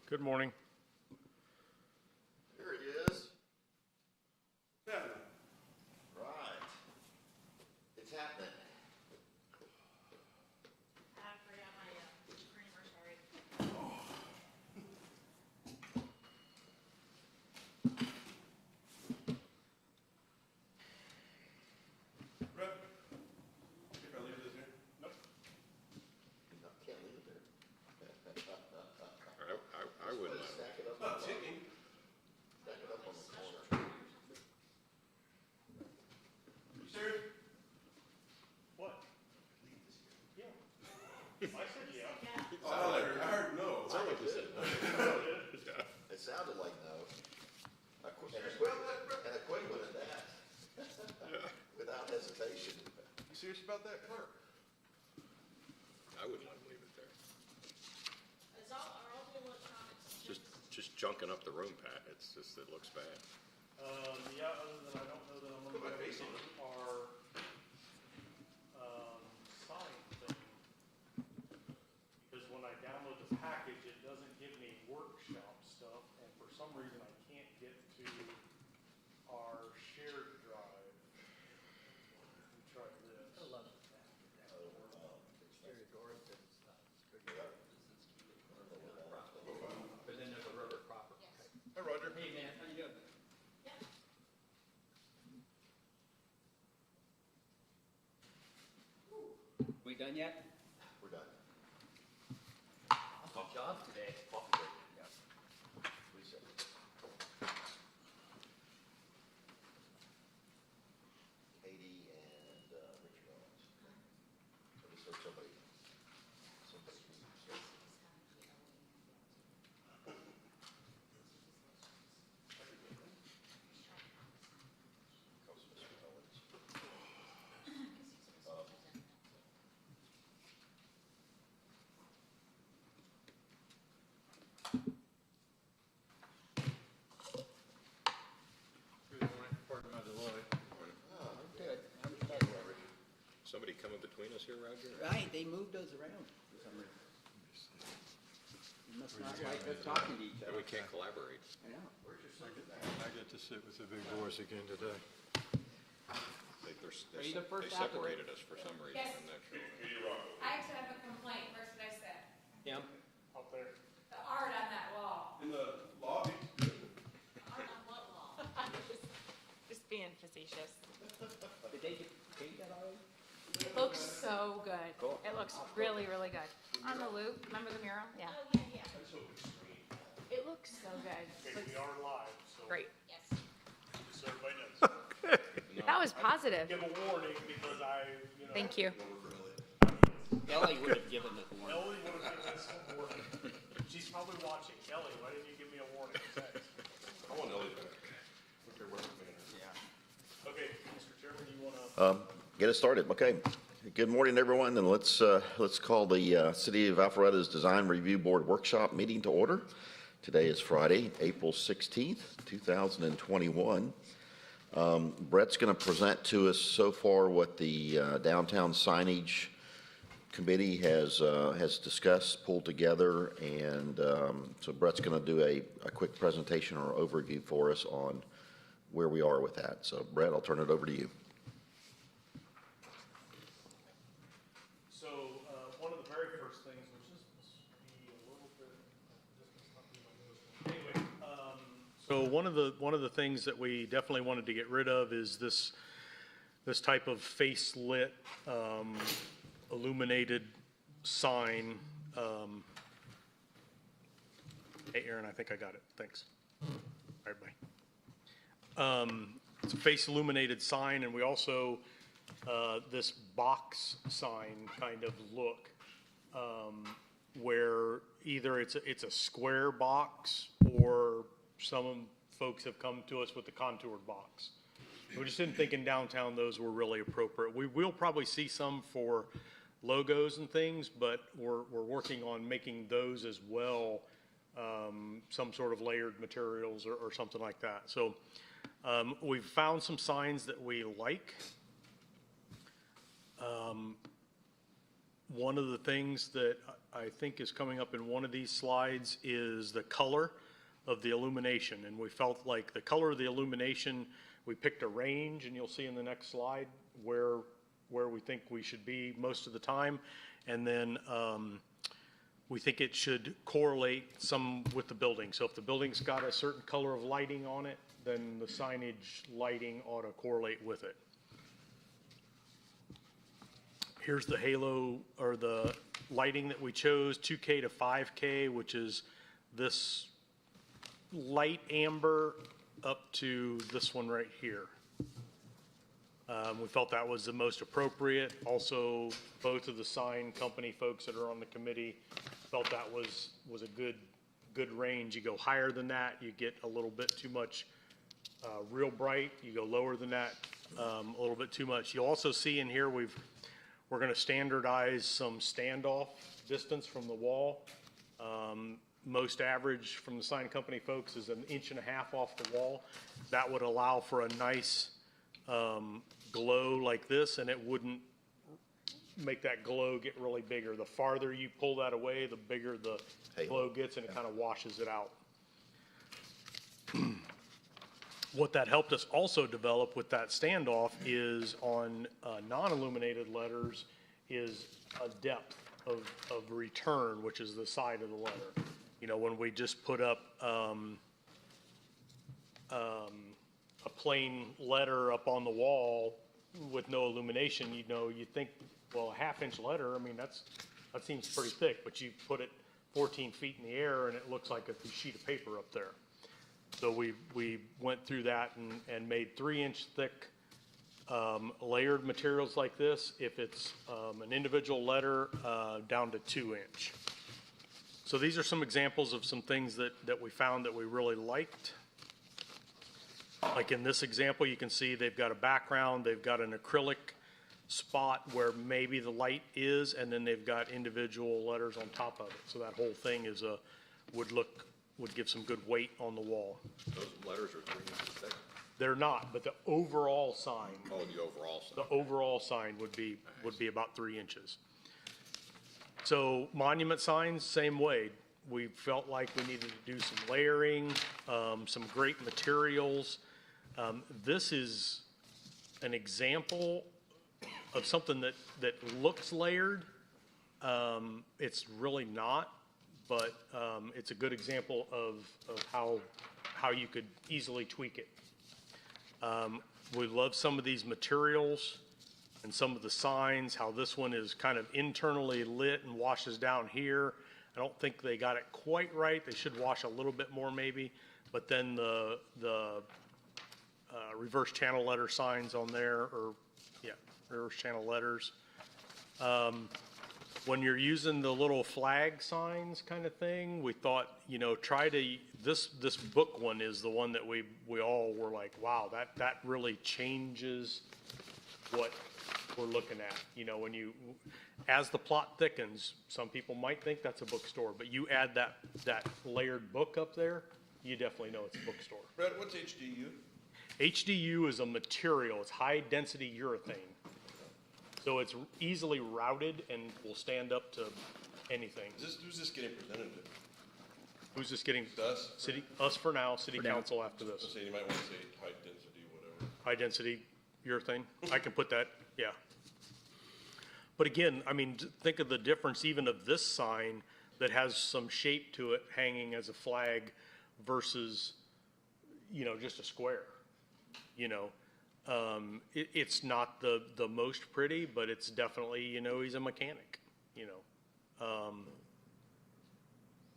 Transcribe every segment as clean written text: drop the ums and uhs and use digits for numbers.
Good morning. There he is. Yeah. Right. It's happening. I forgot my creamer, sorry. Brett, if I leave this here? Nope. No, can't leave it there. I wouldn't. Stack it up. It's not ticking. Stack it up on the corner. You serious? What? Yeah. I said yeah. Oh, I heard no. I did. It sounded like no. And a quick one at that. Without hesitation. You serious about that, Clark? I wouldn't let him leave it there. Are all the electronics? Just junking up the room, Pat. It's just, it looks bad. Yeah, other than I don't know that I'm Put my gonna face on it. our, sign thing. Because when I download the package, it doesn't give me workshop stuff, and for some reason I can't get to our shared drive. Let me try this. I love it. But then there's a rubber proper. Hi, Roger. Hey, man, how you doing? We done yet? We're done. Good job today. Coffee break. Yeah. Reset. Katie and Richard Owens. So just so somebody. Comes Mr. Owens. Good morning. Pardon my delay. Good. Somebody coming between us here, Roger? Right, they moved those around for some reason. You must not like us talking to each And other. we can't collaborate. I know. I get to sit with the big boys again today. Are you the first They separated us for some reason. Yes. I'm not sure. I actually have a complaint, where should I sit? Him? Up there. The art on that wall. In the lobby? The art on what wall? Just being facetious. Did they get paid that already? It looks so good. Cool. It looks really, really good. On the loop, remember the mural? Yeah. Oh, yeah, yeah. It looks so good. Okay, we are live, so. Great. Yes. Just so everybody knows. That was positive. Give a warning because Thank you. Ellie would have given it the warning. Ellie would have given us a warning. She's probably watching. Ellie, why didn't you give me a warning? Thanks. I want Ellie back. Okay, where's the manager? Yeah. Okay, Mr. Chairman, do you wanna? Get us started. Okay. Good morning, everyone, and let's call the City of Alpharetta's Design Review Board Workshop meeting to order. Today is Friday, April 16th, 2021. Brett's going to present to us so far what the downtown signage committee has discussed, pulled together, and so Brett's going to do a quick presentation or overview for us on where we are with that. So, Brett, I'll turn it over to you. So, one of the very first things, which is be a little bit, this must not be my nose. Anyway, so one of the things that we definitely wanted to get rid of is this type of face lit, illuminated sign. Hey, Aaron, I think I got it. Thanks. All right, bye. It's a face illuminated sign, and we also this box sign kind of look, where either it's a square box or some folks have come to us with the contoured box. We just didn't think in downtown those were really appropriate. We will probably see some for logos and things, but we're working on making those as well, some sort of layered materials or something like that. So we've found some signs that we like. One of the things that I think is coming up in one of these slides is the color of the illumination. And we felt like the color of the illumination, we picked a range, and you'll see in the next slide where we think we should be most of the time. And then we think it should correlate some with the building. So if the building's got a certain color of lighting on it, then the signage lighting ought to correlate with it. Here's the halo, or the lighting that we chose, 2K to 5K, which is this light amber up to this one right here. We felt that was the most appropriate. Also, both of the sign company folks that are on the committee felt that was a good range. You go higher than that, you get a little bit too much real bright. You go lower than that, a little bit too much. You'll also see in here we're going to standardize some standoff distance from the wall. Most average from the sign company folks is 1.5 inches off the wall. That would allow for a nice glow like this, and it wouldn't make that glow get really bigger. The farther you pull that away, the bigger the glow gets, and it kind of washes it out. What that helped us also develop with that standoff is on non-illuminated letters is a depth of return, which is the side of the letter. You know, when we just put up a plain letter up on the wall with no illumination, you know, you think, well, a 1/2 inch letter, I mean, that seems pretty thick, but you put it 14 feet in the air and it looks like a sheet of paper up there. So we went through that and made 3-inch thick layered materials like this. If it's an individual letter, down to 2-inch. So these are some examples of some things that we found that we really liked. Like in this example, you can see they've got a background, they've got an acrylic spot where maybe the light is, and then they've got individual letters on top of it. So that whole thing is would give some good weight on the wall. Those letters are 3 inches thick. They're not, but the overall sign, Oh, the overall sign. the overall sign would be about 3 inches. So monument signs, same way. We felt like we needed to do some layering, some great materials. This is an example of something that looks layered. It's really not, but it's a good example of how you could easily tweak it. We love some of these materials and some of the signs, how this one is kind of internally lit and washes down here. I don't think they got it quite right. They should wash a little bit more maybe, but then the reverse channel letter signs on there, or yeah, reverse channel letters. When you're using the little flag signs kind of thing, we thought, you know, this book one is the one that we all were like, wow, that really changes what we're looking at. You know, as the plot thickens, some people might think that's a bookstore, but you add that layered book up there, you definitely know it's a bookstore. Brett, what's HDU? HDU is a material, it's high density urethane. So it's easily routed and will stand up to anything. Who's this getting presented to? Who's this getting? Us? Us for now, city council after this. So you might want to say high density, whatever. High density urethane, I can put that, yeah. But again, I mean, think of the difference even of this sign that has some shape to it hanging as a flag versus, you know, just a square, you know. It's not the most pretty, but it's definitely, you know, he's a mechanic, you know.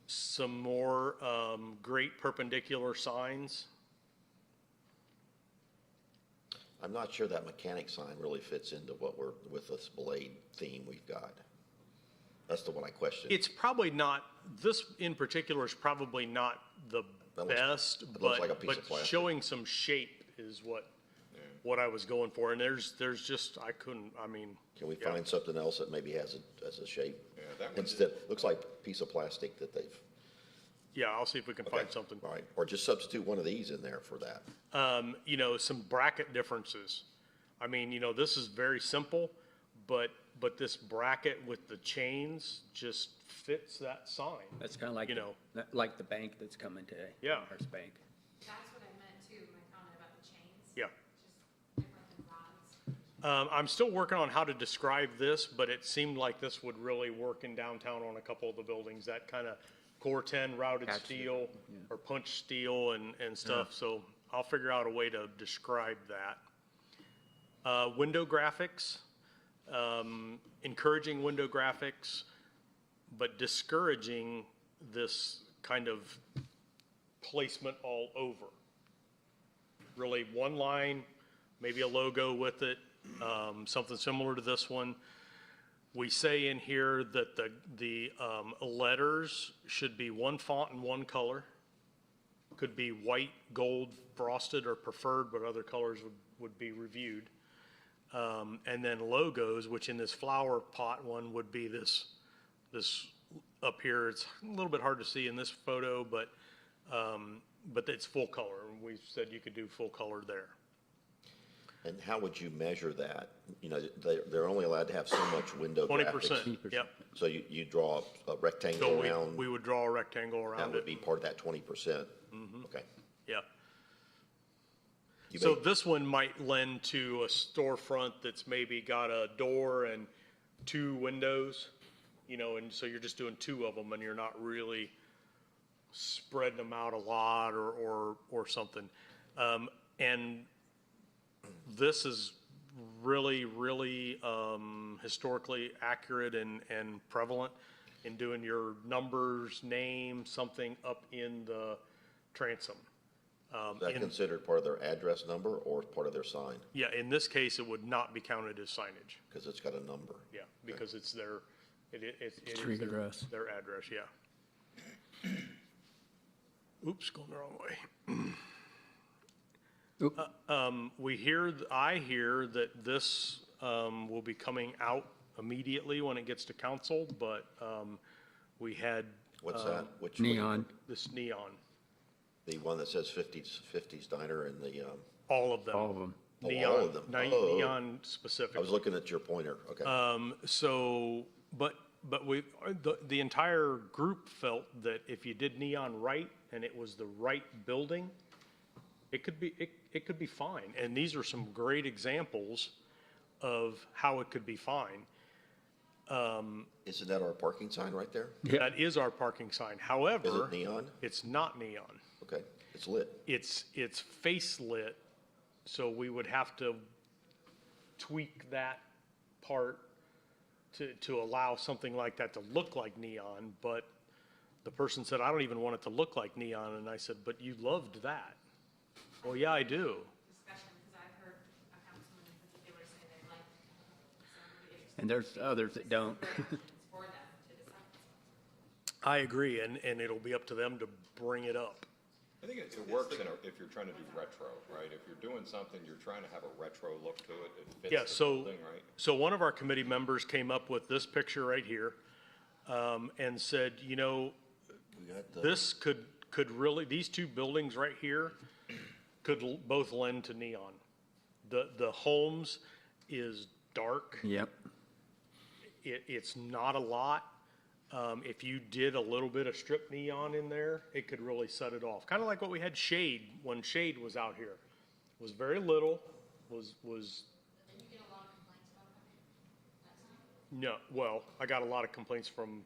Some more great perpendicular signs. I'm not sure that mechanic sign really fits into what with this blade theme we've got. That's the one I question. It's probably not, this in particular is probably not the best, it looks like a piece of but plastic. showing some shape is what I was going for. And there's just, I mean. Can we yeah. find something else that maybe has a shape? Yeah, that one Instead, looks like a piece of plastic that they've. Yeah, I'll see if we can Okay, find something. all right, or just substitute one of these in there for that. You know, some bracket differences. I mean, you know, this is very simple, but but this bracket with the chains just fits that sign. That's kind of like, You know. like the bank that's coming today. Yeah. Commerce Bank. That's what I meant too, my comment about the chains. Yeah. Just different than rods. I'm still working on how to describe this, but it seemed like this would really work in downtown on a couple of the buildings, that kind of core 10 routed Patch steel or punch steel and stuff. So I'll figure out a way to describe that. Window graphics, encouraging window graphics, but discouraging this kind of placement all over. Really one line, maybe a logo with it, something similar to this one. We say in here that the letters should be one font and one color. Could be white, gold, frosted, or preferred, but other colors would be reviewed. And then logos, which in this flower pot one would be this up here. It's a little bit hard to see in this photo, but it's full color. We said you could do full color there. And how would you measure that? You know, they're only allowed to have so much window 20%, graphics. yep. So you draw a rectangle So around, we would draw a rectangle that around would it. be part of that 20%? Okay. Yeah. You So may- this one might lend to a storefront that's maybe got a door and 2 windows, you know, and so you're just doing 2 of them and you're not really spreading them out a lot or something. And this is really, really historically accurate and prevalent in doing your numbers, name, something up in the transom. Is that considered part of their address number or part of their sign? Yeah, in this case, it would not be counted as signage. Because it's got a number. Yeah, because it's their, it is Street address. their address, yeah. Oops, going the wrong way. Oop. I hear that this will be coming out immediately when it gets to council, but we had What's that? Which Neon. this neon, The one that says 50s Diner and the, all of them. All of them. Oh, all Neon, of them. ni- Oh. neon I specific. was looking at your pointer. Okay. So, but the entire group felt that if you did neon right and it was the right building, it could be fine. And these are some great examples of how it could be fine. Isn't that our parking sign right there? That is our parking sign. Is However, it neon? it's not neon. Okay. It's lit. It's face lit, so we would have to tweak that part to allow something like that to look like neon. But the person said, I don't even want it to look like neon. And I said, but you loved that. Well, yeah, I do. Discussion, because I've heard a councilman in particular say they like it. And there's others that don't. It's for them to decide. I agree, and it'll be up to them to bring it up. I think it works if you're trying to do retro, right? If you're doing something, you're trying to have a retro look to it. It Yeah, fits the so, building, right? so one of our committee members came up with this picture right here, and said, you know, We got the, this could really, these 2 buildings right here could both lend to neon. The Holmes is dark. Yep. It's not a lot. If you did a little bit of strip neon in there, it could really set it off. Kind of like what we had Shade, when Shade was out here. Was very little, was, Then you get a lot of complaints about that. no, well, I got a lot of complaints from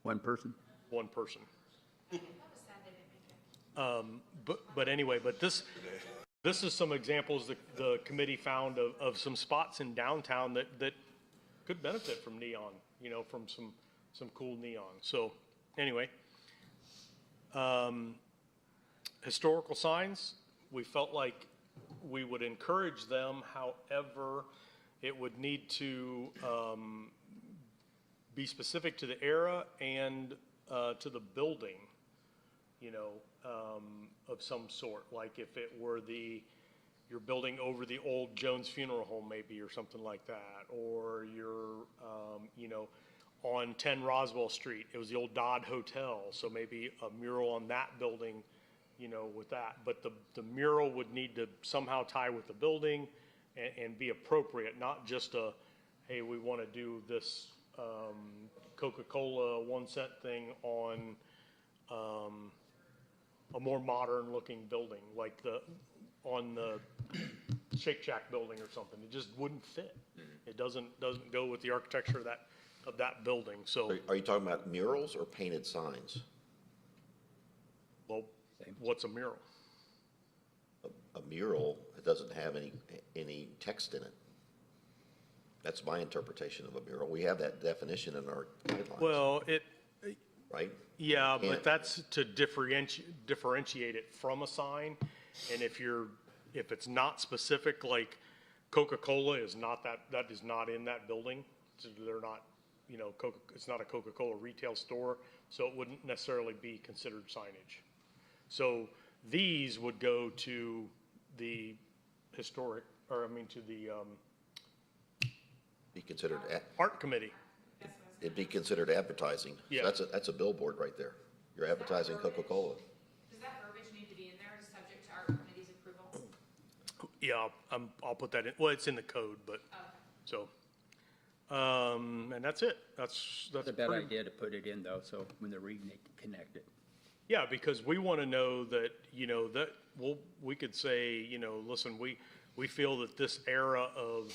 One person. one person. That was sad they didn't make it. But anyway, but this is some examples that the committee found of some spots in downtown that could benefit from neon, you know, from some cool neon. So anyway, historical signs, we felt like we would encourage them. However, it would need to be specific to the era and to the building, you know, of some sort. Like if it were you're building over the old Jones Funeral Home maybe, or something like that, or you're, you know, on 10 Roswell Street, it was the old Dodd Hotel, so maybe a mural on that building, you know, with that. But the mural would need to somehow tie with the building and be appropriate, not just hey, we want to do this Coca-Cola 1 cent thing on a more modern looking building, like on the Shake Shack building or something. It just wouldn't fit. It doesn't go with the architecture of that building. So, Are you talking about murals or painted signs? well, what's a mural? A mural, it doesn't have any text in it. That's my interpretation of a mural. We have that definition in our guidelines, Well, right? yeah, Yeah. but that's to differentiate it from a sign. And if it's not specific, like Coca-Cola is not that is not in that building. So they're not, it's not a Coca-Cola retail store, so it wouldn't necessarily be considered signage. So these would go to the historic, to the Be considered, art committee. it'd be considered advertising. So Yeah. That's a billboard right there. You're advertising Coca-Cola. Does that verbiage need to be in there, subject to our committee's approval? Yeah, I'll put that in. Well, it's in the code, but, so, and that's it. That's It's a bad pretty- idea to put it in though, so when they're reading, they can connect it. Yeah, because we want to know that, that, we could say, listen, we feel that this era of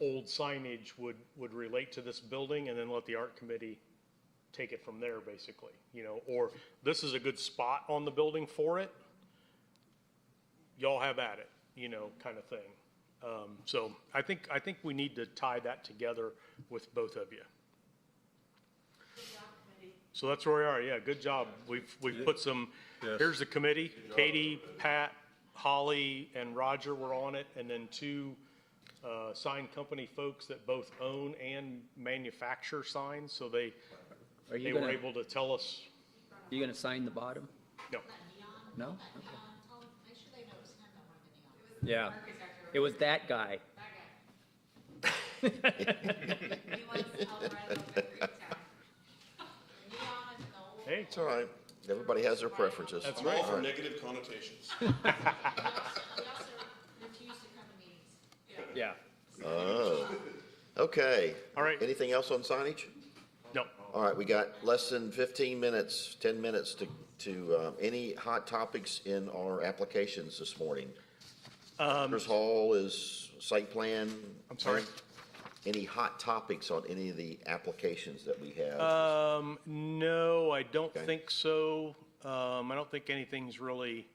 old signage would relate to this building, and then let the art committee take it from there, basically, or this is a good spot on the building for it. Y'all have at it, kind of thing. So I think we need to tie that together with both of you. So that's where we are. Yeah, good job. We've put some, Yes. here's the committee. Katie, Pat, Holly, and Roger were on it, and then two sign company folks that both own and manufacture signs. So they Are you were gonna, able to tell us, you gonna sign the bottom? no. No? Okay. Yeah, it was that guy. He wants Alpharetta over Greektown. Neon and gold. Hey, It's all right. Everybody has their preferences. That's I'm all right. for negative connotations. He also refused to come to meetings. Yeah. Oh, okay. All right. Anything else on signage? No. All right, we got less than 15 minutes, 10 minutes to any hot topics in our applications this morning? Chris Hall is site plan. I'm sorry? Any hot topics on any of the applications that we have? No, I don't Okay. think so. I don't think anything's really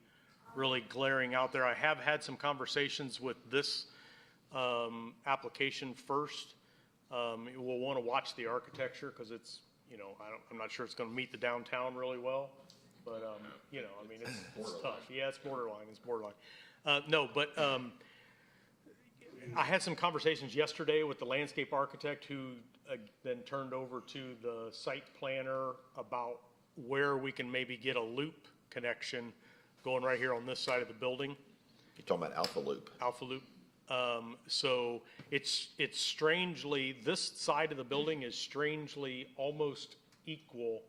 glaring out there. I have had some conversations with this application first. We'll want to watch the architecture because it's, I'm not sure it's going to meet the downtown really well. But, it's tough. Yeah, it's borderline. No, but I had some conversations yesterday with the landscape architect who then turned over to the site planner about where we can maybe get a loop connection going right here on this side of the building. You're talking about Alpha Loop. Alpha Loop. So it's strangely, this side of the building is strangely almost equal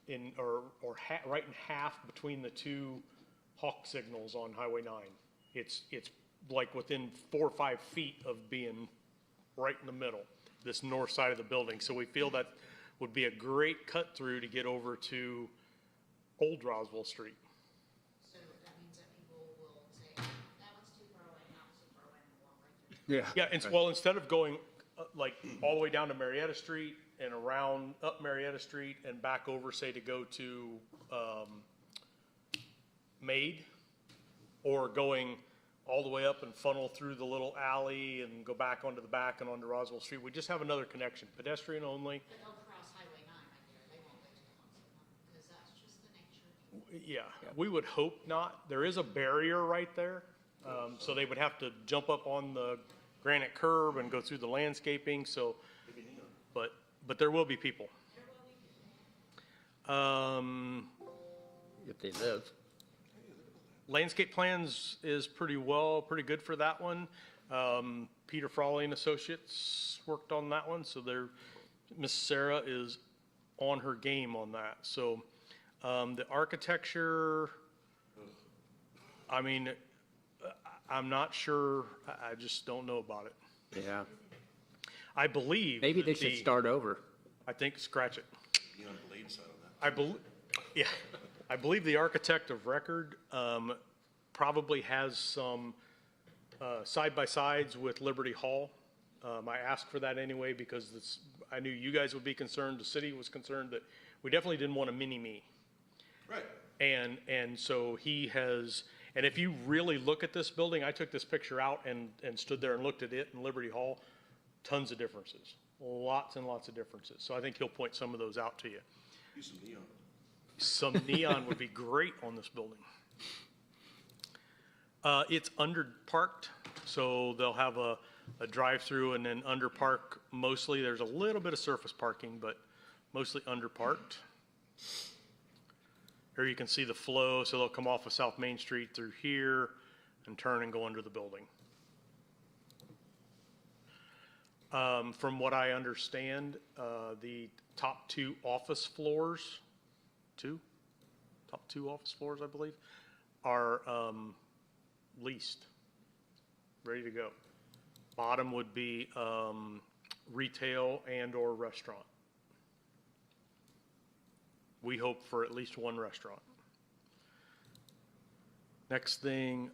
right in half between the two hawk signals on Highway 9. It's like within 4 or 5 feet of being right in the middle, this north side of the building. So we feel that would be a great cut through to get over to Old Roswell Street. So that means that people will say, that one's too far away, not too far away, and walk right through. Yeah. Yeah, and well, instead of going like all the way down to Marietta Street and around up Marietta Street and back over, say, to go to Maid, or going all the way up and funnel through the little alley and go back onto the back and onto Roswell Street. We just have another connection, pedestrian only. But they'll cross Highway 9 right there, they won't go to the Hudson, because that's just the nature. Yeah, we would hope not. There is a barrier right there, so they would have to jump up on the granite curb and go through the landscaping, so, but there will be people. If they live. Landscape plans is pretty good for that one. Peter Frawley and Associates worked on that one, so Miss Sarah is on her game on that. So, the architecture, I'm not sure, I just don't know about it. Yeah, I believe. maybe that they should the- start over. I think scratch it. You on the lead side on that. I believe, yeah, I believe the architect of record probably has some side-by-sides with Liberty Hall. I asked for that anyway because I knew you guys would be concerned, the city was concerned that we definitely didn't want a mini-me. Right. And so he has, and if you really look at this building, I took this picture out and stood there and looked at it in Liberty Hall, tons of differences, lots and lots of differences. So I think he'll point some of those out to you. Use some neon. Some neon would be great on this building. It's under-parked, so they'll have a drive-through and then under-park mostly. There's a little bit of surface parking, but mostly under-parked. Here you can see the flow, so they'll come off of South Main Street through here and turn and go under the building. From what I understand, the top two office floors, top two office floors, I believe, are leased, ready to go. Bottom would be retail and/or restaurant. We hope for at least one restaurant. Next thing,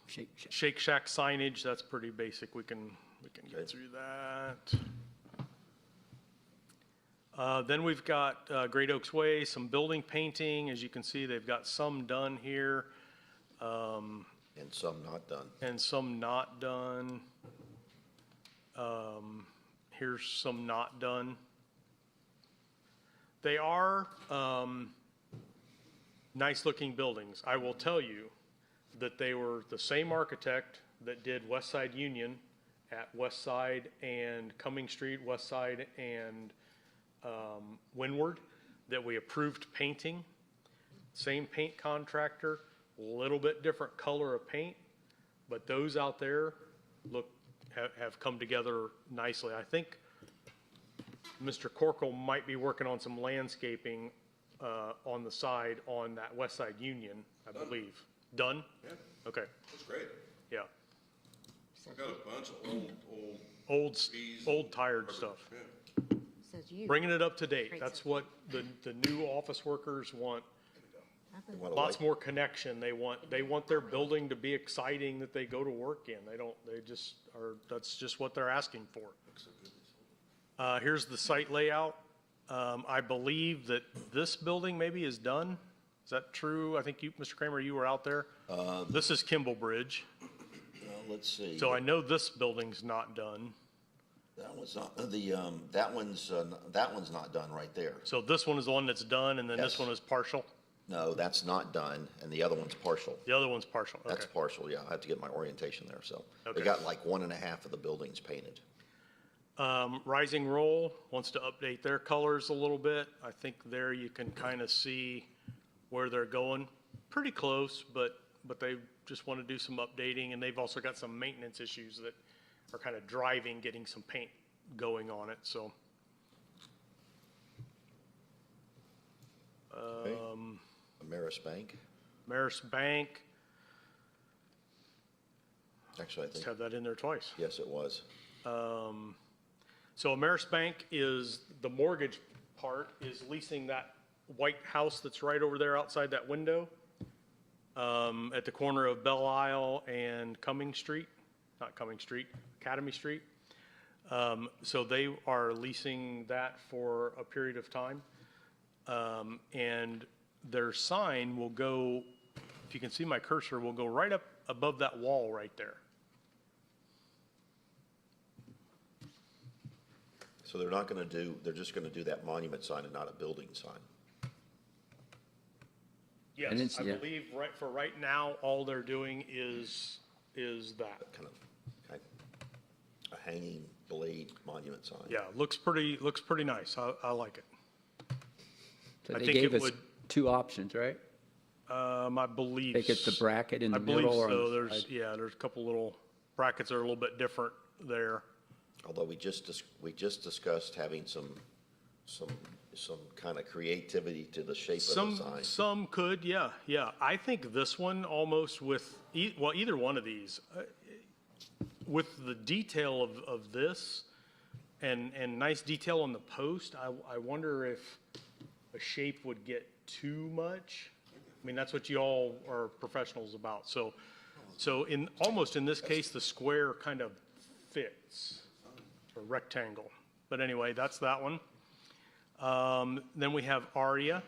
Shake Shack. Shake Shack signage, that's pretty basic. We can Okay. get through that. Then we've got Great Oaks Way, some building painting. As you can see, they've got some done here And some not done. and some not done. Here's some not done. They are nice-looking buildings. I will tell you that they were the same architect that did West Side Union at West Side and Cumming Street, West Side and Windward, that we approved painting. Same paint contractor, a little bit different color of paint, but those out there have come together nicely. I think Mr. Corkle might be working on some landscaping on the side on that West Side Union, I believe. Done? Yeah, Okay, that's great. yeah. I got a bunch of trees. Old tired stuff. Yeah. Says you. Bringing it up to date. Great That's stuff. what the new office workers want. You wanna Lots like- more connection. They want their building to be exciting that they go to work in. They just are, that's just what they're asking for. Here's the site layout. I believe that this building maybe is done. Is that true? I think you, Mr. Kramer, you were out there. This is Kimball Bridge. Well, let's see. So I know this building's not done. That one's not, that one's not done right there. So this one is the one that's done, and then this Yes. one is partial? No, that's not done, and the other one's partial. The other one's partial, okay. That's partial, yeah. I have to get my orientation there, so. They Okay. got like 1.5 of the buildings painted. Rising Roll wants to update their colors a little bit. I think there you can kind of see where they're going. Pretty close, but they just want to do some updating, and they've also got some maintenance issues that are kind of driving getting some paint going on it, so. Ameris Bank, Marist Bank, actually, I let's think, have that in there twice. yes, it was. So Ameris Bank is, the mortgage part is leasing that white house that's right over there outside that window at the corner of Belle Isle and Cumming Street, not Cumming Street, Academy Street. So they are leasing that for a period of time. And their sign will go, if you can see my cursor, will go right up above that wall right there. So they're not gonna do, they're just gonna do that monument sign and not a building sign. Yes, it's- I yeah. believe for right now, all they're doing is that. Kind of a hanging blade monument sign. Yeah, looks pretty nice. I like it. So I they think gave it us would- 2 options, right? I believe. They get the bracket in I the believe middle or so. on the There's, side. yeah, there's a couple little brackets that are a little bit different there. Although we just discussed having some kind of creativity to the shape of the sign. Some could, yeah. I think this one almost with, well, either one of these, with the detail of this and nice detail on the post, I wonder if a shape would get too much. I mean, that's what you all are professionals about. So almost in this case, the square kind of fits, or rectangle. But anyway, that's that one. Then we have Aria.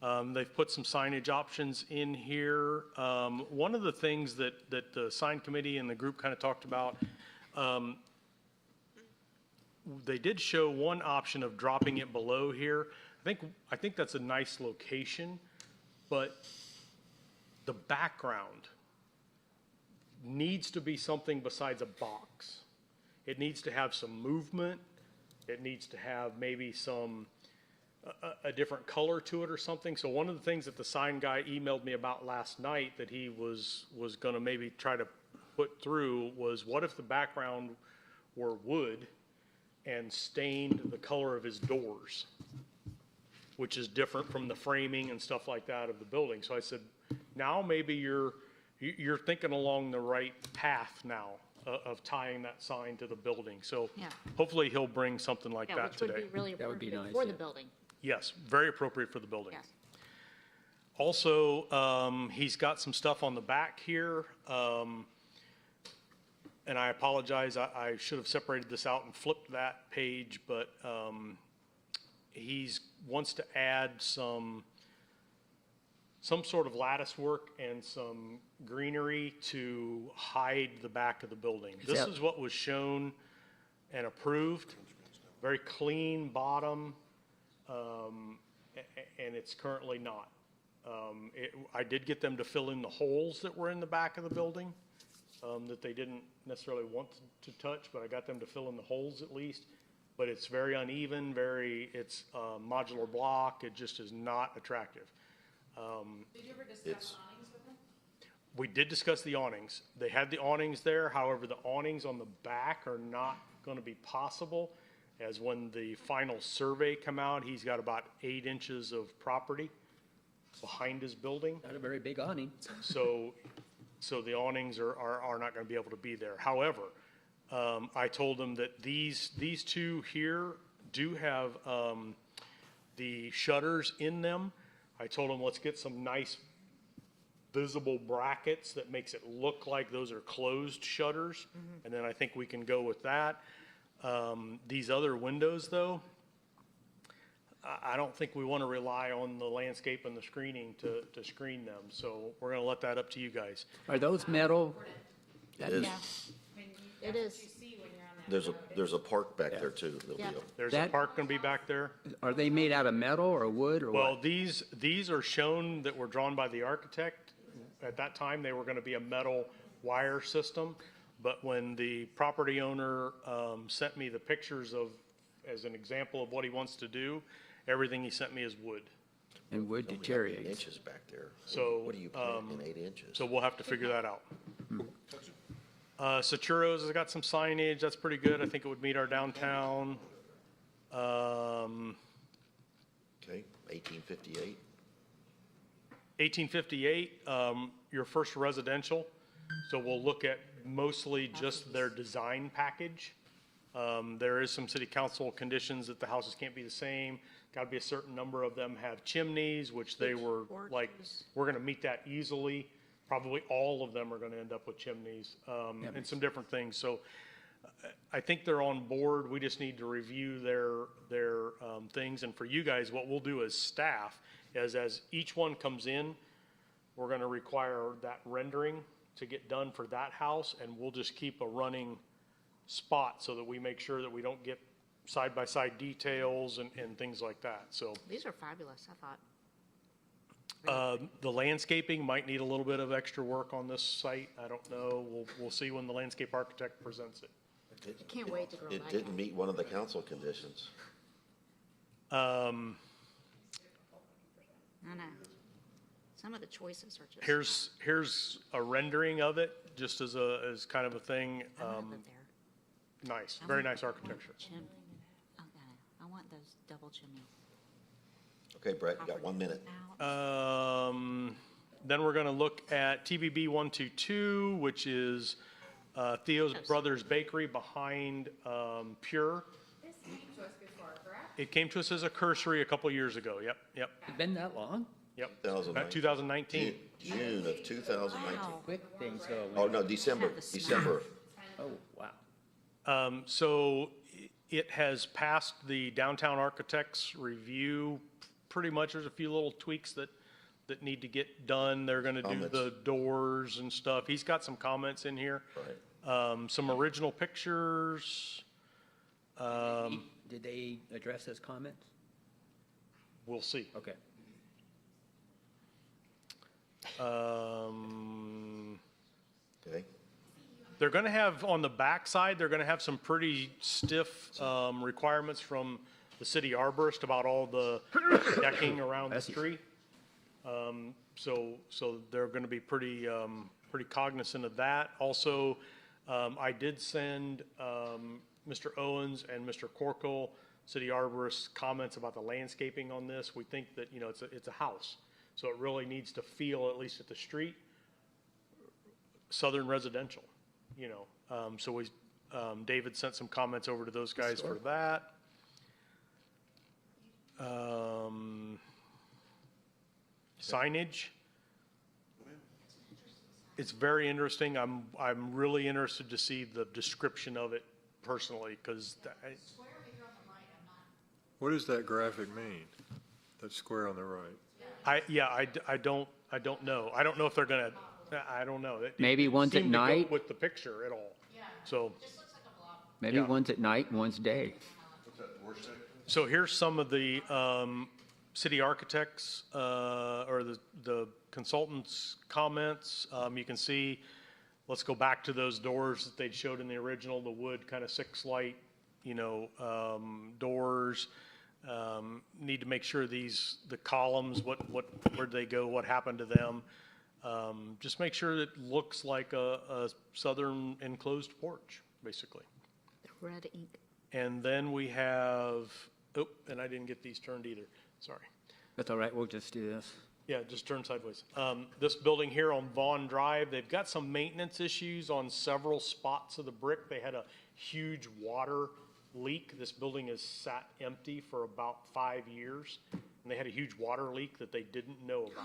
They've put some signage options in here. One of the things that the sign committee and the group kind of talked about, they did show one option of dropping it below here. I think that's a nice location, but the background needs to be something besides a box. It needs to have some movement. It needs to have maybe a different color to it or something. So one of the things that the sign guy emailed me about last night that he was going to maybe try to put through was, what if the background were wood and stained the color of his doors, which is different from the framing and stuff like that of the building. So I said, now maybe you're thinking along the right path now of tying that sign to the building. So Yeah. hopefully he'll bring something like Yeah, that which would today. be really That would be appropriate nice, for the yeah. building. Yes, very appropriate for the building. Yes. Also, he's got some stuff on the back here. And I apologize, I should have separated this out and flipped that page, but he's wants to add some sort of lattice work and some greenery to hide the back of the building. This that- is what was shown and approved. Very clean bottom, and it's currently not. I did get them to fill in the holes that were in the back of the building, that they didn't necessarily want to touch, but I got them to fill in the holes at least. But it's very uneven, it's a modular block, it just is not attractive. Did you ever discuss awnings with them? We did discuss the awnings. They had the awnings there, however, the awnings on the back are not gonna be possible, as when the final survey come out, he's got about 8 inches of property behind his building. Not a very big awning. So the awnings are not gonna be able to be there. However, I told them that these two here do have, the shutters in them. I told them, let's get some nice visible brackets that makes it look like those are closed shutters. And then I think we can go with that. These other windows though, I don't think we want to rely on the landscape and the screening to screen them. So we're going to let that up to you guys. Are those metal? It is. Yeah, I mean, It that's what is. you see when you're on that road. There's a park back there too. There'll be Yeah. There's a That- park going to be back there. Are they made out of metal or wood or Well, what? these are shown that were drawn by the architect. At that time, they were going to be a metal wire system. But when the property owner sent me the pictures as an example of what he wants to do, everything he sent me is wood. And wood only got 8 deteriorates. inches back there. So, What do you plant in 8 inches? So we'll have to figure that out. Saturo's has got some signage. That's pretty good. I think it would meet our downtown. Okay, 1858. 1858, your first residential. So we'll look at mostly just their design package. There is some city council conditions that the houses can't be the same. Got to be a certain number of them have chimneys, which they were like, we're going to meet that easily. Probably all of them are going to end up with chimneys, and some different things. So I think they're on board. We just need to review their things. And for you guys, what we'll do as staff is as each one comes in, we're going to require that rendering to get done for that house, and we'll just keep a running spot so that we make sure that we don't get side-by-side details and things like that. So These are fabulous, I thought. the landscaping might need a little bit of extra work on this site. I don't know. We'll see when the landscape architect presents it. I can't wait to grow It back. didn't meet one of the council conditions. I know. Some of the choices are just. Here's a rendering of it, just as kind of a thing. I want to live there. Nice, very nice architecture. Chimney. I want those double chimneys. Okay, Brett, you got 1 minute. Out. Then we're gonna look at TBB 122, which is Theo's Brothers Bakery behind Pure. This came to us before, correct? It came to us as a cursory a couple years ago. Yep, yep, Been that long? yep. 2019. 2019. June of 2019. Quick thing, so. Oh, no, December, December. Oh, wow. So it has passed the downtown architect's review. Pretty much, there's a few little tweaks that need to get done. They're gonna do Comments. the doors and stuff. He's got some comments in here. Right. Some original pictures. Did they address his comments? We'll see. Okay. Okay. They're gonna have, on the backside, they're gonna have some pretty stiff, requirements from the city arborist about all the decking around the I see. tree. So they're gonna be pretty cognizant of that. Also, I did send, Mr. Owens and Mr. Corkle, city arborist, comments about the landscaping on this. We think that, you know, it's a house, so it really needs to feel, at least at the street, southern residential, you know. So David sent some comments over to those guys for that. Signage. It's very interesting. I'm really interested to see the description of it personally, because What does that graphic mean? That square on the right? I don't know. I don't know if they're gonna, I don't know. Maybe one's at Seemed to go night. with the picture at all. So, Maybe Yeah. one's at night and one's day. so here's some of the, city architects, or the consultants' comments. You can see, let's go back to those doors that they showed in the original, the wood kind of 6-light, you know, doors. Need to make sure the columns, where'd they go, what happened to them? Just make sure it looks like a southern enclosed porch, basically. Red ink. And then we have, and I didn't get these turned either, sorry. That's all right, we'll just do this. Yeah, just turn sideways. This building here on Vaughn Drive, they've got some maintenance issues on several spots of the brick. They had a huge water leak. This building has sat empty for about 5 years, and they had a huge water leak that they didn't know about.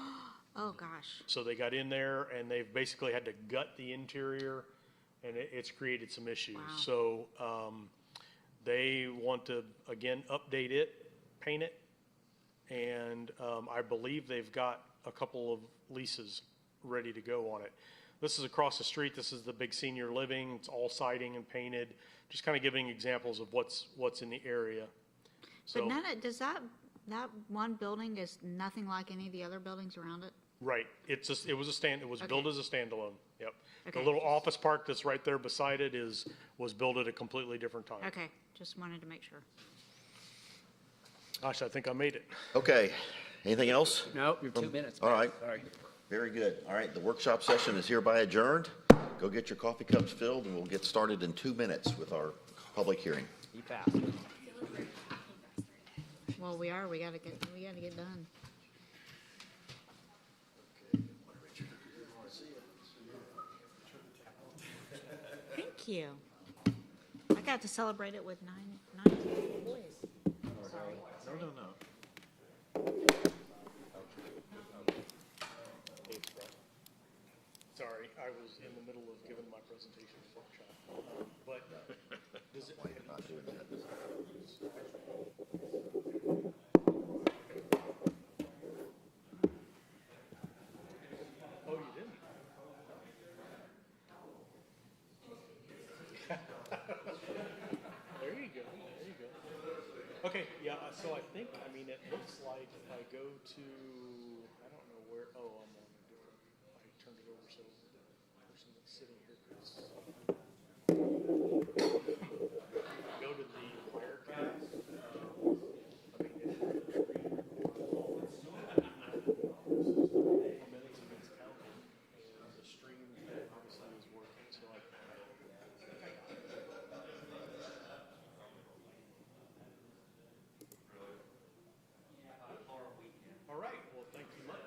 Oh, gosh. So they got in there, and they've basically had to gut the interior, and it's created some issues. Wow. So they want to, again, update it, paint it, and I believe they've got a couple of leases ready to go on it. This is across the street. This is the big senior living. It's all siding and painted. Just kind of giving examples of what's in the area. But So, does that one building is nothing like any of the other buildings around it? right, it was built Okay. as a standalone. Yep. The Okay. little office park that's right there beside it was built at a completely different time. Okay, just wanted to make sure. Gosh, I think I made it. Okay, anything else? No, you're 2 minutes. All back. right. Sorry. Very good. All right, the workshop session is hereby adjourned. Go get your coffee cups filled, and we'll get started in 2 minutes with our public hearing. Be fast. Well, we gotta get done. Thank you. I got to celebrate it with nine boys. Sorry. No. Sorry, I was in the middle of giving my presentation workshop. But does it? Not doing that. Oh, you didn't? There you go, there you go. Okay, yeah, so I think, it looks like if I go to, I don't know where, I'm on a different, I turned it over so the person that's sitting here could see. Go to the Wirecast. Minutes and it's counting, and the stream obviously is working, so I think I got it. All right, well, thank you much.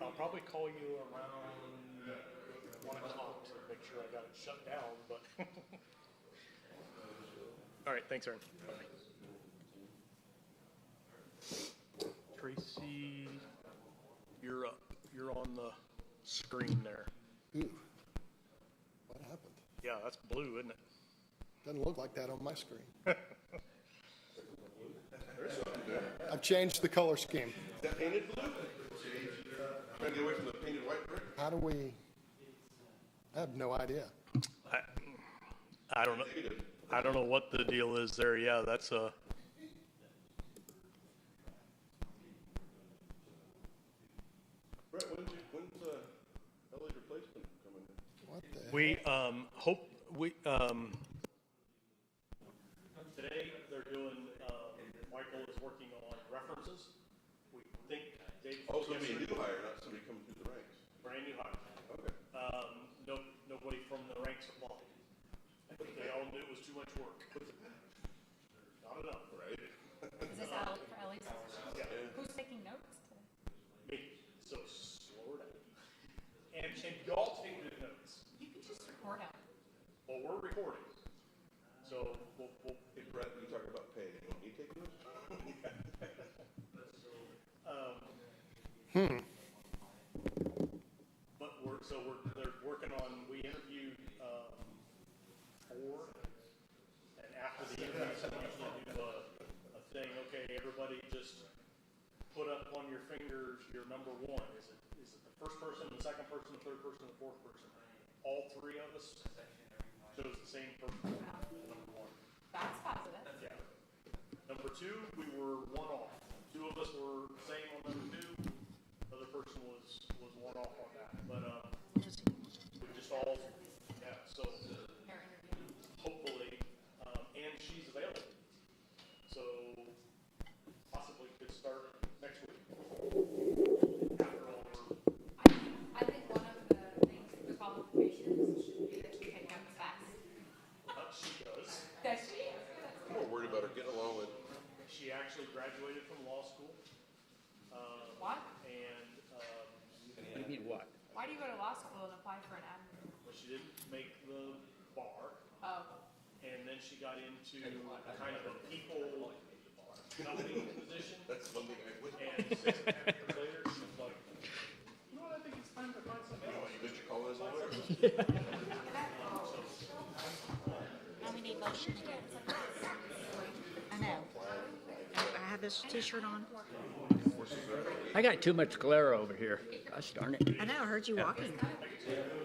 I'll probably call you around 1 o'clock, so make sure I got it shut down, but. All right, thanks, Aaron. Bye. Tracy, you're up. You're on the screen there. Ooh, what happened? Yeah, that's blue, isn't it? Doesn't look like that on my screen. I've changed the color scheme. Is that painted blue? Trying to get away from the painted white brick? How do we, I have no idea. I don't know. I don't know what the deal is there. Yeah, that's a. Brett, when's LA replacement coming in? What the? We hope we today they're doing. Michael is working on references. We think Dave. Oh, so it'll be a new hire, not somebody coming through the ranks. Brand new hire. Okay. Nobody from the ranks applied. They all knew it was too much work. Not enough. Right. Is this out for Ellie's? Yeah. Who's taking notes today? Me. So slow down. And y'all take good notes. You can just record out. Well, we're recording. So we'll Hey, Brett, you talk about pay. You want me taking this? But they're working on, we interviewed, 4, and after the interviews, we usually do a thing, okay, everybody just put up on your fingers your number 1. Is it the first person, the second person, the third person, the fourth person? All 3 of us chose the same person, number 1. That's positive. Yeah. Number 2, we were 1 off. 2 of us were same on number 2. Other person was 1 off on that. But we just all, yeah. So Hair interview. hopefully, and she's available. So possibly could start next week. After all, I think one of the things, the qualifications should be that you take notes fast. she does. Does she? I'm more worried about her getting along with. She actually graduated from law school. What? And You mean what? Why do you go to law school and apply for an admin? she didn't make the bar. Oh, And then she got into kind of a people company position. That's one thing I would. And 6.5 years later, she's like, you know what, I think it's time to find something else. You bet your call is lawyer. Now we need motion again. I know. I have this t-shirt on. I got too much glare over here. Gosh darn it. I know, I heard you walking.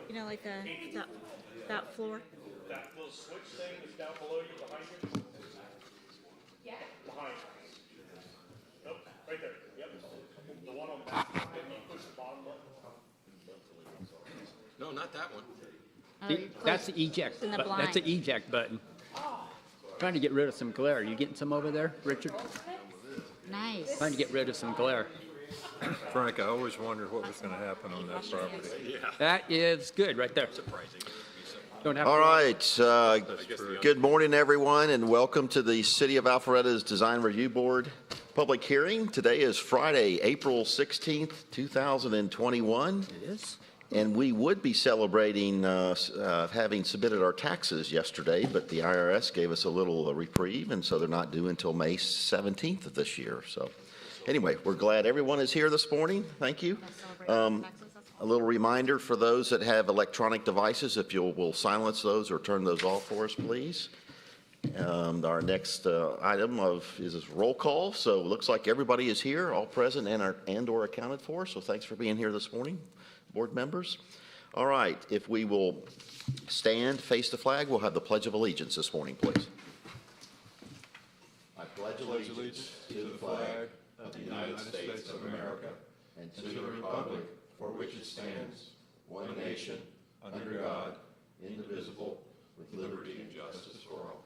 You know, like that floor. That little switch thing that's down below you, behind you? yeah. Behind you. Nope, right there, yep. The one on the back, and you push the bottom button. No, not that one. That's the eject. in the That's the blind. eject button. Trying to get rid of some glare. You getting some over there, Richard? Nice. Trying to get rid of some glare. Frank, I always wondered what was going to happen on that property. That is good right there. Don't have All to- right, good morning, everyone, and welcome to the City of Alpharetta's Design Review Board public hearing. Today is Friday, April 16th, 2021. It is. And we would be celebrating having submitted our taxes yesterday, but the IRS gave us a little reprieve, and so they're not due until May 17th of this year. So anyway, we're glad everyone is here this morning. Thank you. A little reminder for those that have electronic devices, if you will silence those or turn those off for us, please. Our next item is roll call. So it looks like everybody is here, all present and or accounted for. So thanks for being here this morning, board members. All right, if we will stand, face the flag, we'll have the Pledge of Allegiance this morning, please. I pledge allegiance to the flag of the United States of America and to the republic for which it stands, one nation, under God, indivisible, with liberty and justice for all.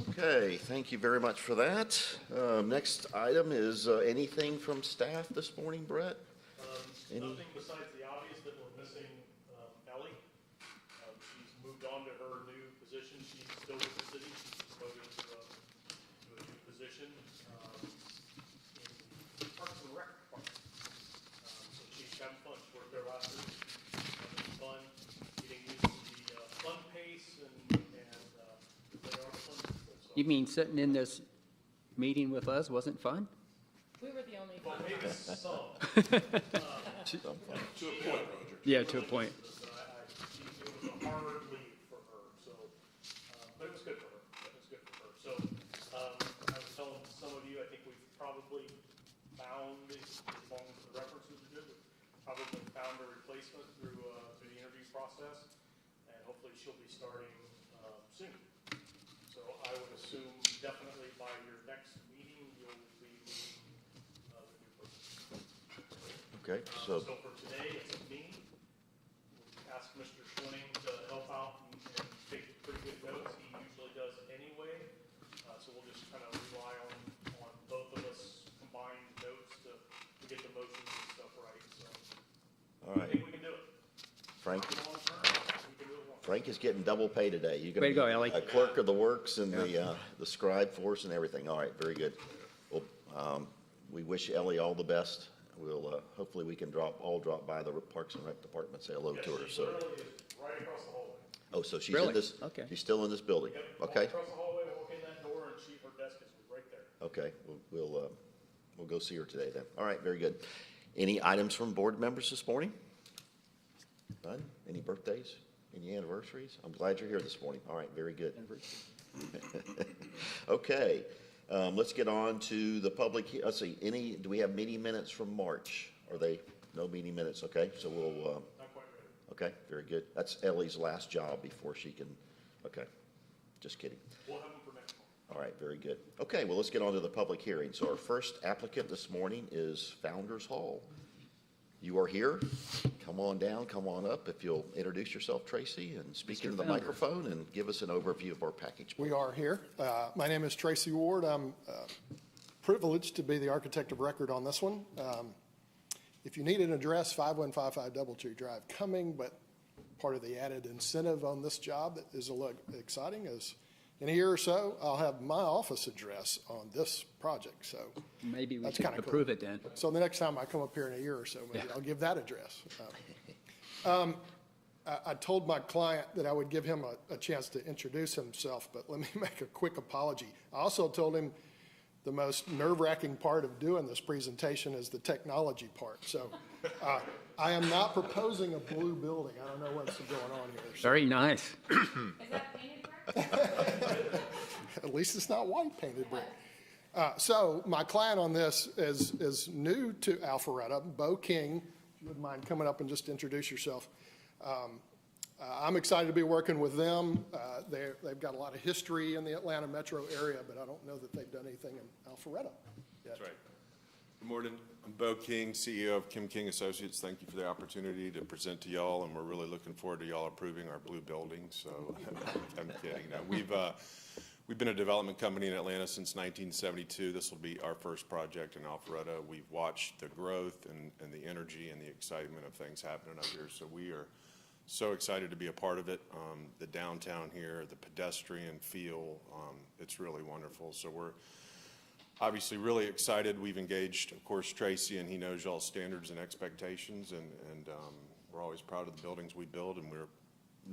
Okay, thank you very much for that. Next item is anything from staff this morning, Brett? Nothing besides the obvious that we're missing Ellie. She's moved on to her new position. She's still with the city. She's promoted to a new position in the Parks and Rec department. You mean sitting in this meeting with us wasn't fun? We were the only. Well, maybe some. Yeah, to a point. It was a hard lead for her, so, but it was good for her. It was good for her. So, I was telling some of you, I think we've probably found, as long as the references are good, we've probably found a replacement through the interview process, and hopefully she'll be starting, soon. So I would assume definitely by your next meeting, you'll be meeting, the new person. Okay, so, So for today, it's me. We'll ask Mr. Schwinning to help out and take pretty good notes. He usually does anyway. So we'll just kind of rely on both of us combined notes to get the motions and stuff right. So all I right. think we can do it. Frank, Long term, we can do it long. Frank is getting double pay today. You're Way gonna to go, be Ellie. a clerk of the works and the scribe force and everything. All right, very good. Well, we wish Ellie all the best. We'll, hopefully we can drop by the Parks and Rec Department, say hello to her, She so. literally is right across the hallway. Oh, so she's in Really? this, Okay. she's still in this building? Yep, walk Okay, across the hallway, walk in that door, and her desk is right there. okay, we'll go see her today then. All right, very good. Any items from board members this morning? None? Any birthdays? Any anniversaries? I'm glad you're here this morning. All right, very good. Okay, let's get on to the public, let's see, do we have meeting minutes from March? Are they, no meeting minutes, okay, so we'll, Not quite ready. okay, very good. That's Ellie's last job before she can, okay, just kidding. We'll have them for next month. All right, very good. Okay, well, let's get on to the public hearing. So our first applicant this morning is Founders Hall. You are here. Come on down, come on up. If you'll introduce yourself, Tracy, and speak into the Founder. microphone and give us an overview of our package. We are here. My name is Tracy Ward. I'm privileged to be the architect of record on this one. If you need an address, 5155 Doubletree Drive, Cumming, but part of the added incentive on this job that is a little exciting is in a year or so, I'll have my office address on this project, so. Maybe we That's should kinda cool. approve it then. So the next time I come up here in a year or so, maybe Yeah. I'll give that address. I told my client that I would give him a chance to introduce himself, but let me make a quick apology. I also told him the most nerve-wracking part of doing this presentation is the technology part. So I am not proposing a blue building. I don't know what's going on here. So Very nice. Is that painted brick? at least it's not white painted brick. So my client on this is new to Alpharetta, Bo King. If you wouldn't mind coming up and just introduce yourself. I'm excited to be working with them. They've got a lot of history in the Atlanta metro area, but I don't know that they've done anything in Alpharetta yet. That's right. Good morning. I'm Bo King, CEO of Kim King Associates. Thank you for the opportunity to present to y'all, and we're really looking forward to y'all approving our blue building. So I'm kidding. No, we've been a development company in Atlanta since 1972. This will be our first project in Alpharetta. We've watched the growth and the energy and the excitement of things happening up here. So we are so excited to be a part of it. The downtown here, the pedestrian feel, it's really wonderful. So we're obviously really excited. We've engaged, of course, Tracy, and he knows y'all's standards and expectations, and we're always proud of the buildings we build, and we're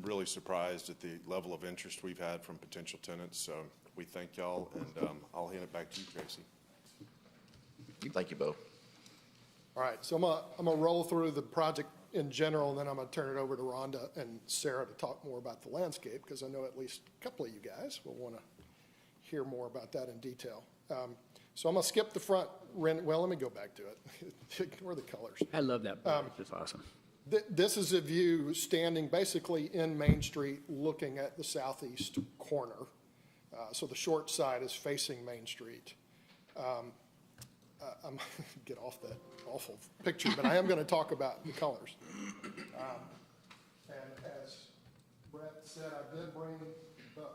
really surprised at the level of interest we've had from potential tenants. So we thank y'all, and I'll hand it back to you, Tracy. Thank you, Bo. All right, so I'm gonna roll through the project in general, and then I'm gonna turn it over to Rhonda and Sarah to talk more about the landscape, because I know at least a couple of you guys will wanna hear more about that in detail. So I'm gonna skip the front, well, let me go back to it. Ignore the colors. I love that board. It's awesome. This is a view standing basically in Main Street, looking at the southeast corner. So the short side is facing Main Street. I'm get off that awful picture, but I am going to talk about the colors. And as Brett said, I did bring both.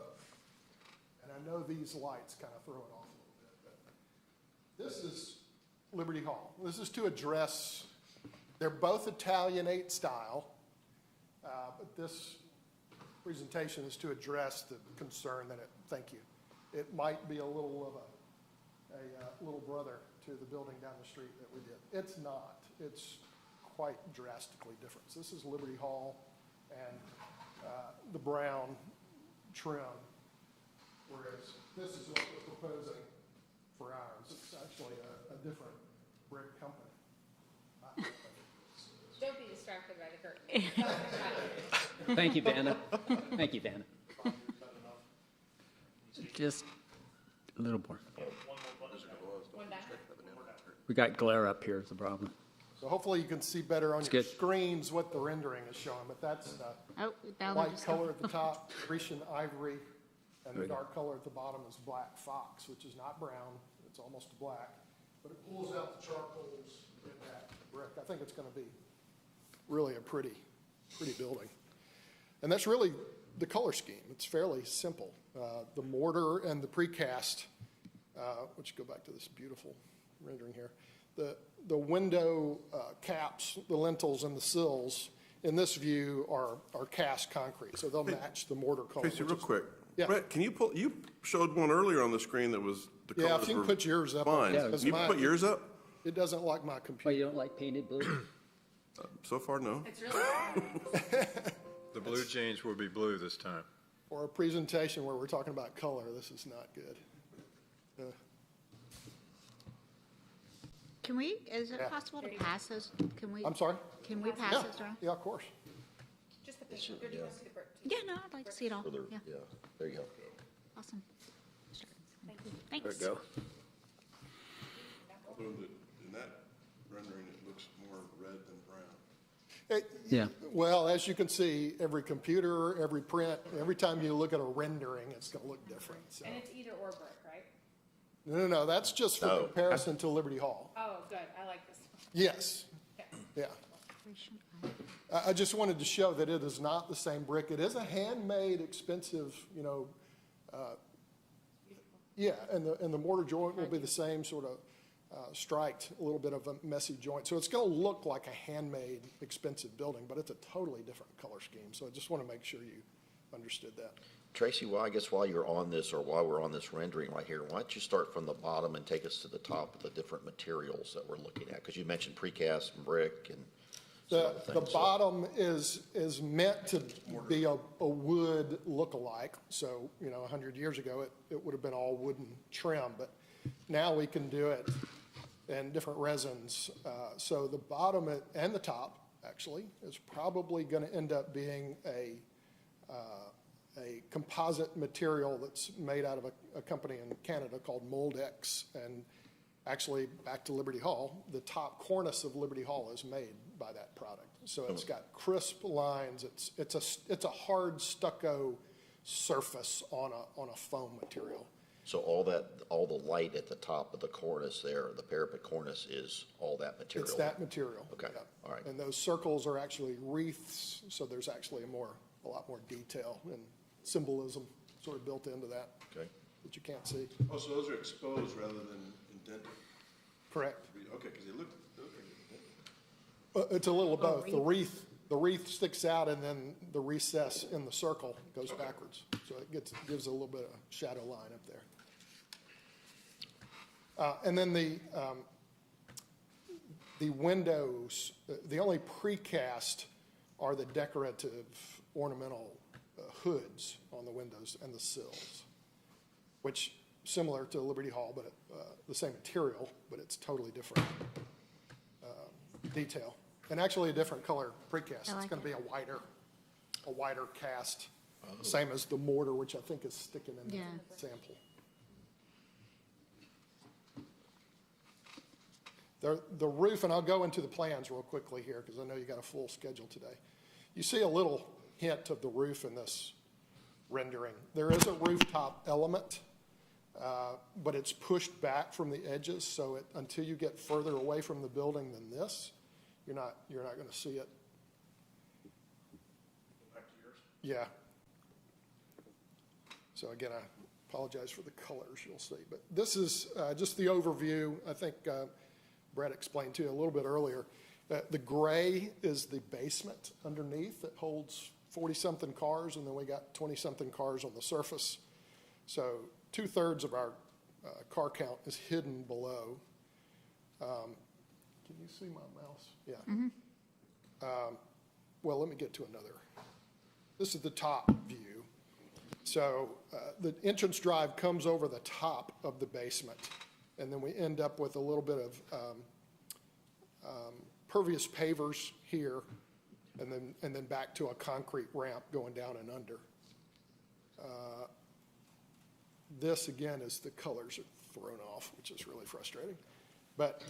And I know these lights kind of throw it off a little bit, but this is Liberty Hall. This is to address, they're both Italianate style, but this presentation is to address the concern that it might be a little of a little brother to the building down the street that we did. It's not. It's quite drastically different. So this is Liberty Hall and the brown trim whereas this is what we're proposing for ours. It's actually a different brick company. Don't be distracted by the curtain. Thank you, Vanna. Thank you, Vanna. Just a little more. One down. We got glare up here is the problem. So hopefully you can see better on It's your good. screens what the rendering is showing, but that's the Oh, that'll light just color at the top, Grecian ivory, and the dark color at the bottom is black fox, which is not brown, it's almost black, but it pulls out the charcoals in that brick. I think it's gonna be really a pretty building. And that's really the color scheme. It's fairly simple. The mortar and the precast, which go back to this beautiful rendering here. The window caps, the lintels and the sills in this view are cast concrete, so they'll match the mortar color. Tracy, real quick. Yeah. Brett, can you pull, you showed one earlier on the screen that was, the Yeah, colors if you can were put yours up. fine. Yeah. Can you put yours up? It doesn't like my Oh, computer. you don't like painted blue? So far, no. It's really, The blue jeans will be blue this time. For a presentation where we're talking about color, this is not good. Can we, is it Yeah. possible to pass those? Can we? I'm sorry? Can we pass Yeah, those around? yeah, of course. just the picture. Or do you want to see the brick? Yeah, no, I'd like to see it all. Further, Yeah, yeah, there you go. awesome. Thank you. Thanks. Although in that rendering, it looks more red than brown. Yeah. Well, as you can see, every computer, every print, every time you look at a rendering, it's going to look different. So. And it's either or brick, right? No, that's just for No. comparison to Liberty Hall. Oh, good, I like this. Yes, Okay. yeah. I just wanted to show that it is not the same brick. It is a handmade, expensive, yeah, and the mortar joint will be the same sort of striked, a little bit of a messy joint. So it's going to look like a handmade, expensive building, but it's a totally different color scheme. So I just want to make sure you understood that. Tracy, well, I guess while you're on this, or while we're on this rendering right here, why don't you start from the bottom and take us to the top of the different materials that we're looking at? Because you mentioned precast and brick and some other The things. So- bottom is meant to be a wood look-alike. So, 100 years ago, it would have been all wooden trim, but now we can do it in different resins. So the bottom and the top, actually, is probably going to end up being a composite material that's made out of a company in Canada called Moldex. And actually, back to Liberty Hall, the top cornice of Liberty Hall is made by that product. So it's got crisp lines. It's a hard stucco surface on a foam material. So all the light at the top of the cornice there, the parapet cornice, is all that material? It's that material. Okay, yeah. all right. And those circles are actually wreaths, so there's actually a lot more detail and symbolism sort of built into that Okay. that you can't see. Oh, so those are exposed rather than indented? Correct. Okay, because they look like It's a little of both. The wreath sticks out, and then the recess in the circle goes backwards. So it gives a little bit of shadow line up there. And then the windows, the only precast are the decorative ornamental hoods on the windows and the sills, which similar to Liberty Hall, but the same material, but it's totally different detail. And actually a different color precast. I It's like going to it. be a wider cast, same as the mortar, which I think is sticking in Yeah. the sample. The roof, and I'll go into the plans real quickly here because I know you got a full schedule today. You see a little hint of the roof in this rendering. There is a rooftop element, but it's pushed back from the edges, so until you get further away from the building than this, you're not going to see it. Back to yours. Yeah. So again, I apologize for the colors you'll see, but this is just the overview. I think Brett explained to you a little bit earlier. The gray is the basement underneath that holds 40-something cars, and then we got 20-something cars on the surface. So 2/3 of our car count is hidden below. Can you see my mouse? Yeah. Well, let me get to another. This is the top view. So the entrance drive comes over the top of the basement, and then we end up with a little bit of pervious pavers here, and then back to a concrete ramp going down and under. This, again, is the colors are thrown off, which is really frustrating. But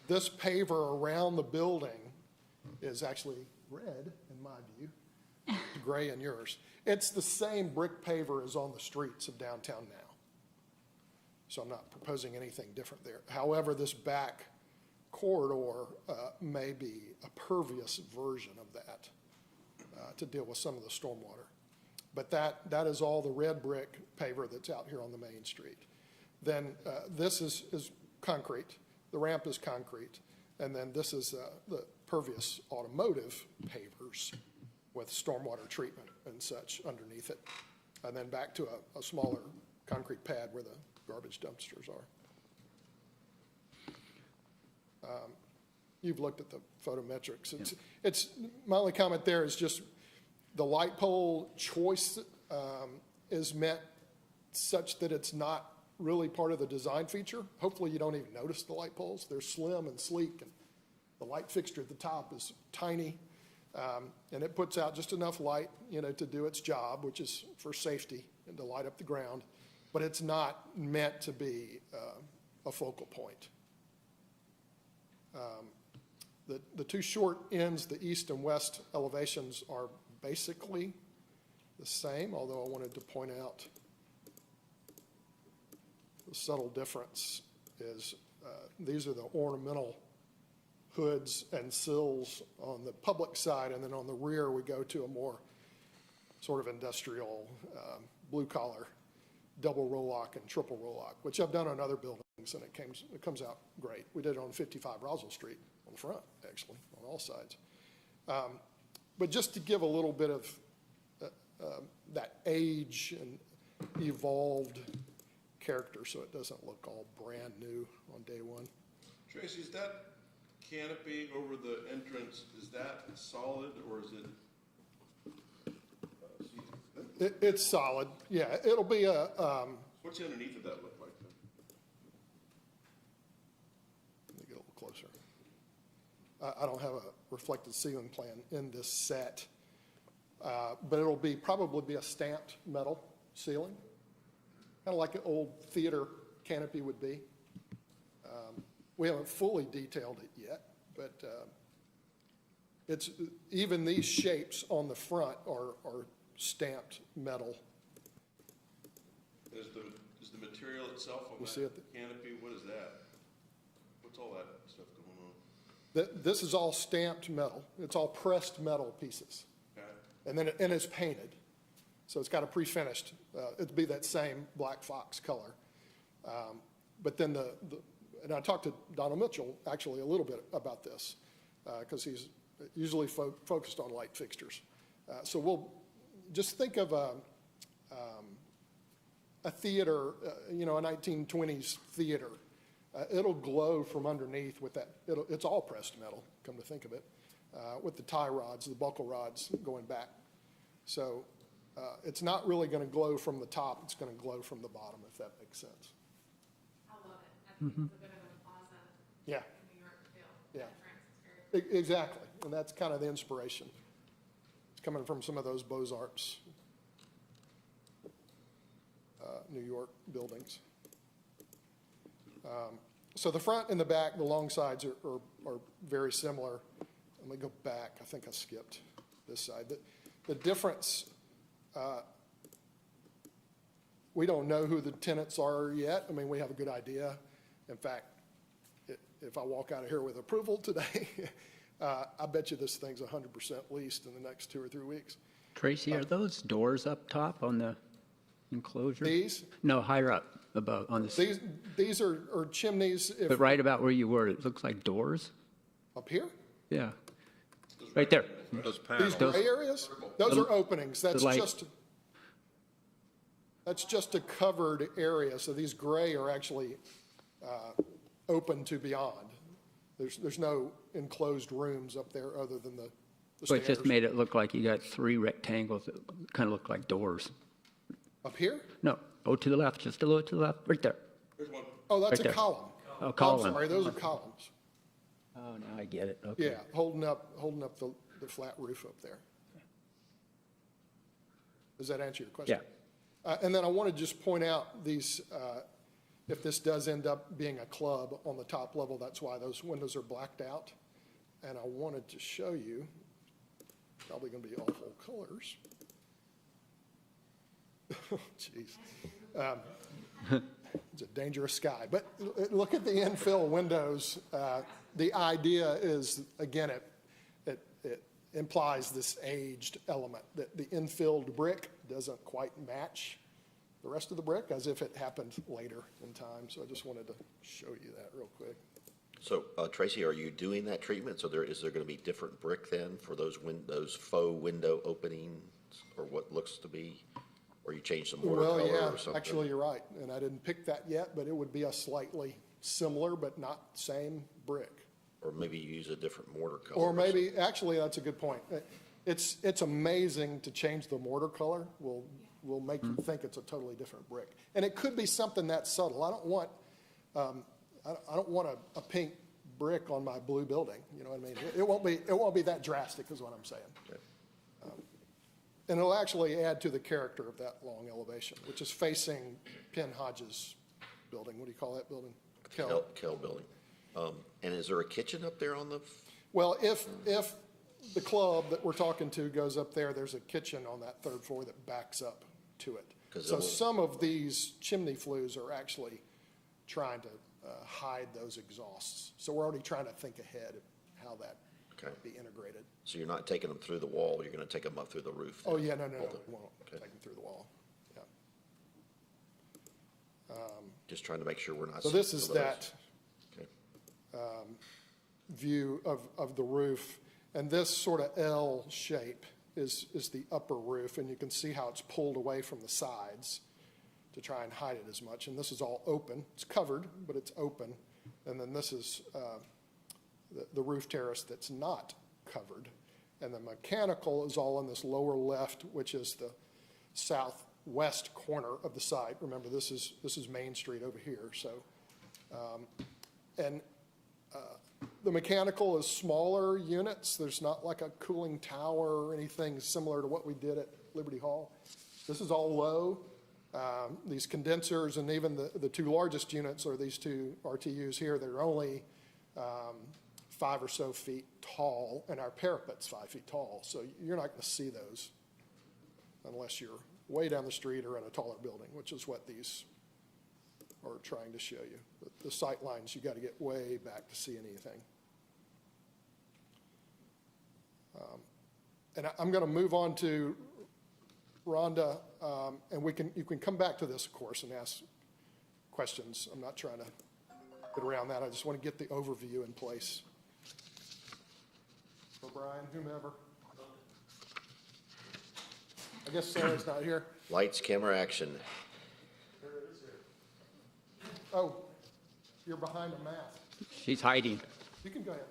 this paver around the building is actually red, in my view, gray in yours. It's the same brick paver as on the streets of downtown now. So I'm not proposing anything different there. However, this back corridor may be a pervious version of that to deal with some of the stormwater. But that is all the red brick paver that's out here on the main street. Then this is concrete. The ramp is concrete. And then this is the pervious automotive pavers with stormwater treatment and such underneath it. And then back to a smaller concrete pad where the garbage dumpsters are. You've looked at the photometrics. It's my only comment there is just the light pole choice is meant such that it's not really part of the design feature. Hopefully you don't even notice the light poles. They're slim and sleek, and the light fixture at the top is tiny, and it puts out just enough light, to do its job, which is for safety and to light up the ground, but it's not meant to be a focal point. The two short ends, the east and west elevations, are basically the same, although I wanted to point out the subtle difference is these are the ornamental hoods and sills on the public side, and then on the rear we go to a more sort of industrial blue collar double roll lock and triple roll lock, which I've done on other buildings, and it comes out great. We did it on 55 Roswell Street on the front, actually, on all sides. But just to give a little bit of that age and evolved character so it doesn't look all brand new on day one. Tracy, is that canopy over the entrance, is that solid or is it? It's solid, yeah. It'll be a. What's underneath of that look like then? Let me get a little closer. I don't have a reflected ceiling plan in this set, but it'll probably be a stamped metal ceiling, kind of like an old theater canopy would be. We haven't fully detailed it yet, but it's even these shapes on the front are stamped metal. Is the material itself on that canopy, what is that? What's all that stuff going on? This is all stamped metal. It's all pressed metal pieces. Okay. And it's painted. So it's got a pre-finished, it'd be that same black fox color. But then and I talked to Donald Mitchell actually a little bit about this, because he's usually focused on light fixtures. So we'll just think of a theater, a 1920s theater. It'll glow from underneath with that. It's all pressed metal, come to think of it, with the tie rods, the buckle rods going back. So it's not really going to glow from the top. It's going to glow from the bottom, if that makes sense. I love it. I think it's a bit of a plaza Yeah. in New York feel. Yeah. Entrance. It's very Exactly, and that's kind of the inspiration. It's coming from some of those Beaux-Arts New York buildings. So the front and the back, the long sides are very similar. Let me go back. I think I skipped this side. The difference, we don't know who the tenants are yet. I mean, we have a good idea. In fact, if I walk out of here with approval today, I bet you this thing's 100% leased in the next 2 or 3 weeks. Tracy, are those doors up top on the enclosure? These? No, higher up above on the. These are chimneys. But right about where you were, it looks like doors. Up here? Yeah, right there. Those These panels. gray areas? Those are openings. That's light. just a covered area. So these gray are actually open to beyond. There's no enclosed rooms up there other than the the So it just stairs. made it look like you got three rectangles that kind of look like doors. Up here? No, go to the left, just a little to the left, right there. There's one. Oh, that's Right a there. column. Oh, I'm column. sorry, those are columns. Oh, now I get it, okay. Yeah, holding up the flat roof up there. Does that answer your question? Yeah. And then I want to just point out these, if this does end up being a club on the top level, that's why those windows are blacked out. And I wanted to show you, probably going to be awful colors. Oh, jeez. It's a dangerous sky. But look at the infill windows. The idea is, again, it implies this aged element, that the infilled brick doesn't quite match the rest of the brick as if it happened later in time. So I just wanted to show you that real quick. So, Tracy, are you doing that treatment? So is there going to be different brick then for those faux window openings, or what looks to be, or you change the mortar Well, color yeah, or something? actually, you're right. And I didn't pick that yet, but it would be a slightly similar but not same brick. Or maybe you use a different mortar color? Or maybe, actually, that's a good point. It's amazing to change the mortar color. Will make you think it's a totally different brick. And it could be something that subtle. I don't want a pink brick on my blue building. You know what I mean? It won't be that drastic, is what I'm saying. Okay. And it'll actually add to the character of that long elevation, which is facing Penn Hodges building. What do you call that building? Kell building. And is there a kitchen up there on the? Well, if the club that we're talking to goes up there, there's a kitchen on that third floor that backs up to it. 'Cause So it will- some of these chimney flues are actually trying to hide those exhausts. So we're already trying to think ahead of how that Okay. might be integrated. So you're not taking them through the wall, you're going to take them up through the roof? Oh, then? yeah, no, we won't Okay. take them through the wall. Yeah. Just trying to make sure we're not. So this is some of that those- Okay. view of the roof. And this sort of L shape is the upper roof, and you can see how it's pulled away from the sides to try and hide it as much. And this is all open. It's covered, but it's open. And then this is the roof terrace that's not covered. And the mechanical is all in this lower left, which is the southwest corner of the site. Remember, this is Main Street over here. So, the mechanical is smaller units. There's not like a cooling tower or anything similar to what we did at Liberty Hall. This is all low. These condensers and even the two largest units are these two RTUs here. They're only 5 or so feet tall, and our parapet's 5 feet tall. So you're not going to see those unless you're way down the street or in a taller building, which is what these are trying to show you. The sight lines, you got to get way back to see anything. And I'm going to move on to Rhonda, and you can come back to this, of course, and ask questions. I'm not trying to get around that. I just want to get the overview in place. For Brian, whomever. I guess Sarah's not here. Lights, camera, action. Oh, you're behind a mask. She's hiding. You can go ahead.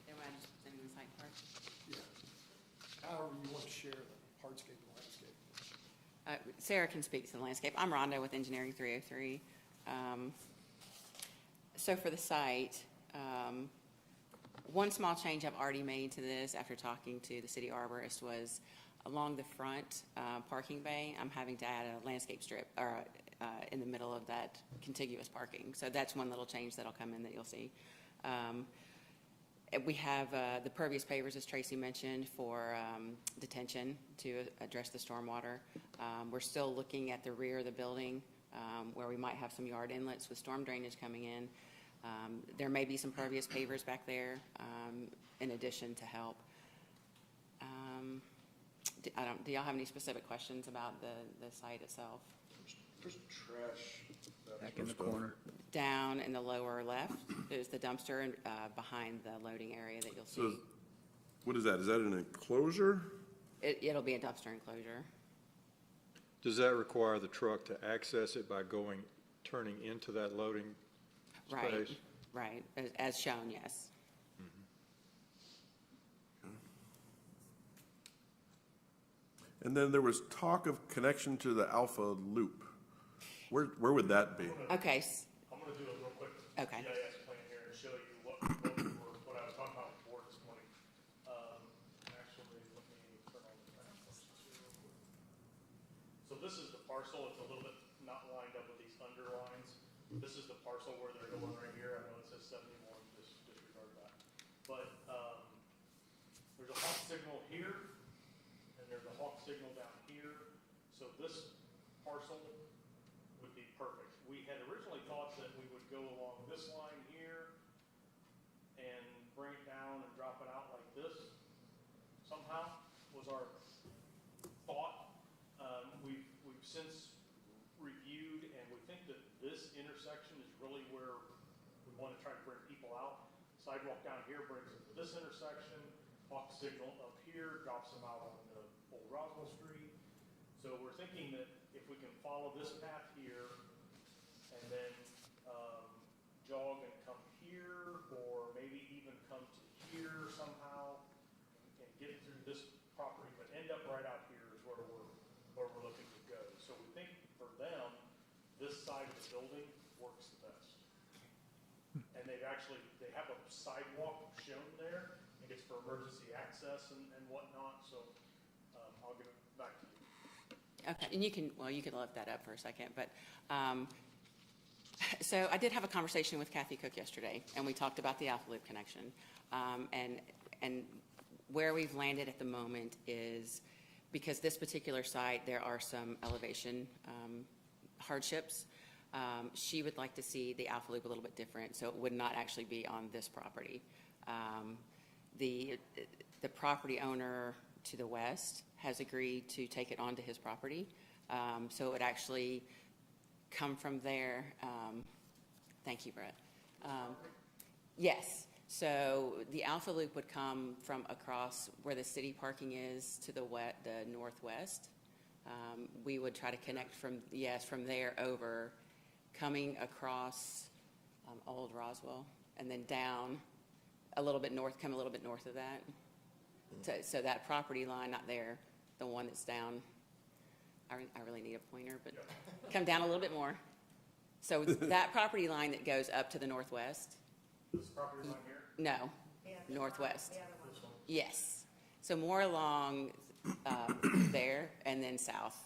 They want to just send me the site first. Yeah. However you want to share the hardscape and landscape. Sarah can speak to the landscape. I'm Rhonda with Engineering 303. So for the site, one small change I've already made to this after talking to the city arborist was along the front parking bay, I'm having to add a landscape strip or in the middle of that contiguous parking. So that's one little change that'll come in that you'll see. We have the pervious pavers, as Tracy mentioned, for detention to address the stormwater. We're still looking at the rear of the building where we might have some yard inlets with storm drainage coming in. There may be some pervious pavers back there in addition to help. Do y'all have any specific questions about the site itself? There's trash. Back in the corner. Down in the lower left is the dumpster and behind the loading area that you'll see. So, what is that? Is that an enclosure? It'll be a dumpster enclosure. Does that require the truck to access it by turning into that loading Right, space? right, as shown, yes. And then there was talk of connection to the Alpha Loop. Where would that be? Okay, I'm gonna do a real quick Okay. GIS plan here and show you what I was talking about with the board this morning. Actually, let me turn on the map first here real quick. So this is the parcel, it's a little bit not lined up with these underlines. This is the parcel where they're going right here, I know it says 71, just disregard that. But, there's a hawk signal here, and there's a hawk signal down here. So this parcel would be perfect. We had originally thought that we would go along this line here and bring it down and drop it out like this. Somehow was our thought. We've since reviewed, and we think that this intersection is really where we want to try to bring people out. Sidewalk down here brings them to this intersection. Hawk signal up here drops them out on the old Roswell Street. So we're thinking that if we can follow this path here and then jog and come here, or maybe even come to here somehow and get through this property, but end up right out here is where we're looking to go. So we think for them, this side of the building works the best. And they have a sidewalk shown there. I think it's for emergency access and whatnot, so I'll give it back to you. Okay, and you can lift that up for a second, but, so I did have a conversation with Kathy Cook yesterday, and we talked about the Alpha Loop connection. And where we've landed at the moment is, because this particular site, there are some elevation hardships. She would like to see the Alpha Loop a little bit different, so it would not actually be on this property. The property owner to the west has agreed to take it onto his property. So it would actually come from there. Thank you, Brett. Yes. So the Alpha Loop would come from across where the city parking is to the northwest. We would try to connect from there over, coming across Old Roswell, and then down a little bit north, come a little bit north of that. So that property line, not there, the one that's down, I really need a pointer, but come down a little bit more. So that property line that goes up to the northwest. This property line here? No, northwest. Yes. So more along there and then south,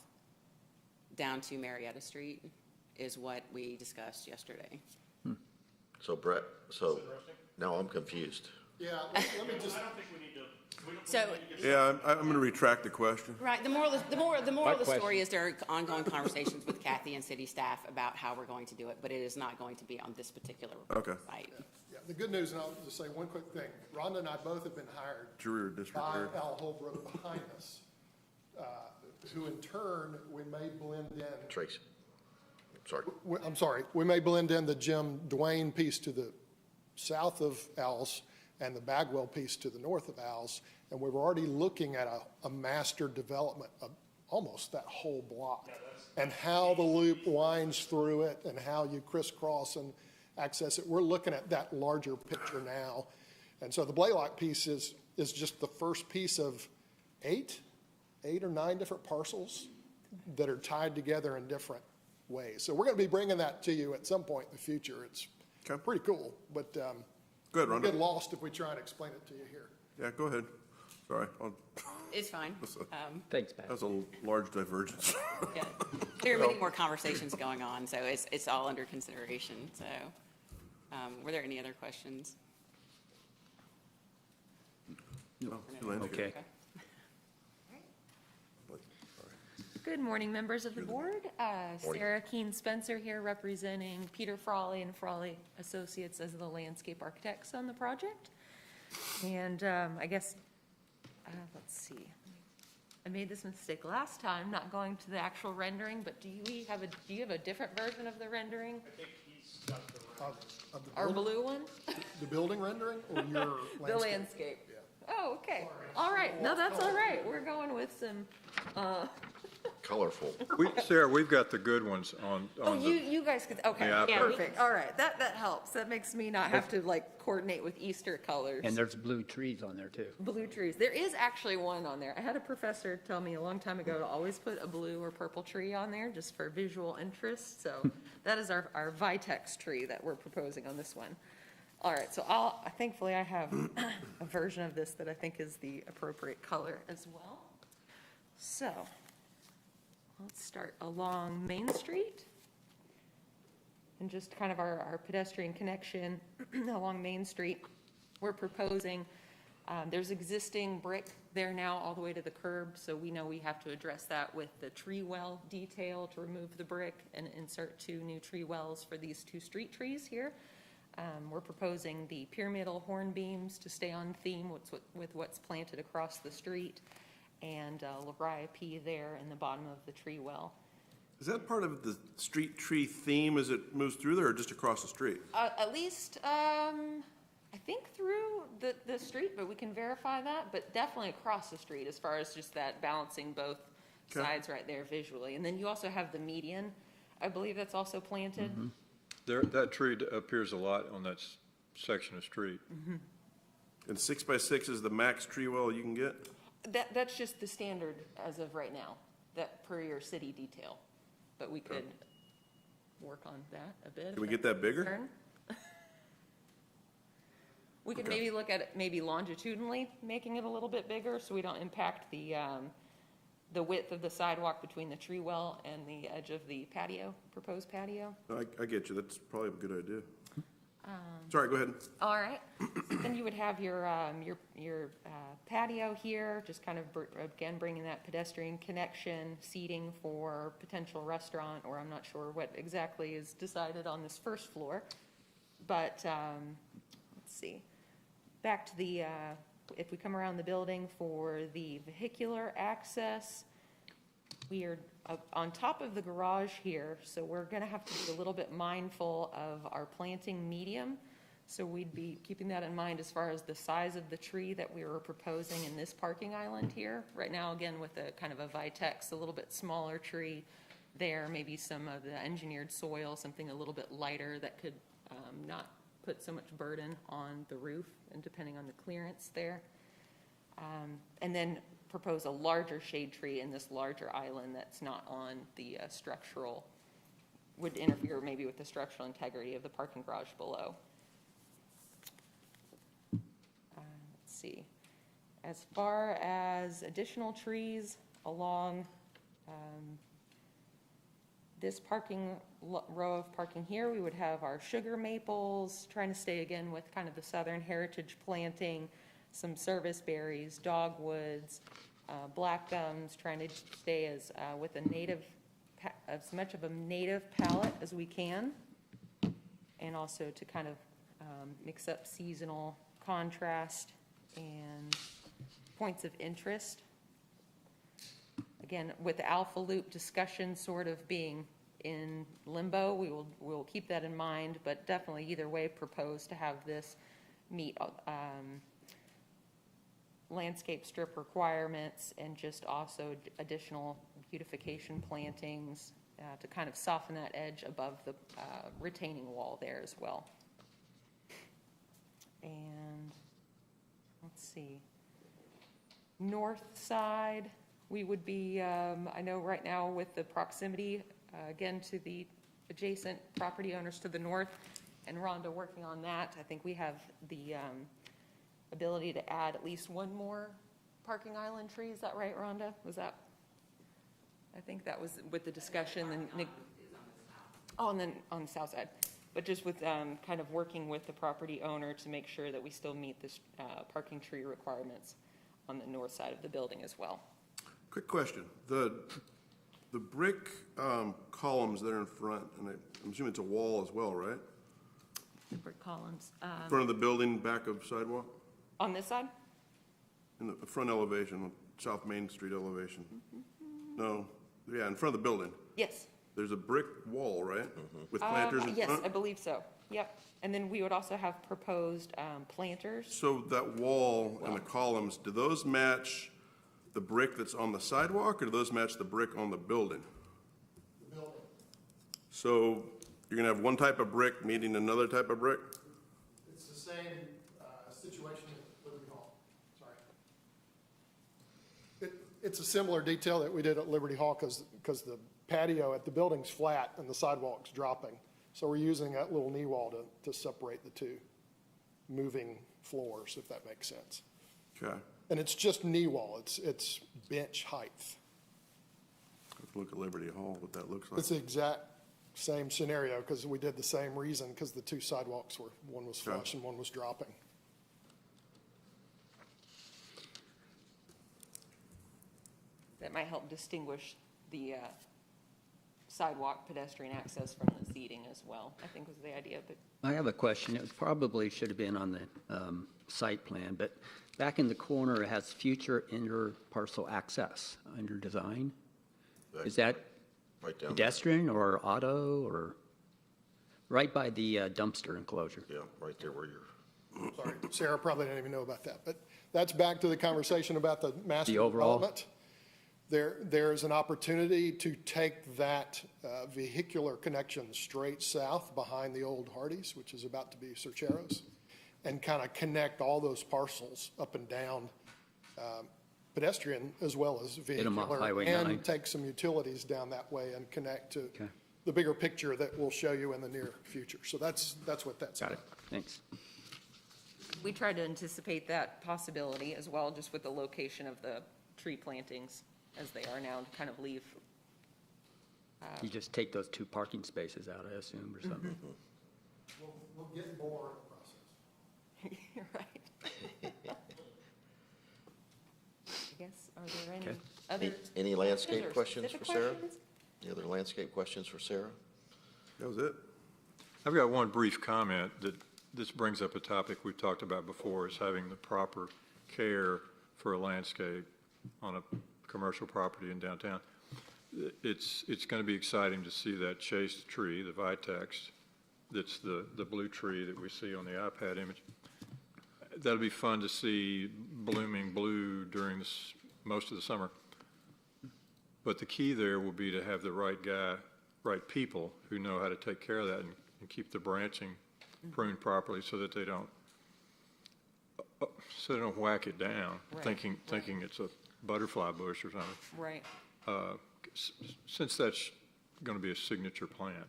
down to Marietta Street is what we discussed yesterday. So Brett, so Interesting. now I'm confused. Yeah, let me just, I don't think we need to. So, Yeah, I'm going to retract the question. right, the moral of the story is there are ongoing conversations with Kathy and city staff about how we're going to do it, but it is not going to be on this particular Okay. site. yeah, the good news, and I'll just say one quick thing. Rhonda and I both have been hired Jury or district by court? Al Holbrook behind us, who in turn, we may blend in. Tracy, sorry. I'm sorry, we may blend in the Jim Dwayne piece to the south of Al's and the Bagwell piece to the north of Al's, and we were already looking at a master development of almost that whole block, and how the loop winds through it, and how you crisscross and access it. We're looking at that larger picture now. And so the Blaylock piece is just the first piece of eight or nine different parcels that are tied together in different ways. So we're going to be bringing that to you at some point in the future. It's Okay. pretty cool, but Go ahead, we'll Rhonda. get lost if we try and explain it to you here. Yeah, go ahead. Sorry, It's fine. Thanks, Pat. that's a large divergence. Yeah. There are many more conversations going on, so it's all under consideration. So, were there any other questions? Okay. Good morning, members of the board. Sarah Keene Spencer here representing Peter Frawley and Frawley Associates as the landscape architects on the project. And I guess, let's see. I made this mistake last time, not going to the actual rendering, but do you have a different version of the rendering? I think he's got the Of the Our building- blue one? The building rendering or your landscape? The landscape. Oh, okay. All right. No, that's all right. We're going with some, colorful. Sarah, we've got the good ones on Oh, the. you guys could, okay, Yeah, Yeah, perfect, all right, that helps. That makes me not have to like coordinate with Easter colors. And there's blue trees on there too. Blue trees. There is actually one on there. I had a professor tell me a long time ago to always put a blue or purple tree on there just for visual interest. So that is our Vitex tree that we're proposing on this one. All right, so thankfully I have a version of this that I think is the appropriate color as well. So let's start along Main Street. And just kind of our pedestrian connection along Main Street. We're proposing, there's existing brick there now all the way to the curb, so we know we have to address that with the tree well detail to remove the brick and insert 2 new tree wells for these 2 street trees here. We're proposing the pyramidal horn beams to stay on theme with what's planted across the street, and liriope there in the bottom of the tree well. Is that part of the street tree theme as it moves through there, or just across the street? At least, I think through the street, but we can verify that, but definitely across the street as far as just that balancing both Okay. sides right there visually. And then you also have the median, I believe that's also planted. That tree appears a lot on that section of street. And 6 by 6 is the max tree well you can get? That's just the standard as of right now, that per your city detail. But we could work on that a bit. Can we get that bigger? Concern. We could maybe look at it maybe longitudinally, making it a little bit bigger so we don't impact the width of the sidewalk between the tree well and the edge of the patio, proposed patio. I get you, that's probably a good idea. Sorry, go ahead. All right. Then you would have your patio here, just kind of, again, bringing that pedestrian connection, seating for potential restaurant, or I'm not sure what exactly is decided on this first floor. But let's see. Back to the, if we come around the building for the vehicular access, we are on top of the garage here, so we're going to have to be a little bit mindful of our planting medium. So we'd be keeping that in mind as far as the size of the tree that we were proposing in this parking island here. Right now, again, with a kind of a Vitex, a little bit smaller tree there, maybe some of the engineered soil, something a little bit lighter that could not put so much burden on the roof, and depending on the clearance there. And then propose a larger shade tree in this larger island that's not on the structural, would interfere maybe with the structural integrity of the parking garage below. Let's see. As far as additional trees along this parking row of parking here, we would have our sugar maples, trying to stay again with kind of the Southern heritage planting, some service berries, dogwoods, black gums, trying to stay as with a native, as much of a native palette as we can, and also to kind of mix up seasonal contrast and points of interest. Again, with the Alpha Loop discussion sort of being in limbo, we'll keep that in mind, but definitely either way propose to have this meet landscape strip requirements and just also additional beautification plantings to kind of soften that edge above the retaining wall there as well. And let's see, north side, we would be, I know right now with the proximity, again, to the adjacent property owners to the north, and Rhonda working on that, I think we have the ability to add at least one more parking island tree. Is that right, Rhonda? Was that? I think that was with the discussion. And then on the south side. But just with kind of working with the property owner to make sure that we still meet this parking tree requirements on the north side of the building as well. Quick question. The brick columns there in front, and I'm assuming it's a wall as well, right? Brick columns. Front of the building, back of sidewalk? On this side? In the front elevation, South Main Street elevation. No, yeah, in front of the building. Yes. There's a brick wall, right? With planters in front? Yes, I believe so. Yep. And then we would also have proposed planters. So that wall and the columns, do those match the brick that's on the sidewalk, or do those match the brick on the building? The building. So you're gonna have one type of brick meeting another type of brick? It's the same situation at Liberty Hall. Sorry. It's a similar detail that we did at Liberty Hall because the patio at the building's flat and the sidewalk's dropping. So we're using that little knee wall to separate the two moving floors, if that makes sense. Okay. And it's just knee wall. It's bench height. Let's look at Liberty Hall, what that looks like. It's the exact same scenario because we did the same reason because the two sidewalks were, one was flush and one was dropping. That might help distinguish the sidewalk pedestrian access from the seating as well, I think was the idea, but I have a question. It probably should have been on the site plan, but back in the corner, it has future inter-parcel access under design. Is that Right down there. pedestrian or auto or right by the dumpster enclosure? Yeah, right there where you're, Sorry, Sarah probably didn't even know about that, but that's back to the conversation about the master The overall? development. There's an opportunity to take that vehicular connection straight south behind the old Hardee's, which is about to be Cercheros, and kind of connect all those parcels up and down, pedestrian as well as them off vehicular. Highway 9. And take some utilities down that way and connect to Okay. the bigger picture that we'll show you in the near future. So that's what that's Got about. it. Thanks. we tried to anticipate that possibility as well, just with the location of the tree plantings as they are now, to kind of leave. You just take those 2 parking spaces out, I assume, or something. We'll get more in the process. You're right. I guess, are there any Okay. other? any landscape or questions specific for Sarah? questions? Any other landscape questions for Sarah? That was it? I've got one brief comment that this brings up a topic we've talked about before, is having the proper care for a landscape on a commercial property in downtown. It's going to be exciting to see that chased tree, the vitex, that's the blue tree that we see on the iPad image. That'll be fun to see blooming blue during most of the summer. But the key there will be to have the right guy, right people who know how to take care of that and keep the branching pruned properly so that they don't whack it down, Right, thinking it's a butterfly bush or something. Right. Since that's going to be a signature plant.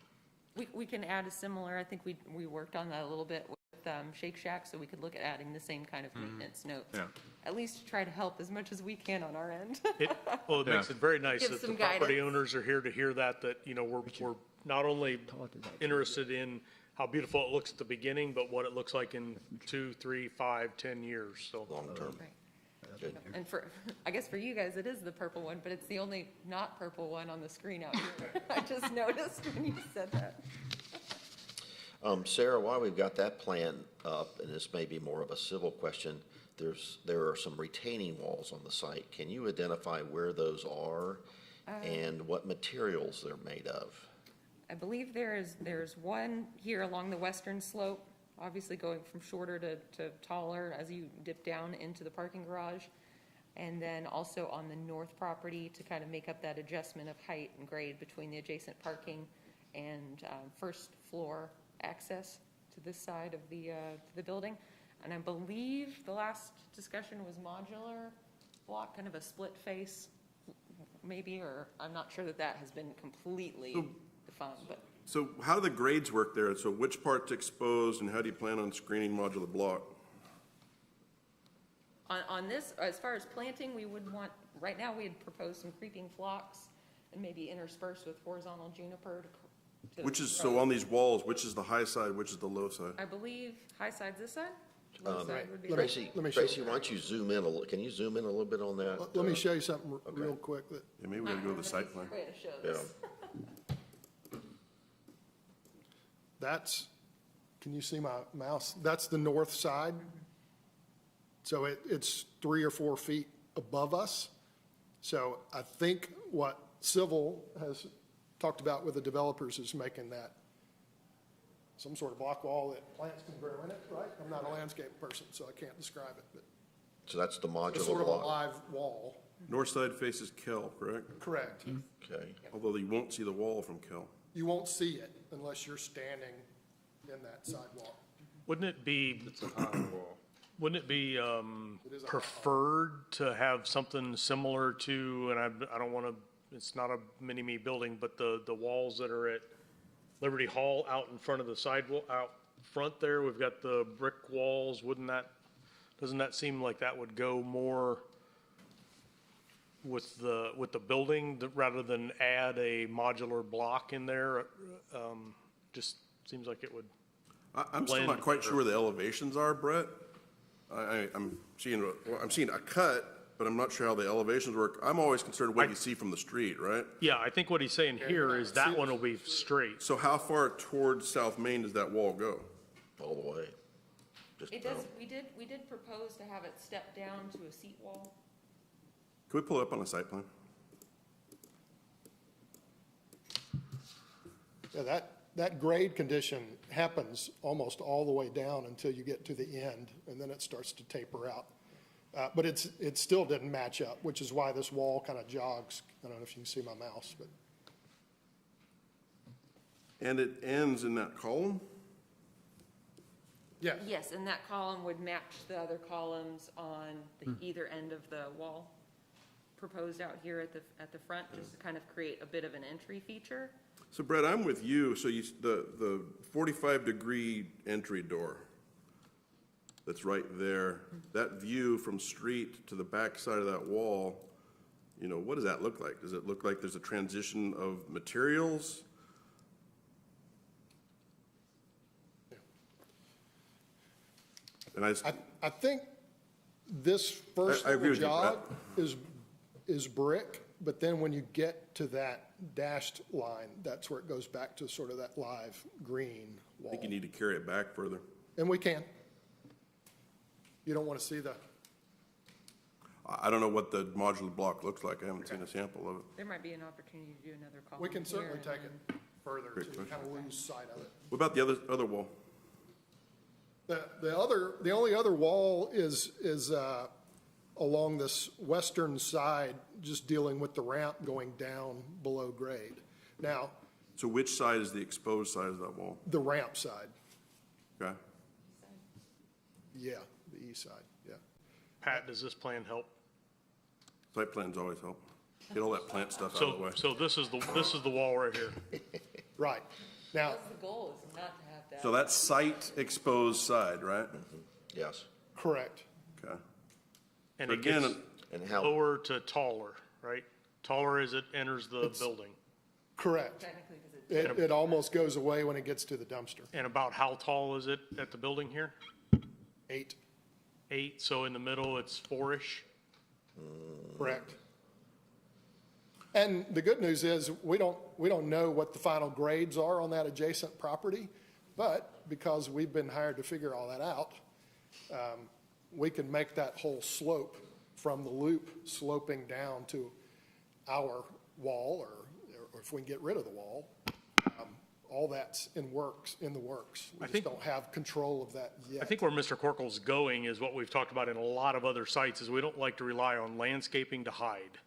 We can add a similar, I think we worked on that a little bit with Shake Shack, so we could look at adding the same kind of maintenance notes. Yeah. At least to try to help as much as we can on our end. It makes it very nice Give that the some property guidance. owners are here to hear that, we're not only interested in how beautiful it looks at the beginning, but what it looks like in 2, 3, 5, 10 years, so. Long term. Right. Good. And I guess for you guys, it is the purple one, but it's the only not purple one on the screen out here. I just noticed when you said that. Sarah, while we've got that plan up, and this may be more of a civil question, there are some retaining walls on the site. Can you identify where those are and what materials they're made of? I believe there's one here along the western slope, obviously going from shorter to taller as you dip down into the parking garage. And then also on the north property to kind of make up that adjustment of height and grade between the adjacent parking and first floor access to this side of the building. And I believe the last discussion was modular block, kind of a split face maybe, or I'm not sure that has been completely defined, but. So how do the grades work there? So which part's exposed and how do you plan on screening modular block? On this, as far as planting, we would want, right now we had proposed some creeping phlox and maybe interspersed with horizontal juniper to. Which is, so on these walls, which is the high side, which is the low side? I believe high side's this side? Low side would be. Tracy, let me show Tracy, why don't you zoom in can you zoom in a little bit on that? Let me show you something real quick that Yeah, maybe we gotta go to the site plan. Way to show Yeah. this. can you see my mouse? That's the north side. So it's 3 or 4 feet above us. So I think what Civil has talked about with the developers is making that some sort of block wall that plants can grow in it, right? I'm not a landscape person, so I can't describe it, but So that's the it's modular sort of a block. live wall. North side faces Kell, correct? Correct. Okay. Although you won't see the wall from Kell. You won't see it unless you're standing in that sidewalk. Wouldn't it be, wouldn't it be is a high preferred to have something similar to, and I don't want to, it's not a mini-me building, but the walls that are at Liberty Hall out in front of the sidewalk, out front there, we've got the brick walls, doesn't that seem like that would go more with the building, rather than add a modular block in there? Just seems like it would. I'm still blend not quite better. sure where the elevations are, Brett. I'm seeing a cut, but I'm not sure how the elevations work. I'm always concerned what you see from the street, right? Yeah, I think what he's saying here is that one will be straight. So how far towards South Main does that wall go? All the way. Just It does, we did propose to have it step down to a seat wall. Can we pull it up on a site plan? Yeah, that grade condition happens almost all the way down until you get to the end, and then it starts to taper out. But it still didn't match up, which is why this wall kind of jogs. I don't know if you can see my mouse, but And it ends in that column? yeah. Yes, and that column would match the other columns on the either end of the wall proposed out here at the front, just to kind of create a bit of an entry feature. So Brett, I'm with you. So the 45-degree entry door that's right there, that view from street to the back side of that wall, you know, what does that look like? Does it look like there's a transition of materials? And I think this first I agree little with you, jog is brick, but then when you get to that dashed line, that's where it goes back to sort of that live green wall. think you need to carry it back further. And we can. You don't want to see the, I don't know what the modular block looks like. I haven't seen a sample of it. There might be an opportunity to do another column we can here certainly and take then- it further Great to kind of lose sight of it. What about the other wall? The only other wall is along this western side, just dealing with the ramp going down below grade. Now, So which side is the exposed side of that wall? the ramp side, Okay. yeah, the east side, yeah. Pat, does this plan help? Site plans always help. Get all that plant stuff out of the way. So this is the wall right here. Right. Now, That's the goal, is not to have that. So that's site exposed side, right? Yes. correct. Okay. And So it gets again, And how, lower to taller, right? Taller as it enters the building. Correct. Technically, because It almost goes away when it gets to the dumpster. And about how tall is it at the building here? 8, 8, so in the middle, it's 4-ish? correct. And the good news is, we don't know what the final grades are on that adjacent property, but because we've been hired to figure all that out, we can make that whole slope from the loop sloping down to our wall, or if we can get rid of the wall. All that's in the works. We just don't have control of that yet. I think where Mr. Corkle's going is what we've talked about in a lot of other sites, is we don't like to rely on landscaping to hide.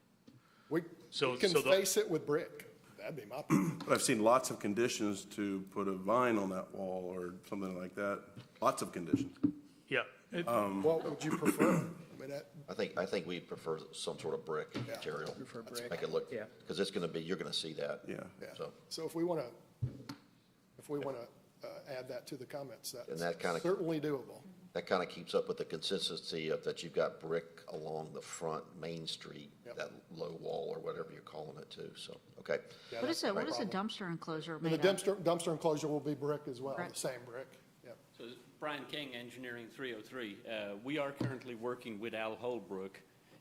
We So- can so the- face it with brick. That'd be my, but I've seen lots of conditions to put a vine on that wall or something like that. Lots of conditions. Yeah. what would you prefer? I mean, I think we prefer some sort of brick material. Prefer brick. Make it look, Yeah. because it's going to be, you're going to see that. Yeah. So, so if we want to add that to the comments, And that's that kinda- certainly doable. that kind of keeps up with the consistency of that you've got brick along the front Main Street, Yep. that low wall or whatever you're calling it too, so, okay. Yeah, What is that's it, what no is a problem. dumpster enclosure And the made of? dumpster enclosure will be brick as well, Brick. the same brick. Yep. So Brian King, Engineering 303. We are currently working with Al Holbrook,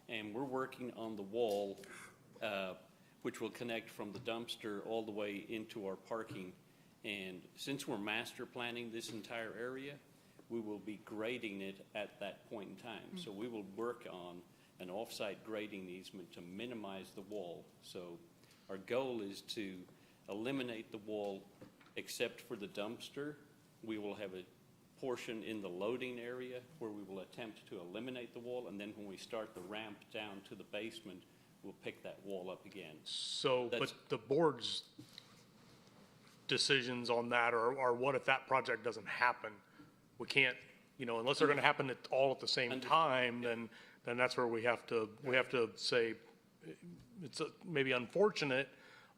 and we're working on the wall, which will connect from the dumpster all the way into our parking. And since we're master planning this entire area, we will be grading it at that point in time. So we will work on an off-site grading easement to minimize the wall. So our goal is to eliminate the wall except for the dumpster. We will have portion in the loading area where we will attempt to eliminate the wall, and then when we start the ramp down to the basement, we'll pick that wall up again. So, but That's- the board's decisions on that are what if that project doesn't happen? We can't, unless they're gonna happen all at the same time, then that's where we have to say, it's maybe unfortunate,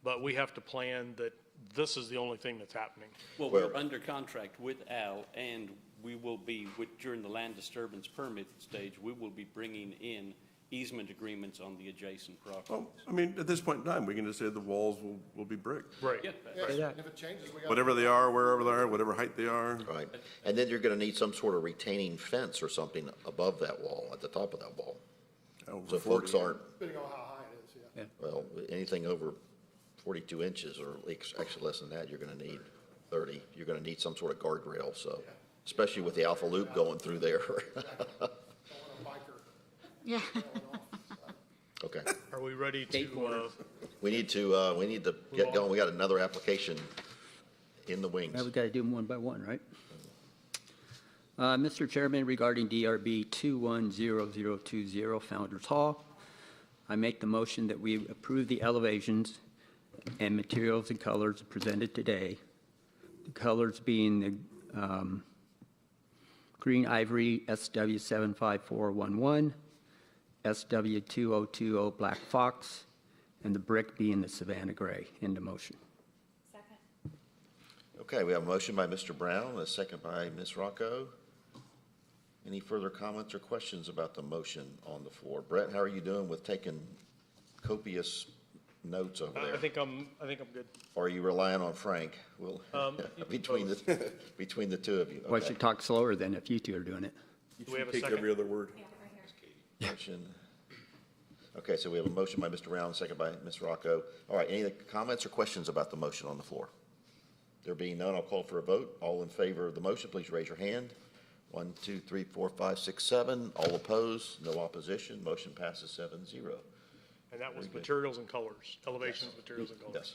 but we have to plan that this is the only thing that's happening. Well, we're under contract with Al, and we will be, during the land disturbance permit stage, we will be bringing in easement agreements on the adjacent properties. Well, I mean, at this point in time, we can just say the walls will be brick. Right. Yeah, Yeah, and if it changes, we got. Whatever they are, wherever they are, whatever height they are. Right. And then you're going to need some sort of retaining fence or something above that wall, at the top of that wall. Over So 40. folks aren't, Depending on how high it is, yeah. well, anything over 42 inches or actually less than that, you're going to need 30. You're going to need some sort of guardrail, so, especially with the Alpha Loop going through there. Don't want a biker Yeah. going off. Okay. Are we ready to, We need to get going. We got another application in the wings. Now we got to do them one by one, right? Mr. Chairman, regarding DRB 210020 Founder's Hall, I make the motion that we approve the elevations and materials and colors presented today. The colors being the green ivory SW 75411, SW 2020 Black Fox, and the brick being the Savannah Gray. In the motion. Second. Okay, we have a motion by Mr. Brown, a second by Ms. Rocco. Any further comments or questions about the motion on the floor? Brett, how are you doing with taking copious notes over there? I think I'm good. Or are you relying on Frank? We'll, between the two of you. Well, I Okay. should talk slower then if you two are doing it. Do we have a Take second? every other word. Motion. Okay, so we have a motion by Mr. Brown, second by Ms. Rocco. All right, any comments or questions about the motion on the floor? There being none, I'll call for a vote. All in favor of the motion, please raise your hand. 1, 2, 3, 4, 5, 6, 7. All opposed, no opposition. Motion passes 7-0. And that was materials and colors, elevations, materials and colors. Yes.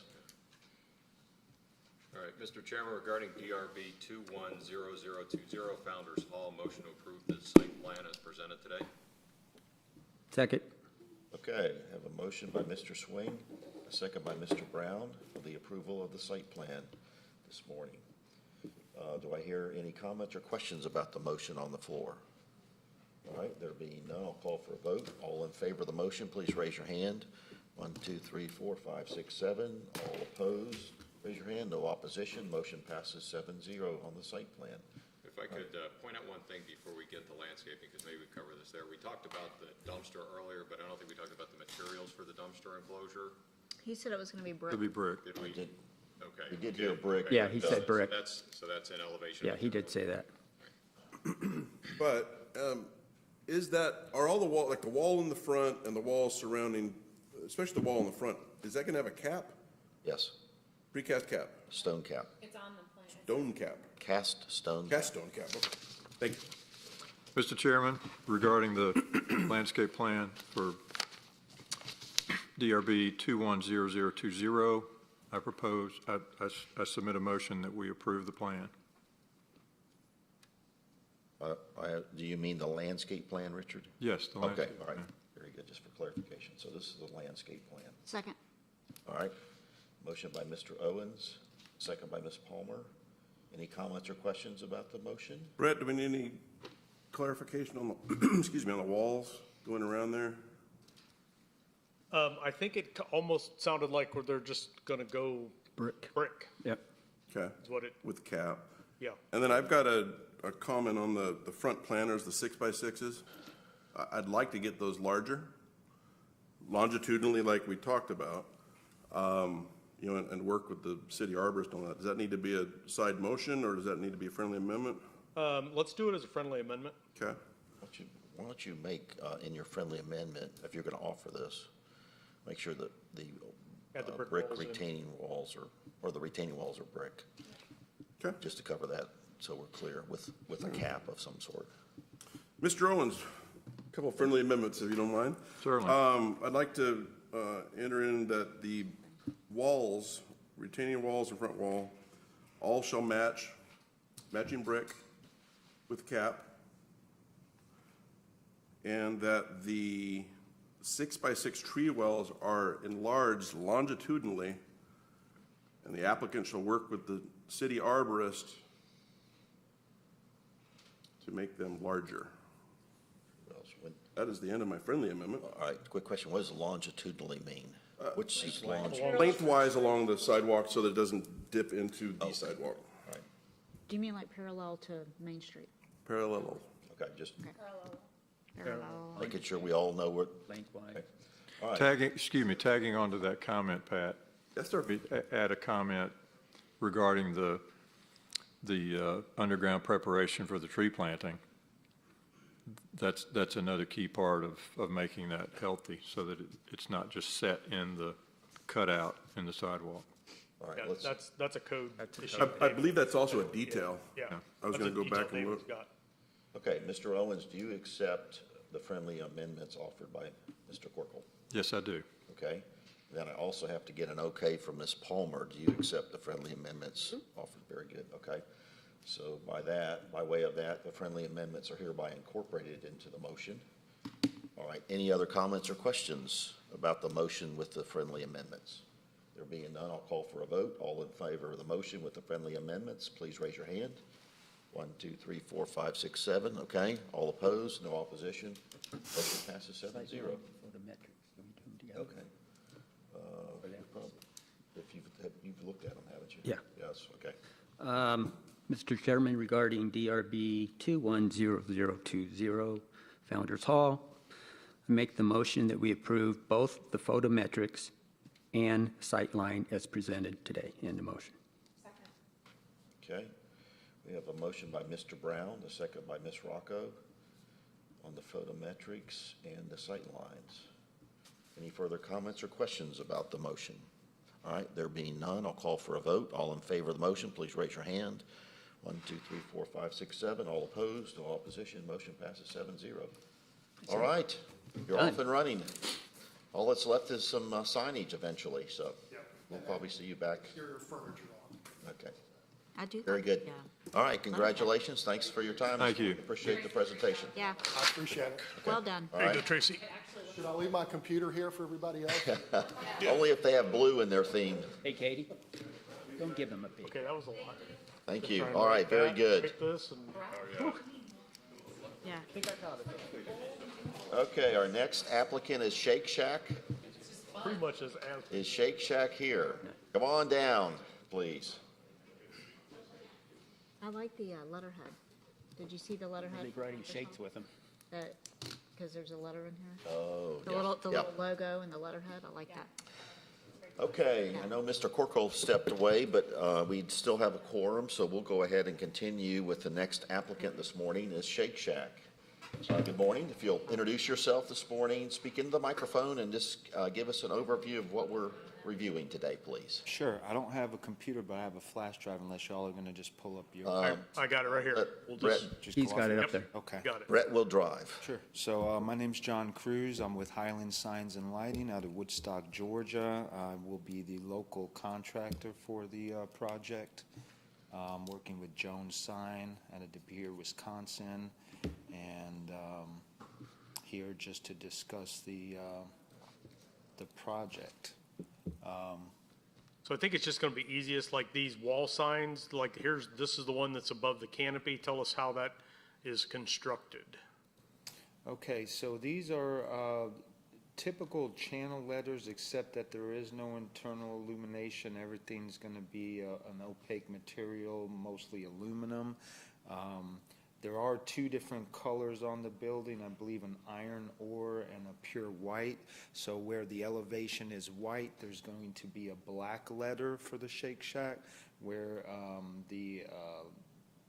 All right, Mr. Chairman, regarding DRB 210020 Founder's Hall, motion to approve the site plan as presented today. Second. Okay, have a motion by Mr. Swing, a second by Mr. Brown for the approval of the site plan this morning. Do I hear any comments or questions about the motion on the floor? All right, there being none, I'll call for a vote. All in favor of the motion, please raise your hand. 1, 2, 3, 4, 5, 6, 7. All opposed, raise your hand. No opposition. Motion passes 7-0 on the site plan. If I could point out one thing before we get to landscaping, because maybe we cover this there. We talked about the dumpster earlier, but I don't think we talked about the materials for the dumpster enclosure. He said it was going to be brick. It'll be brick. Did we? did- Okay. we did hear brick. Yeah, he said So brick. So that's in elevation. Yeah, he did say that. But are all the wall, like the wall in the front and the wall surrounding, especially the wall in the front, is that gonna have a cap? Yes, Precast cap, stone cap, It's on the plan. stone cap, cast stone. cast stone cap, okay. Thank you. Mr. Chairman, regarding the landscape plan for DRB 210020, I propose, I submit a motion that we approve the plan. Do you mean the landscape plan, Richard? Yes, the Okay, landscape all right, plan. very good, just for clarification. So this is the landscape plan. Second. All right, motion by Mr. Owens, second by Ms. Palmer. Any comments or questions about the motion? Brett, do we need any clarification on the, excuse me, on the walls going around there? I think it almost sounded like where they're just gonna go Brick. brick, Yep. Okay, is what it, with cap. yeah. And then I've got a comment on the front planters, the 6x6s. I'd like to get those larger, longitudinally like we talked about, and work with the city arborist on that. Does that need to be a side motion, or does that need to be a friendly amendment? Let's do it as a friendly amendment. Okay, Why don't you make, in your friendly amendment, if you're gonna offer this, make sure that the Add the brick brick walls in. retaining walls or the retaining walls are brick, okay. just to cover that, so we're clear, with a cap of some sort. Mr. Owens, a couple of friendly amendments, if you don't mind. Certainly. I'd like to enter in that the walls, retaining walls and front wall, all shall match, matching brick, with cap, and that the 6x6 tree wells are enlarged longitudinally, and the applicant shall work with the city arborist to make them larger. Well, so when- That is the end of my friendly amendment. All right, quick question. What does longitudinally mean? Which is long? Lengthwise along the sidewalk so that it doesn't dip into the sidewalk. All right, Do you mean like parallel to Main Street? Parallel. okay, just Parallel. making sure we all know what. Lengthwise. All right, Tagging onto that comment, Pat, Yes, sir. add a comment regarding the underground preparation for the tree planting. That's another key part of making that healthy, so that it's not just set in the cutout in the sidewalk. all right, Yeah, let's, that's a code issue. I believe that's also a detail. Yeah. I was That's gonna a go back detail and David's look. got. okay, Mr. Owens, do you accept the friendly amendments offered by Mr. Corkle? Yes, I do. Okay, then I also have to get an okay from Ms. Palmer. Do you accept the friendly amendments offered? Very good, okay. So by way of that, the friendly amendments are hereby incorporated into the motion. All right, any other comments or questions about the motion with the friendly amendments? There being none, I'll call for a vote. All in favor of the motion with the friendly amendments, please raise your hand. 1, 2, 3, 4, 5, 6, 7, okay. All opposed, no opposition. Motion passes 7-0. Photometrics, do we do them together? Okay. If you've looked at them, haven't you? Yeah. Yes, okay. Mr. Chairman, regarding DRB 210020, Founders Hall, I make the motion that we approve both the photometrics and sightline as presented today in the motion. Okay. We have a motion by Mr. Brown, a second by Ms. Rocco on the photometrics and the sight lines. Any further comments or questions about the motion? All right, there being none, I'll call for a vote. All in favor of the motion, please raise your hand. 1, 2, 3, 4, 5, 6, 7. All opposed, no opposition. Motion passes 7-0. All right, you're off and running. All that's left is some signage eventually, so we'll probably see you back. Exterior furniture on. Okay, I do. very good. Yeah. All right, congratulations. Thanks for your time. Thank you. Appreciate the presentation. Yeah, I appreciate it. well done. There you go, Tracy. Should I leave my computer here for everybody else? Only if they have blue in their theme. Hey, Katie, don't give them a big. Okay, that was a lot. Thank you. Trying to All right, write very that, good. Pick this and. Yeah. Okay, our next applicant is Shake Shack. Pretty much as. Is Shake Shack here? Come on down, please. I like the letterhead. Did you see the letterhead? Big writing shakes with them. Because there's a letter in here. Oh, The yes. little Yep. logo and the letterhead, I like that. Okay, I know Mr. Corkle stepped away, but we still have a quorum, so we'll go ahead and continue with the next applicant this morning is Shake Shack. Good morning. If you'll introduce yourself this morning, speak into the microphone and just give us an overview of what we're reviewing today, please. Sure. I don't have a computer, but I have a flash drive unless y'all are going to just pull up your. I got it right here. We'll Brett, just, He's go got off it of- up there. Okay. got it. Brett will drive. Sure. So my name's John Cruz. I'm with Highland Signs and Lighting out of Woodstock, Georgia. I will be the local contractor for the project. Working with Jones Sign out of De Pere, Wisconsin, and here just to discuss the project. So I think it's just gonna be easiest, like these wall signs, like this is the one that's above the canopy. Tell us how that is constructed. Okay, so these are typical channel letters, except that there is no internal illumination. Everything's going to be an opaque material, mostly aluminum. There are two different colors on the building, I believe an iron ore and a pure white. So where the elevation is white, there's going to be a black letter for the Shake Shack. Where the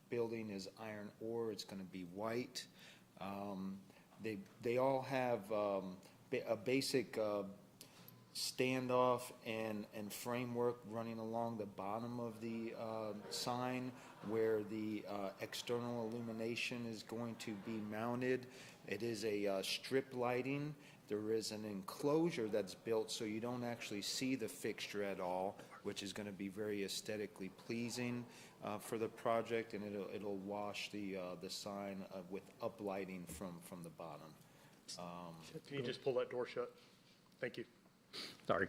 building is iron ore, it's going to be white. They all have a basic standoff and framework running along the bottom of the sign where the external illumination is going to be mounted. It is a strip lighting. There is an enclosure that's built so you don't actually see the fixture at all, which is going to be very aesthetically pleasing for the project, and it'll wash the sign with uplighting from the bottom. Can you just pull that door shut? Thank you. Sorry.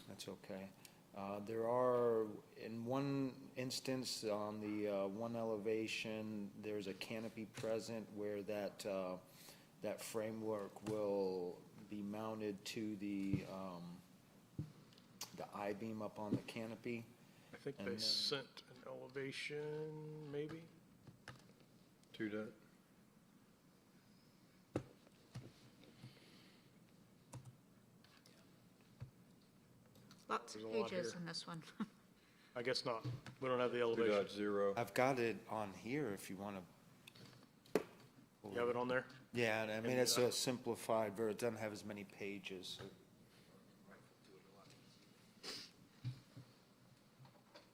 That's okay. There are, in one instance, on the one elevation, there's a canopy present where that framework will be mounted to the I-beam up on the canopy. I think And they then- sent an elevation, maybe? To that. Lots of There's a lot pages here. in this one. I guess not. We don't have the 2.0. I've got it on here if you want to. You have it on there? Yeah, I mean, it's a simplified, but it doesn't have as many pages.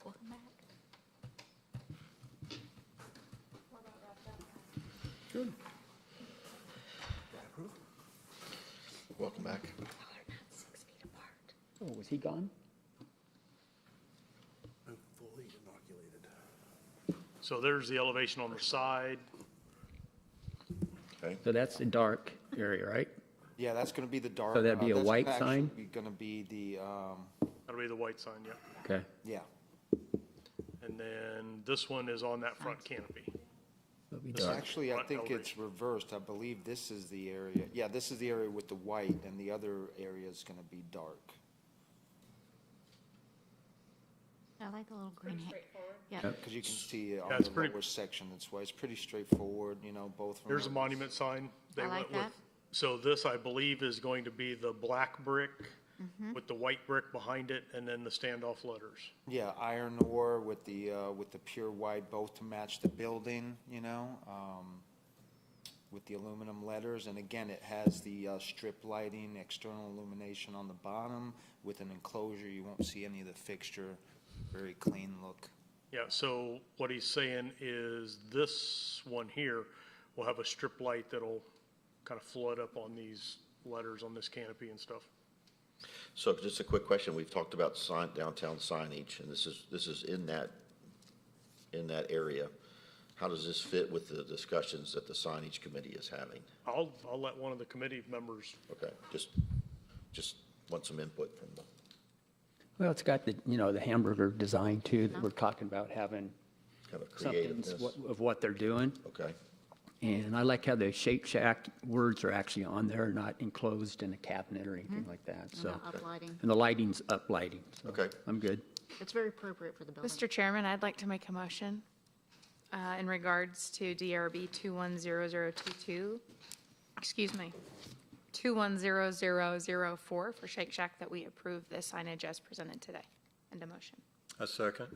Welcome back. Welcome back. They're not 6 feet apart. Oh, was he gone? I'm fully inoculated. So there's the elevation on the side. Okay. So that's the dark area, right? Yeah, that's going to be the dark. So that'd be a that's white actually sign? Going to be the, That'll be the white sign, yeah. Okay. yeah. And then this one is on that front canopy. That'll be This dark. Actually, I front think elevation. it's reversed. I believe this is the area. Yeah, this is the area with the white, and the other area is going to be dark. I like the little green hat. Yeah. Because you can see on it's the pretty- lower section, that's why it's pretty straightforward, you know, both. from Here's a a- monument sign. They I like went with. that. So this, I believe, is going to be the black brick with the white brick behind it and then the standoff letters. Yeah, iron ore with the pure white, both to match the building, you know, with the aluminum letters. And again, it has the strip lighting, external illumination on the bottom with an enclosure. You won't see any of the fixture, very clean look. Yeah, so what he's saying is this one here will have a strip light that'll kind of flood up on these letters on this canopy and stuff. So just a quick question. We've talked about downtown signage, and this is in that area. How does this fit with the discussions that the signage committee is having? I'll let one of the committee members. Okay, just want some input from them. Well, it's got the, the hamburger design too, that we're talking about having Kind of something creativeness. of what they're doing. Okay, And I like how the Shake Shack words are actually on there, not enclosed in a cabinet or anything like that, so. And the uplighting. And the lighting's uplighting. So Okay. I'm good. It's very appropriate for the building. Mr. Chairman, I'd like to make a motion in regards to DRB 210022, 210004 for Shake Shack, that we approve the signage as presented today. End of motion. A second.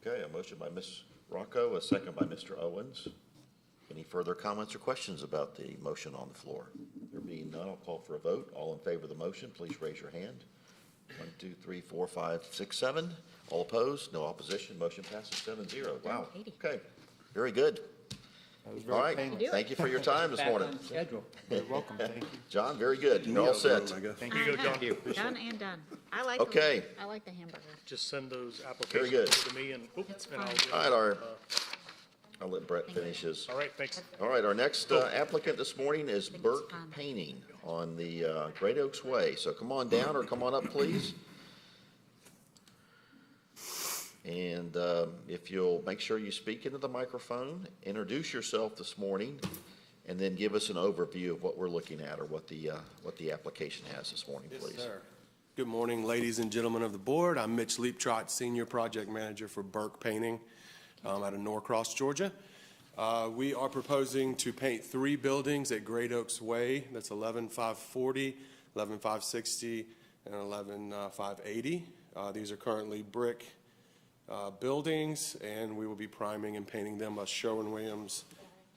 okay, a motion by Ms. Rocco, a second by Mr. Owens. Any further comments or questions about the motion on the floor? There being none, I'll call for a vote. All in favor of the motion, please raise your hand. 1, 2, 3, 4, 5, 6, 7. All opposed? No opposition. Motion passes 7-0. Wow. Okay. Very good. That was All very right. painless. Thank you for your time this morning. Back on schedule. You're welcome, thank you. John, very good. You're all set. I guess. Thank Here you. you go, John. Done and done. I like. Okay. I like the hamburger. Just send those Very applications good. to me and, That's and I'll fine. get. All right, I'll let Brett finish his. All right, thanks. All right, our next applicant this morning is think it's Burke fun. Painting on the Great Oaks Way. So come on down or come on up, please. And if you'll make sure you speak into the microphone, introduce yourself this morning, and then give us an overview of what we're looking at or what the application has this morning, please. Yes, sir. Good morning, ladies and gentlemen of the board. I'm Mitch Leaptrot, Senior Project Manager for Burke Painting out of Norcross, Georgia. We are proposing to paint 3 buildings at Great Oaks Way. That's 11540, 11560, and 11580. These are currently brick buildings, and we will be priming and painting them a Sherwin-Williams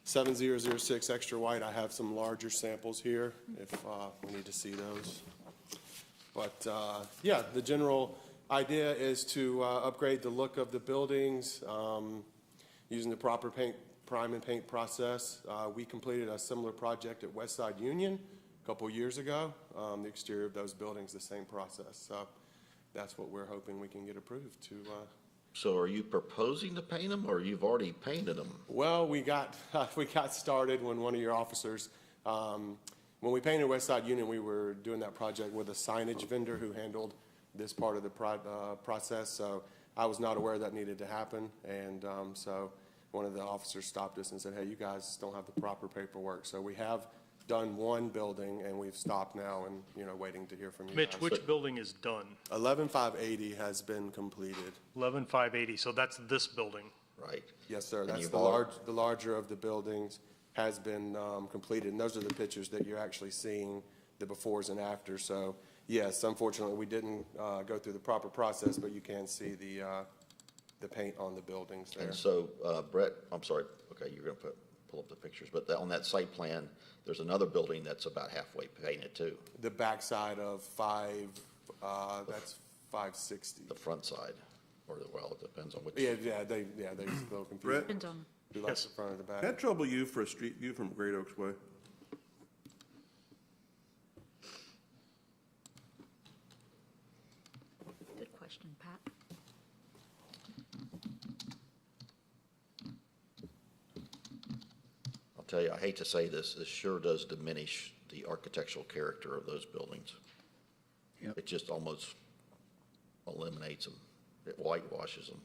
7006 extra white. I have some larger samples here if we need to see those. But yeah, the general idea is to upgrade the look of the buildings using the proper prime and paint process. We completed a similar project at Westside Union a couple years ago. The exterior of those buildings, the same process. So that's what we're hoping we can get approved to. So are you proposing to paint them, or you've already painted them? Well, we got started when one of your officers, when we painted West Side Union, we were doing that project with a signage vendor who handled this part of the process. So I was not aware that needed to happen. And so one of the officers stopped us and said, hey, you guys don't have the proper paperwork. So we have done one building, and we've stopped now and, waiting to hear from you Mitch, guys. which building is done? 11580 has been completed. 11580, so that's this building. Right. Yes, sir. And That's you've the larger of the buildings has been completed. And those are the pictures that you're actually seeing, the befores and afters. So, yes, unfortunately, we didn't go through the proper process, but you can see the paint on the buildings there. And so, Brett, I'm sorry, okay, you're going to pull up the pictures, but on that site plan, there's another building that's about halfway painted too. The backside of that's 560. The front side, or well, it depends on which. They still confused. Brett? Depends on, Who likes the front or the back? Can I trouble you for a street view from Great Oaks Way? good question, Pat. I'll tell you, I hate to say this sure does diminish the architectural character of those buildings. Yep. It just almost eliminates them. It whitewashes them.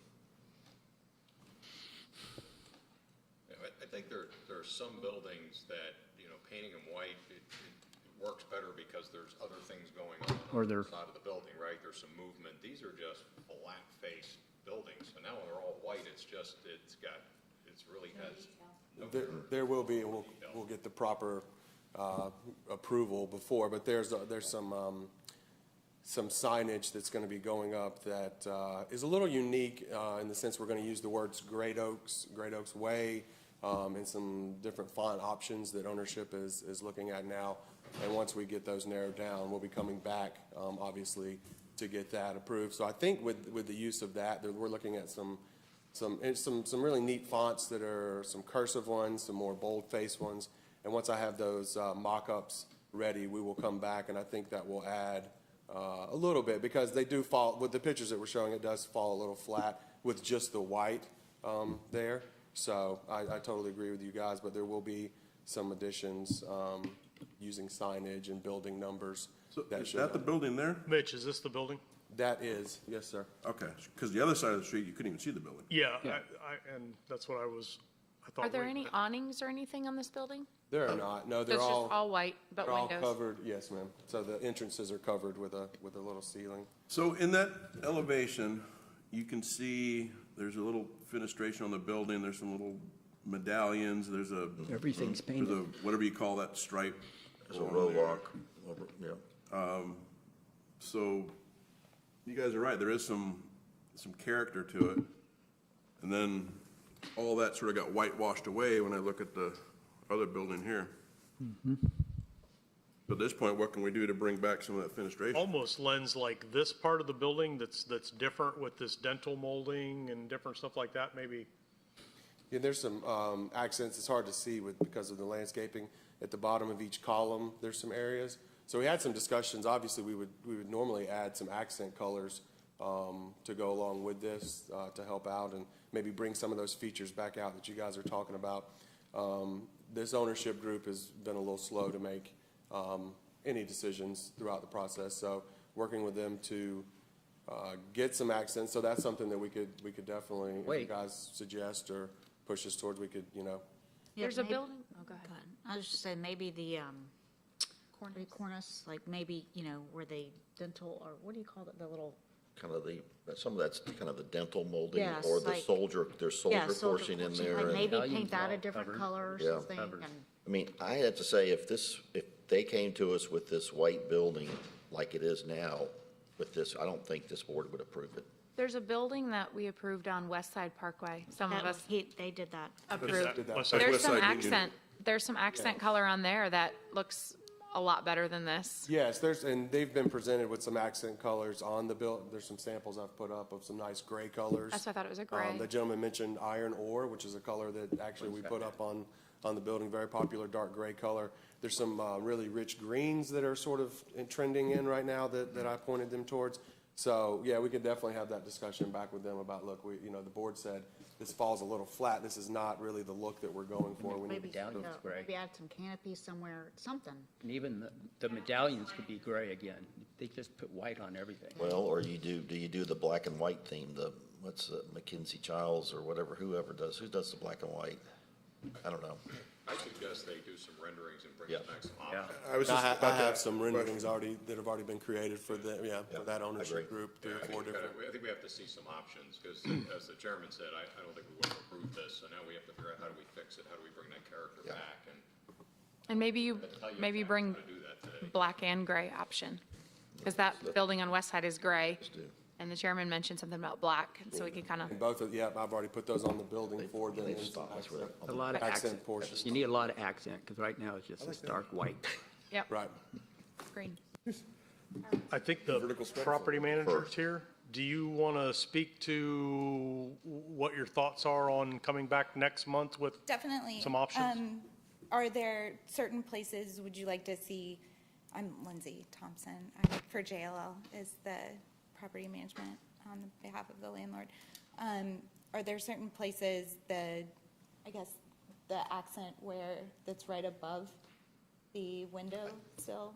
I think there are some buildings that, painting them white, it works better because there's other things going on Or on the they're- side of the building, right? There's some movement. These are just flat-faced buildings. So now when they're all white, it's really has no There will be, and we'll get the proper approval before, but there's some signage that's going to be going up that is a little unique in the sense we're going to use the words Great Oaks Way, and some different font options that ownership is looking at now. And once we get those narrowed down, we'll be coming back, obviously, to get that approved. So I think with the use of that we're looking at some really neat fonts that are some cursive ones, some more bold-faced ones. And once I have those mock-ups ready, we will come back, and I think that will add a little bit, because they do fall, with the pictures that we're showing, it does fall a little flat with just the white there. So I totally agree with you guys, but there will be some additions using signage and building numbers. So is that the building there? Mitch, is this the building? That is, yes, sir. Okay, because the other side of the street, you couldn't even see the building. Yeah, Yeah. and that's what I thought. Are there any awnings or anything on this building? There are not, no, So they're it's just all, all white, but they're all windows? covered, yes, ma'am. So the entrances are covered with a little ceiling. So in that elevation, you can see there's a little fenestration on the building, there's some little medallions, there's Everything's there's painted. whatever you call that stripe. There's a along row there. lock over, yeah. So you guys are right, there is some character to it. And then all that sort of got whitewashed away when I look at the other building here. So at this point, what can we do to bring back some of that fenestration? Almost lends like this part of the building that's different with this dental molding and different stuff like that, maybe. Yeah, there's some accents, it's hard to see because of the landscaping. At the bottom of each column, there's some areas. So we had some discussions, obviously we would normally add some accent colors to go along with this to help out and maybe bring some of those features back out that you guys are talking about. This ownership group has been a little slow to make any decisions throughout the process. So working with them to get some accents, so that's something that we could definitely, if you guys suggest or push us towards, we could, Yeah, There's a maybe- building, oh, go ahead. Go ahead. I was just saying, maybe the cornice, like maybe, where they dental, or what do you call it, the little, Kind of some of that's kind of the dental molding, Yes, or the like- there's yeah, soldier soldier portion in portion, there. like and- maybe Medallions paint that all a different covered. color or Yeah. something. Covered. And I mean, I have to say, if they came to us with this white building like it is now, with this, I don't think this board would approve it. There's a building that we approved on West Side Parkway. Some of that was, us they did that. approved. did that. West Side- There's West some Side Union. accent, there's some accent color on there that looks a lot better than this. Yes, and they've been presented with some accent colors on the there's some samples I've put up of some nice gray colors. That's why I thought it was a gray. The gentleman mentioned iron ore, which is a color that actually we put up on the building, very popular dark gray color. There's some really rich greens that are sort of trending in right now that I pointed them towards. So, yeah, we could definitely have that discussion back with them about, look, the board said this falls a little flat. This is not really the look that we're going for. We need Maybe, medallions gray. maybe add some canopy somewhere, something. And even the medallions could be gray again. They just put white on everything. Well, or do you do the black and white theme, what's the Mackenzie Childs or whatever, who does the black and white? I don't know. I suggest they do some renderings and bring Yeah. back some Yeah. options. I was just I about to have ask some a renderings question. that have already been created for for that ownership group, three or four different. I think we have to see some options, because as the chairman said, I don't think we would have approved this, so now we have to figure out how do we fix it, how do we bring that character Yeah. back, and And maybe you tell you maybe exactly bring how to do that today. black and gray option. Because that building on West Side is gray. do. And the chairman mentioned something about black, and so we could kind of, And both of, yeah, I've already put those on the building for them. They've and stopped us with it. A lot of Accent accent. portions. You need a lot of accent, because right now it's just this dark white. yep, Right. green. I think the Vertical spectrum. property manager's here. Do you want to speak to what your thoughts are on coming back next month with Definitely. some options? Are there certain places, would you like to see, I'm Lindsay Thompson, I work for JLL, is the property management on behalf of the landlord. Are there certain places, I guess, the accent where, that's right above the window sill?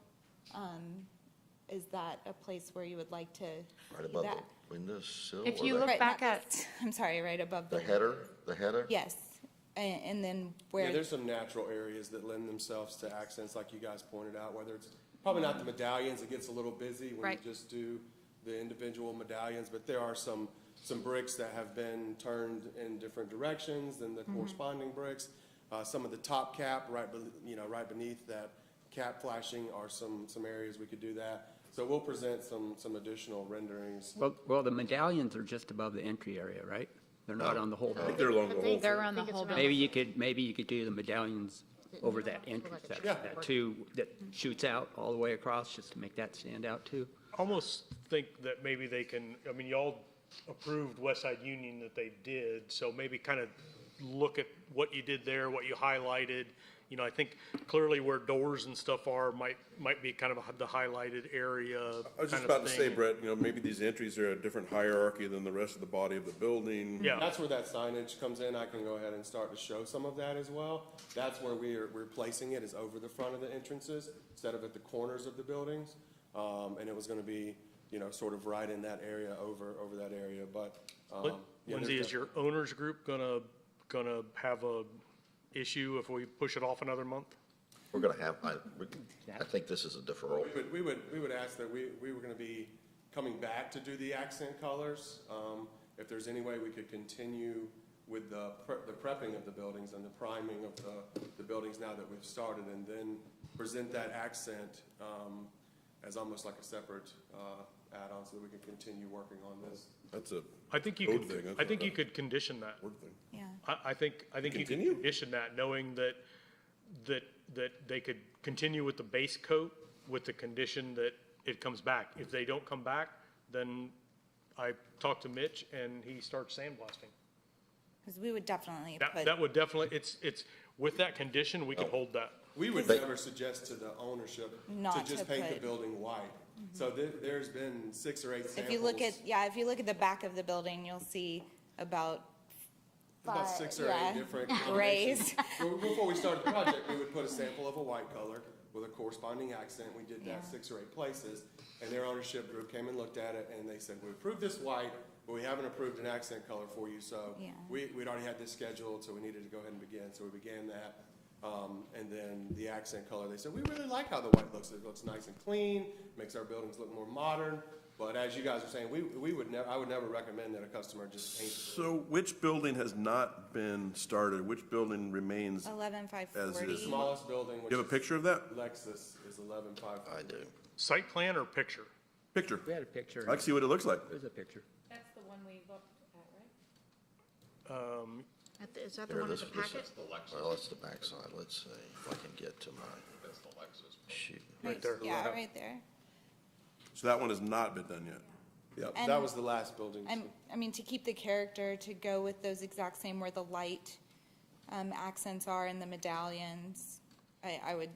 Is that a place where you would like to Right see above that? the windowsill? If or you the- look Right, back not at, the- I'm sorry, right above The the. header? Yes, and then Yeah, where, there's some natural areas that lend themselves to accents, like you guys pointed out, whether it's, probably not the medallions, it gets a little busy when you Right. just do the individual medallions, but there are some bricks that have been turned in different directions than the corresponding bricks. Some of the top cap, right beneath that cap flashing are some areas we could do that. So we'll present some additional renderings. Well, the medallions are just above the entry area, right? They're not on the whole I think building. they're along the whole. they're around the I think it's whole around building. Maybe you could do the medallions over that entrance section, Yeah. that that shoots out all the way across, just to make that stand out too. Almost think that maybe they can, I mean, y'all approved West Side Union that they did, so maybe kind of look at what you did there, what you highlighted. You know, I think clearly where doors and stuff are might be kind of the highlighted area I was kind just of about to say, thing. Brett, maybe these entries are a different hierarchy than the rest of the body of the building. Yeah. That's where that signage comes in. I can go ahead and start to show some of that as well. That's where we're placing it, is over the front of the entrances instead of at the corners of the buildings. And it was gonna be, sort of right in that area, over that area, but, yeah, Lindsay, there's is your owners group gonna have a issue if we push it off another month? We're gonna have, I think this is a deferral. We would ask that we were gonna be coming back to do the accent colors. If there's any way we could continue with the prepping of the buildings and the priming of the buildings now that we've started, and then present that accent as almost like a separate add-on, so that we can continue working on this. That's a I think you code could, thing. I think you could condition that. Word thing. yeah. I think you could Continue? condition that, knowing that they could continue with the base coat with the condition that it comes back. If they don't come back, then I talk to Mitch and he starts sandblasting. Because we would definitely put. That would definitely, it's, with that condition, we could hold that. We would never suggest to the ownership Not to just to paint the put- building white. So there's been 6 or 8 samples. If you look at the back of the building, you'll see about About 6 or 8 different rays. combinations. Before we started the project, we would put a sample of a white color with a corresponding accent. We did that 6 or 8 places, and their ownership group came and looked at it, and they said, we approved this white, but we haven't approved an accent color for you, so Yeah. we'd already had this scheduled, so we needed to go ahead and begin, so we began that. And then the accent color, they said, we really like how the white looks. It looks nice and clean, makes our buildings look more modern. But as you guys are saying, I would never recommend that a customer just paint. So which building has not been started? Which building remains? 11,540. The smallest building, which You have a is picture of that? Lexus, is 11,540. I do. Site plan or picture? Picture. We had a picture. I'd like to see what it looks like. There's a picture. That's the one we looked at, right? Is that the Here, one in this the is packet? Well, that's the backside. Let's see if I can get to my, That's the Lexus. shoot. Right there. Yeah, right there. So that one has not been done yet. Yep, And- that was the last building. I mean, to keep the character, to go with those exact same where the light accents are in the medallions, I would,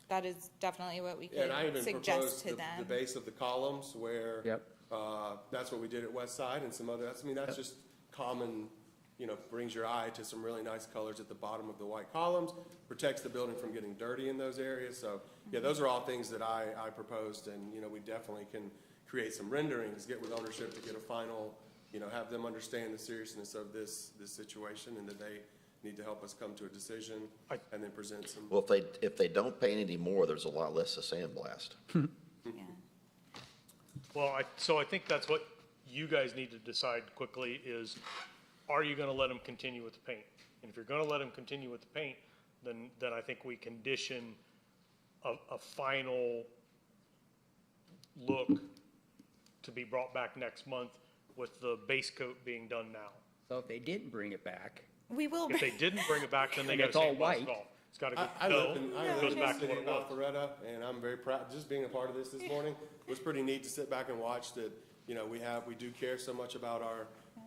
that is definitely what we And I could even suggest proposed to the them. base of the columns where. Yep. That's what we did at West Side and some other, that's just common, brings your eye to some really nice colors at the bottom of the white columns, protects the building from getting dirty in those areas. So, yeah, those are all things that I proposed, and, we definitely can create some renderings, get with ownership to get a final, have them understand the seriousness of this situation and that they need to help us come to a decision and then present some. Well, if they don't paint anymore, there's a lot less to sandblast. Yeah. Well, so I think that's what you guys need to decide quickly is, are you gonna let them continue with the paint? And if you're gonna let them continue with the paint, then I think we condition a final look to be brought back next month with the base coat being done now. So if they didn't bring it back, We will. If they didn't bring it back, then they And gotta it's all sandblast white. it all. It's gotta go, I no, live in it goes the back to city what of it was. Alpharetta, and I'm very proud, just being a part of this morning, was pretty neat to sit back and watch that, we do care so much about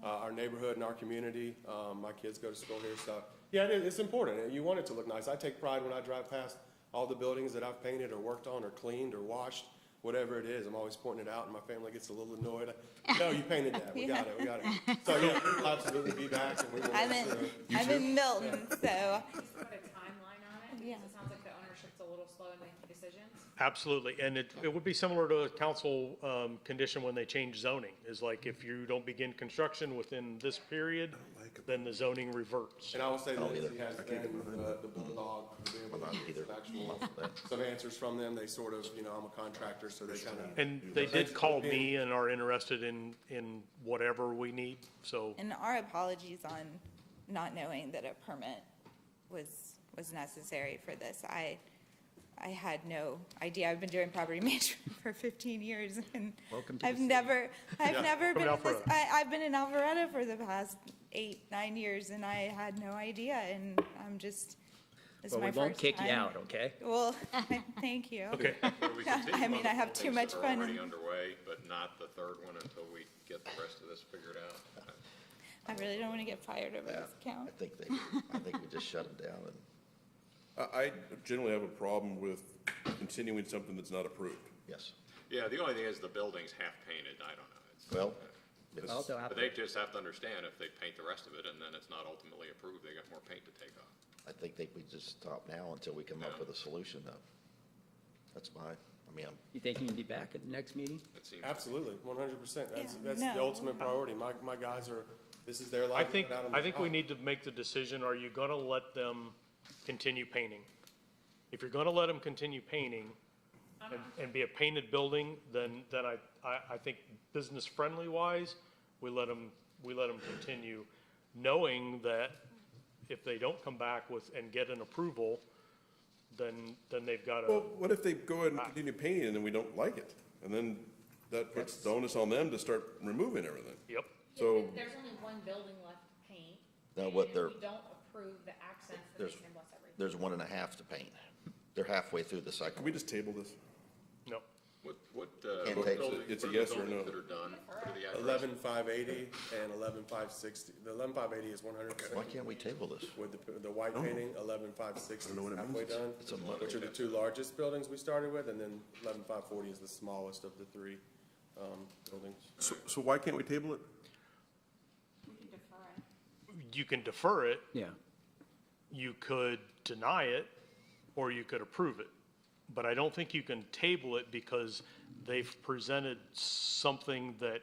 our neighborhood and our community. My kids go to school here, so, yeah, it's important. You want it to look nice. I take pride when I drive past all the buildings that I've painted or worked on or cleaned or washed, whatever it is. I'm always pointing it out, and my family gets a little annoyed. No, you painted that. We got it. So, yeah, we'll absolutely be back, and we will. I'm in Milton, so. Put a timeline on it, Yeah. because it sounds like the ownership's a little slow in making decisions. Absolutely, and it would be similar to a council condition when they change zoning, is like if you don't begin construction within this period, then the zoning reverts. And I will say that either. he has been the bulldog, some answers from them. They sort of, I'm a contractor, so they kind of. And they did call me and are interested in whatever we need, so. And our apologies on not knowing that a permit was necessary for this. I had no idea. I've been doing property management for 15 years, and Welcome to I've the city. never From been in this. Alpharetta. I've been in Alpharetta for the past 8-9 years, and I had no idea, and I'm just, this is well, my we first won't kick you time. out, okay? Well, thank you. Okay. We continue I on mean, the I have too buildings much that are fun. already underway, but not the third one until we get the rest of this figured out. I really don't want to get fired over Yeah, this account. I think we just shut them down and. I generally have a problem with continuing something that's not approved. Yes. Yeah, the only thing is the building's half painted. I don't know. Well, Well, they'll have But to- they just have to understand if they paint the rest of it and then it's not ultimately approved, they got more paint to take off. I think we just stop now until we come up with a solution, though. That's You think you can be back at the next meeting? It seems. Absolutely, 100%. That's no. the ultimate priority. My guys are, this is their I livelihood think, out on the I think we job. need to make the decision, are you gonna let them continue painting? If you're gonna let them continue painting and be a painted building, then I think business friendly wise, we let them continue, knowing that if they don't come back and get an approval, then they've got Well, to, what if they go ahead and continue painting and then we don't like it? And then that puts the onus on them to start removing everything. yep. So, There's only one building left to paint. Now, what and they're- if we don't approve the accents, then There's- they can bless everything. There's 1.5 to paint. They're halfway through the cycle. can we just table this? No. What Can't take- buildings, It's a what are the yes or no. buildings that are done? What are the addresses? 11,580 and 11,560. The 11,580 is 100%. Why can't we table this? With the white painting, 11,560 I don't know is what it halfway means. done, It's a month. which are the two largest buildings we started with, and then 11,540 is the smallest of the three buildings. So why can't we table it? You can defer it, Yeah. you could deny it, or you could approve it. But I don't think you can table it because they've presented something that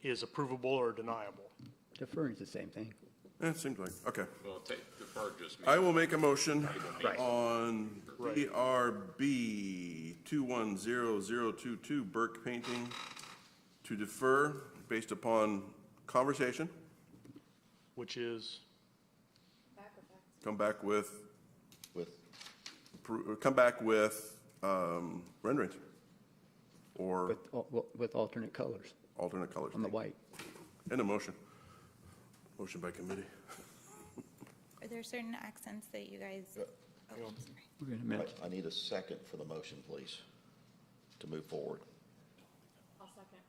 is approvable or deniable. Deferring is the same thing. It seems like, okay. Well, deferred just means. I will make a motion Right. on DRB 210022 Burke Painting to defer based upon conversation, Which is, come back with With, renderings or With alternate colors alternate colors. on the white. And a motion. Motion by committee. Are there certain accents that you guys? Oh, I'm sorry. We're going to minute. I need a second for the motion, please, to move forward. I'll second.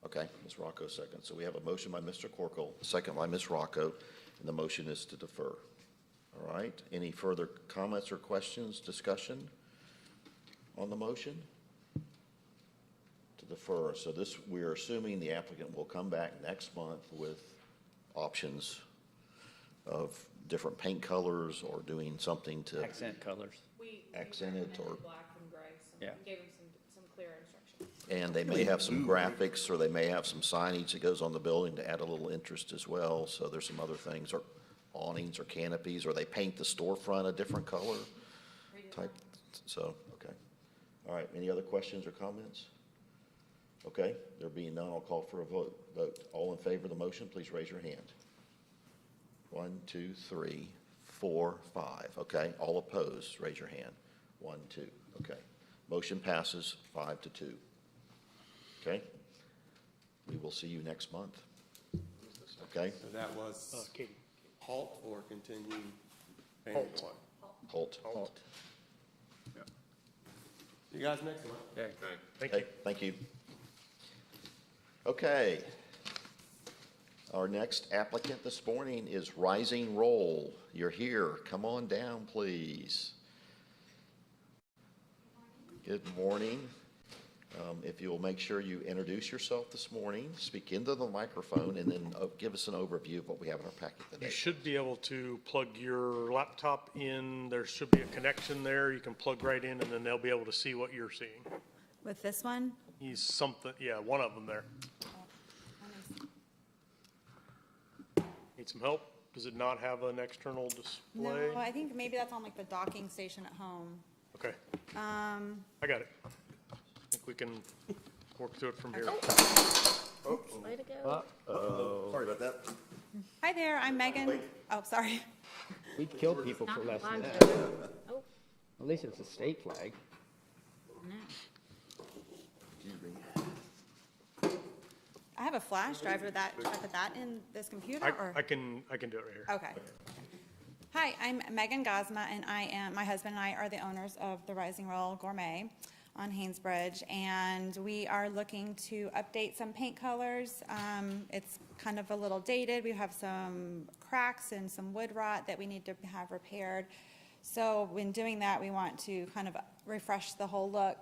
Okay, Ms. Rocco second. So we have a motion by Mr. Corkle, second by Ms. Rocco, and the motion is to defer. All right, any further comments or questions, discussion? on the motion? To defer, so this, we're assuming the applicant will come back next month with options of different paint colors or doing something to Accent colors. accent it or, Black and gray, so Yeah. we gave them some clear instructions. and they may have some graphics or they may have some signage that goes on the building to add a little interest as well. So there's some other things, or awnings or canopies, or they paint the storefront a different color type. So, okay. All right, any other questions or comments? Okay, there being none, I'll call for a vote. All in favor of the motion, please raise your hand. 1, 2, 3, 4, 5. Okay, all opposed, raise your hand. 1, 2. Okay, motion passes 5-2. Okay, we will see you next month. Okay, So that was Katie. halt or continue painting one? halt. See you guys next month. Okay. Thank you. Okay, thank you. Okay. Our next applicant this morning is Rising Roll. You're here. Come on down, please. Good morning. If you'll make sure you introduce yourself this morning, speak into the microphone, and then give us an overview of what we have in our packet today. You should be able to plug your laptop in. There should be a connection there. You can plug right in, and then they'll be able to see what you're seeing. With this one? He's something, yeah, one of them there. Need some help? Does it not have an external display? No, I think maybe that's on like the docking station at home. Okay, I got it. I think we can work through it from here. Way to go. Sorry about that. Hi there, I'm Megan. Oh, sorry. We'd kill people for less than Flags that. there. Oh, At least it's a state flag. no. I have a flash drive. Should I put that in this computer or? I can do it right here. Okay. Hi, I'm Megan Gosma, and my husband and I are the owners of the Rising Roll Gourmet on Haynesbridge, and we are looking to update some paint colors. It's kind of a little dated. We have some cracks and some wood rot that we need to have repaired. So when doing that, we want to kind of refresh the whole look.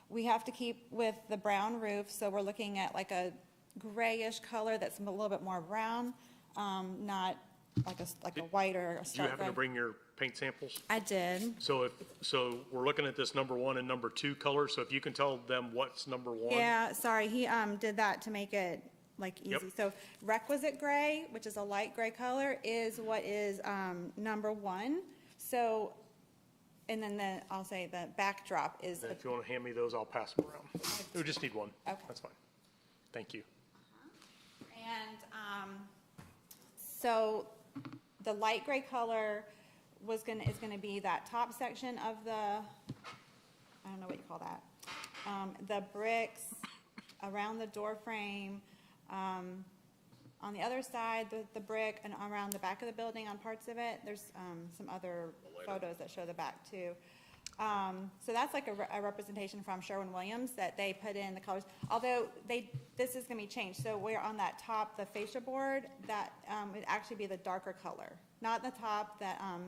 We have to keep with the brown roof, so we're looking at like a grayish color that's a little bit more brown, not like a white or a Do you stark happen to gray. bring your paint samples? I did. So we're looking at this number 1 and number 2 color, so if you can tell them what's number 1. Yeah, sorry, he did that to make it like easy. Yep. So requisite gray, which is a light gray color, is what is number 1. So, and then I'll say the backdrop is, And if you want to hand me those, I'll pass them around. We just need one. Okay. That's fine. Thank you. and so the light gray color is gonna be that top section of the, I don't know what you call that. The bricks around the door frame, on the other side, the brick, and around the back of the building on parts of it. There's some other photos that show the back too. So that's like a representation from Sherwin-Williams that they put in the colors. Although this is gonna be changed. So we're on that top, the fascia board, that would actually be the darker color, not the top that kind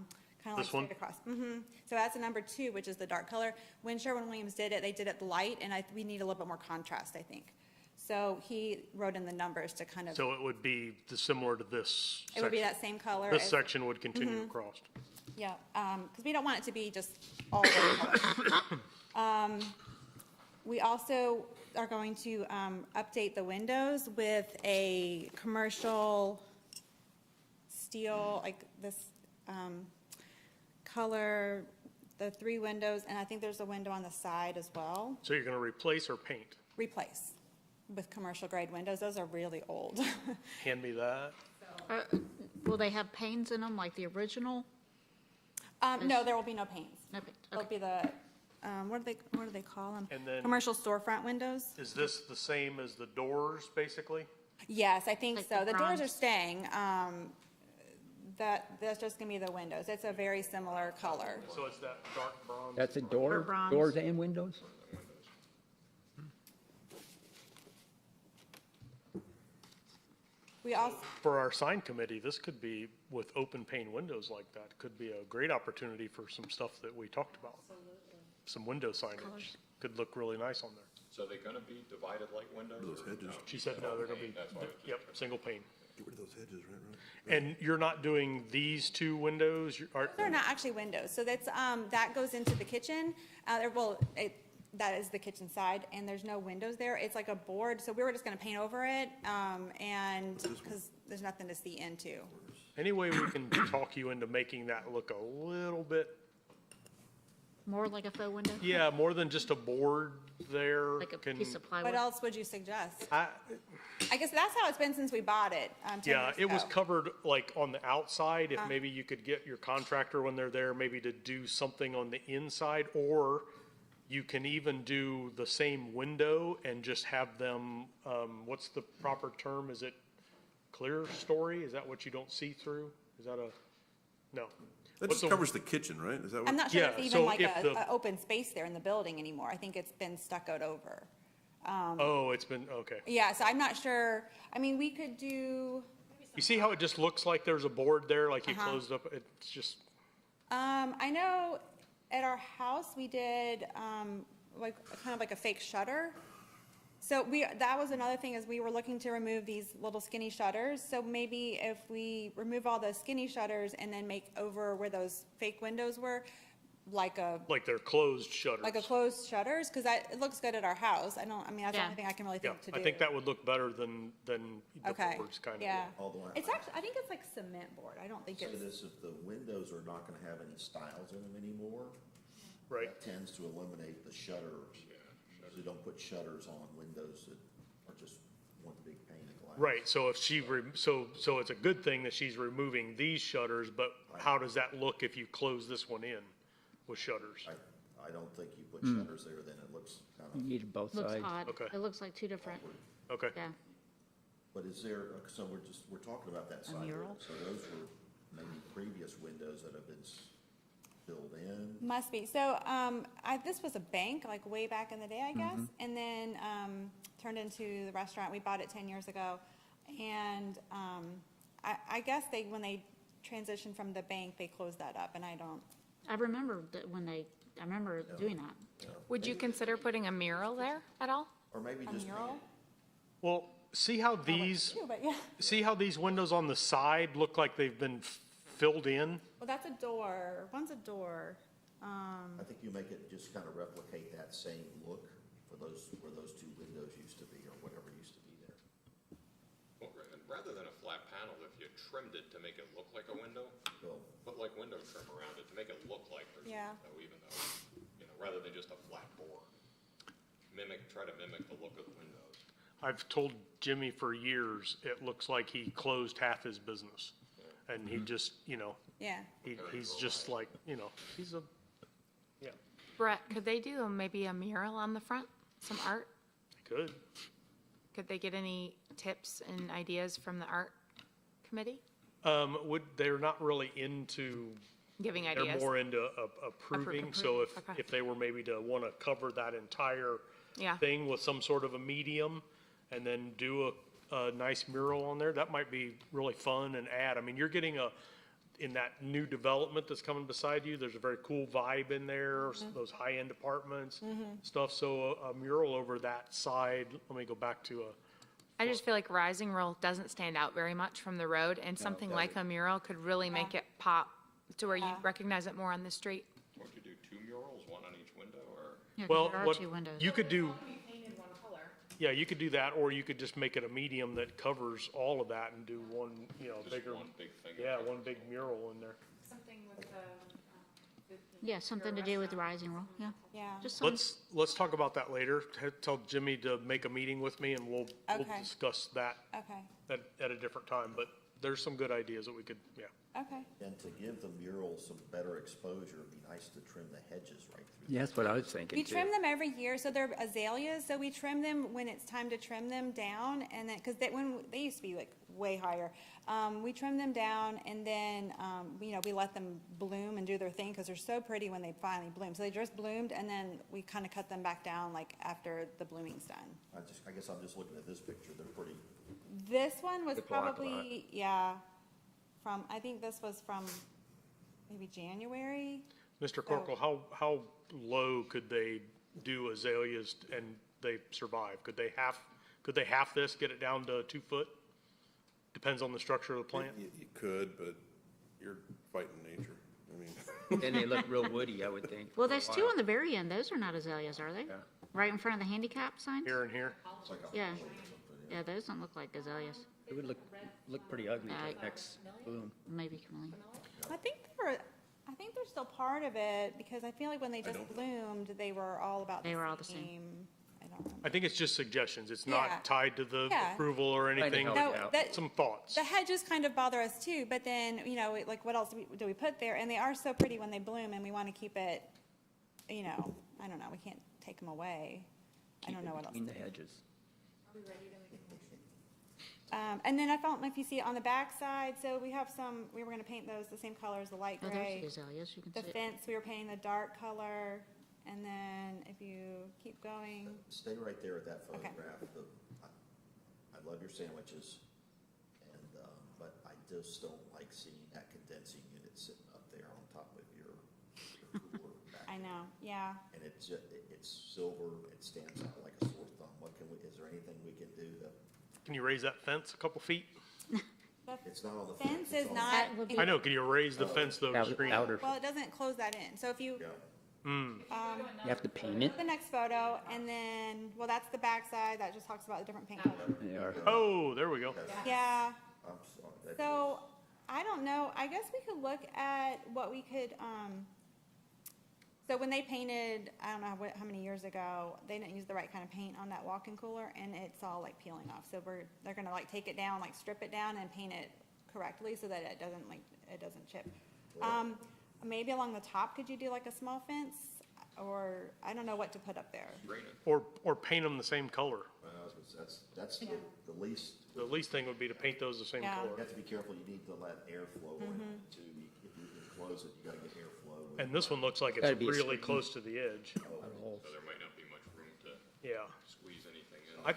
of like This one? straight across. So that's a number 2, which is the dark color. When Sherwin-Williams did it, they did it light, and we need a little bit more contrast, I think. So he wrote in the numbers to kind of, So it would be similar to this it would be section. that same color. This as- section would continue across. Yeah, because we don't want it to be just all one color. We also are going to update the windows with a commercial steel, like this color, the 3 windows, and I think there's a window on the side as well. So you're going to replace or paint? Replace with commercial grade windows. Those are really old. Hand me that. Will they have panes in them like the original? No, there will be no panes. No panes, It'll okay. be the, what do they call them? And then- Commercial storefront windows? Is this the same as the doors, basically? Yes, I think Like so. the The doors are bronze. staying. That's just gonna be the windows. It's a very similar color. So it's that dark bronze? That's a Or door, bronze. doors and windows? We also, For our sign committee, this could be, with open pane windows like that, could be a great opportunity for some stuff that we talked about. some window signage. Colors. Could look really nice on there. So are they gonna be divided like windows? Those or hedges. no? She said, no, they're gonna be, That's why I was just yep, checking. single pane. Get rid of those hedges, right? And you're not doing these two windows? They're not actually windows, so that's, that goes into the kitchen. That is the kitchen side, and there's no windows there. It's like a board, so we were just gonna paint over it, and, because there's nothing to see into. Any way we can talk you into making that look a little bit, More like a faux window? yeah, more than just a board there? Like a can- piece of What plywood? else would you suggest? I- I guess that's how it's been since we bought it, 10 Yeah, years it was ago. covered like on the outside, if Uh-huh. maybe you could get your contractor when they're there, maybe to do something on the inside, or you can even do the same window and just have them, what's the proper term? Is it clear story? Is that what you don't see through? Is that a, no? That What's just the- covers the kitchen, right? Is that I'm what? not sure Yeah, it's even so like if the- a open space there in the building anymore. I think it's been stuccoed over. Oh, it's been, okay. Yeah, so I'm not sure, I mean, we could do, You see how it just looks like there's a board there, like you Uh-huh. closed up, it's just, I know at our house, we did, like, kind of like a fake shutter. So that was another thing, is we were looking to remove these little skinny shutters. So maybe if we remove all those skinny shutters and then make over where those fake windows were, like they're closed shutters. a closed shutters, because it looks good at our house. I mean, that's the Yeah. only thing I can really Yeah, think to do. I think that would look better than the Okay, boards kind of. yeah. Although It's actually, I think it's like cement board. I don't think Say it's, this, if the windows are not gonna have any stiles in them anymore, Right. that tends to eliminate the shutters. So you don't put shutters on windows that are just one big pane of glass. Right, so if she, so it's a good thing that she's removing these shutters, but how does that look if you close this one in with shutters? I don't think you put shutters there, then it looks kind You of, need both Looks sides. odd. Okay. It looks like two different, Okay, yeah. but is there, so we're talking about that side. there. mural? So those were maybe previous windows that have been filled in. must be. So, this was a bank, like way back in the day, I guess, and then, turned into the restaurant. We bought it 10 years ago. And, I guess when they transitioned from the bank, they closed that up, and I don't, I remember that I remember doing that. Would you consider putting a mural there at all? Or maybe just make mural? well, see how these, but yeah. see how these windows on the side look like they've been filled in? Well, that's a door. One's a door. I think you make it just kind of replicate that same look for those, where those two windows used to be, or whatever used to be there. Well, rather than a flat panel, if you trimmed it to make it look like a window, Well, put like window trim around it to make it look like there's a Yeah. window, even though, rather than just a flat board. Try to mimic the look of the windows. I've told Jimmy for years, it looks like he closed half his business. And he just, Yeah. he's just like, he's a, yeah, Brett, could they do maybe a mural on the front, some art? good. Could they get any tips and ideas from the art committee? They're not really into, Giving they're ideas? more into approving. So Okay. if they were maybe to want to cover that entire Yeah. thing with some sort of a medium and then do a nice mural on there, that might be really fun and add. I mean, you're getting in that new development that's coming beside you, there's a very cool vibe in there, those high-end apartments, stuff. So a mural over that side, let me go back to I just feel like Rising Roll doesn't stand out very much from the road, and something like a mural could really make it pop to where you recognize it more on the street. Won't you do two murals, one on each window, or? Yeah, 'cause well, there are what two windows. you could do. Yeah, you could do that, or you could just make it a medium that covers all of that and do one, bigger. one big thing. Yeah, one big mural in there. Something with Yeah, something to do with the rising roll, yeah. Yeah. Just some, Let's talk about that later. Tell Jimmy to make a meeting with me and we'll Okay. discuss that Okay. at a different time. But there's some good ideas that we could, yeah. Okay. and to give the mural some better exposure, it'd be nice to trim the hedges right through. Yeah, that's what I was thinking We too. trim them every year, so they're azaleas, so we trim them when it's time to trim them down, and then, because they used to be like way higher. We trim them down, and then, we let them bloom and do their thing, because they're so pretty when they finally bloom. So they just bloomed, and then we kind of cut them back down, like, after the blooming's done. I guess I'm just looking at this picture, they're pretty, This one was They block a lot. probably, I think this was from maybe January. Mr. Corkle, how low could they do azaleas and they survive? Could they half this, get it down to 2 foot? Depends on the structure of the plant. You could, but you're fighting nature. I mean. Then they look real woody, I would think. Well, there's two on the very end. Those are not azaleas, are they? Right in front of the handicap signs? Here and here. Yeah. Yeah, those don't look like azaleas. It would look pretty ugly to the next bloom. Maybe camellia. I think they're still part of it, because I feel like when they just bloomed, they were all about the same. They were all the same. I don't remember. I think it's just suggestions. It's Yeah. not tied to the Yeah. approval or anything. help No, it out. that, Some thoughts. the hedges kind of bother us too, but then, like, what else do we put there? And they are so pretty when they bloom, and we want to keep it, I don't know, we can't take them away. I don't know what else. Between the hedges. And then I don't know if you see it on the back side, so we have we were gonna paint those the same color as the light Oh, there's gray. the azaleas. You can The see it. fence, we were painting the dark color, and then if you keep going, Stay right there at that Okay. photograph. I love your sandwiches, but I just don't like seeing that condensing unit sitting up there on top of your cooler back I know, yeah. And it's silver, it stands out like a sore thumb. Is there anything we can do to, Can you raise that fence a couple feet? it's not on the Fence it's is on- not, I know, can you raise the fence though? screen? Outer. well, it doesn't close that in, so if you, Yeah. You have to paint it. the next photo, and then, well, that's the back side, that just talks about the different paint colors. They are. Oh, there we go. Yeah, I'm sorry. that- so, I don't know, I guess we could look at what we could, so when they painted, I don't know how many years ago, they didn't use the right kind of paint on that walk-in cooler, and it's all like peeling off, so they're gonna like take it down, like strip it down and paint it correctly so that it doesn't chip. Maybe along the top, could you do like a small fence, or, I don't know what to put up there. Or paint them the same color. Well, that's the least, The least thing would be to paint those the same Yeah. you color. have to be careful. You need to let airflow in Mm-hmm. too. If you enclose it, you gotta get airflow. And this one looks like it's Gotta be a really screen. close to the edge. So there might not be much room to Yeah. squeeze anything in. I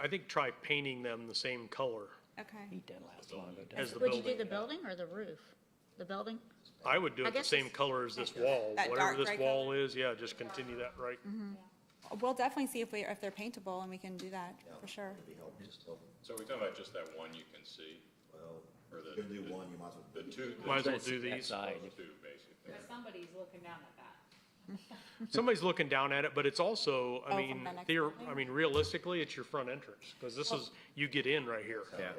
think try painting them the same color Okay. Heat that last long. as the Would you do building. the building or the roof? The building? I would do I it the guess same it's- color as this wall. That Whatever dark this gray wall color? is, yeah, just continue that right. We'll definitely see if they're paintable, and we can do that, for sure. It'd be helpful, just help. So we're talking about just that one you can see, Well, or if you're gonna do one, you might as well. the two, Might as well That's do that these. side. the two basically. Somebody's looking down at that. Somebody's looking down at it, but it's also, Oh, from the next building? realistically, it's your front entrance, because this is, you get in right here. Yeah.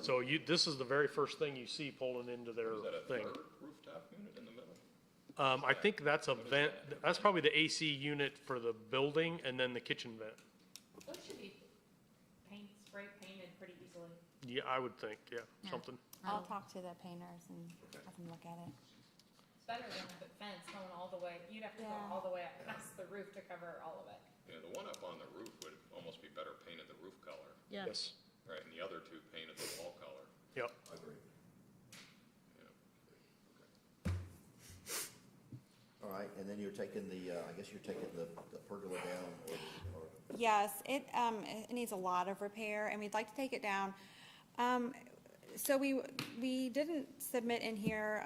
So this is the very first thing you see pulling into their Is that a thing. third rooftop unit in the middle? I think that's a vent, that's probably the AC unit for the building and then the kitchen vent. Those should be spray painted pretty easily. Yeah, I would think, yeah, something. I'll talk to the painters and have them look at it. It's better than the fence going all the way, you'd have to go Yeah. all the way up past the roof to cover all of it. Yeah, the one up on the roof would almost be better painted the roof color, Yeah. Yes, right? And the other two painted the wall color. yep. I agree. All right, and then you're taking I guess you're taking the pergola down, or Yes, it needs a lot of repair, and we'd like to take it down. So we didn't submit in here,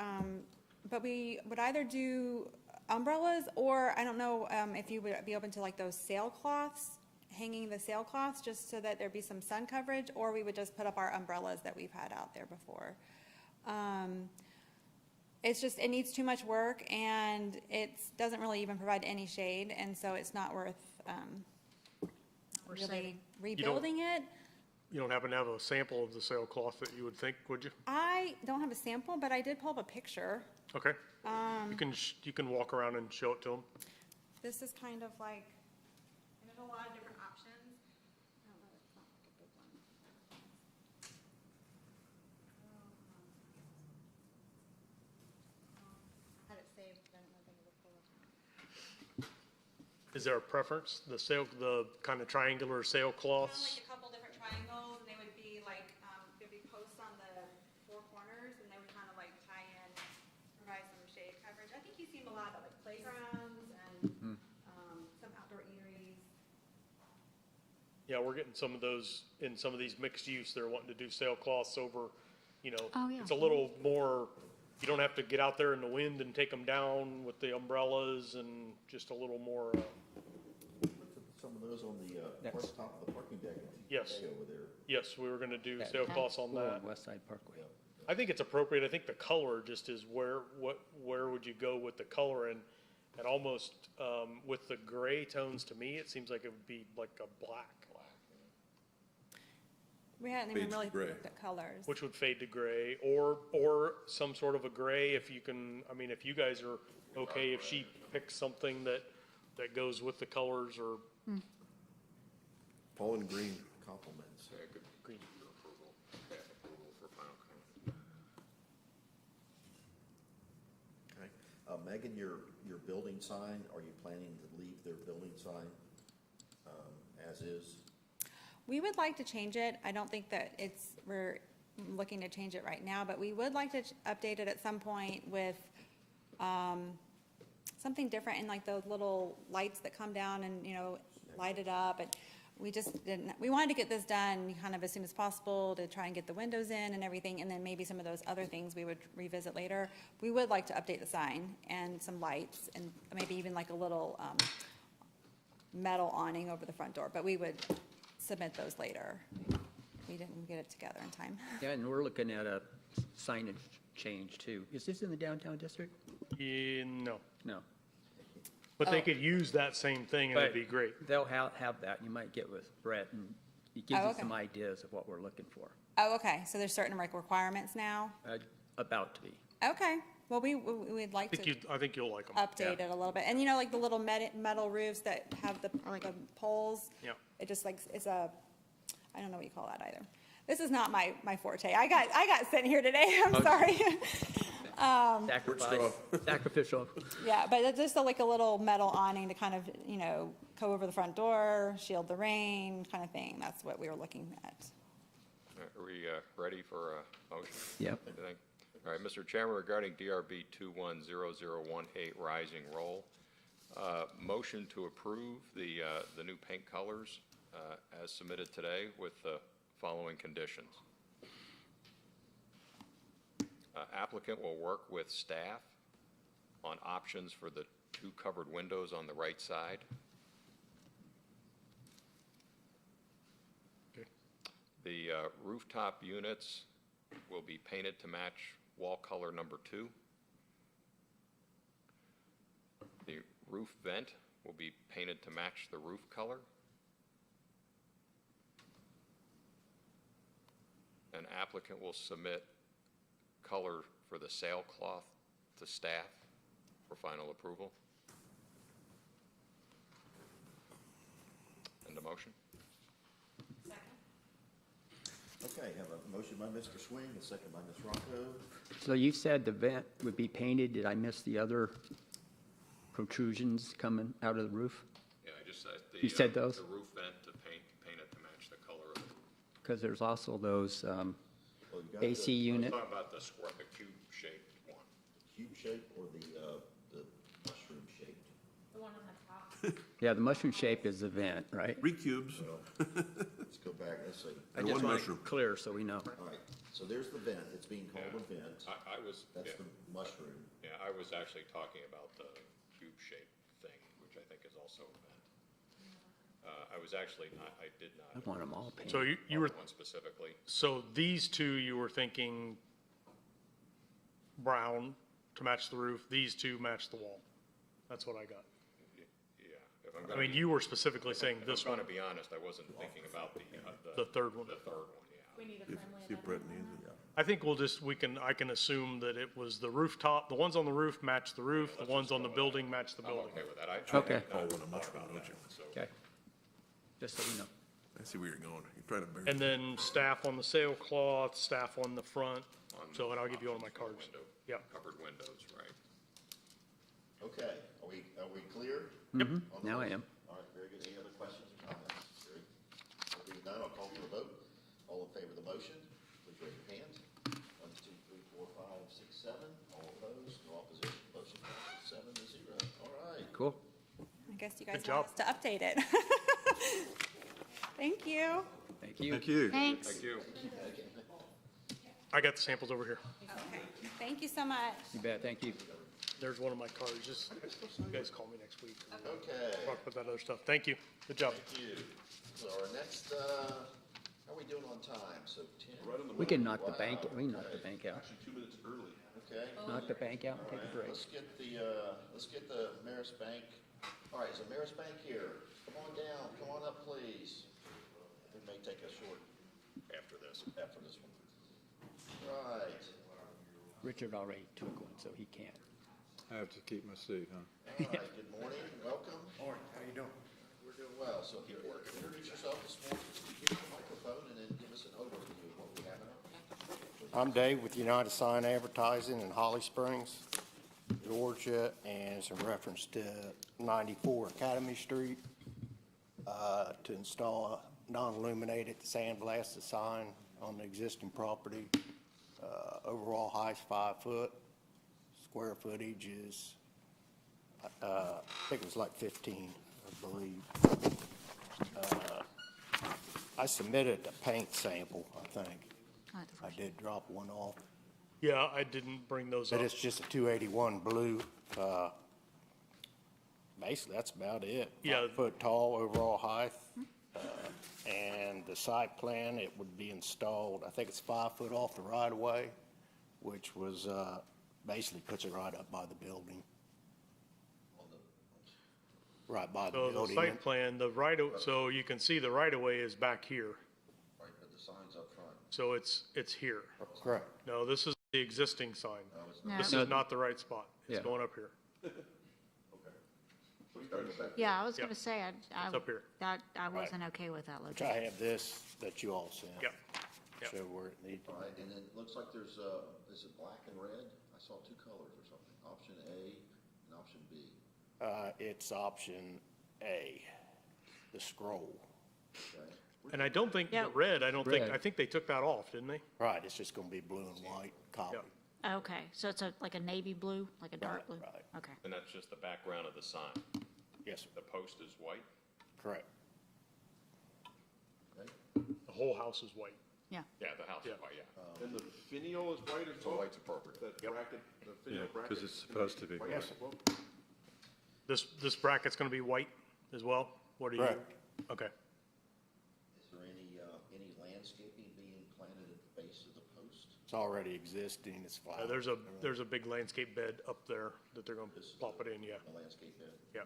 but we would either do umbrellas, or I don't know if you would be open to like those sailcloths, hanging the sailcloths, just so that there'd be some sun coverage, or we would just put up our umbrellas that we've had out there before. It's just, it needs too much work, and it doesn't really even provide any shade, and so it's not worth really rebuilding it. You don't happen to have a sample of the sailcloth that you would think, would you? I don't have a sample, but I did pull up a picture. Okay. You can walk around and show it to them. This is kind of like, there's a lot of different options. Oh, no, it's not like a big one. I had it saved, but I don't know if I can pull it. Is there a preference? The kind of triangular sailcloths? Like a couple different triangles, and they would be like, there'd be posts on the four corners, and they would kind of like tie in, provide some shade coverage. I think you see them a lot at like playgrounds and, some outdoor eateries. Yeah, we're getting some of those, in some of these mixed use, they're wanting to do sailcloths over, Oh, yeah. it's a little more you don't have to get out there in the wind and take them down with the umbrellas and just a little more, Some of those on the top of the parking deck. Yes. Over there. yes, we were gonna do sailcloths on that. West Side Parkway. I think it's appropriate. I think the color just is where would you go with the color and almost, with the gray tones, to me, it seems like it would be like a black. We hadn't even Fades to really gray. looked at colors. Which would fade to gray, or some sort of a gray if you can, I mean, if you guys are okay, if she picks something that goes with the colors or Paul and green. Compliments. Yeah, good. Green. Approval, staff approval for final comment. Okay. Megan, your building sign, are you planning to leave their building sign as is? We would like to change it. I don't think that we're looking to change it right now, but we would like to update it at some point with something different, and like those little lights that come down and, light it up. And we just didn't, we wanted to get this done kind of as soon as possible to try and get the windows in and everything, and then maybe some of those other things we would revisit later. We would like to update the sign and some lights and maybe even like a little metal awning over the front door, but we would submit those later. We didn't get it together in time. Yeah, and we're looking at a signage change too. Is this in the downtown district? no. No. But they could use that same thing and it'd be great. They'll have that. You might get with Brett, and it gives Oh, you okay. some ideas of what we're looking for. Oh, okay, so there's certain requirements now? About to be. Okay, well, we'd like to I think you'll like them. update it a little bit. And like the little metal roofs that have the poles? Yeah. It just like, I don't know what you call that either. This is not my forte. I got sitting here today, I'm sorry. Sacrificial. Yeah, but it's just like a little metal awning to kind of, go over the front door, shield the rain, kind of thing. That's what we were looking at. Are we ready for a motion? Yep. You think? All right, Mr. Chairman, regarding DRB 210018 Rising Roll, motion to approve the new paint colors as submitted today with the following conditions. Applicant will work with staff on options for the 2 covered windows on the right side. Okay. The rooftop units will be painted to match wall color number 2. The roof vent will be painted to match the roof color. An applicant will submit color for the sailcloth to staff for final approval. And a motion? Okay, have a motion by Mr. Swing, a second by Ms. Rocco. So you said the vent would be painted. Did I miss the other protrusions coming out of the roof? Yeah, I just said You said those? the roof vent to paint it to match the color of it. Because there's also those Well, you got AC the unit. Talking about the square, the cube-shaped one. cube shape or the mushroom shaped? The one on the top. Yeah, the mushroom shape is the vent, right? 3 cubes Let's go back, let's see. and Just one want it mushroom. clear so we know. All right, so there's the vent, it's being called a vent. I was, That's yeah, the mushroom. yeah, I was actually talking about the cube-shaped thing, which I think is also a vent. I was actually not, I did not. I want them all painted. So you were, One specifically. so these two, you were thinking brown to match the roof, these two match the wall. That's what I got. Yeah. If I'm I gonna mean, be- you were specifically saying if this I'm one, gonna be honest, I wasn't thinking about the third one. The third one, yeah. We need a See friendly if Brett needs it. I think we'll just, I can assume that it was the rooftop, the ones on the roof match the roof, the ones on the building match the I'm building. okay with that. I Okay. did not Oh, what a thought mushroom, about don't you? that, so- Okay. Just so we know. I see where you're going. You're trying to bury And then staff on the sailcloth, staff on the front, so, and I'll give you all my cards. Window, Yeah. covered windows, right. Okay, are we clear? Yep. on Now I those? am. All right, very good. Any other questions or comments? Very good. Being none, I'll call for the vote. All in favor of the motion, please raise your hand. 1, 2, 3, 4, 5, 6, 7. All opposed, no opposition. Motion passes 7-0. All right. Cool. I guess you guys Good want job. us to update it. Thank you. Thank you. Thank you. Thanks. Thank you. I got the samples over here. Okay, thank you so much. You bet, thank you. There's one of my cards. Just, you guys call me next week. Okay. Talk about that other stuff. Thank you. Good job. Thank you. So our next, how are we doing on time? So 10? We can knock the bank, we can knock the bank out. Actually, 2 minutes early. Okay. Knock the bank out and take a break. Let's get the Maris Bank. All right, is the Maris Bank here? Come on down, come on up, please. We may take a short after this one. Right. Richard already took one, so he can't. I have to keep my seat, huh? All right, good morning, welcome. Morning, how you doing? We're doing well, so if you would introduce yourself this morning, give us the microphone and then give us an overview of what we have in our package. I'm Dave with United Sign Advertising in Holly Springs, Georgia, and some reference to 94 Academy Street to install a non-illuminated sandblasted sign on the existing property. Overall height is 5 foot. Square footage is, I think it was like 15, I believe. I submitted a paint sample, I think. I did drop one off. Yeah, I didn't bring those up. But it's just a 281 blue. Basically, that's about it. Yeah. 5 foot tall overall height. And the site plan, it would be installed, I think it's 5 foot off the right of way, which was, basically puts it right up by the building. Right by the So the building. site plan, so you can see the right-of-way is back here. Right, but the sign's up front. So it's here. Correct. No, this is the existing sign. No. This is not the right spot. It's Yeah. going up here. Yeah, I was Yep. gonna say, It's up here. I wasn't okay with that Which I location. have this that you all sent. Yep. Yep. Show where it needs to All be. right, and then it looks like there's, is it black and red? I saw 2 colors or something, option A and option B. It's option A, the scroll. Okay. And I don't think, the Yeah. red, Red. I think they took that off, didn't they? Right, it's just gonna be blue and white copy. Yep. Okay, so it's like a navy blue, like a dark blue? Right. Okay. And that's just the background of the sign. Yes, sir. The post is white? Correct. The whole house is white. Yeah, the house is Yeah. white, yeah. And the finial is white as So well? white's appropriate. That Yep. bracket, the Yeah, finial bracket? because it's supposed to be. White white. as well? This bracket's gonna be white as well? What are you? Correct. Okay. Is there any landscaping being planted at the base of the post? It's already existing, it's flat. There's a big landscape bed up there that they're gonna plop it in, yeah, The landscape bed? yeah.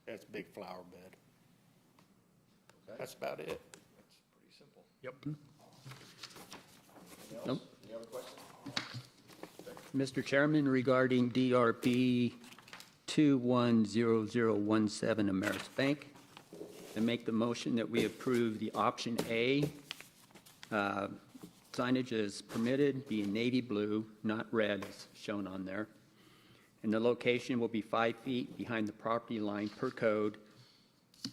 That's a big flower bed. Okay. That's about it. That's pretty simple. Yep. Anything else? Nope. Any other questions? Mr. Chairman, regarding DRB 210017 Ameris Bank, I make the motion that we approve the option A. Signage is permitted, being navy blue, not red, as shown on there. And the location will be 5 feet behind the property line per code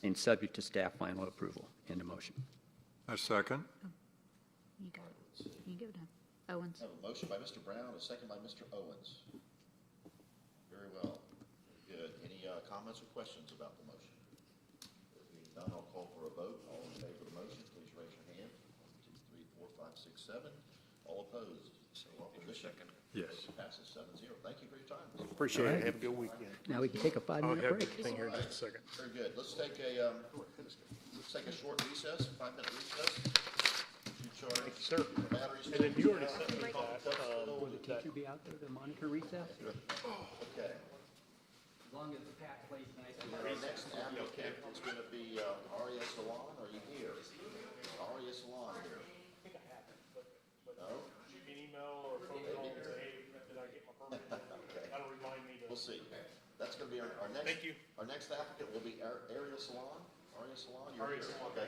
and subject to staff final approval. End of motion. A second? You go, you go to Owens. I have a motion by Mr. Brown, a second by Mr. Owens. Very well. Good. Any comments or questions about the motion? If being done, I'll call for a vote. All in favor of the motion, please raise your hand. 1, 2, 3, 4, 5, 6, 7. All opposed? So opposition. Yes. Passes 7-0. Thank you for your time. Appreciate it. Have a good weekend. Now we can take a I'll 5-minute have break. the thing here in just a second. Very good. Let's take a short recess, 5-minute recess. You charge Thank you, sir. the batteries. And then you already sent me that, Will the teacher be out there to monitor recess? Okay. As long as the pack plays nice. Our next applicant is going to be Aria Salon. Are you here? Aria Salon here. No? Shoot me an email or phone call and say, hey, did I get my permit? That'll remind me to. We'll see. That's going to be our next. Thank you. Our next applicant will be Aria Salon. Aria Salon, you're Aria here. Salon. Okay.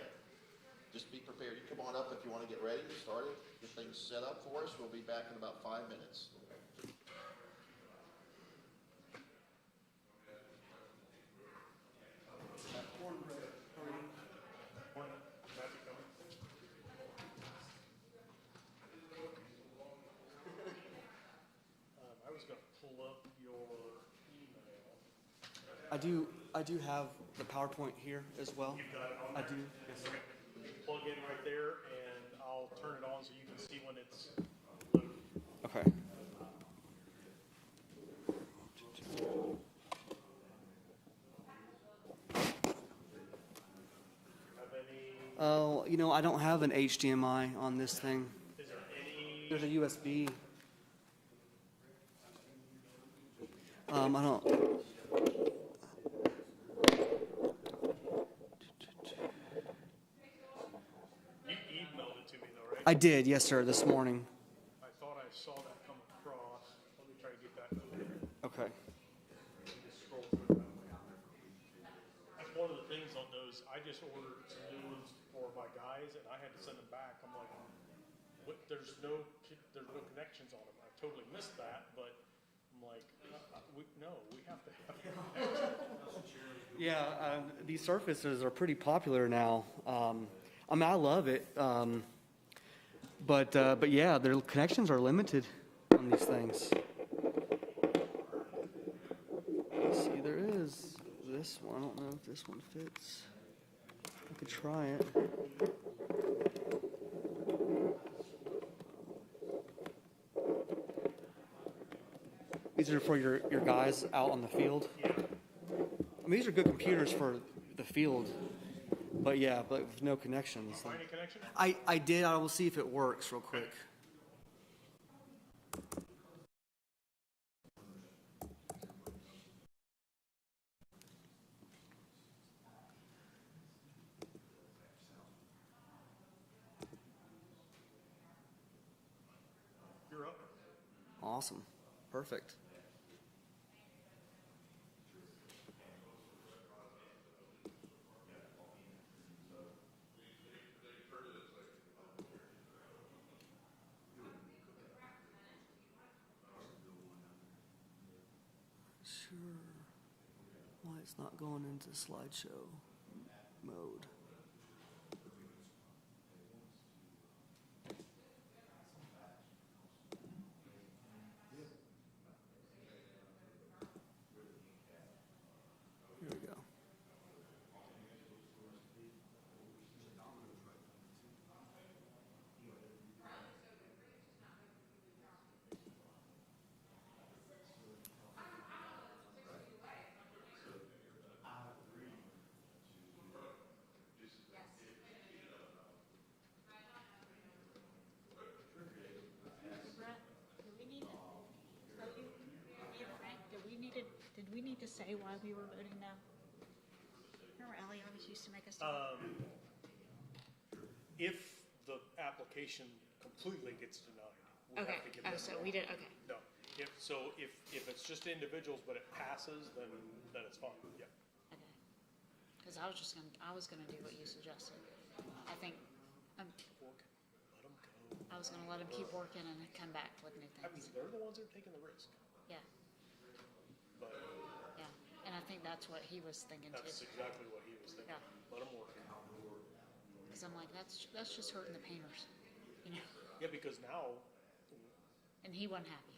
Just be prepared. You come on up if you want to get ready, get started, get things set up for us. We'll be back in about 5 minutes. I was gonna pull up your email. I do have the PowerPoint here as well. I do. Yes, sir. Plug in right there and I'll turn it on so you can see when it's No, I don't have an HDMI on this thing. Is there any? There's a USB. I don't. You emailed it to me though, right? I did, yes, sir, this morning. I thought I saw that come across. Let me try to get that. Okay. Scroll through that. That's one of the things on those. I just ordered some new ones for my guys, and I had to send them back. I'm like, what? There's no connections on them. I totally missed that, but I'm like, we have to have connections. Yeah, these surfaces are pretty popular now. I mean, I love it. But yeah, their connections are limited on these things. Let's see, there is this one. I don't know if this one fits. I could try it. These are for your guys out on the field. I mean, these are good computers for the field, but yeah, but with no connections. Find any connection? I did. I will see if it works real quick. You're up. Awesome. Perfect. Sure. Why it's not going into slideshow mode. Here we go. Did we need to say why we were voting no? Remember Ellie always used to make us do If the application completely gets denied, we Okay, have to give oh, them. so we did, okay. No, if it's just individuals, but it passes, then it's fine, yeah. Okay. Because I was gonna do what you suggested. I think, Let them go. I was gonna let him keep working and come back with new I mean, things. they're the ones that are taking the risk, Yeah, but yeah. And I think that's what he was thinking too. that's exactly what he was thinking. Yeah. Let them work. Because I'm like, that's just hurting the painters, you know? Yeah, because now And he wasn't happy.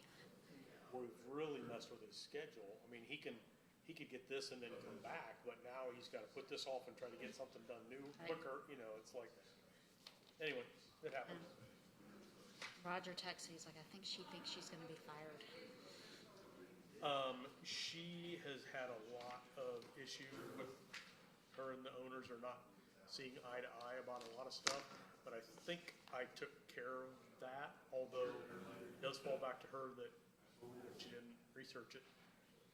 we've really messed with his schedule. I mean, he could get this and then come back, but now he's got to put this off and try to get something done new Right. quicker, you know, it's like, anyway, it happens. Roger texted, he's like, I think she thinks she's gonna be fired. She has had a lot of issues with her and the owners are not seeing eye to eye about a lot of stuff, but I think I took care of that, although it does fall back to her that she didn't research it,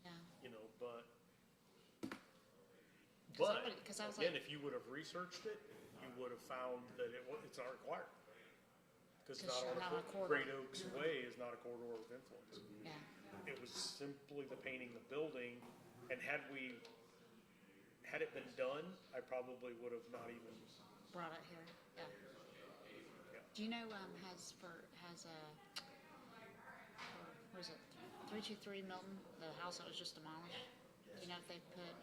Yeah. you know, but 'Cause I was again, like- if you would have researched it, you would have found that it's not required. Because 'Cause you're not a corridor. Great Oaks Way is not a corridor of influence. Yeah. It was simply the painting the building, and had it been done, I probably would have not even, Brought it here, yeah. Do you know, has what is it, 323 Milton, the house that was just demolished? Do you know if they put,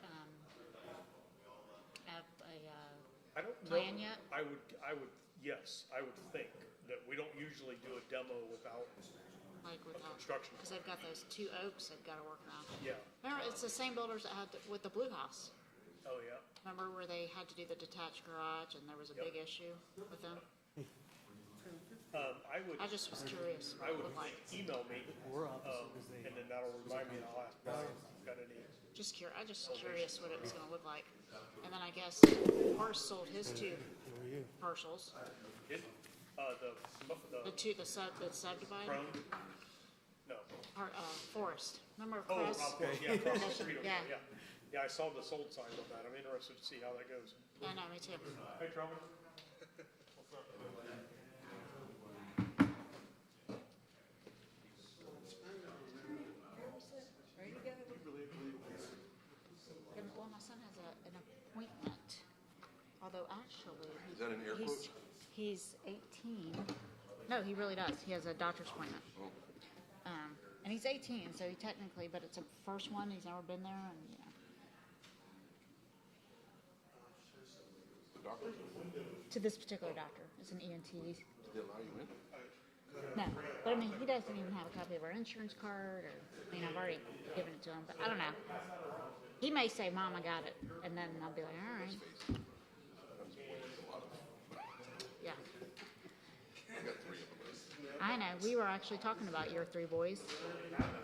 I don't know. plan yet? I would, yes, I would think that we don't usually do a demo without, Like without, construction. because they've got those two oaks they've got to work around. yeah, Remember, it's the same builders that had with the Blue House. oh, yeah. Remember where they had to do the detached garage and there was a Yep. big issue with them? I just was curious what I it would looked like. email me, and then that'll remind me, and I'll ask Brian if he's got any. I'm just curious what it was gonna look like. And then I guess Horace sold his two Parcels. The two, the subdivided. Prone? No. Forest. Remember Oh, Chris? yeah, across the street over Yeah. there, yeah. Yeah, I saw the sold signs on that. I'm interested to see how that goes. Yeah, no, me too. Hey, Trevor. Well, my son has an appointment, although actually. Is that an air quotes? He's 18. No, he really does. He has a doctor's appointment. And he's 18, so he technically, but it's a first one. He's never been there, and you know. The doctor? To this particular doctor, it's an ENT. Did they allow you in? No, but I mean, he doesn't even have a copy of our insurance card, or I mean, I've already given it to him, but I don't know. He may say, "Mom, I got it," and then I'll be like, "All right." Yeah. I know. We were actually talking about your three boys,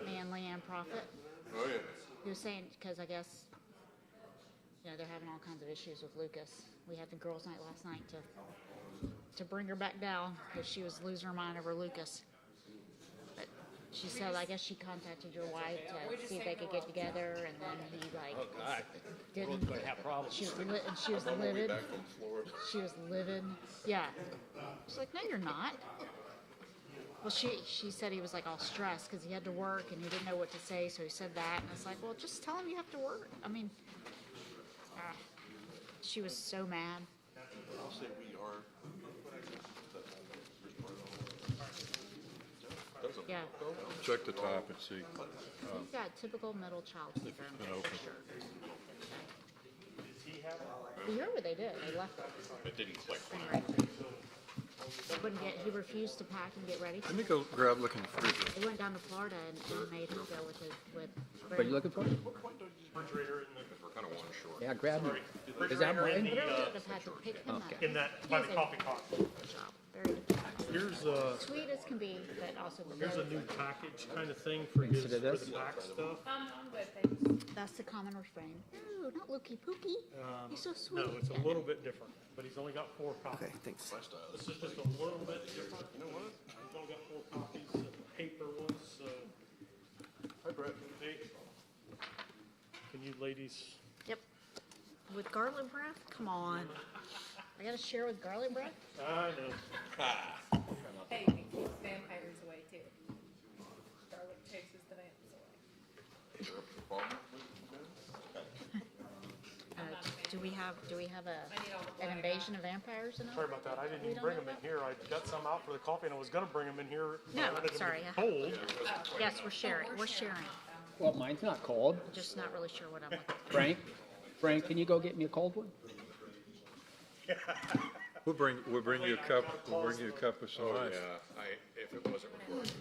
me and Leanne Prophet. Oh, yeah. He was saying, because I guess, you know, they're having all kinds of issues with Lucas. We had the girls' night last night to bring her back down because she was losing her mind over Lucas. But she said, I guess she contacted your wife to see if they could get together, and then he didn't. Going to have problems. She was livid. She was livid. Yeah. She's like, no, you're not. Well, she said he was like all stressed because he had to work and he didn't know what to say, so he said that. And it's like, well, just tell him you have to work. I mean, she was so mad. I'll say we are. Yeah. Check the top and see. He's got typical middle child syndrome. been open. For sure. You heard what they did. They left it. It didn't click. He refused to pack and get ready. Let me go grab, look in the freezer. They went down to Florida and made him go with What are you looking for? Refrigerator in the. We're kind of one short. Yeah, grab it. Is that Refrigerator in mine? the, would have had to pick him up. in that, by the coffee pot. Very Here's sweet as can be, but also here's a new package kind of thing for his, for the back stuff. That's the common refrain. Ooh, not Looky Pookie. He's so sweet. No, it's a little bit different, but he's only got 4 copies. Okay, thanks. This is just a little bit different. You know what? He's only got 4 copies, the paper ones, so. Hi, Brett. Hey. Can you ladies? Yep. With garlic breath? Come on. I gotta share with garlic breath? I know. Hey, we keep vampires away too. Garlic chases the vamps away. Do we have an invasion of vampires in it? Sorry about that. I didn't We even don't bring have them in here. I got some out for the coffee and I was gonna bring them in here. No, I wanted them to sorry, be yeah. Cold. Yes, we're sharing. We're sharing. Well, mine's not cold. Just not really sure what I'm looking for. Frank, can you go get me a cold one? We'll bring you a cup, of some Oh, ice. yeah, if it wasn't recorded.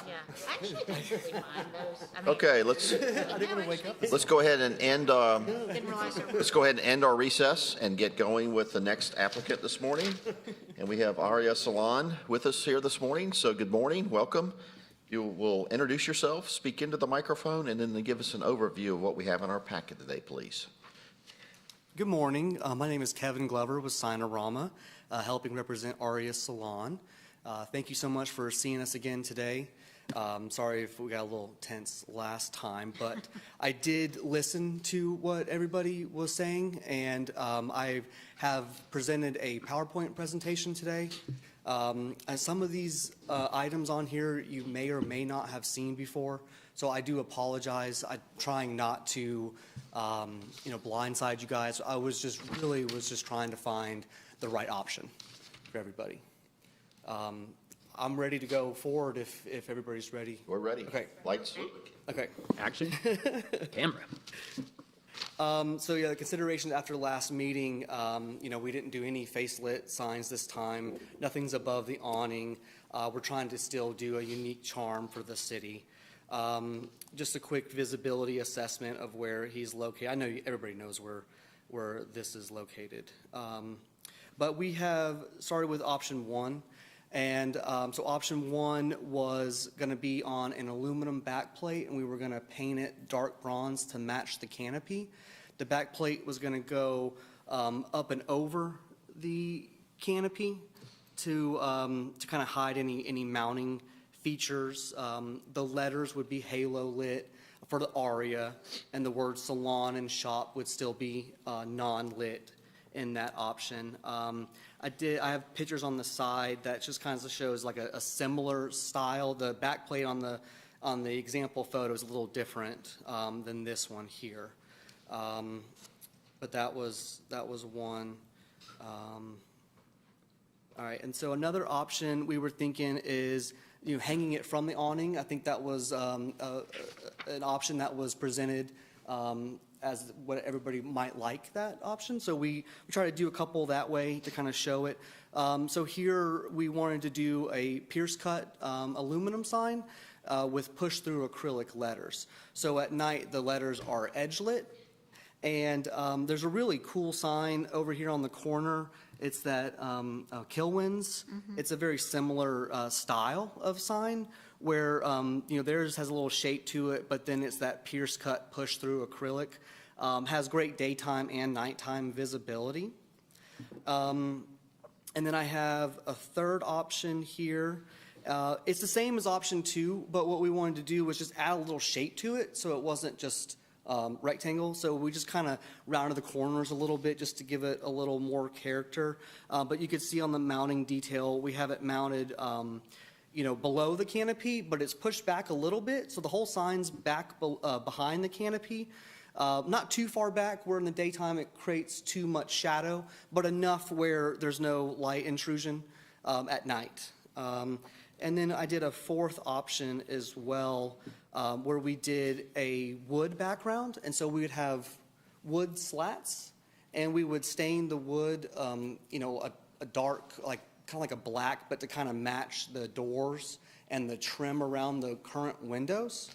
Yeah, I actually don't really mind those. I mean, Okay, let's go ahead and end, Didn't realize there let's go ahead and end our recess and get going with the next applicant this morning. And we have Aria Salon with us here this morning, so good morning, welcome. You will introduce yourself, speak into the microphone, and then give us an overview of what we have in our packet today, please. Good morning. My name is Kevin Glover with Sinorama, helping represent Aria Salon. Thank you so much for seeing us again today. Sorry if we got a little tense last time, but I did listen to what everybody was saying, and I have presented a PowerPoint presentation today. And some of these items on here you may or may not have seen before, so I do apologize. I'm trying not to, blindside you guys. I was just trying to find the right option for everybody. I'm ready to go forward if everybody's ready. We're ready. Okay. Lights? Okay. Action. Camera. So yeah, the considerations after the last meeting, we didn't do any face-lit signs this time. Nothing's above the awning. We're trying to still do a unique charm for the city. Just a quick visibility assessment of where he's located. I know everybody knows where this is located. But we have started with option 1. And so option 1 was going to be on an aluminum backplate, and we were going to paint it dark bronze to match the canopy. The backplate was going to go up and over the canopy to kind of hide any mounting features. The letters would be halo lit for the aria, and the word salon and shop would still be non-lit in that option. I have pictures on the side that just kind of shows like a similar style. The backplate on the example photo is a little different than this one here. But that was one. All right, and so another option we were thinking is hanging it from the awning. I think that was an option that was presented as what everybody might like that option. So we try to do a couple that way to kind of show it. So here we wanted to do a pierce cut aluminum sign with push through acrylic letters. So at night the letters are edge lit, and there's a really cool sign over here on the corner. It's that Kilwins. It's a very similar style of sign where theirs has a little shape to it, but then it's that pierce cut push through acrylic. Has great daytime and nighttime visibility. And then I have a third option here. It's the same as option 2, but what we wanted to do was just add a little shape to it so it wasn't just rectangle. So we just kind of rounded the corners a little bit just to give it a little more character. But you can see on the mounting detail, we have it mounted below the canopy, but it's pushed back a little bit. So the whole sign's back behind the canopy. Not too far back where in the daytime it creates too much shadow, but enough where there's no light intrusion at night. And then I did a fourth option as well, where we did a wood background. And so we would have wood slats, and we would stain the wood, a dark, kind of like a black, but to kind of match the doors and the trim around the current windows.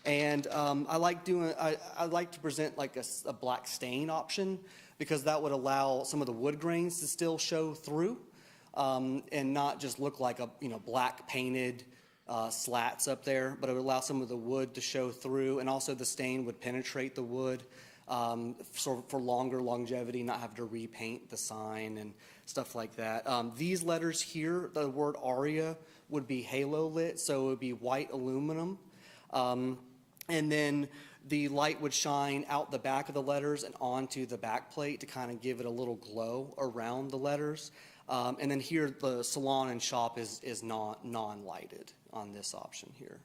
And I like to present like a black stain option, because that would allow some of the wood grains to still show through, and not just look like a black painted slats up there, but it would allow some of the wood to show through, and also the stain would penetrate the wood for longer longevity, not have to repaint the sign and stuff like that. These letters here, the word aria would be halo lit, so it would be white aluminum. And then the light would shine out the back of the letters and onto the back plate to kind of give it a little glow around the letters. And then here, the salon and shop is non-lighted on this option here.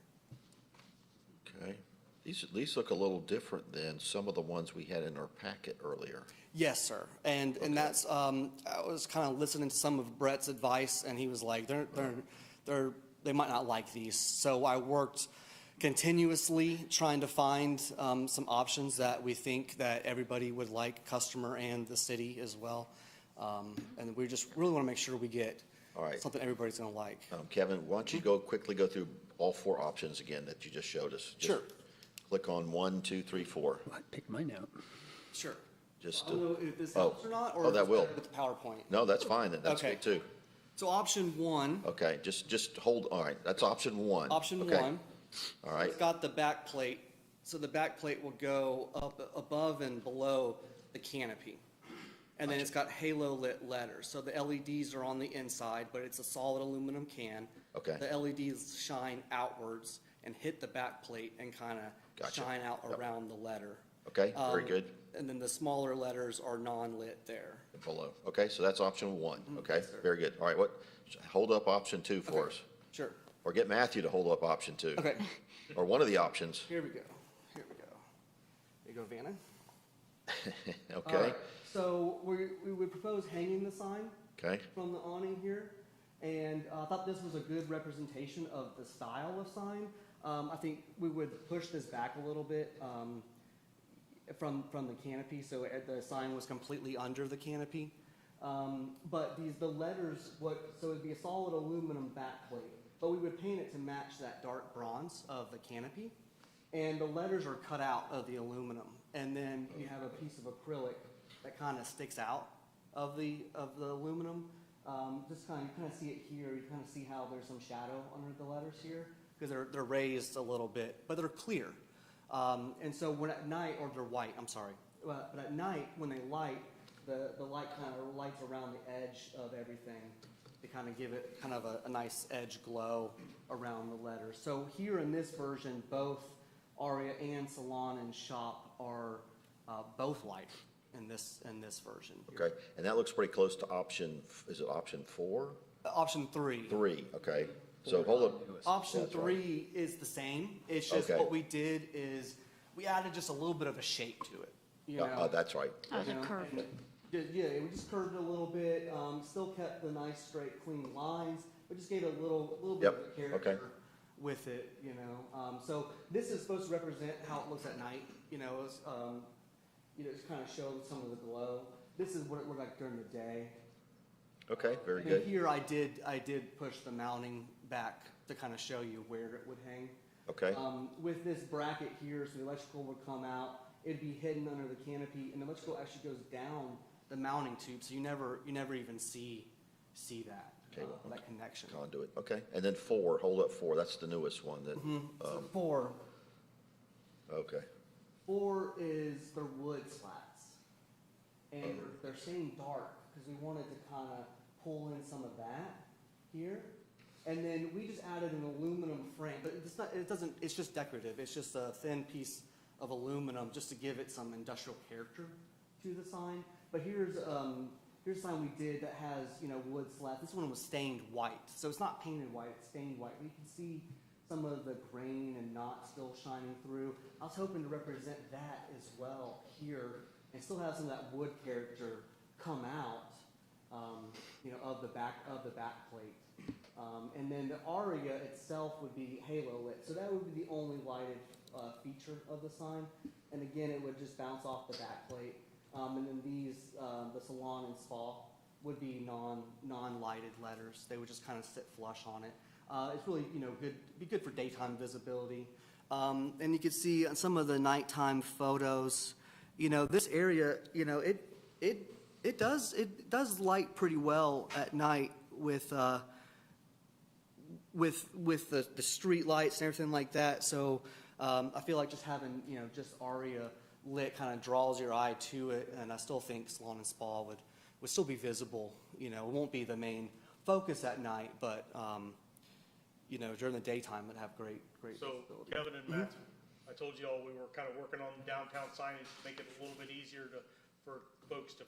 Okay. These look a little different than some of the ones we had in our packet earlier. Yes, sir. And that's I was kind of listening to some of Brett's advice, and he was like, they might not like these. So I worked continuously trying to find some options that we think that everybody would like, customer and the city as well. And we just really want to make sure we get something everybody's going to like. Kevin, why don't you quickly go through all 4 options again that you just showed us? Sure. Click on 1, 2, 3, 4. I picked mine out. Sure. Just I don't know if this helps or not, or that if will. it's better with the PowerPoint. No, that's fine then. That's Okay. good too. So option 1. Okay, just hold. All right, that's option 1. Option Okay. 1. All right. It's got the back plate. So the back plate will go up above and below the canopy. And then it's got halo lit letters. So the LEDs are on the inside, but it's a solid aluminum can. Okay. The LEDs shine outwards and hit the back plate and kind of shine out around the letter. Okay, very good. And then the smaller letters are non-lit there. Below. Okay, so that's option 1. Okay, Yes, sir. very good. All right, hold up option 2 for us. Sure. Or get Matthew to hold up option 2. Okay. Or one of the options. Here we go. Here you go, Vanna. Okay. All right. So we would propose hanging the sign Okay. from the awning here. And I thought this was a good representation of the style of sign. I think we would push this back a little bit from the canopy, so the sign was completely under the canopy. But the letters, so it'd be a solid aluminum backplate, but we would paint it to match that dark bronze of the canopy. And the letters are cut out of the aluminum, and then you have a piece of acrylic that kind of sticks out of the aluminum. Just you kind of see it here. You kind of see how there's some shadow under the letters here, because they're raised a little bit, but they're clear. And so when at night, or they're white, I'm sorry. But at night, when they light, the light kind of lights around the edge of everything to kind of give it kind of a nice edge glow around the letters. So here in this version, both Aria and Salon and Shop are both light in this version. Here. Okay, and that looks pretty close to option, is it option 4? Option 3. 3, okay. So hold up. Option That's right. 3 is the same. It's just Okay. what we did is we added just a little bit of a shape to it. You know? That's right. You know, and- Yeah, we just curved it a little bit, still kept the nice, straight, clean lines, but just gave it a little bit Yep, of character with it, you know. So this is supposed to represent how it looks at night, you know, just kind of show some of the glow. This is what it looked like during the day. Okay, very And good. here I did push the mounting back to kind of show you where it would hang. Okay. With this bracket here, so the electrical would come out, it'd be hidden under the canopy, and the electrical actually goes down the mounting tube, so you never even see that, that connection. Conduit, okay. And then 4, hold up 4, that's the newest one that, So 4. okay. 4 is the wood slats. And they're staying dark because we wanted to kind of pull in some of that here. And then we just added an aluminum frame, but it's just decorative. It's just a thin piece of aluminum just to give it some industrial character to the sign. But here's a sign we did that has, you know, wood slats. This one was stained white. So it's not painted white, it's stained white. We can see some of the grain and knot still shining through. I was hoping to represent that as well here and still have some of that wood character come out, you know, of the back plate. And then the aria itself would be halo lit. So that would be the only lighted feature of the sign. And again, it would just bounce off the back plate. And then these, the salon and spa would be non-lighted letters. They would just kind of sit flush on it. It's really, you know, be good for daytime visibility. And you can see on some of the nighttime photos, you know, this area, you know, it does light pretty well at night with the street lights and everything like that. So I feel like just having, you know, just aria lit kind of draws your eye to it, and I still think salon and spa would still be visible. You know, it won't be the main focus at night, but you know, during the daytime it'd have great So visibility. Kevin and Matthew, I told you all we were kind of working on downtown signage to make it a little bit easier for folks to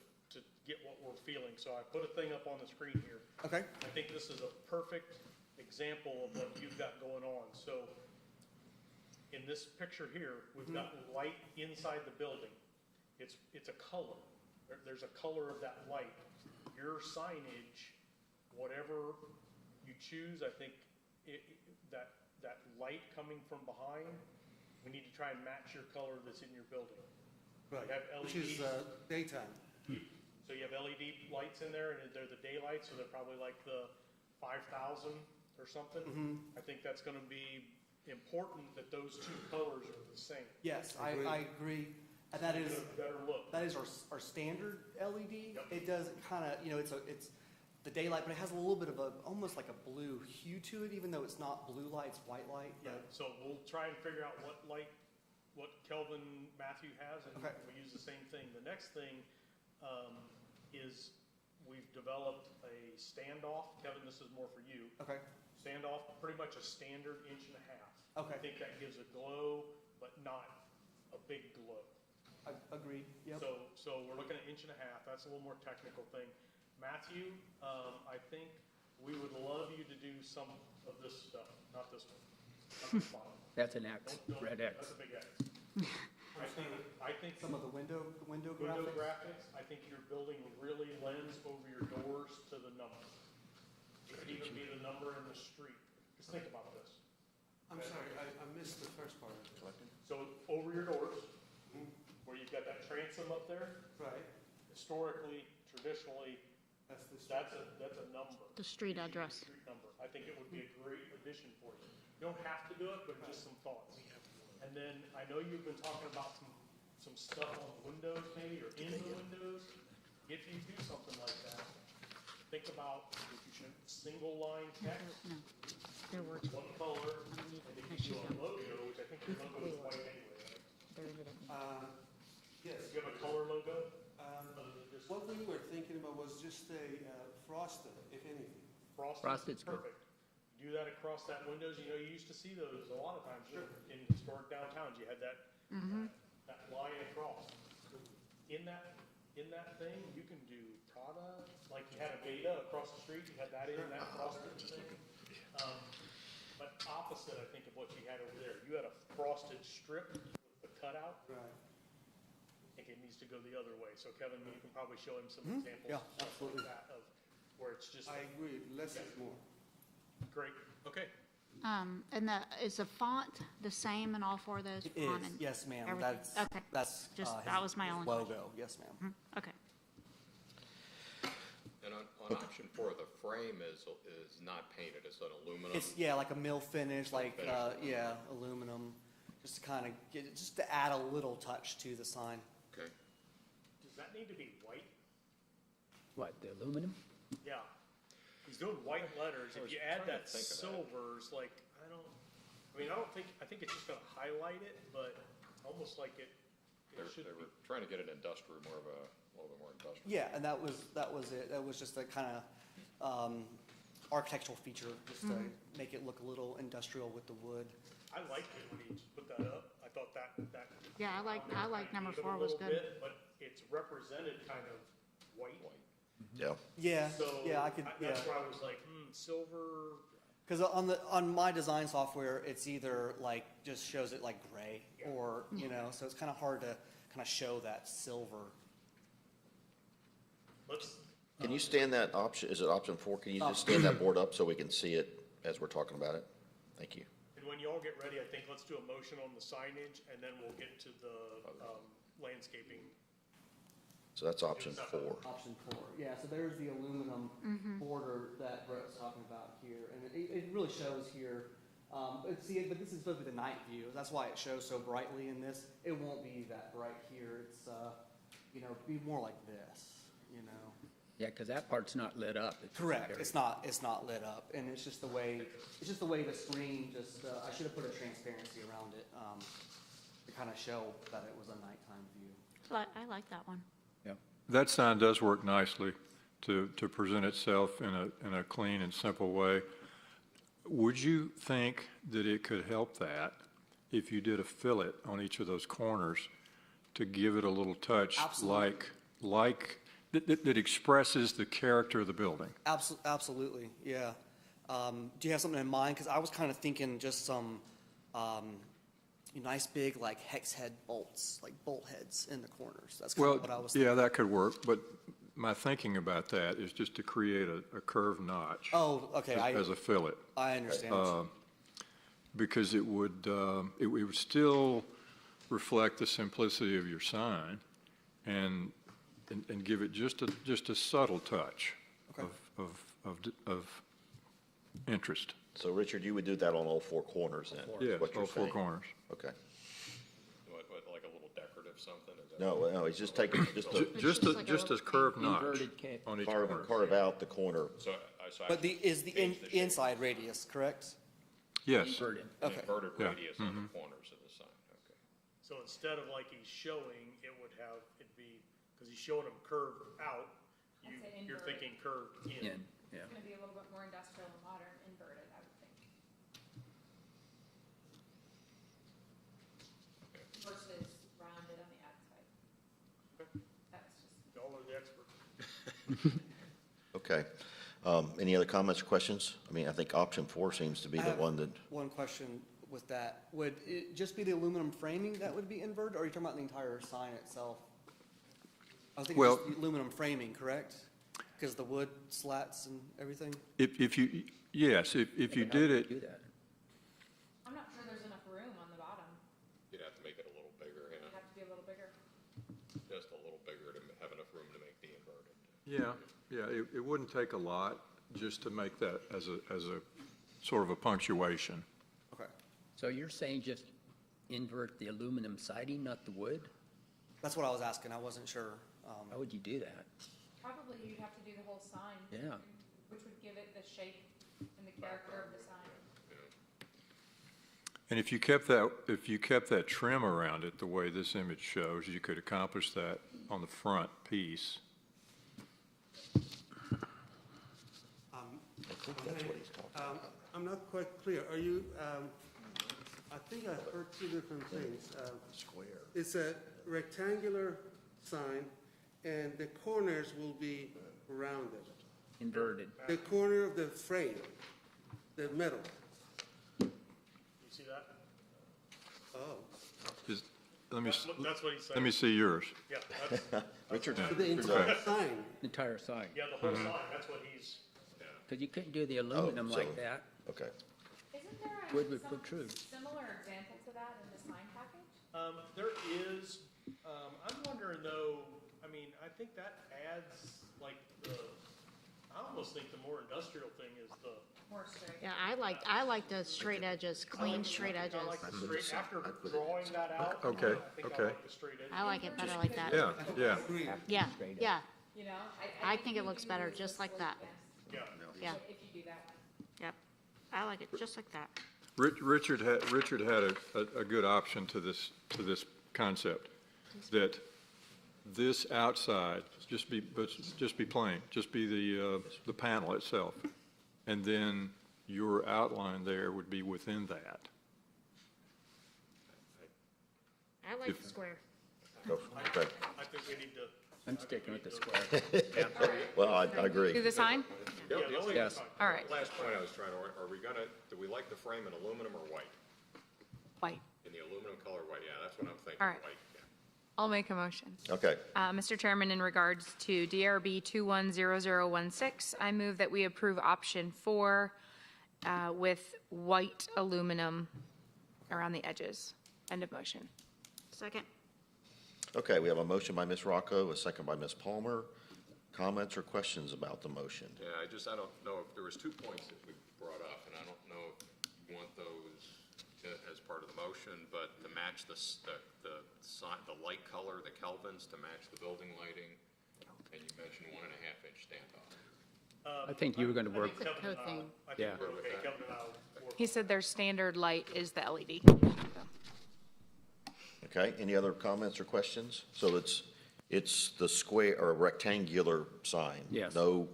get what we're feeling. So I put a thing up on the screen here. Okay. I think this is a perfect example of what you've got going on. So in this picture here, we've got light inside the building. It's a color. There's a color of that light. Your signage, whatever you choose, I think that light coming from behind, we need to try and match your color that's in your building. Right. You have Which is LEDs. daytime. So you have LED lights in there, and they're the daylight, so they're probably like the 5,000 or something. I think that's going to be important that those two colors are the same. Yes, I agree. And that is It's a better look. That is our standard LED. It does kind of, you know, it's the daylight, but it has a little bit of almost like a blue hue to it, even though it's not blue light, it's white light. Yeah, so we'll try and figure out what Kelvin Matthew has, and we use the same thing. The next thing is we've developed a standoff. Kevin, this is more for you. Okay. Standoff, pretty much a standard 1.5 inches. Okay. I think that gives a glow, but not a big glow. Agreed. Yep. So we're looking at 1.5 inches. That's a little more technical thing. Matthew, I think we would love you to do some of this stuff, not this one. Not this bottom. That's an X, red X. That's a big X. I think Some of the window graphics. graphics, I think your building really lends over your doors to the number. It could even be the number in the street. Just think about this. I'm sorry, I missed the first part. So over your doors, where you've got that transom up there. Right. Historically, traditionally, that's a number. The street address. Street number. I think it would be a great addition for you. You don't have to do it, but just some thoughts. And then I know you've been talking about some stuff on the windows maybe, or in the windows. If you do something like that, think about single line text. No, there were. One color, and if you do a logo, which I think your logo is white anyway, right? There ended up. Yes. Do you have a color logo? Other than just What we were thinking about was just a frosted, if anything. Frosted's good. Perfect. Do that across that windows, you know, you used to see those a lot of times in historic downtowns, you had that, that line across. In that thing, you can do Prada, like you had a Veda across the street, you had that in that frosted thing. But opposite, I think, of what you had over there, you had a frosted strip with the cutout. Right. I think it needs to go the other way, so Kevin, you can probably show him some examples. Yeah, of stuff like that, of where it's just. I agree, less is more. Great, okay. And is the font the same in all four of those? It is, Font and yes, ma'am. everything? That's, Okay. that's. Just, his that was my only question. logo, yes, ma'am. Okay. And on option 4, the frame is not painted, it's an aluminum. It's, yeah, like a mill finish, like, yeah, aluminum, just to kind of get, just to add a little touch to the sign. Okay. Does that need to be white? What, the aluminum? Yeah. He's doing white letters. If you add trying that to think of that. silvers, like, I think it's just gonna highlight it, but almost like it should They be. were trying to get an industrial, a little bit more industrial. Yeah, and that was it. That was just a kind of architectural feature, just to make it look a little industrial with the wood. I liked it when he put that up. I thought that. Yeah, I like number needed 4 a was little good. bit, But it's represented kind of white. Yeah. Yeah, So yeah, I could, yeah. that's why I was like, silver. Because on my design software, it's either like, just shows it like gray, or, you know, so it's kind of hard to kind of show that silver. Can you stand that option, is it option 4? Can you just stand that board up so we can see it as we're talking about it? Thank you. And when you all get ready, I think let's do a motion on the signage, and then we'll get to the landscaping. So that's option 4. Option 4, yeah, so there's the aluminum border that Brett was talking about here, and it really shows here. But this is supposed to be the night view, that's why it shows so brightly in this. It won't be that bright here, it's, you know, be more like this, you know. Yeah, because that part's not lit up. It's Correct, very- it's not lit up, and it's just the way the screen just, I should have put a transparency around it, to kind of show that it was a nighttime view. I like that one. Yeah. That sign does work nicely to present itself in a clean and simple way. Would you think that it could help that if you did a fillet on each of those corners to give it a little touch? Absolutely. That expresses the character of the building? Absolutely, yeah. Do you have something in mind? Because I was kind of thinking just some nice big like hex head bolts, like bolt heads in the corners. That's kind of what I was thinking. Yeah, that could work, but my thinking about that is just to create a curved notch. Oh, okay. As a fillet. I understand. Because it would still reflect the simplicity of your sign and give it just a subtle touch of interest. So Richard, you would do that on all 4 corners then? is Yeah, what you're all 4 saying? corners. Okay. What, like a little decorative something? Is that? No, he's just taking, Just a curved notch Inverted K. on each corner. carve out the corner. So But is the inside radius correct? Yes. Inverted. an Okay. inverted Yeah. radius on the corners of the sign, okay. So instead of like he's showing, it'd be, because he's showing them curved out, I'd say you're inverted. thinking curved in. In, yeah. It's gonna be a little bit more industrial and modern, inverted, I would think. Versus rounded on the outside. That's just. Y'all are the experts. Okay. Any other comments or questions? I mean, I think option 4 seems to be I the have one that, One question with that. Would it just be the aluminum framing that would be inverted, or are you talking about the entire sign itself? I was thinking Well- just the aluminum framing, correct? Because the wood slats and everything? If you, yes, if you did it, Do that. I'm not sure there's enough room on the bottom. You'd have to make it a little bigger, It'd have to be a little bigger. just a little bigger to have enough room to make the inverted. yeah, it wouldn't take a lot just to make that as a sort of a punctuation. Okay. So you're saying just invert the aluminum siding, not the wood? That's what I was asking. I wasn't sure. How would you do that? Probably you'd have to do the whole sign. Yeah. Which would give it the shape and the character of the sign. And if you kept that trim around it the way this image shows, you could accomplish that on the front piece I think that's what he's talking about. I'm not quite clear. Are you, I think I heard two different things. Square. It's a rectangular sign, and the corners will be rounded. Inverted. The corner of the frame, the metal. You see that? Oh. Let me, That's what he's saying. let me see yours. Yeah, that's, Richard. So the entire sign. Entire sign. yeah, the whole sign, that's what he's, Because you couldn't do the aluminum so- like that. Okay. Isn't there Wood would protrude. similar example to that in the sign package? there is, I'm wondering though, I mean, I think that adds like I almost think the more industrial thing is the. More straight. Yeah, I like the straight edges, clean straight edges. I like the straight, after drawing that out. Okay, I think I okay. like the straight edge. I like it better like that. Yeah, yeah. Yeah, yeah. You know? I think it looks better just like that. Yeah. Yeah, If you do that. yep. I like it just like that. Richard had a good option to this concept, that this outside just be plain, just be the panel itself, and then your outline there would be within that. I like the square. Okay. I think we need to. I'm sticking with the square. Well, I agree. Do the sign? The only Yes. All right. last point I was trying to, are we gonna, do we like the frame in aluminum or white? White. In the aluminum color white, yeah, that's what I'm thinking, All right. white, yeah. I'll make a motion. Okay. Mr. Chairman, in regards to DRB 210016, I move that we approve option 4 with white aluminum around the edges. End of motion. Second. Okay, we have a motion by Ms. Rocco, a second by Ms. Palmer. Comments or questions about the motion? Yeah, I don't know if there was 2 points that we brought up, and I don't know if you want those as part of the motion, but to match the light color, the kelvins, to match the building lighting, and you mentioned 1.5-inch standoff. I think you were going to work. Kevin code and I- thing. I think Yeah. we're okay. Kevin and I will work. He said their standard light is the LED. Okay, any other comments or questions? So it's the square or rectangular sign? Yes. No,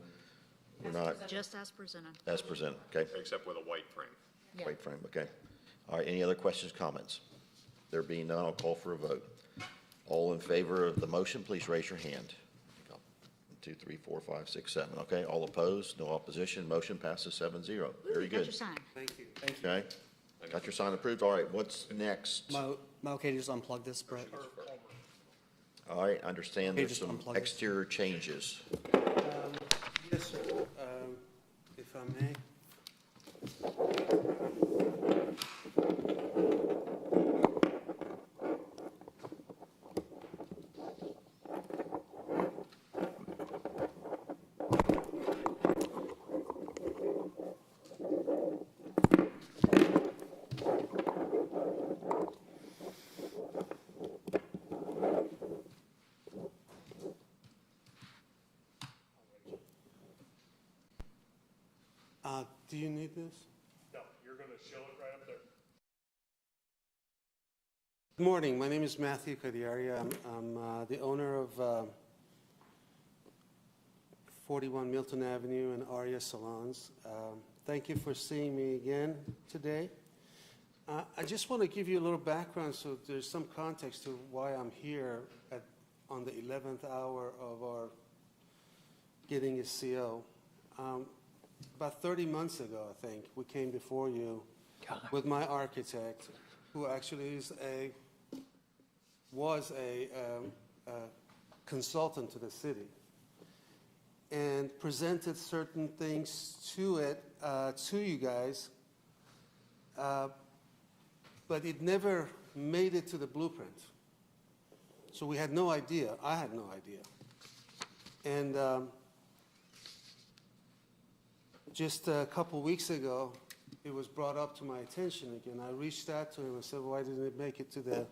we're not, Just as presented. as presented, okay? Except with a white frame. Yeah. White frame, okay. All right, any other questions, comments? There being none, I'll call for a vote. All in favor of the motion, please raise your hand. 1, 2, 3, 4, 5, 6, 7, okay? All opposed, no opposition, motion passes 7-0. Very Got your good. sign. Thank you. Thank you. Okay, got your sign approved, all right, what's next? Am I okay to just unplug this, Brett? All right, understand Okay, there's just some unplug it. exterior changes. Yes, sir. If I may. Do you need this? No, you're gonna show it right up there. Good morning. My name is Matthew Cadiaria. I'm the owner of 41 Milton Avenue and Aria Salons. Thank you for seeing me again today. I just want to give you a little background so there's some context to why I'm here on the 11th hour of our getting a CO. About 30 months ago, I think, we came before you with my architect, who actually was a consultant to the city, and presented certain things to you guys, but it never made it to the blueprint. So we had no idea. I had no idea. And just a couple weeks ago, it was brought up to my attention again. I reached out to him and said, why didn't it make it to the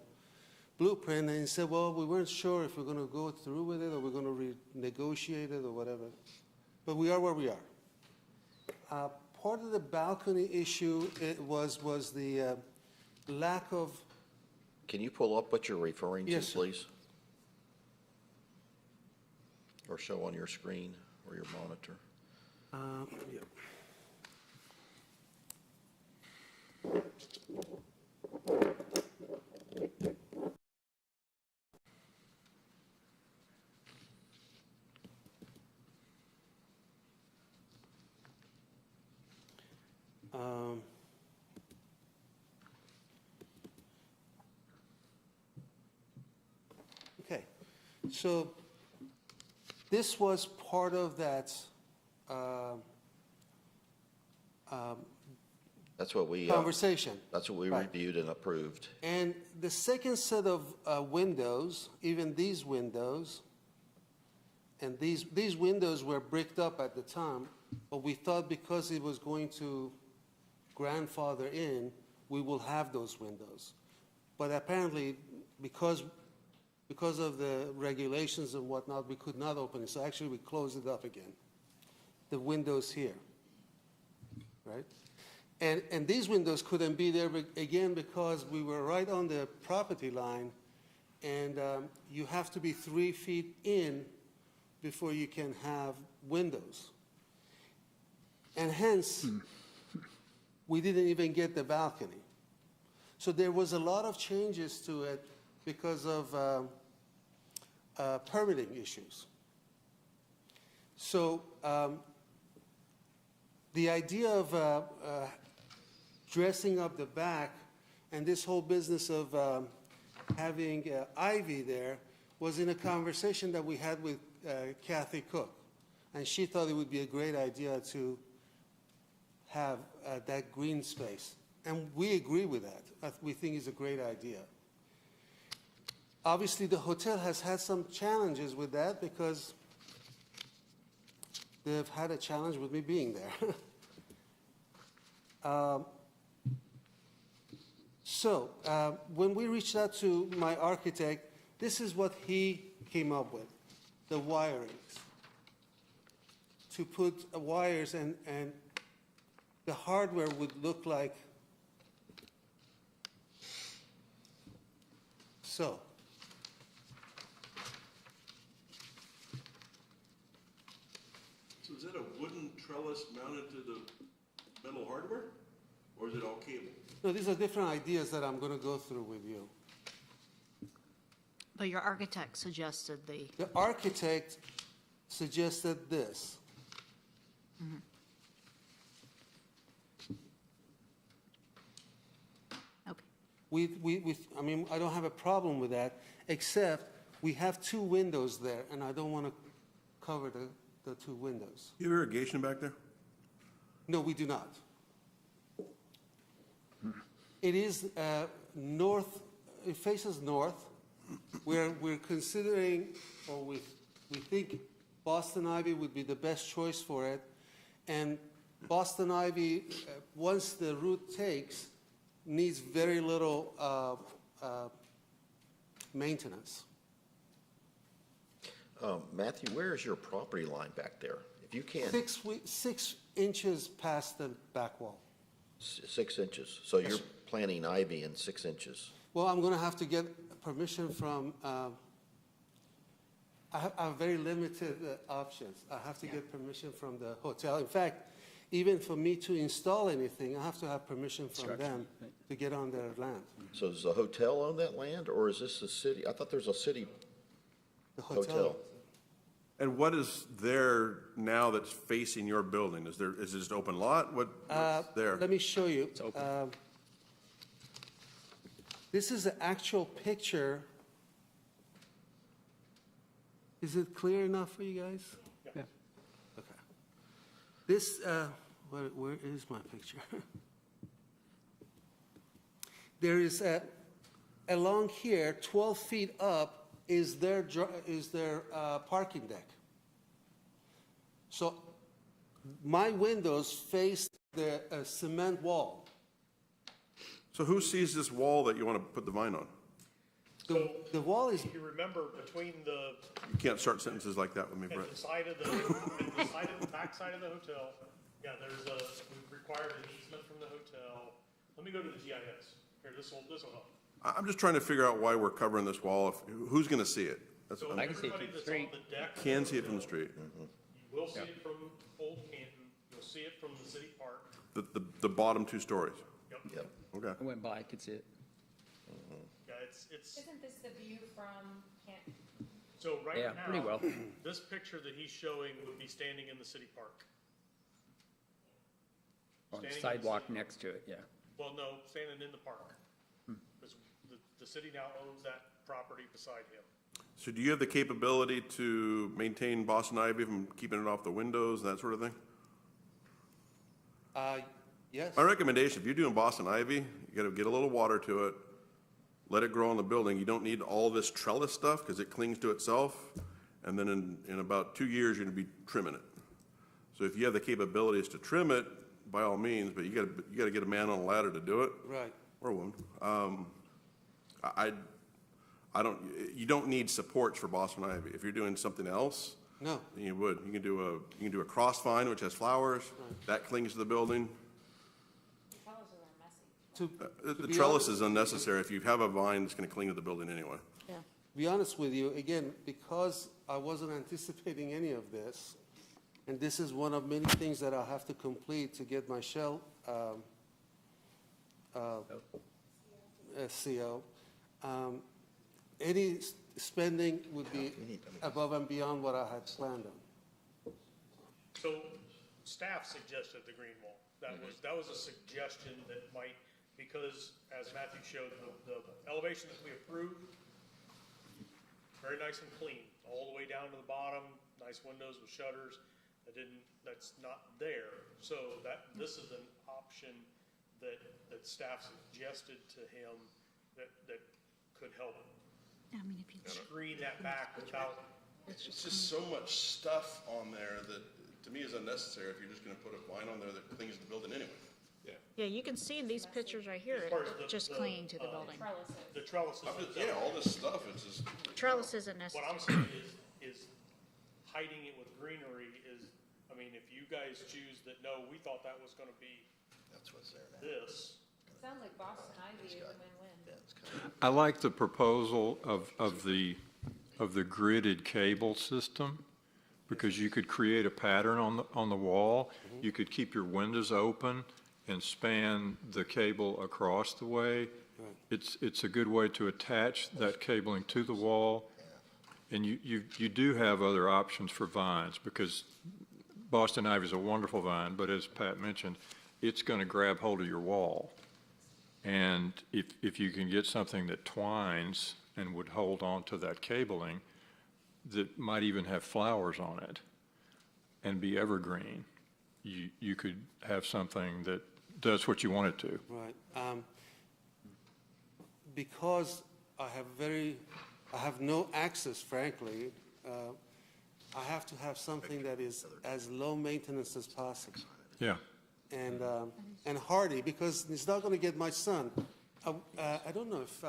blueprint? And he said, well, we weren't sure if we're going to go through with it or we're going to renegotiate it or whatever. But we are where we are. Part of the balcony issue was the lack of... Can you pull up what you're referring to, Yes, sir. please? Or show on your screen or your monitor. Yeah. Um, Okay, so this was part of that That's what we. conversation. That's what we Right. reviewed and approved. And the second set of windows, even these windows, and these windows were bricked up at the time, but we thought because it was going to grandfather in, we will have those windows. But apparently, because of the regulations and whatnot, we could not open it. So actually, we closed it up again. The windows here, right? And these windows couldn't be there again because we were right on the property line, and you have to be 3 feet in before you can have windows. And hence, we didn't even get the balcony. So there was a lot of changes to it because of permitting issues. So the idea of dressing up the back and this whole business of having ivy there was in a conversation that we had with Kathy Cook. And she thought it would be a great idea to have that green space. And we agree with that. We think it's a great idea. Obviously, the hotel has had some challenges with that because they've had a challenge with me being there. When we reached out to my architect, this is what he came up with, the wirings. To put wires and the hardware would look like so. So is that a wooden trellis mounted to the metal hardware, or is it all cable? No, these are different ideas that I'm going to go through with you. But your architect suggested the. The architect suggested this. Mhm. I mean, I don't have a problem with that, except we have 2 windows there, and I don't want to cover the 2 windows. You have irrigation back there? No, we do not. It is north, it faces north. We're considering, or we think Boston ivy would be the best choice for it. And Boston ivy, once the root takes, needs very little maintenance. Matthew, where is your property line back there? If you can. 6 inches past the back wall. 6 inches. So you're planting ivy in 6 inches. Well, I'm going to have to get permission from, I have very limited options. I have to get permission from the hotel. In fact, even for me to install anything, I have to have permission from them to get on their land. So does the hotel own that land, or is this the city? I thought there's a city The hotel. hotel. And what is there now that's facing your building? Is it just open lot? What's there? Let me show you. This is an actual picture. Is it clear enough for you guys? Yeah. Okay. This, where is my picture? There is along here, 12 feet up, is their parking deck. So my windows face the cement wall. So who sees this wall that you want to put the vine on? The wall is. If you remember, between the You can't start sentences like that with me, Brett. the back side of the hotel, yeah, we've required an easement from the hotel. Let me go to the GIS. Here, this will help. I'm just trying to figure out why we're covering this wall. Who's going to see it? So everybody that's on the deck. Can see it from the street. You We'll see it from Old Canton, you'll see it from the city park. The bottom 2 stories? Yep. Okay. I went by, I could see it. Yeah, it's, Isn't this the view from Canton? so right Yeah, pretty now, well. this picture that he's showing would be standing in the city park. On the Standing in the sidewalk city- next to it, yeah. Well, no, standing in the park. Because the city now owns that property beside him. So do you have the capability to maintain Boston ivy from keeping it off the windows and that sort of thing? Yes. My recommendation, if you're doing Boston ivy, you gotta get a little water to it, let it grow on the building. You don't need all this trellis stuff because it clings to itself. And then in about 2 years, you're gonna be trimming it. So if you have the capabilities to trim it, by all means, but you gotta get a man on a ladder to do it. Right. Or a woman. You don't need supports for Boston ivy. If you're doing something else, No. then you would. You can do a cross vine, which has flowers, that clings to the building. The trellis is unnecessary. If you have a vine, it's gonna cling to the building anyway. To be honest with you, again, because I wasn't anticipating any of this, and this is one of many things that I'll have to complete to get my shell CO. Any spending would be above and beyond what I had planned on. So staff suggested the green wall. That was a suggestion that might, because as Matthew showed, the elevation that we approved, very nice and clean, all the way down to the bottom, nice windows with shutters. That's not there. So this is an option that staff suggested to him that could help I mean, if you screen that back without. It's just so much stuff on there that, to me, is unnecessary if you're just gonna put a vine on there that clings to the building anyway. Yeah, you can see in these pictures right here, As far as the- it's just the, clinging to the building. The trellises. Yeah, all this stuff, it's just. Trellis isn't What necessary. I'm saying is hiding it with greenery is, I mean, if you guys choose that, no, we thought that was gonna be That's what's there now. this. Sounds like Boston Ivy is a win-win. I like the proposal of the gridded cable system, because you could create a pattern on the wall. You could keep your windows open and span the cable across the way. It's a good way to attach that cabling to the wall. And you do have other options for vines, because Boston ivy is a wonderful vine, but as Pat mentioned, it's going to grab hold of your wall. And if you can get something that twines and would hold on to that cabling, that might even have flowers on it and be evergreen, you could have something that does what you want it to. Right. Because I have no access, frankly, I have to have something that is as low maintenance as possible. Yeah. And hardy, because it's not going to get much sun. I don't know if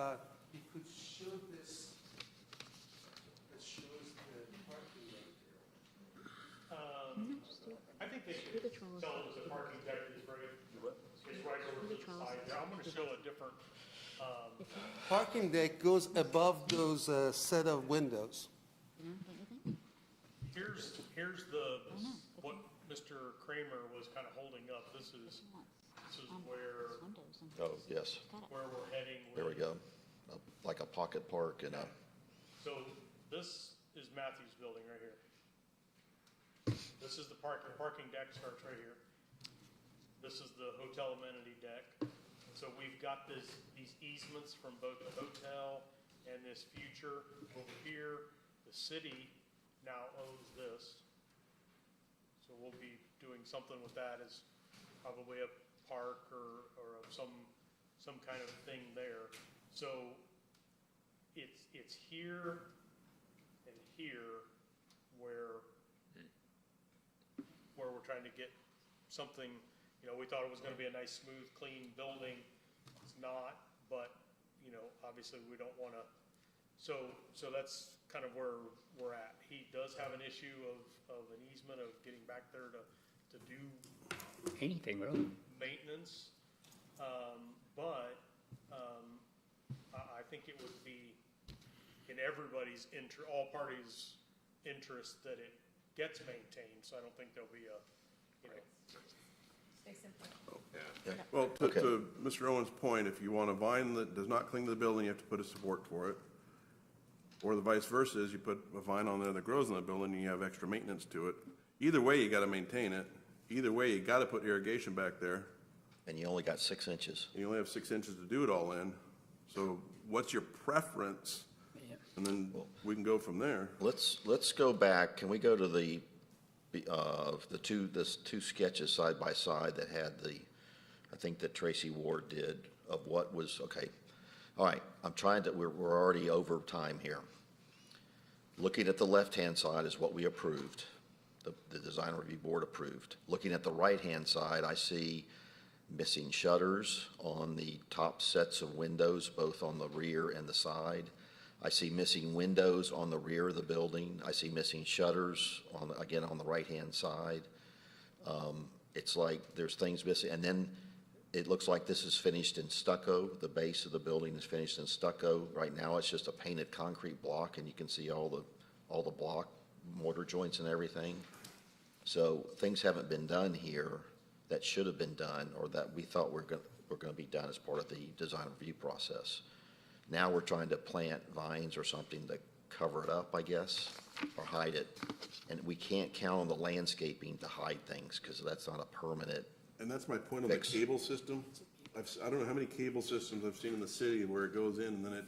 you could show this. That shows the parking lot. I think they should tell us the parking deck is right over to the side there. I'm gonna show a different, Parking deck goes above those set of windows. here's what Mr. Kramer was kind of holding up. This is where, Oh, yes. where we're heading. There we go. Like a pocket park and a. So this is Matthew's building right here. This is the parking deck starts right here. This is the hotel amenity deck. So we've got these easements from both the hotel and this future over here. The city now owns this. So we'll be doing something with that as probably a park or some kind of thing there. So it's here and here where we're trying to get something, we thought it was gonna be a nice, smooth, clean building. It's not, but, obviously we don't wanna, so that's kind of where we're at. He does have an issue of an easement of getting back there to do Anything, really. maintenance. But I think it would be in everybody's all parties' interest that it gets maintained, so I don't think there'll be a, you know. Stay simple. Well, Okay. to Mr. Owen's point, if you want a vine that does not cling to the building, you have to put a support for it. Or the vice versa is you put a vine on there that grows in the building and you have extra maintenance to it. Either way, you gotta maintain it. Either way, you gotta put irrigation back there. And you only got 6 inches. And you only have 6 inches to do it all in. So what's your preference? And then we can go from there. Let's go back. Can we go to the two sketches side by side that had I think that Tracy Ward did of what was, okay. All right, we're already over time here. Looking at the left-hand side is what we approved, the design review board approved. Looking at the right-hand side, I see missing shutters on the top sets of windows, both on the rear and the side. I see missing windows on the rear of the building. I see missing shutters again on the right-hand side. It's like there's things missing. And then it looks like this is finished in stucco. The base of the building is finished in stucco. Right now, it's just a painted concrete block, and you can see all the block mortar joints and everything. So things haven't been done here that should have been done, or that we thought were going to be done as part of the design review process. Now we're trying to plant vines or something to cover it up, I guess, or hide it. And we can't count on the landscaping to hide things, because that's not a permanent. And that's my point on the cable system. I don't know how many cable systems I've seen in the city where it goes in and then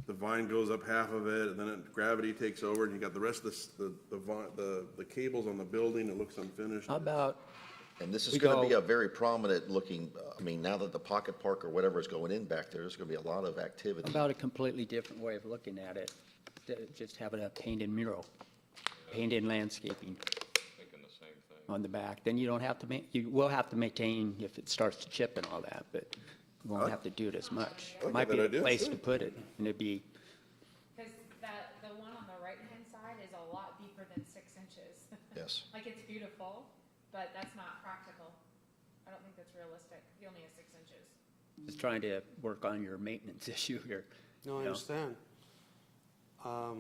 the vine goes up half of it, and then gravity takes over, and you got the rest of the cables on the building. It looks unfinished. How about, And this is going to be a very prominent looking, I mean, now that the pocket park or whatever is going in back there, there's going to be a lot of activity. about a completely different way of looking at it? Just having a painted mural, painted landscaping Thinking the same thing. on the back. Then you don't have to you will have to maintain if it starts to chip and all that, but you won't have to do it as much. I like Might that be a idea, place sure. to put it, and it'd be, Because the one on the right-hand side is a lot deeper than 6 inches. Yes. Like, it's beautiful, but that's not practical. I don't think that's realistic. You only have 6 inches. just trying to work on your maintenance issue here. No, I you know? understand. I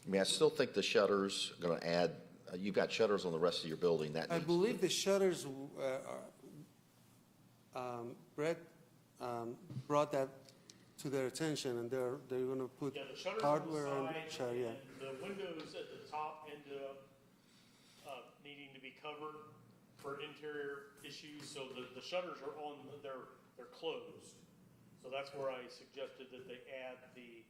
mean, I still think the shutters are going to add, you've got shutters on the rest of your building. That I needs- believe the shutters, Brett brought that to their attention, and they're going to put Yeah, the shutters hardware on on the the side, shutter, yeah. and the windows at the top ended up needing to be covered for interior issues, so the shutters are on, they're closed. So that's where I suggested that they add the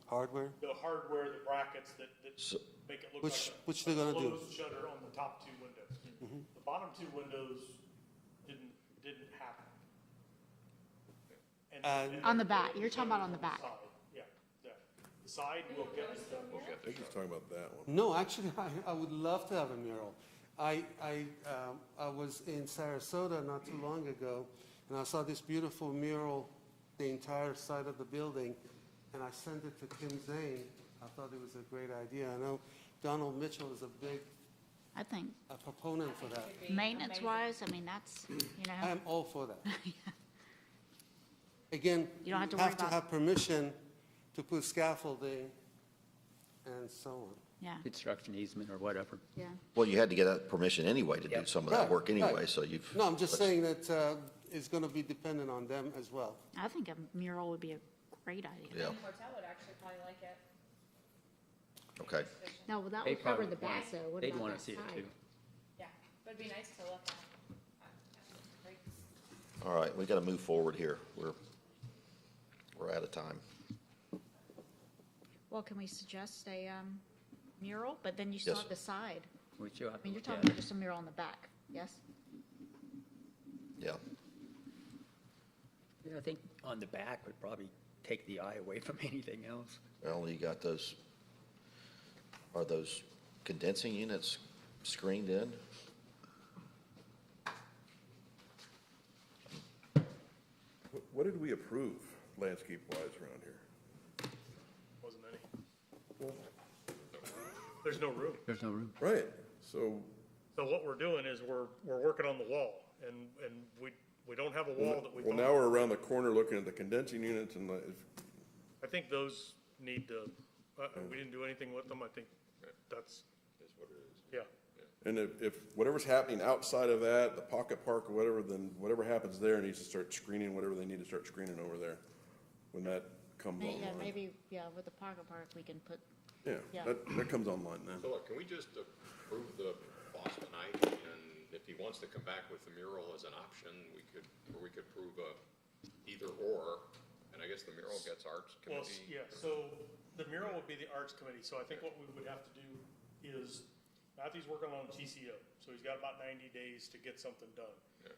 Hardware? the hardware, the brackets that make it look Which- like which they're gonna do. closed shutter on the top two windows. The bottom two windows didn't happen. And On the back, you're talking about on the back. side, yeah. The side will get, I think he's talking about that one. No, actually, I would love to have a mural. I was in Sarasota not too long ago, and I saw this beautiful mural, the entire side of the building, and I sent it to Kim Zane. I thought it was a great idea. I know Donald Mitchell is a big I think proponent for that. maintenance-wise, I mean, that's, you I know, am all for that. Again, You don't have to worry about- have permission to put scaffolding and so on. yeah, Construction easement or whatever. yeah. Well, you had to get that permission anyway to do some of that Right, work anyway, right. so you've. No, I'm just saying that it's going to be dependent on them as well. I think a mural would be a great idea. Yeah, Hotel would actually probably like it. okay. No, well, that They would cover probably the back, want- though. What They'd about want that to see it side? too. Yeah, but it'd be nice to look at. Great. All right, we got to move forward here. We're out of time. Well, can we suggest a mural, but then you still Yes. have the side? Which you'll have I to mean, you're look talking at. about just a mural on the back, yes? Yeah. Yeah, I think on the back would probably take the eye away from anything else. Well, you got are those condensing units screened in? What did we approve landscape-wise around here? wasn't any. There's no room. There's no room. Right, so So what we're doing is we're working on the wall, and we don't have a wall that we well, don't. now we're around the corner looking at the condensing units and I think those need to We didn't do anything with them. I think that's, Is what it is. yeah. And if whatever's happening outside of that, the pocket park or whatever, then whatever happens there needs to start screening, whatever they need to start screening over there when that comes Yeah, online. maybe, with the pocket park, we can put, Yeah, yeah. that comes online then. So look, can we just approve the Boston Ivy, and if he wants to come back with the mural as an option, we could prove either or, and I guess the mural gets arts Well, committee. yeah, so the mural would be the arts committee, so I think what we would have to do is, Matthew's working on TCO, so he's got about 90 days to get something done. Yeah.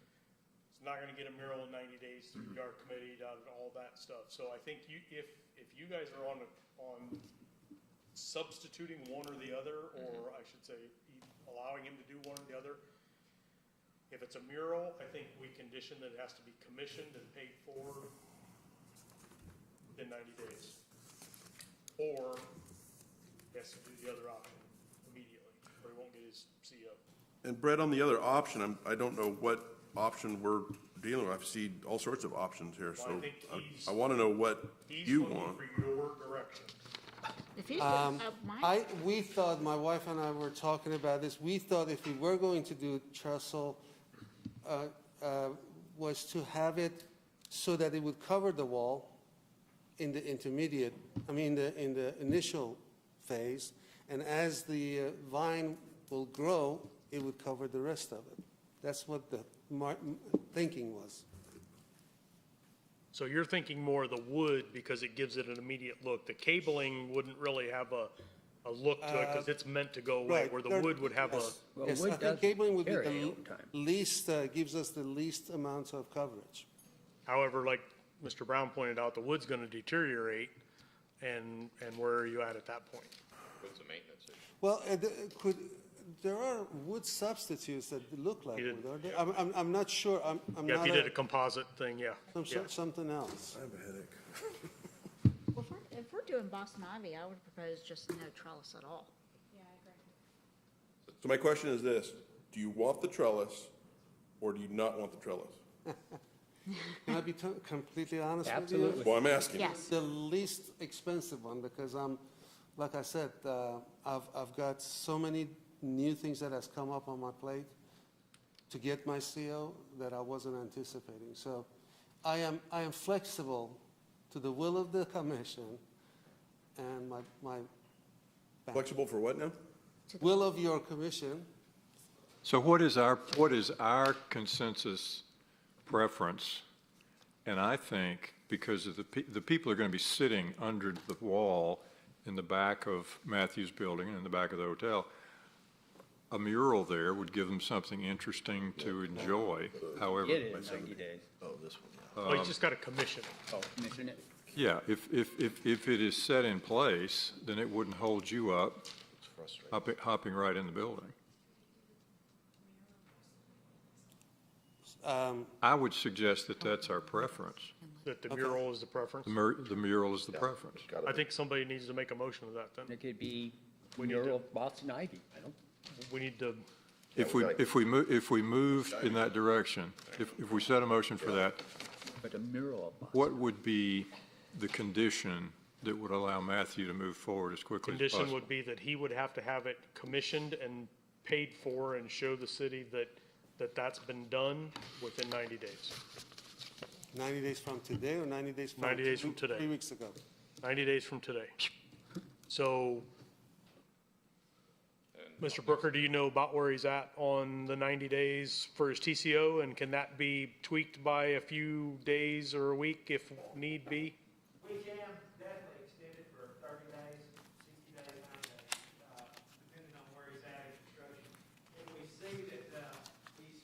He's not gonna get a mural in 90 days through the art committee, all that stuff, so I think if you guys are on substituting one or the other, or I should say, allowing him to do one or the other, if it's a mural, I think we condition that it has to be commissioned and paid for within 90 days. Or he has to do the other option immediately, or he won't get his CO. And Brett, on the other option, I don't know what option we're dealing with. I see all sorts of options here, Well, so I think I want to know what He's you looking want. for your direction. If he's, We thought, my wife and I were talking about this, we thought if we were going to do trestle, was to have it so that it would cover the wall in the intermediate, in the initial phase, and as the vine will grow, it would cover the rest of it. That's what the thinking was. So you're thinking more of the wood because it gives it an immediate look. The cabling wouldn't really have a look to it because it's meant to go away, Right, where the there- wood would have a, yes. Well, Yes, wood I think doesn't cabling would be carry the over time. least, gives us the least amount of coverage. however, like Mr. Brown pointed out, the wood's gonna deteriorate, and where are you at that point? What's the maintenance issue? Well, there are wood substitutes that look like You wood, are there? I'm not sure, I'm Yeah, not if you did a composite thing, yeah. Yeah. something else. I have a headache. well, if we're doing Boston Ivy, I would propose just no trellis at all. So my question is this, do you want the trellis or do you not want the trellis? Can I be completely honest with you? Absolutely. Well, I'm asking. Yes. The least expensive one, because like I said, I've got so many new things that has come up on my plate to get my CO that I wasn't anticipating. So I am flexible to the will of the commission and my Flexible for what now? will of your commission. So what is our consensus preference? And I think because of the people are going to be sitting under the wall in the back of Matthew's building and in the back of the hotel, a mural there would give them something interesting to enjoy, however. Get it in 90 days. Oh, this one, Well, you just gotta commission it. Oh, commission it. Yeah, if it is set in place, then it wouldn't hold you up it's frustrating. hopping right in the building. I would suggest that that's our preference. That the mural is the preference. The mural is the preference. I think somebody needs to make a motion of that then. It could be We need to- mural Boston Ivy. I don't, We need to, If we move in that direction, if we set a motion for that, but a mural of Boston. what would be the condition that would allow Matthew to move forward as quickly as condition possible? would be that he would have to have it commissioned and paid for and show the city that that's been done within 90 days. 90 days from today or 90 days from? 90 days from today. 3 weeks ago. 90 days from today. So, Mr. Brooker, do you know about where he's at on the 90 days for his TCO? And can that be tweaked by a few days or a week if need be? We can definitely extend it for 30 days, 60 days, 90 days, depending on where he's at in construction. If we see that he's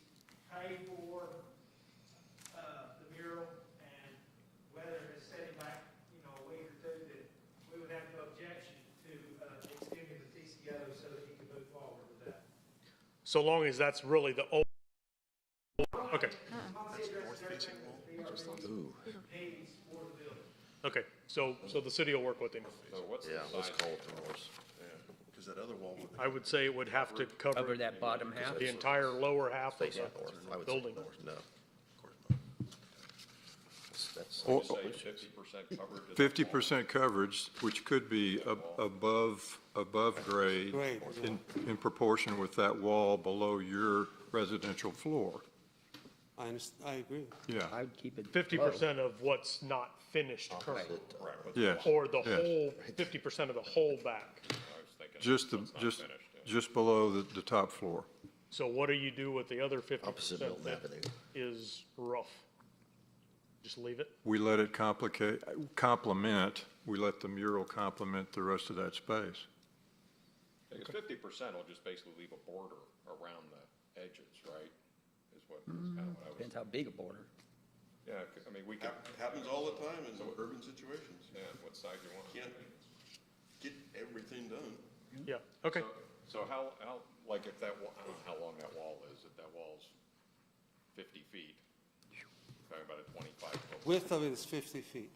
paid for the mural and whether it's setting back, a week or two, that we would have no objection to extending the TCO so that he can move forward with that. So long as that's really the only, okay, okay, so the city will work with him. So what's the Yeah, let's size call of it the north. Because that other wall would. I would say it would have to Cover cover that bottom half. the entire lower half of Face the north. I would say building. north, no. That's Can we say 50% coverage? 50% coverage, which could be above grade Grade, in proportion with that wall below your residential floor. I agree. Yeah, I'd keep it. 50% of what's not finished currently, yes. or the yes. whole, 50% of the whole back. Just below the top floor. So what do you do with the other 50% Opposite Milton that Avenue. is rough? Just leave it? We let it we let the mural complement the rest of that space. Because 50% will just basically leave a border around the edges, right? Is what, kind of what I was. Depends how big a border. Yeah, I mean, we can. Happens all the time in urban situations. Yeah, what side you want. Can't get everything done. Yeah, okay. So how, like if that, I don't know how long that wall is, if that wall's 50 feet, talking about a 25-foot. Width of it is 50 feet.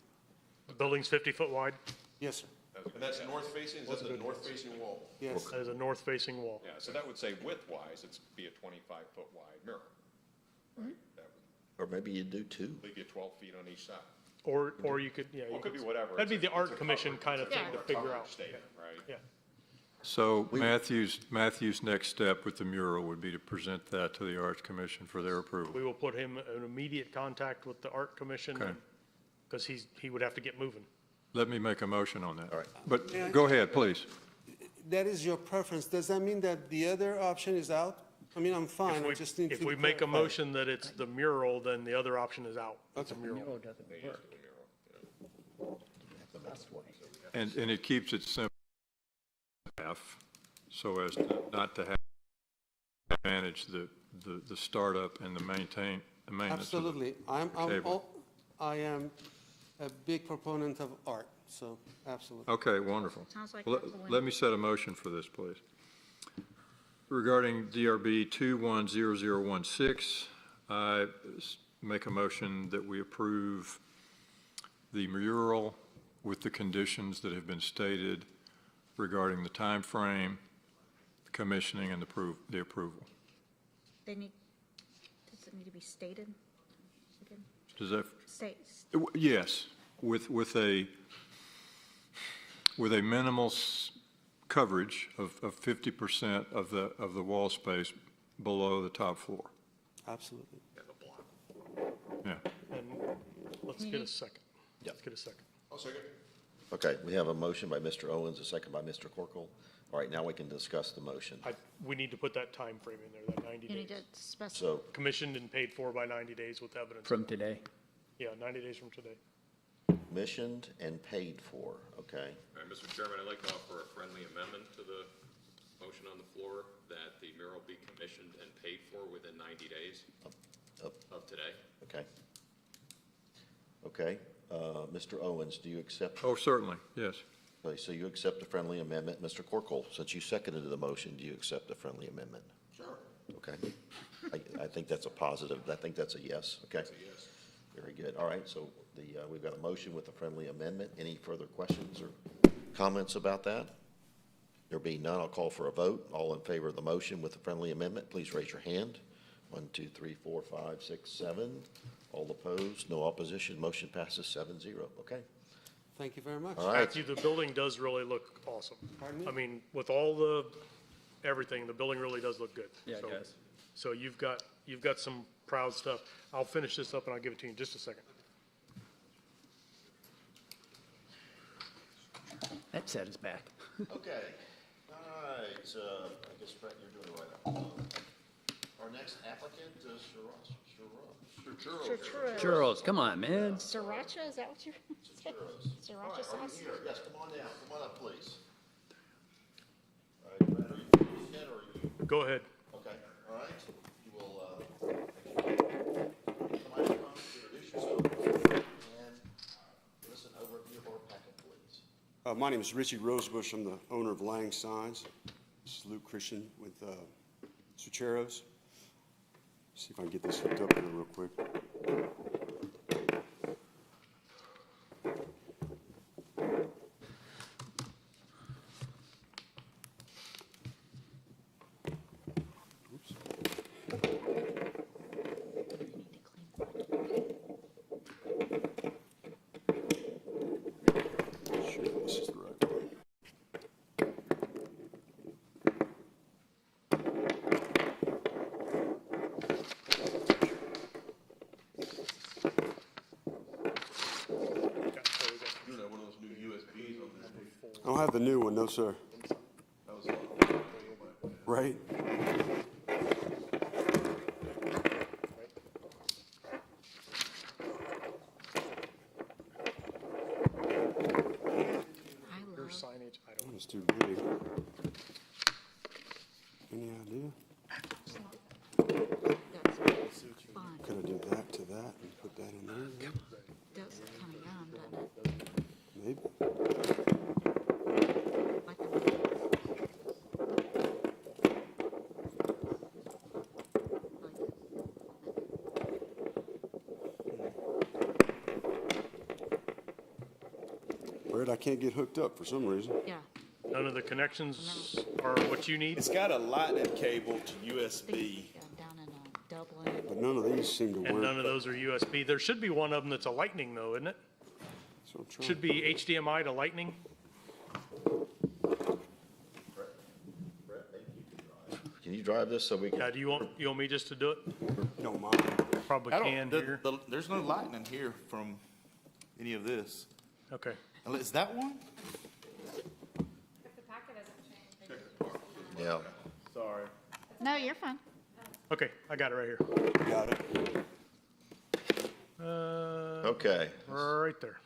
The building's 50 foot wide? Yes, sir. And that's north facing, is that the north facing wall? Yes. That is a north facing wall. Yeah, so that would say width-wise, it's be a 25-foot wide mural. Right? That would Or maybe you do two. leave you 12 feet on each side. Or you could, yeah. Well, you it could be whatever. That'd be It's a- the art it's a commission coverage- kind of thing to a figure coverage out. statement, right? Yeah. So Matthew's next step with the mural would be to present that to the Arts Commission for their approval. We will put him in immediate contact with the art commission. Okay. Because he would have to get moving. Let me make a motion on that. All right. But go ahead, please. That is your preference. Does that mean that the other option is out? I mean, I'm fine, I just need to If we make a clarify. motion that it's the mural, then the other option is out. It's a mural. Mural doesn't work. And it keeps it simple, so as not to have to manage the startup and the maintenance. of the Absolutely. cable. I am a big proponent of art, so absolutely. Okay, wonderful. Sounds like Well, that's a win. let me set a motion for this, please. Regarding DRB 210016, I make a motion that we approve the mural with the conditions that have been stated regarding the time frame, the commissioning, and the approval. Does it need to be stated? Again? Does that? State, Yes, with a minimal coverage of 50% of the wall space below the top floor. Absolutely. Yeah. And let's get a second. Let's get a second. I'll second. Okay, we have a motion by Mr. Owens, a second by Mr. Corkle. All right, now we can discuss the motion. We need to put that time frame in there, that 90 you need days. to specify. So, Commissioned and paid for by 90 days with evidence. From today. Yeah, 90 days from today. commissioned and paid for, okay? All right, Mr. Chairman, I'd like to offer a friendly amendment to the motion on the floor that the mural be commissioned and paid for within 90 days of today. Okay. Okay, Mr. Owens, do you accept? Oh, certainly, yes. Okay, so you accept a friendly amendment. Mr. Corkle, since you seconded the motion, do you accept a friendly amendment? Sure. Okay. I think that's a positive. I think that's a yes, okay? That's a yes. Very good. All right, so we've got a motion with a friendly amendment. Any further questions or comments about that? There being none, I'll call for a vote. All in favor of the motion with the friendly amendment, please raise your hand. 1, 2, 3, 4, 5, 6, 7. All opposed, no opposition. Motion passes 7-0. Okay. Thank you very much. All right. Matthew, the building does really look awesome. Pardon me? I mean, with all the, everything, the building really does look good. Yeah, it So- does. So you've got some proud stuff. I'll finish this up and I'll give it to you in just a second. That set us back. Okay. All right, I guess, Brett, you're doing right. Our next applicant is Churros. Churros, come on, man. Sriracha, is that what you're saying? All right, Sriracha are sauce? you here? Yes, come on down. Come on up, please. All right, Brett, are you going to stand or are you? Go ahead. Okay, all right. You will, come on, introduce yourself and give us an overview of our packet, please. My name is Richie Rosebush. I'm the owner of Lang Signs. This is Luke Christian with Sucheros. See if I can get this hooked up here real quick. Oops. don't have the new one, no, sir. Right? Your signage, I don't. It's too big. Any idea? Could I do that to that and put that in there? Does kind of young, doesn't it? Maybe. Brett, I can't get hooked up for some reason. Yeah. None of the connections are what you need? It's got a lightning cable to USB. Down in Dublin. But none of these seem to work. And none of those are USB. There should be one of them that's a lightning though, isn't it? So I'm trying- Should be HDMI to lightning. Can you drive this so we can? Yeah, do you want me just to do it? Don't mind. Probably I don't- can the- here. There's no lightning here from any of this. Okay. Is that one? Yeah. Sorry. No, you're fine. Okay, I got it right here. Got it. Okay. Right there.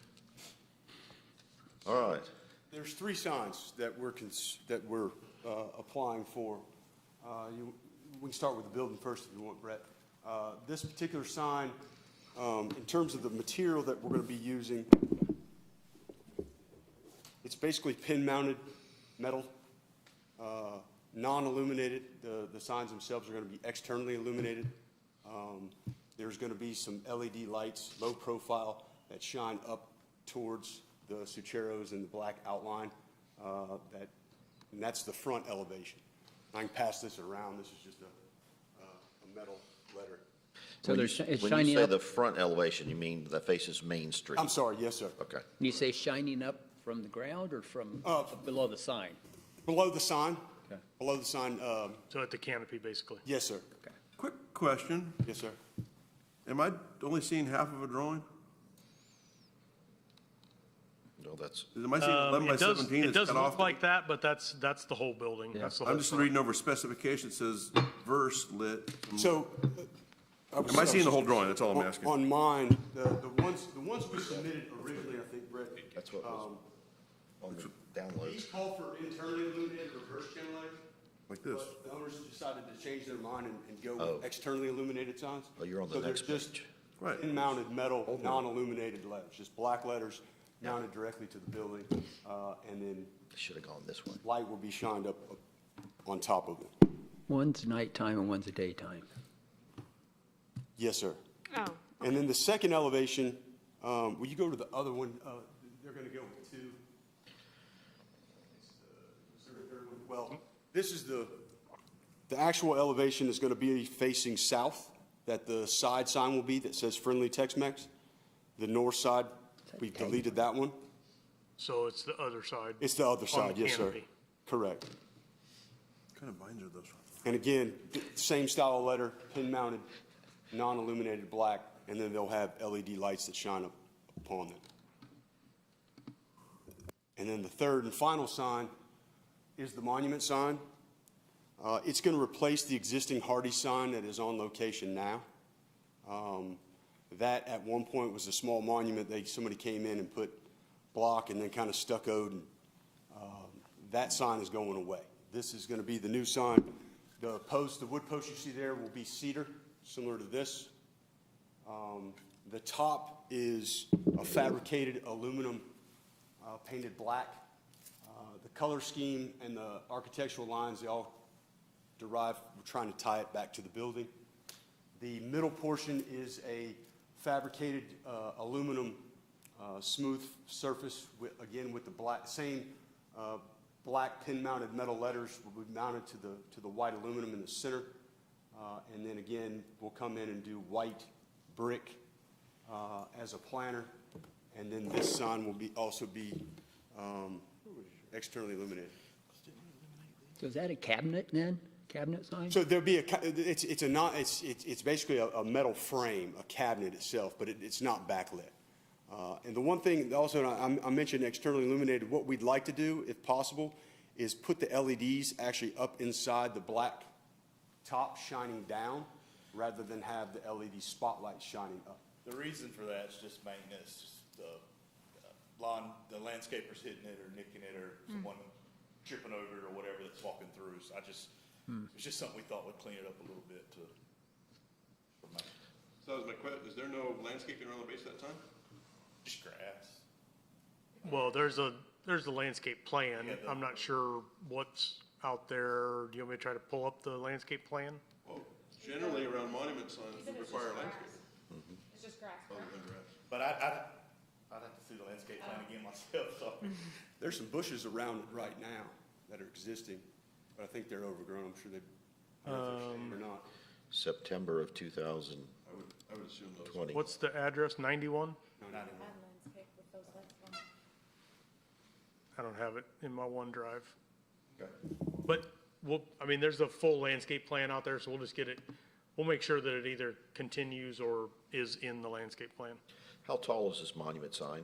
All right. There's three signs that we're applying for. We can start with the building first if you want, Brett. This particular sign, in terms of the material that we're going to be using, it's basically pin-mounted metal, non-illuminated. The signs themselves are going to be externally illuminated. There's going to be some LED lights, low profile, that shine up towards the Sucheros and the black outline. And that's the front elevation. I can pass this around. This is just a metal letter. So it's When you shining say up, the front elevation, you mean that faces Main Street? I'm sorry, yes, sir. Okay. you say shining up from the ground or from below the sign? Below the sign. Okay. Below the sign, So at the canopy, basically. yes, sir. Quick question. Yes, sir. Am I only seeing half of a drawing? No, that's. Am I seeing 11 by 17 It that's does cut look off? like that, but that's the whole building. That's the whole I'm just front. reading over specification. It says verse lit. So. Am I seeing the whole drawing? That's all I'm asking. On mine, the ones we submitted originally, I think, Brett. That's what was on the downloads. These call for internally illuminated reverse generators. Like this. But the owners decided to change their mind and go Oh. with externally illuminated signs. Oh, you're on the So they're next just page. Right. in-mounted metal, non-illuminated letters, just black letters mounted directly to the building, and then Should have gone this way. light will be shined up on top of it. One's nighttime and one's a daytime. Yes, sir. Oh. And then the second elevation, will you go to the other one? They're going to go with two. Well, this is the actual elevation is going to be facing south, that the side sign will be that says Friendly Tex-Mex. The north side, we deleted that one. So it's the other side. It's the other on side, the yes, sir. canopy. Correct. What kind of binds are those? And again, same style of letter, pin-mounted, non-illuminated black, and then they'll have LED lights that shine up upon them. And then the third and final sign is the monument sign. It's going to replace the existing Hardy sign that is on location now. That at one point was a small monument. Somebody came in and put block and then kind of stuccoed. And, that sign is going away. This is going to be the new sign. The wood post you see there will be cedar, similar to this. The top is a fabricated aluminum painted black. The color scheme and the architectural lines, they all derive, we're trying to tie it back to the building. The middle portion is a fabricated aluminum smooth surface, again with the same black pin-mounted metal letters will be mounted to the white aluminum in the center. And then again, we'll come in and do white brick as a planter. And then this sign will also be externally illuminated. So is that a cabinet then? Cabinet sign? So there'll be it's basically a metal frame, a cabinet itself, but it's not backlit. And the one thing also, and I mentioned externally illuminated, what we'd like to do, if possible, is put the LEDs actually up inside the black top shining down, rather than have the LED spotlight shining up. The reason for that is just maintenance, just the landscapers hitting it or nicking it or someone tripping over it or whatever that's walking through. So it's just something we thought would clean it up a little bit for maintenance. So that was my question, is there no landscaping around the base at that time? Just grass. Well, there's a landscape plan. I'm not sure what's out there. Do you want me to try to pull up the landscape plan? Well, generally around monument signs, we require landscaping. It's just grass. Other than grass. But I'd have to see the landscape plan again myself, so. There's some bushes around it right now that are existing, but I think they're overgrown. I'm sure they, I don't know if they're shade or not. September of 2020. I would assume those. What's the address, 91? I don't have it in my OneDrive. Okay. But there's a full landscape plan out there, so we'll just get it. We'll make sure that it either continues or is in the landscape plan. How tall is this monument sign?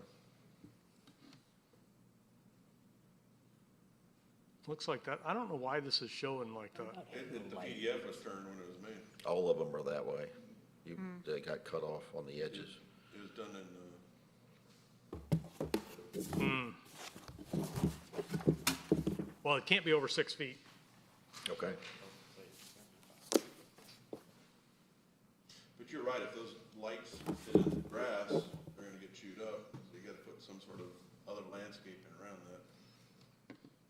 Looks like that. I don't know why this is showing like that. The PDF was turned when it was made. All of them are that way. They got cut off on the edges. It was done in, Well, it can't be over 6 feet. Okay. but you're right, if those lights hit the grass, they're gonna get chewed up. So you gotta put some sort of other landscaping around that.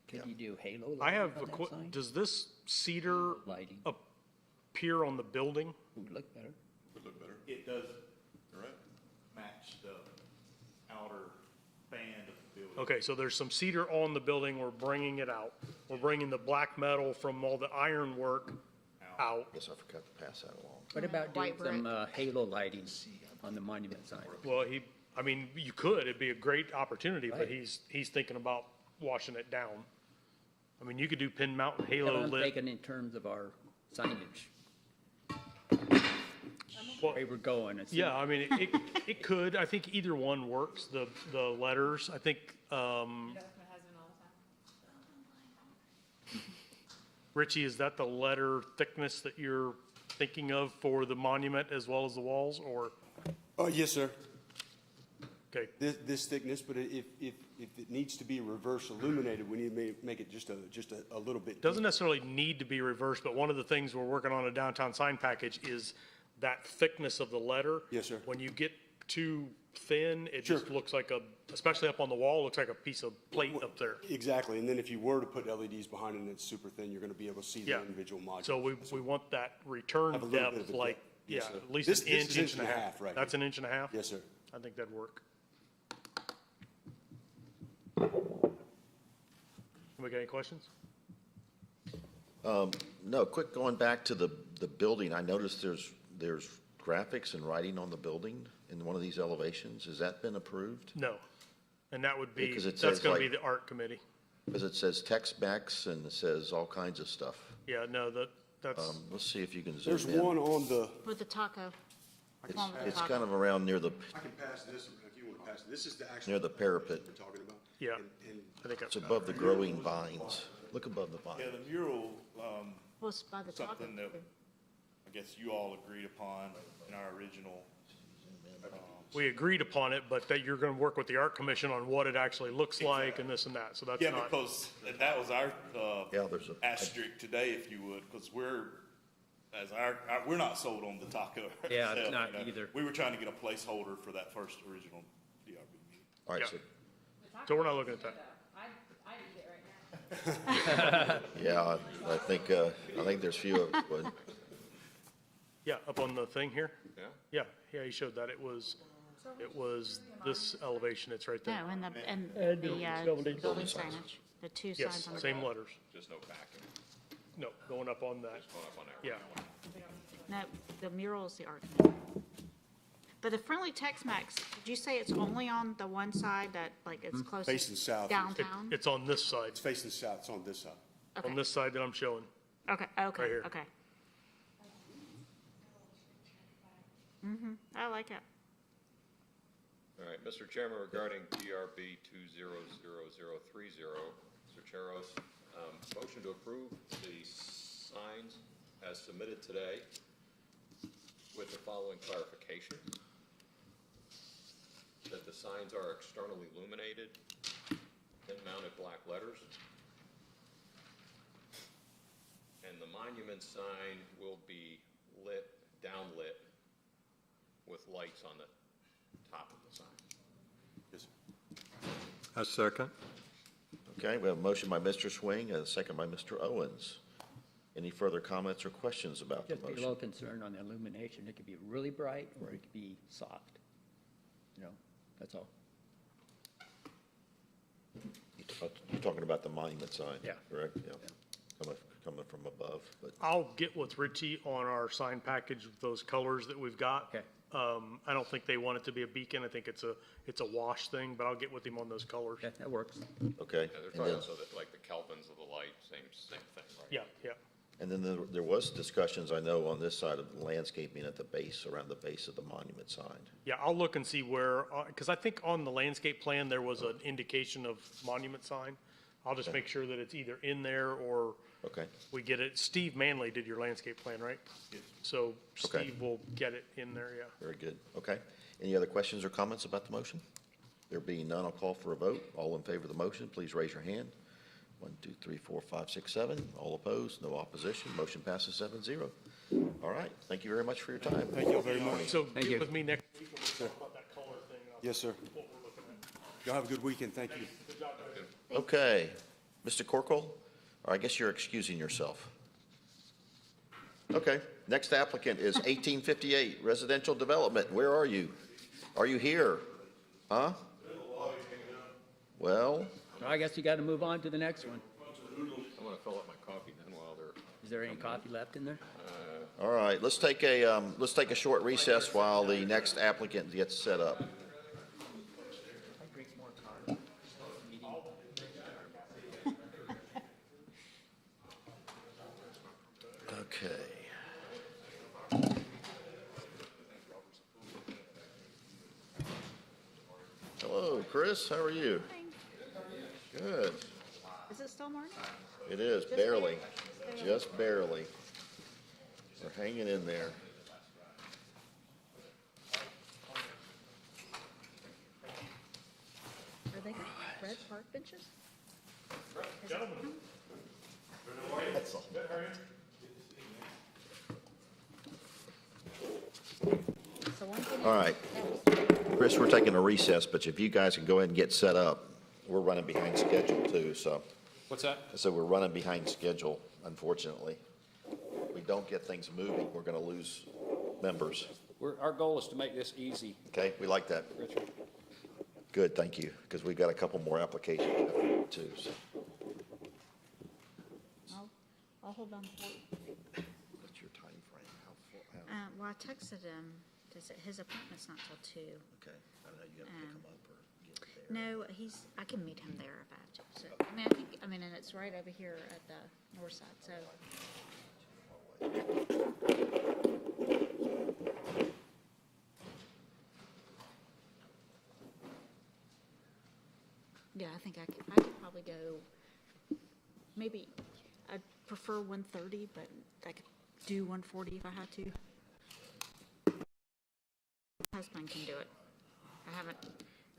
Could you do halo I lighting have on that sign? does this cedar Lighting appear on the building? would look better. Would look better. It does All right. match the outer band of the building. Okay, so there's some cedar on the building. We're bringing it out. We're bringing the black metal from all the iron work out. Guess I forgot to pass that along. What about doing White some halo lighting on the monument sign? Well, you could. It'd be a great opportunity, but Right. he's thinking about washing it down. I mean, you could do pin mount and Yeah, halo but I'm lit. thinking in terms of our signage. Well, Where we're going. It's- yeah, I mean, it could. I think either one works. The letters, I think, Richie, is that the letter thickness that you're thinking of for the monument as well as the walls, or? Oh, yes, sir. Okay, This thickness, but if it needs to be reverse illuminated, we need to make it just a little bit. doesn't necessarily need to be reversed, but one of the things we're working on a downtown sign package is that thickness of the letter. Yes, sir. When you get too thin, it just looks like especially up on the wall, looks like a piece of plate up there. Exactly, and then if you were to put LEDs behind it and it's super thin, you're gonna be able to see the Yeah. individual modules. So we want that return Have a little bit depth, of a like, depth. Yes, yeah, sir. at least This an is inch and a half. right That's here. an inch and a half? Yes, sir. I think that'd work. We got any questions? No, quick, going back to the building, I noticed there's graphics and writing on the building in one of these elevations. Has that been approved? No. And that would be, Because it that's says, gonna be like- the art committee. Because it says text specs and it says all kinds of stuff. Yeah, no, that's, Let's see if you can zoom There's in. one on the, With the taco. One with the It's taco. kind of around near the, I can pass this, if you want to pass it. This is the actual. near the parapet. We're talking about. yeah, And I think It's that's, above the growing vines. Look above the Yeah, vines. the mural, Well, it's by the taco. something that I guess you all agreed upon in our original, we agreed upon it, but that you're gonna work with the art commission on what it actually looks like and this and that, so that's yeah, not. because that was our, Yeah, there's a, asterisk today, if you would, because we're not sold on the taco. Yeah, ourselves, not you know. either. We were trying to get a placeholder for that first original DRB meeting. all right, Yeah. so, So we're not looking at that. yeah, I think there's few of, but Yeah, up on the thing here? Yeah? Yeah, he showed that. It was this elevation, it's right there. No, and the building signage, the two Yes, signs on the. same letters. Just no backing. No, going up on that. Going up on there. Yeah. No, the mural is the art committee. But the friendly Tex-Mex, did you say it's only on the one side that, like, it's closest? Facing south. Downtown? It's on this side, It's facing south, it's on this side. Okay. on this side that I'm showing. Okay, okay, here. okay. I like it. All right, Mr. Chairman, regarding DRB 200030, Mr. Charos, motion to approve the signs as submitted today with the following clarification. That the signs are externally illuminated, pin-mounted black letters. And the monument sign will be lit, downlit with lights on the top of the sign. Yes, sir. A second. Okay, we have a motion by Mr. Swing and a second by Mr. Owens. Any further comments or questions about the Just be a motion? little concerned on the illumination. It could be really bright or it could be soft. You know, that's all. You're talking about the monument sign? Yeah. Correct, yeah. Coming from above, but, I'll get with Richie on our sign package with those colors that we've got. Okay. I don't think they want it to be a beacon. I think it's a wash thing, but I'll get with him on those colors. Yeah, that works. okay. Yeah, they're And talking then- also that, like the Kelvins of the light, same thing, right? Yeah, yeah. And then there was discussions, I know, on this side of the landscaping at the base, around the base of the monument sign. Yeah, I'll look and see where, because I think on the landscape plan, there was an indication of monument sign. I'll just make sure that it's either in there or Okay, we get it. Steve Manley did your landscape plan, right? Yes. So Okay. Steve will get it in there, yeah. very good, okay. Any other questions or comments about the motion? There being none, I'll call for a vote. All in favor of the motion, please raise your hand. 1, 2, 3, 4, 5, 6, 7. All opposed, no opposition. Motion passes 7-0. All right, thank you very much for your time. Thank you very much. So Thank get you. with me next week when we talk about that color thing. and I'll Yes, sir. see what we're looking at. Y'all have a good weekend. Thank you. Good job, guys. Okay, Mr. Corkle, or I guess you're excusing yourself. Okay, next applicant is 1858 Residential Development. Where are you? Are you here? Huh? Well, I guess you got to move on to the next one. I'm gonna fill up my coffee then while they're. Is there any coffee left in there? all right, let's take a short recess while the next applicant gets set up. Okay. Hello, Chris, how are you? Good. Is it still morning? It is, barely, just barely. We're hanging in there. Are they got red park benches? Gentlemen. That's all. So one thing. All right. Chris, we're taking a recess, but if you guys can go ahead and get set up, we're running behind schedule too, so. What's that? I said we're running behind schedule, unfortunately. If we don't get things moving, we're gonna lose members. Our goal is to make this easy, Okay, we like that. Richard. Good, thank you, because we've got a couple more applications too, so. I'll hold on for it. What's your time frame? How full, how, Well, I texted him to say his appointment's not till 2. okay, I don't know, you gotta pick them up or get there. No, I can meet him there if I have to. So, and it's right over here at the north side, so. Yeah, I think I could probably go, maybe, I'd prefer 1:30, but I could do 1:40 if I had to. My husband can do it.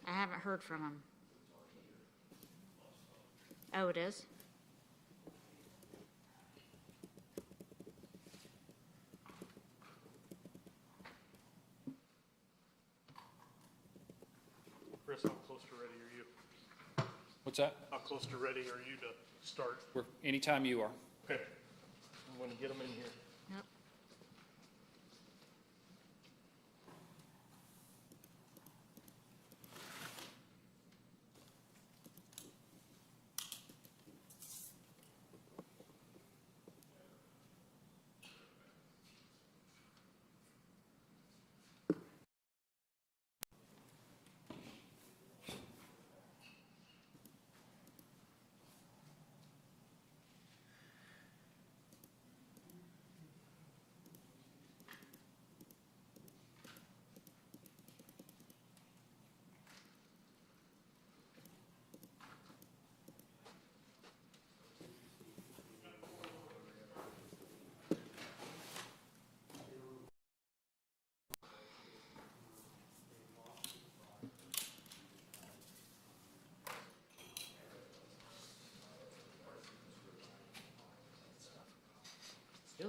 I haven't heard from him. Oh, it is? Chris, how close to ready are you? What's that? How close to ready are you to start? Anytime you are. Okay. I'm gonna get them in here. Yep.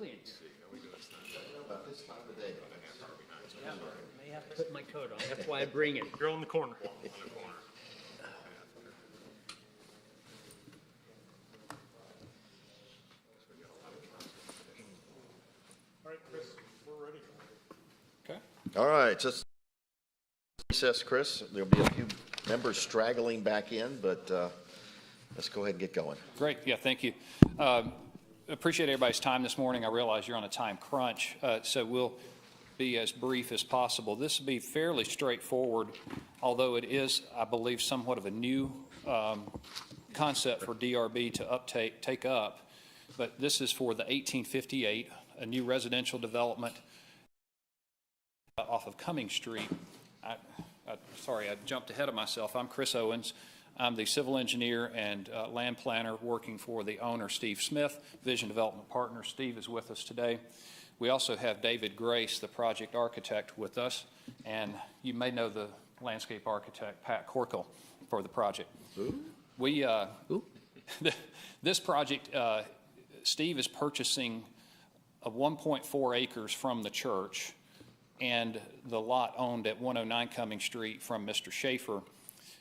chilly in here. About this time of day. Yeah, I may have to put my coat on. That's why I bring it. You're on the corner. All right, Chris, we're ready. Okay. All right, just recess, Chris. There'll be a few members straggling back in, but let's go ahead and get going. Great. Yeah, thank you. Appreciate everybody's time this morning. I realize you're on a time crunch, so we'll be as brief as possible. This will be fairly straightforward, although it is, I believe, somewhat of a new concept for DRB to take up. But this is for the 1858, a new residential development off of Cumming Street. Sorry, I jumped ahead of myself. I'm Chris Owens. I'm the civil engineer and land planner working for the owner, Steve Smith, Vision Development Partner. Steve is with us today. We also have David Grace, the project architect, with us, and you may know the landscape architect, Pat Corkle, for the project. We, this project, Steve is purchasing 1.4 acres from the church and the lot owned at 109 Cumming Street from Mr. Schaefer.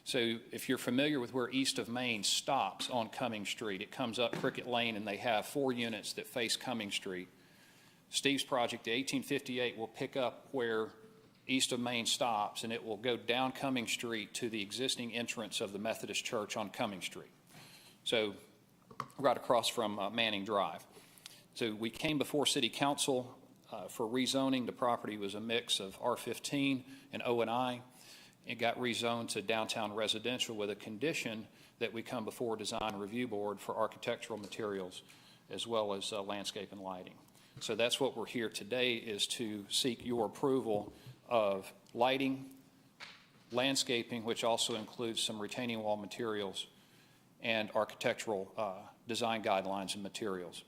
So if you're familiar with where East of Main stops on Cumming Street, it comes up Cricket Lane and they have 4 units that face Cumming Street. Steve's project, the 1858, will pick up where East of Main stops and it will go down Cumming Street to the existing entrance of the Methodist Church on Cumming Street. So right across from Manning Drive. So we came before City Council for rezoning. The property was a mix of R15 and O&I. It got rezoned to downtown residential with a condition that we come before Design Review Board for architectural materials as well as landscape and lighting. So that's what we're here today, is to seek your approval of lighting, landscaping, which also includes some retaining wall materials, and architectural design guidelines and materials.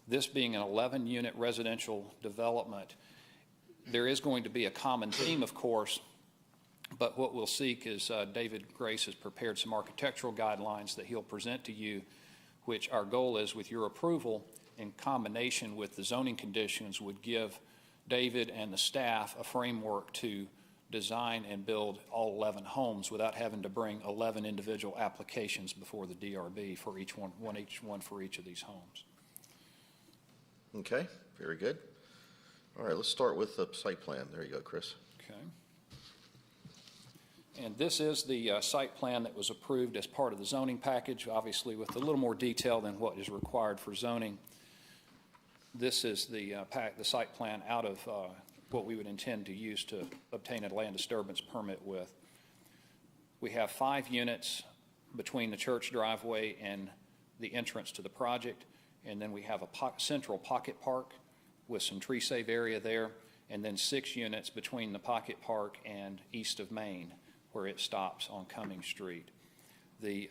This being an 11-unit residential development, there is going to be a common theme, of course, but what we'll seek is David Grace has prepared some architectural guidelines that he'll present to you, which our goal is, with your approval, in combination with the zoning conditions, would give David and the staff a framework to design and build all 11 homes without having to bring 11 individual applications before the DRB for each one for each of these homes. Okay, very good. All right, let's start with the site plan. There you go, Chris. Okay. And this is the site plan that was approved as part of the zoning package, obviously with a little more detail than what is required for zoning. This is the site plan out of what we would intend to use to obtain a land disturbance permit with. We have 5 units between the church driveway and the entrance to the project, and then we have a central pocket park with some tree save area there, and then 6 units between the pocket park and East of Main, where it stops on Cumming Street. The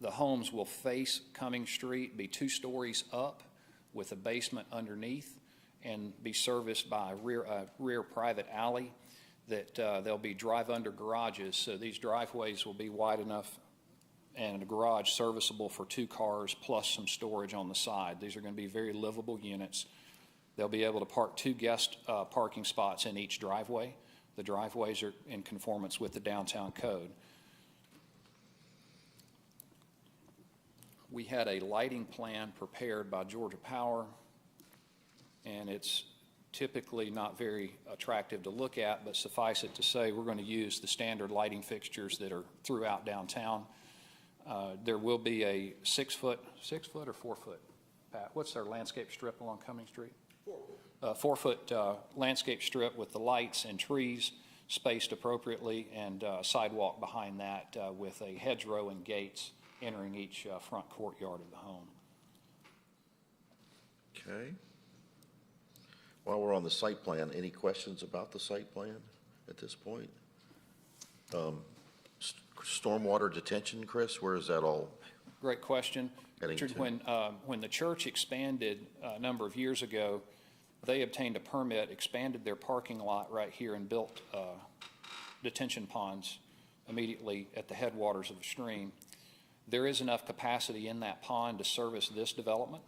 homes will face Cumming Street, be 2 stories up with a basement underneath, and be serviced by a rear private alley that there'll be drive-under garages. So these driveways will be wide enough and a garage serviceable for 2 cars plus some storage on the side. These are going to be very livable units. They'll be able to park 2 guest parking spots in each driveway. The driveways are in conformance with the downtown code. We had a lighting plan prepared by Georgia Power, and it's typically not very attractive to look at, but suffice it to say we're going to use the standard lighting fixtures that are throughout downtown. There will be a 6-foot or 4-foot, Pat? What's our landscape strip along Cumming Street? 4-foot landscape strip with the lights and trees spaced appropriately, and sidewalk behind that with a hedgerow and gates entering each front courtyard of the home. Okay. While we're on the site plan, any questions about the site plan at this point? Stormwater detention, Chris, where is that all? Great question. Richard, to? when the church expanded a number of years ago, they obtained a permit, expanded their parking lot right here, and built detention ponds immediately at the headwaters of the stream. There is enough capacity in that pond to service this development,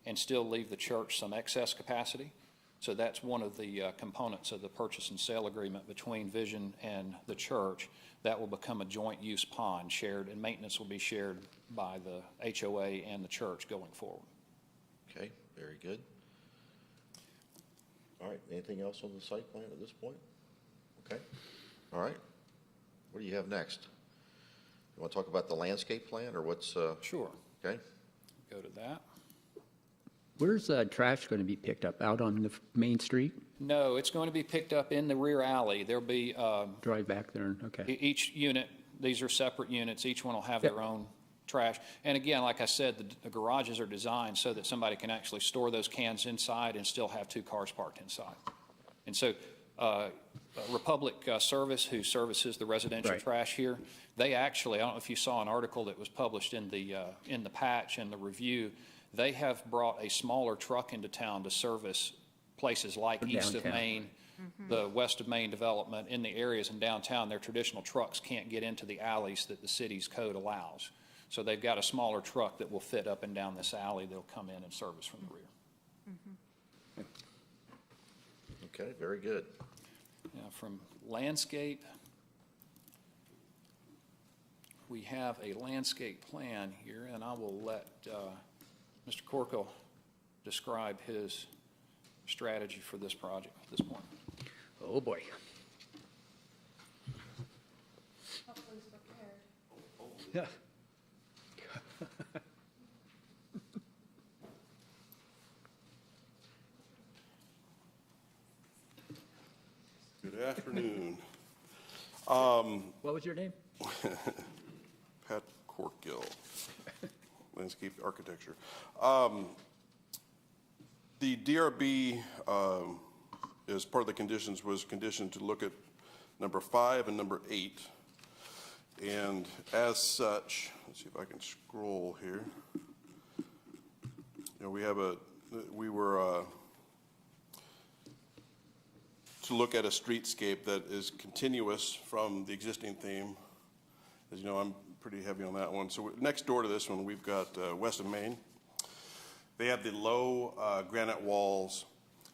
and still leave the church some excess capacity. So that's one of the components of the purchase and sale agreement between Vision and the church. That will become a joint use pond shared, and maintenance will be shared by the HOA and the church going forward. Okay, very good. All right, anything else on the site plan at this point? Okay, all right. What do you have next? You want to talk about the landscape plan, or what's? Sure. Okay. Go to that. Where's trash going to be picked up? Out on the main street? No, it's going to be picked up in the rear alley. There'll be Drive back there, okay. each unit, these are separate units. Each one will have their own trash. And again, like I said, the garages are designed so that somebody can actually store those cans inside and still have 2 cars parked inside. And so Republic Service, who services the residential trash here, they actually, I don't know if you saw an article that was published in the patch and the review, they have brought a smaller truck into town to service places like East of Main, the West of Main development. In the areas in downtown, their traditional trucks can't get into the alleys that the city's code allows. So they've got a smaller truck that will fit up and down this alley. They'll come in and service from the rear. Okay, very good. Now, from landscape, we have a landscape plan here, and I will let Mr. Corkle describe his strategy for this project at this point. Oh, boy. Hopefully he's prepared. Yeah. Good afternoon. What was your name? Pat Corkgill, landscape architecture. The DRB, as part of the conditions, was conditioned to look at number 5 and number 8. And as such, let's see if I can scroll here. You know, we were to look at a streetscape that is continuous from the existing theme. As you know, I'm pretty heavy on that one. So next door to this one, we've got West of Main. They have the low granite walls.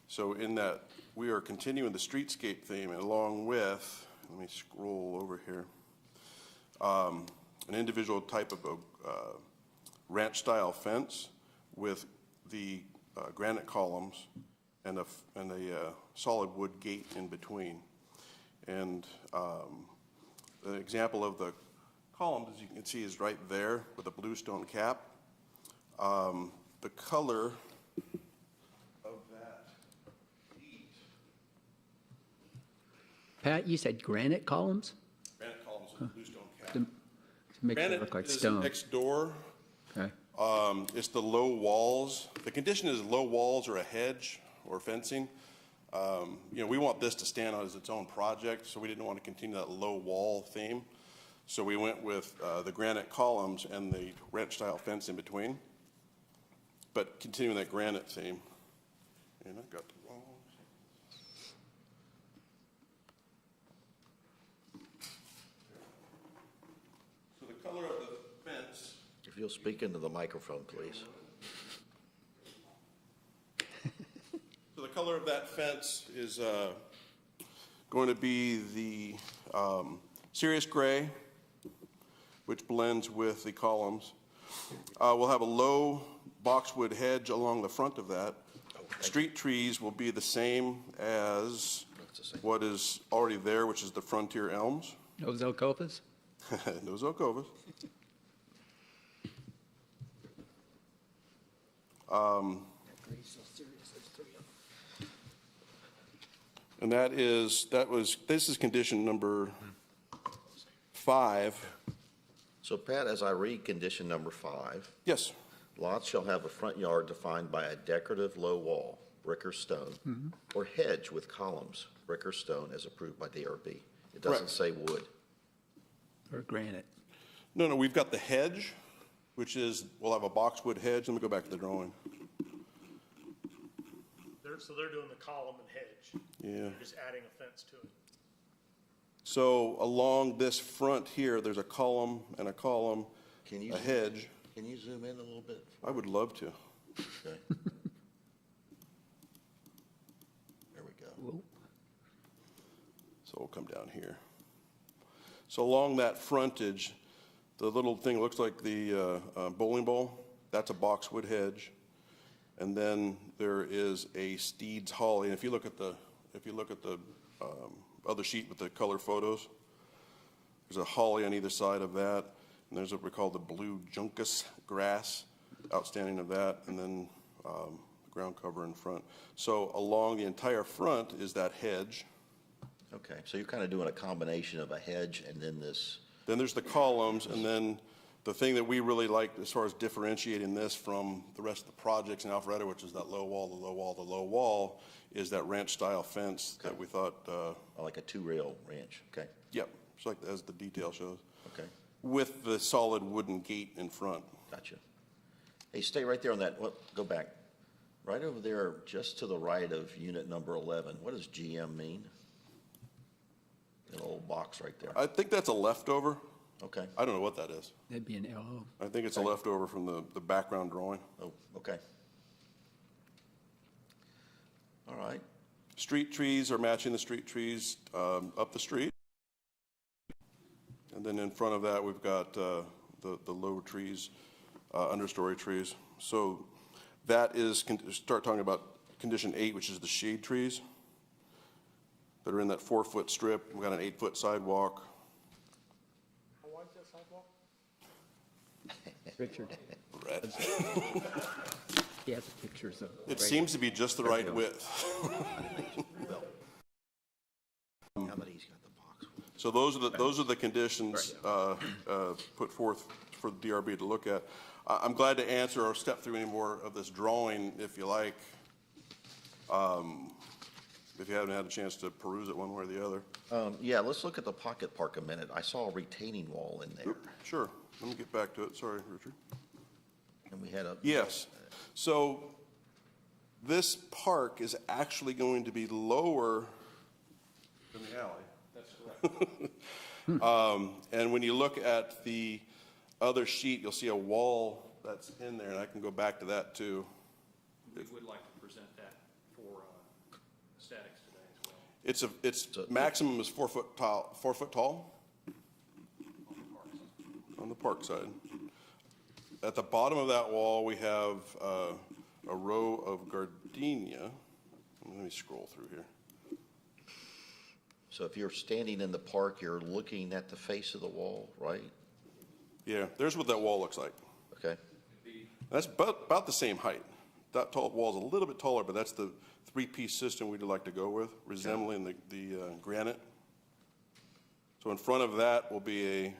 So in that, we are continuing the streetscape theme along with, let me scroll over here, an individual type of a ranch-style fence with the granite columns and a solid wood gate in between. And the example of the columns, as you can see, is right there with a bluestone cap. The color of that heat. Pat, you said granite columns? Granite columns with a bluestone cap. To make it Granite look like is stone. next door. Okay. It's the low walls. The condition is low walls or a hedge or fencing. You know, we want this to stand out as its own project, so we didn't want to continue that low wall theme. So we went with the granite columns and the ranch-style fence in between, but continuing that granite theme. And I've got the wrong. So the color of the fence. If you'll speak into the microphone, please. So the color of that fence is going to be the Sirius gray, which blends with the columns. We'll have a low boxwood hedge along the front of that. Street trees will be the same as what is already there, which is the frontier elms. No Zelkovas? No Zelkovas. And this is condition number 5. So Pat, as I read condition number 5. Yes. Lots shall have a front yard defined by a decorative low wall, brick or stone, or hedge with columns, brick or stone, as approved by DRB. It doesn't Correct. say wood. Or granite? No, we've got the hedge, which is, we'll have a boxwood hedge. Let me go back to the drawing. So they're doing the column and hedge. Yeah. They're just adding a fence to it. So along this front here, there's a column and a column, a hedge. Can you zoom in a little bit? I would love to. Okay. There we go. So we'll come down here. So along that frontage, the little thing looks like the bowling ball. That's a boxwood hedge. And then there is a Steed's holly. And if you look at the other sheet with the color photos, there's a holly on either side of that. And there's what we call the blue juncus grass, outstanding of that, and then ground cover in front. So along the entire front is that hedge. Okay, so you're kind of doing a combination of a hedge and then this. Then there's the columns, and then the thing that we really like as far as differentiating this from the rest of the projects in Alpharetta, which is that low wall, the low wall, the low wall, is that ranch-style fence that we thought. Like a 2-rail ranch, okay. Yep, it's like as the detail shows. Okay. With the solid wooden gate in front. Gotcha. Hey, stay right there on that, go back. Right over there, just to the right of unit number 11, what does GM mean? That old box right there. I think that's a leftover. Okay. I don't know what that is. That'd be an LO. I think it's a leftover from the background drawing. Oh, okay. All right. Street trees are matching the street trees up the street. And then in front of that, we've got the low trees, understory trees. So that is, start talking about condition 8, which is the shade trees that are in that 4-foot strip. We've got an 8-foot sidewalk. How wide's that sidewalk? Richard. Red. He has pictures of. It seems to be just the right width. Now that he's got the box. So those are the conditions put forth for the DRB to look at. I'm glad to answer or step through any more of this drawing if you like. If you haven't had a chance to peruse it one way or the other. Yeah, let's look at the pocket park a minute. I saw a retaining wall in there. Sure. Let me get back to it. Sorry, Richard. And we had a. Yes. So this park is actually going to be lower than the alley. That's correct. And when you look at the other sheet, you'll see a wall that's in there, and I can go back to that too. We would like to present that for aesthetics today as well. It's maximum is 4 foot tall, 4 foot tall on the park side. At the bottom of that wall, we have a row of gardenia. Let me scroll through here. So if you're standing in the park, you're looking at the face of the wall, right? Yeah, there's what that wall looks like. Okay. That's about the same height. That tall wall's a little bit taller, but that's the 3-piece system we'd like to go with, resembling the granite. So in front of that will be a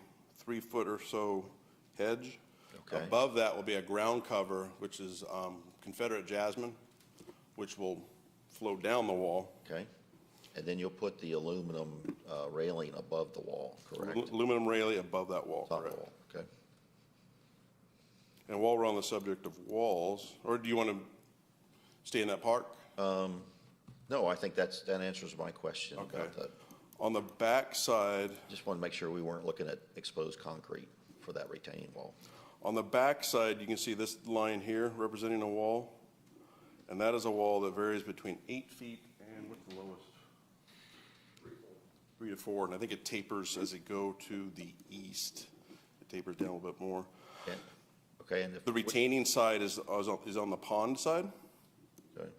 3-foot or so hedge. Okay. Above that will be a ground cover, which is Confederate jasmine, which will flow down the wall. Okay. And then you'll put the aluminum railing above the wall, correct? Aluminum railing above that wall, Top correct. wall, okay. And while we're on the subject of walls, or do you want to stay in that park? No, I think that answers my question Okay. about that. On the back side, Just want to make sure we weren't looking at exposed concrete for that retaining wall. on the back side, you can see this line here representing a wall. And that is a wall that varies between 8 feet and what's the lowest? 3 to 4. And I think it tapers as it go to the east. It tapers down a little bit more. Okay. Okay, and The retaining side is on the pond side. Okay.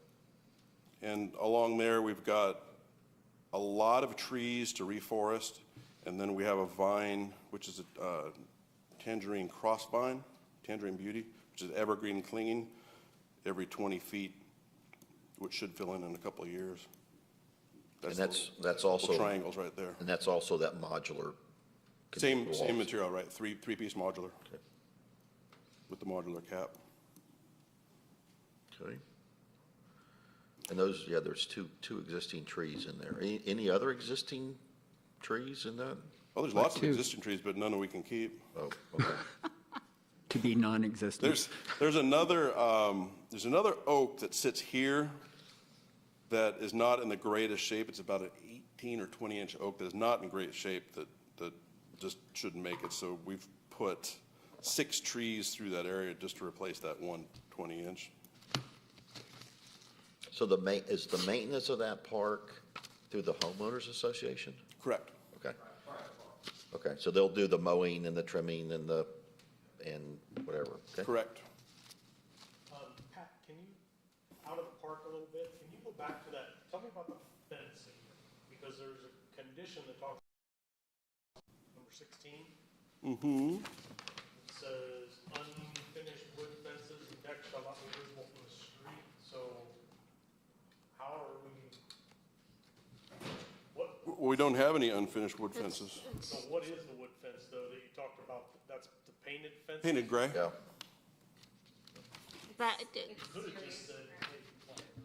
And along there, we've got a lot of trees to reforest. And then we have a vine, which is a tangerine crossvine, tangerine beauty, which is evergreen clinging every 20 feet, which should fill in a couple of years. And the that's little also. triangles right there. And that's also that modular. Same walls. material, right? Three-piece modular. Okay. With the modular cap. Okay. And those, yeah, there's two existing trees in there. Any other existing trees in that? Oh, there's lots of existing trees, but none that we can keep. Oh, okay. To be non-existent. There's another oak that sits here that is not in the greatest shape. It's about an 18 or 20 inch oak that is not in great shape that just shouldn't make it. So we've put 6 trees through that area just to replace that one 20 inch. So is the maintenance of that park through the homeowners association? Correct. Okay. Okay, so they'll do the mowing and the trimming and whatever, okay? Correct. Pat, can you, out of the park a little bit, can you go back to that, tell me about the fencing, because there's a condition that talks, number 16, Mm-hmm. it says unfinished wood fences and decks shall not be visible from the street, so how are we, We don't have any unfinished wood fences. so what is the wood fence though that you talked about, that's the painted fence? Painted gray? Yeah. That, Could have just said,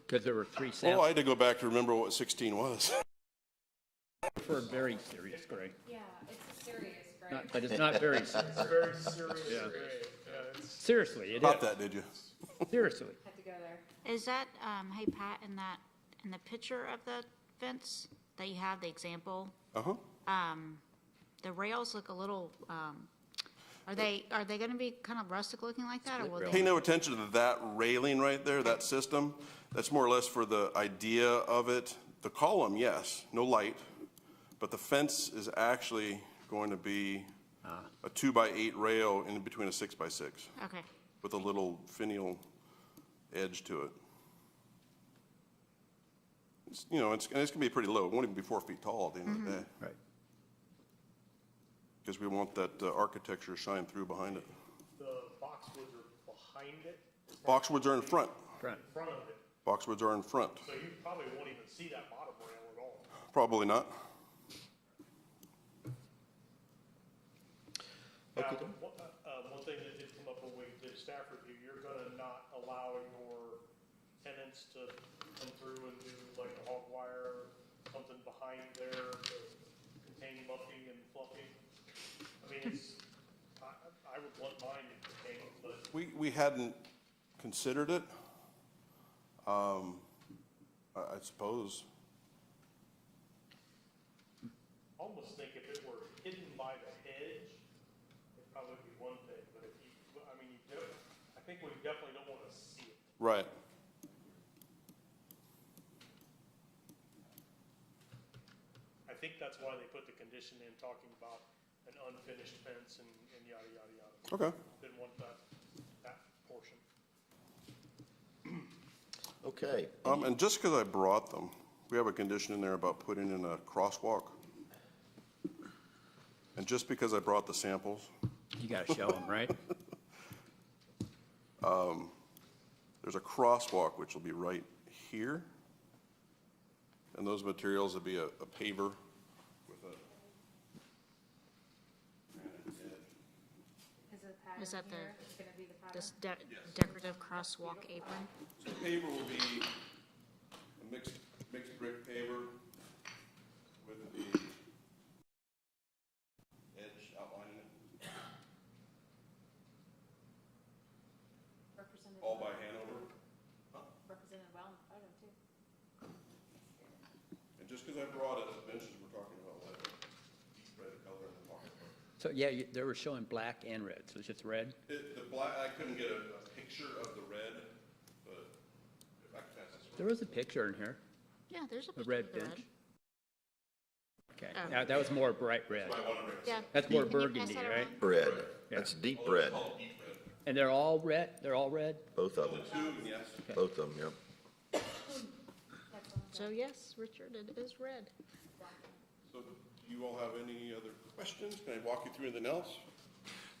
Because there were three Oh, I samples had to go back to remember what 16 was. for a very serious gray. Yeah, it's a serious, right? Not- But it's not very serious. it's very serious Yeah. gray. Yeah, it's, Seriously, it Caught is. that, did you? Seriously. Had to go there. is that, hey Pat, in the picture of the fence that you have, the example, Uh-huh. the rails look a little, are they gonna be kind of rustic looking like that, or will Pay they? no attention to that railing right there, that system. That's more or less for the idea of it. The column, yes, no light, but the fence is actually going to be a 2x8 rail in between a 6x6 Okay, with a little finial edge to it. It's, you know, it's going to be pretty low. It won't even be 4 feet tall at the end of the day. Right. Because we want that architecture to shine through behind it. the boxwoods are behind it, Boxwoods are in front. Front. in front of it, Boxwoods are in front. so you probably won't even see that bottom rail at all. Probably not. Now, one thing that did come up when we did staff review, you're gonna not allow your tenants to come through and do like a hog wire, something behind there to contain mucking and fluffing? I mean, it's, I would want mine to contain, but We hadn't considered it. I suppose. almost think if it were hidden by the hedge, it'd probably be one thing, but if you, I mean, I think we definitely don't wanna see it. Right. I think that's why they put the condition in talking about an unfinished fence and yada, yada, yada. Okay. Didn't want that portion. Okay. And just because I brought them, we have a condition in there about putting in a crosswalk. And just because I brought the samples, You gotta show them, right? there's a crosswalk which will be right here. And those materials will be a paver with a. Is the pattern Is that the- here gonna be the pattern? this decorative crosswalk apron? So paver will be a mixed brick paver with the edge outlining it, Represented all well- by Hanover. Represented well in the photo too. And just because I brought it, the benches we're talking about, like deep red color in the pocket. So, yeah, they were showing black and red, so it's just red? The black, I couldn't get a picture of the red, but if I could pass this. There was a picture in here, Yeah, there's a the picture red of the bench. Okay, Oh. that was more bright red. Yeah. That's more Can you pass burgundy, that right? around? Red. That's deep red. And they're all red? They're all red? Both of them. Yes. Both of them, yep. So yes, Richard, it is red. So do you all have any other questions? Can I walk you through anything else?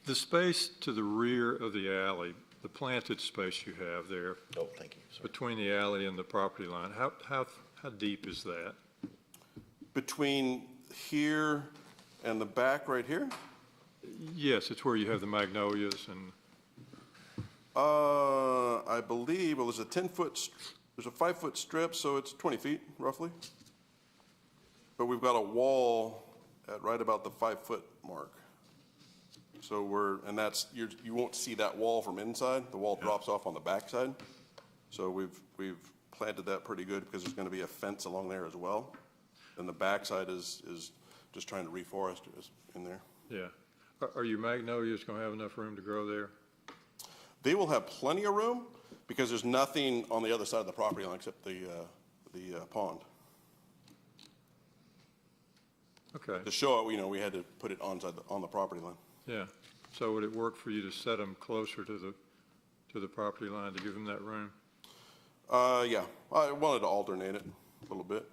The space to the rear of the alley, the planted space you have there Oh, thank you. Sorry. between the alley and the property line, how deep is that? Between here and the back right here? Yes, it's where you have the magnolias and, I believe, well, there's a 10-foot, there's a 5-foot strip, so it's 20 feet roughly. But we've got a wall at right about the 5-foot mark. So and that's, you won't see that wall from inside. The wall drops off on the backside. So we've planted that pretty good because there's going to be a fence along there as well. And the backside is just trying to reforest in there. yeah. Are your magnolias going to have enough room to grow there? They will have plenty of room Because there's nothing on the other side of the property line except the pond. Okay, To show it, we had to put it on the property line. yeah. So would it work for you to set them closer to the property line to give them that room? Yeah, I wanted to alternate it a little bit.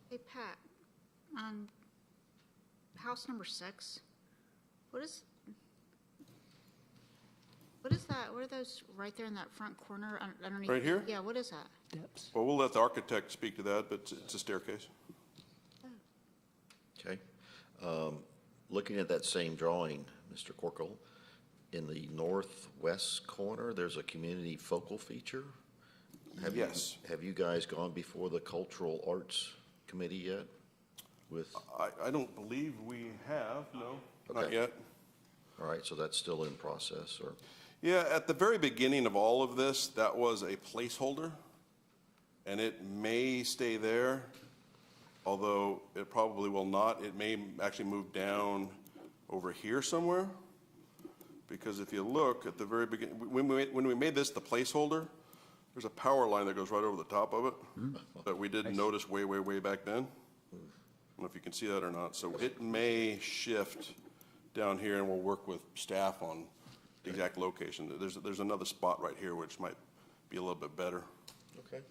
Hey, Pat, on house number 6, what is that? What are those right there in that front corner underneath? Right here? Yeah, what is that? Steps. Well, we'll let the architect speak to that, but it's a staircase. Okay. Looking at that same drawing, Mr. Corkle, in the northwest corner, there's a community focal feature. Yes. Have you guys gone before the Cultural Arts Committee yet? With, I don't believe we have, no, not Okay. yet. all right, so that's still in process, or? Yeah, at the very beginning of all of this, that was a placeholder, and it may stay there, although it probably will not. It may actually move down over here somewhere, because if you look at the very beginning, when we made this the placeholder, there's a power line that goes right over the top of it that we didn't notice way back then. I don't know if you can see that or not. So it may shift down here, and we'll work with staff on the exact location. There's another spot right here which might be a little bit better. Okay.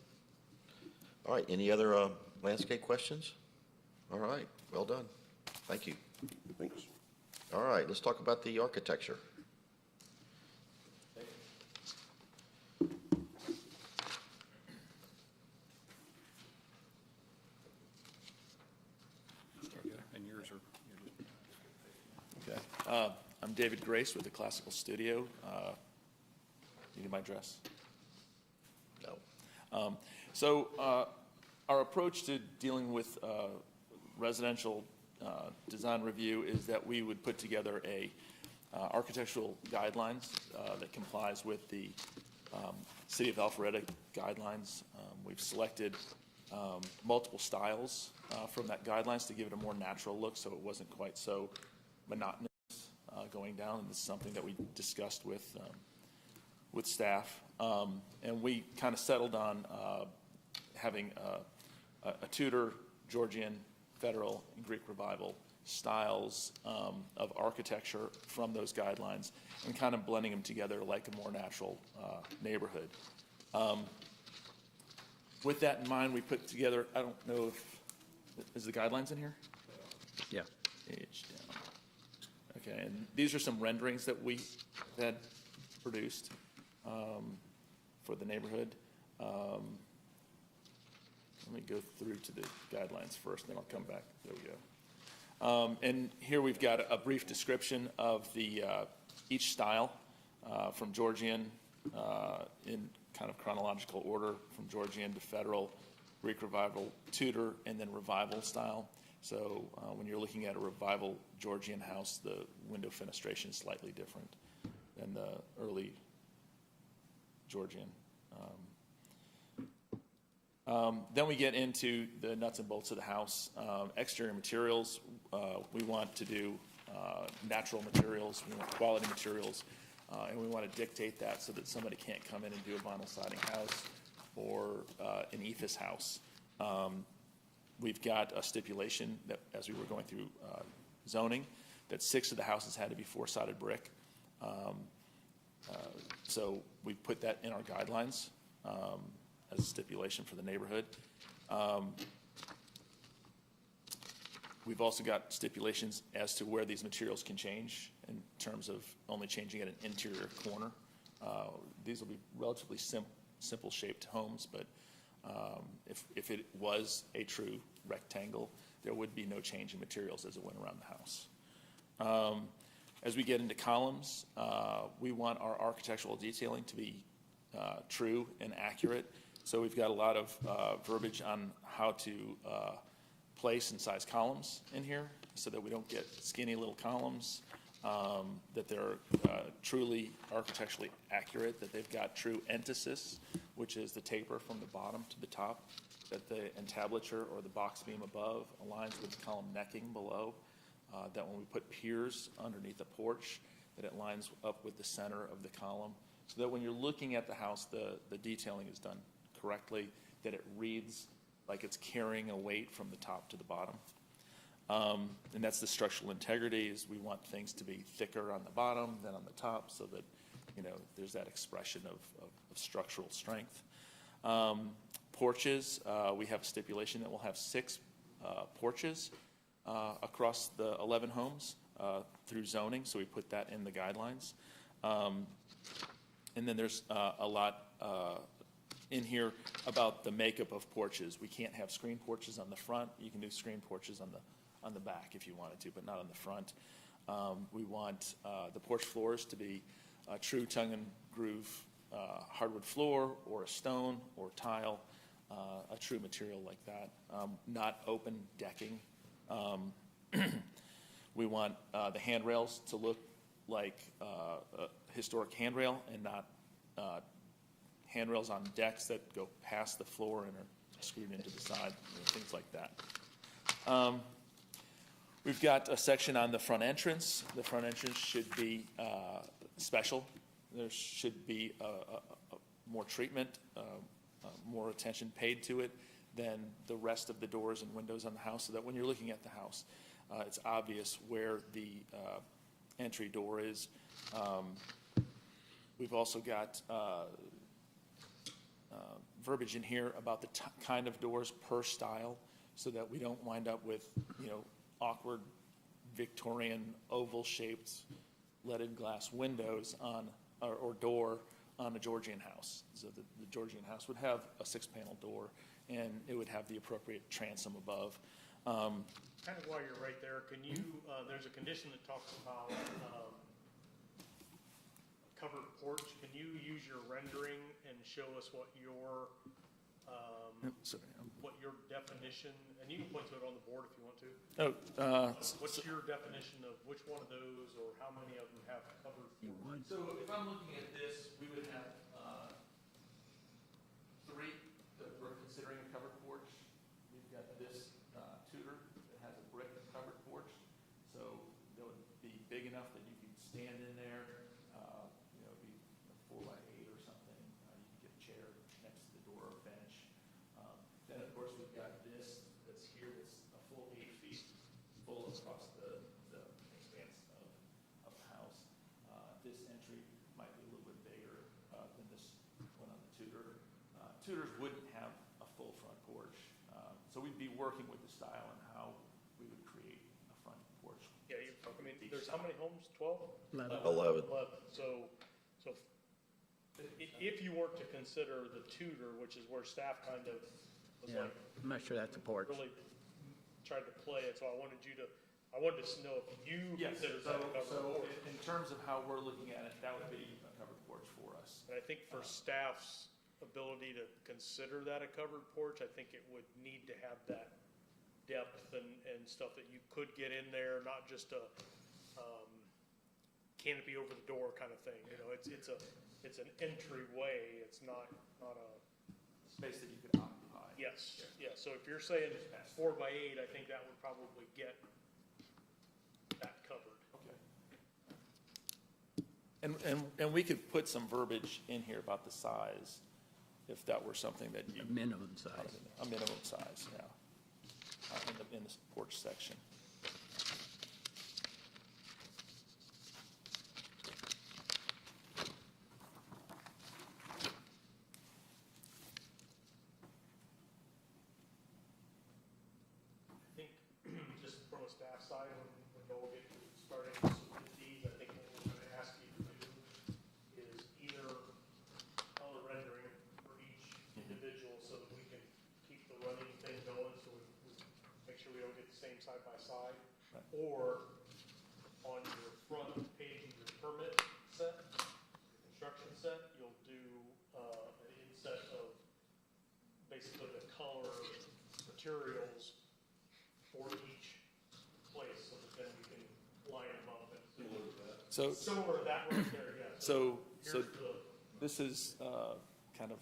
All right, any other landscape questions? All right, well done. Thank you. Thanks. All right, let's talk about the architecture. And yours are, Okay. I'm David Grace with the Classical Studio. You need my address? No. Our approach to dealing with residential design review is that we would put together a architectural guidelines that complies with the City of Alpharetta guidelines. We've selected multiple styles from that guidelines to give it a more natural look, so it wasn't quite so monotonous going down. And this is something that we discussed with staff, and we kind of settled on having a Tudor, Georgian, Federal, and Greek Revival styles of architecture from those guidelines, and kind of blending them together like a more natural neighborhood. With that in mind, we put together, I don't know if, is the guidelines in here? Yeah. Page down. Okay, and these are some renderings that we had produced for the neighborhood. Let me go through to the guidelines first, then I'll come back. There we go. And here we've got a brief description of the each style from Georgian in kind of chronological order, from Georgian to Federal, Greek Revival, Tudor, and then Revival style. So when you're looking at a Revival Georgian house, the window fenestration is slightly different than the early Georgian. Then we get into the nuts and bolts of the house. Exterior materials, we want to do natural materials, we want quality materials, and we want to dictate that so that somebody can't come in and do a vinyl siding house or an ephes house. We've got a stipulation that, as we were going through zoning, that 6 of the houses had to be 4-sided brick. So we put that in our guidelines as a stipulation for the neighborhood. We've also got stipulations as to where these materials can change in terms of only changing at an interior corner. These will be relatively simple shaped homes, but if it was a true rectangle, there would be no change in materials as it went around the house. As we get into columns, we want our architectural detailing to be true and accurate. So we've got a lot of verbiage on how to place and size columns in here so that we don't get skinny little columns, that they're truly architecturally accurate, that they've got true entasis, which is the taper from the bottom to the top, that the entablature or the box beam above aligns with the column necking below, that when we put piers underneath the porch, that it lines up with the center of the column, so that when you're looking at the house, the detailing is done correctly, that it reads like it's carrying a weight from the top to the bottom. And that's the structural integrity, is we want things to be thicker on the bottom than on the top, so that, you know, there's that expression of structural strength. Porches, we have a stipulation that we'll have 6 porches across the 11 homes through zoning, so we put that in the guidelines. And then there's a lot in here about the makeup of porches. We can't have screen porches on the front. You can do screen porches on the back if you wanted to, but not on the front. We want the porch floors to be a true tongue and groove hardwood floor, or a stone or tile, a true material like that, not open decking. We want the handrails to look like a historic handrail, and not handrails on decks that go past the floor and are screwed into the side, things like that. We've got a section on the front entrance. The front entrance should be special. There should be more treatment, more attention paid to it than the rest of the doors and windows on the house, so that when you're looking at the house, it's obvious where the entry door is. We've also got verbiage in here about the kind of doors per style, so that we don't wind up with, you know, awkward Victorian oval-shaped leaded glass windows on, or door on a Georgian house. So the Georgian house would have a 6-panel door, and it would have the appropriate transom above. Kind of while you're right there, can you, there's a condition that talks about covered porch. Can you use your rendering and show us what your definition, and you can point to it on the board if you want to. What's your definition of which one of those, or how many of them have covered porch? So if I'm looking at this, we would have 3 that we're considering a covered porch. We've got this Tudor that has a brick covered porch, so that would be big enough that you could stand in there. You know, it'd be 4x8 or something. You could get a chair next to the door or a bench. Then of course we've got this that's here, that's a full 8 feet, full across the expanse of the house. This entry might be a little bit bigger than this one on the Tudor. Tudors wouldn't have a full front porch, so we'd be working with the style and how we would create a front porch. Yeah, I mean, there's how many homes? 12? 11. So if you were to consider the Tudor, which is where staff kind of was Yeah, like, I'm not sure that's a porch. really tried to play it, so I wanted to know if you consider that a covered So porch. in terms of how we're looking at it, that would be a covered porch for us. And I think for staff's ability to consider that a covered porch, I think it would need to have that depth and stuff that you could get in there, not just a canopy over the door kind of thing. You know, it's an entryway. It's not a Space that you could occupy. yes. Yeah. So if you're saying 4x8, I think that would probably get that covered. Okay. And we could put some verbiage in here about the size, if that were something that you. A minimum size. A minimum size, yeah, in the porch section. I think just from a staff side, when y'all get started with these, I think what we're gonna ask you to do is either color rendering for each individual, so that we can keep the running thing going, so we make sure we don't get the same side by side. Or on your front page of your permit set, your construction set, you'll do an inset of basically the color materials for each place, so that then we can line them up and. So. Similar to that right there, yeah. So Here's the, this is kind of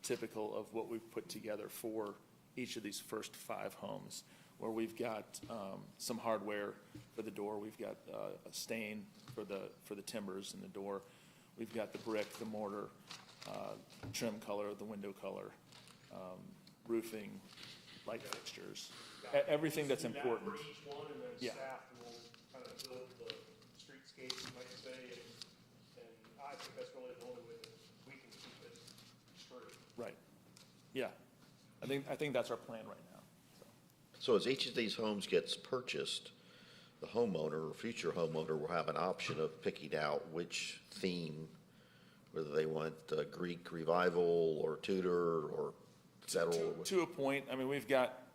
typical of what we've put together for each of these first 5 homes, where we've got some hardware for the door, we've got a stain for the timbers in the door, We've got the brick, the mortar, trim color, the window color, roofing, light fixtures, everything that's Do that important. for each one, and then Yeah. staff will kind of build the streetscape, you might say, and I think that's really the only way that we can keep it straight. Right. Yeah. I think that's our plan right now. So as each of these homes gets purchased, the homeowner or future homeowner will have an option of picking out which theme, whether they want Greek revival or Tudor or federal. To a point, I mean, we've got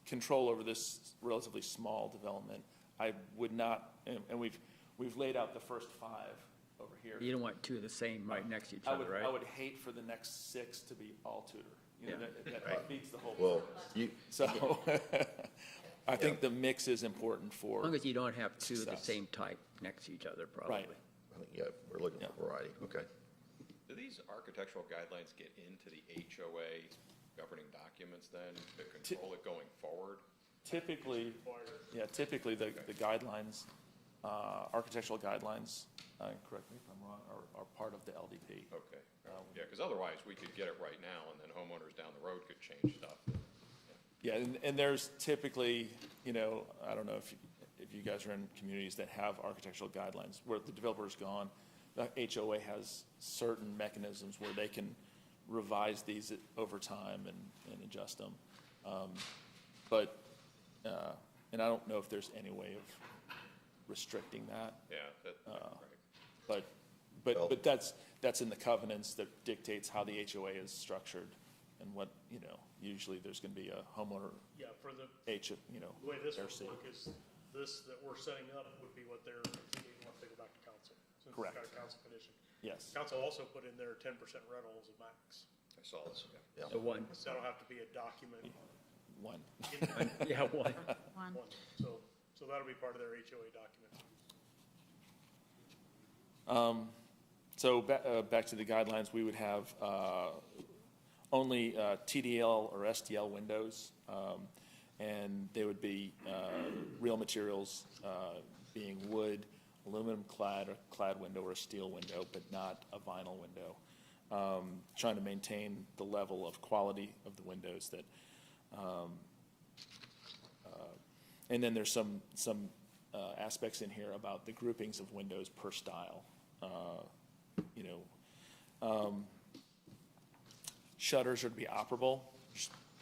control over this relatively small development. I would not, and we've laid out the first 5 over here. You don't want two of the same right next to each I other, would, right? I would hate for the next 6 to be all Tudor. You know, Yeah. that Right. beats the whole. Well, purpose. So I think the mix is important for. As long as you don't have two of the success. same type next to each other, probably. Right. Yeah, we're looking for variety, okay. Do these architectural guidelines get into the HOA governing documents then to control it going forward? Typically, typically the guidelines, architectural guidelines, correct me if I'm wrong, are part of the LDP. Okay, yeah, because otherwise we could get it right now and then homeowners down the road could change stuff. Yeah, and there's typically, you know, I don't know if you guys are in communities that have architectural guidelines, where the developer's gone, the HOA has certain mechanisms where they can revise these over time and adjust them. And I don't know if there's any way of restricting that. Yeah, But that's in the covenants that dictates how the HOA is structured and what, you know, usually there's gonna be a homeowner. Yeah, for the You know. the way this would RC. work is this that we're setting up would be what they're thinking once they go back to council. Since Correct. it's got a council condition. Yes. Council also put in there 10% rental as a max. I saw this. Yeah. So one. So that'll have to be a document. One. Yeah, one. One. So that'll be part of their HOA document. So back to the guidelines, we would have only TDL or STL windows, and they would be real materials, being wood, aluminum clad window or a steel window, but not a vinyl window. Trying to maintain the level of quality of the windows that, and then there's some aspects in here about the groupings of windows per style. You know, shutters are to be operable.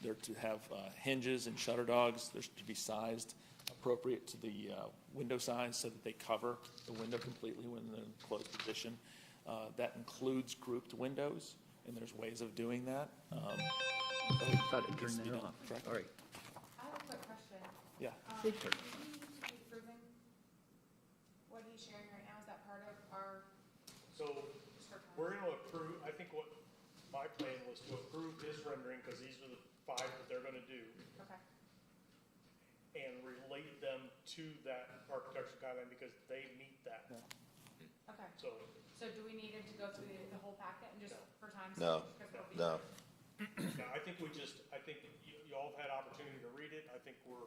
They're to have hinges and shutter dogs. They're to be sized appropriate to the window size so that they cover the window completely when they're in closed position. That includes grouped windows, and there's ways of doing that. Thought it turned that off. Sorry. I have a quick question. Yeah. Approving what he's sharing right now, is that part of our? So we're going to approve, I think what my plan was to approve his rendering, because these are the 5 that they're going to do, Okay. and relate them to that architectural guideline because they meet that. Okay. So, So do we need him to go through the whole packet and just for time's No, sake? Because it'll be- no. yeah, I think you all have had opportunity to read it. I think we're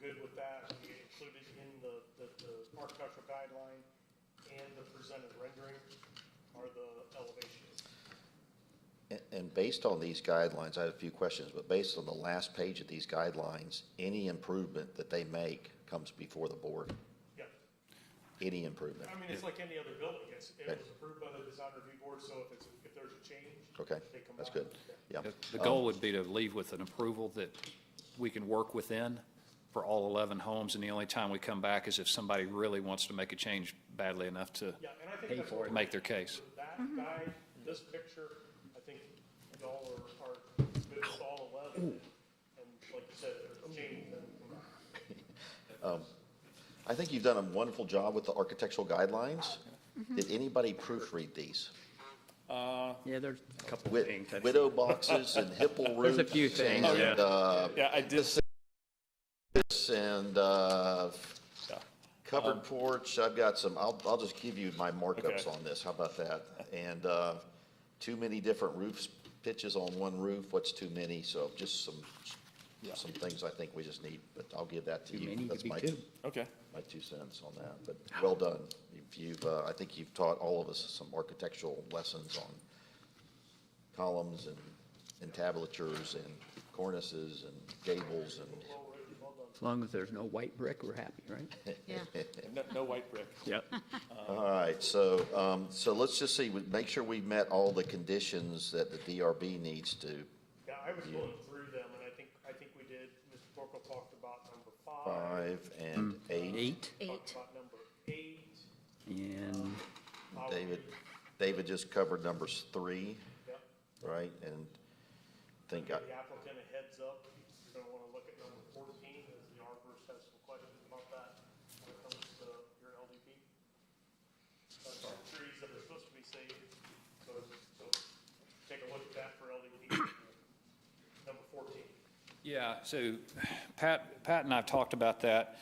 good with that. We included in the architectural guideline and the presented rendering are the elevations. And based on these guidelines, I have a few questions, but based on the last page of these guidelines, any improvement that they make comes before the board? Yeah. Any improvement? I mean, it's like any other building. It Okay. was approved by the design review board, so if there's a change, Okay, they come that's back. good, yeah. The goal would be to leave with an approval that we can work within for all 11 homes, and the only time we come back is if somebody really wants to make a change badly enough to Yeah, and I think that's what make their case. that guy, this picture, I think y'all are good with all 11. And like you said, if there's a change, then come back. I think you've done a wonderful job with the architectural guidelines. Did anybody proofread these? Yeah, there's a couple With things. widow boxes and hipple roofs? There's a few things, and, yeah. Yeah, I did. And covered porch, I've got some, I'll just give you my markups Okay. on this, how about that? And too many different roof pitches on one roof, what's too many? So just some things I think we just need, but I'll give that to Too you. many to That's be my two. Okay. my 2 cents on that, but well done. I think you've taught all of us some architectural lessons on columns and entablatures and cornices and gables and. As long as there's no white brick, we're happy, right? Yeah. No white brick. Yep. All right, so let's just see, make sure we met all the conditions that the DRB needs to. Yeah, I was going through them, and I think we did, Mr. Porkel talked about number 5 and 8. Talked about number 8. And David just covered numbers 3, Yep. right? And think, Give the applicant a heads up, you're gonna wanna look at number 14, as the arborist has some questions about that when it comes to your LDP. That's the trees that are supposed to be saved, so take a look at that for LDP. Number 14. Yeah, so Pat and I have talked about that.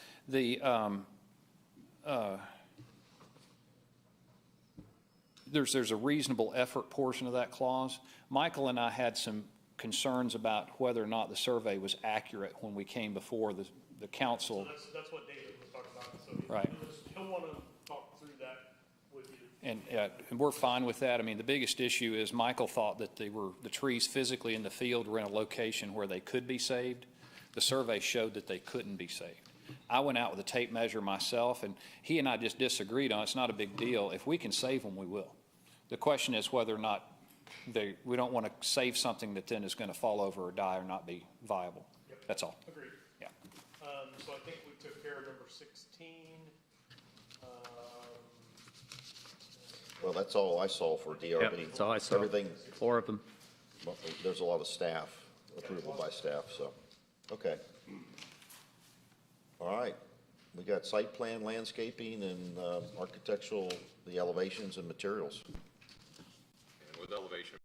There's a reasonable effort portion of that clause. Michael and I had some concerns about whether or not the survey was accurate when we came before the council. So that's what David was talking about, so Right. he'll wanna talk through that with you. And we're fine with that. I mean, the biggest issue is Michael thought that the trees physically in the field were in a location where they could be saved. The survey showed that they couldn't be saved. I went out with a tape measure myself, and he and I just disagreed on it. It's not a big deal. If we can save them, we will. The question is whether or not we don't want to save something that then is going to fall over or die or not be viable. Yep. That's all. Agreed. Yeah. So I think we took care of number 16. well, that's all I saw for DRB. Yep, that's all I saw. Everything, 4 of them. well, there's a lot of staff, approval by staff, so, okay. All right, we got site plan, landscaping, and architectural, the elevations and materials And with elevation,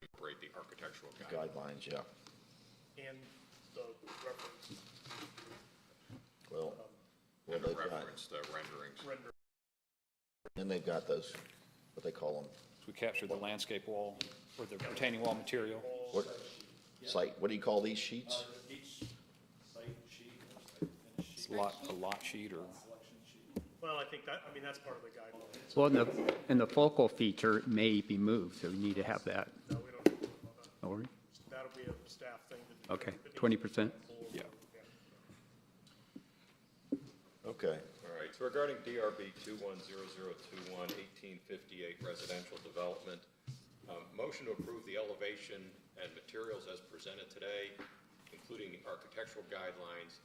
incorporate the architectural guide. guidelines, yeah. And the reference Well, And the they've got, reference, the renderings. render. and they've got those, what they call them, So we captured the landscape wall or the retaining wall material. what, site, what do you call these sheets? A lot sheet or. Well, I think that's part of the guidelines. Well, and the focal feature may be moved, so we need to have that. No, we don't need to know about that. Oh, really? That'll be a staff thing to do. Okay, If it 20%? Yeah. Okay, All right, so regarding DRB 210021, 1858 residential development, motion to approve the elevation and materials as presented today, including the architectural guidelines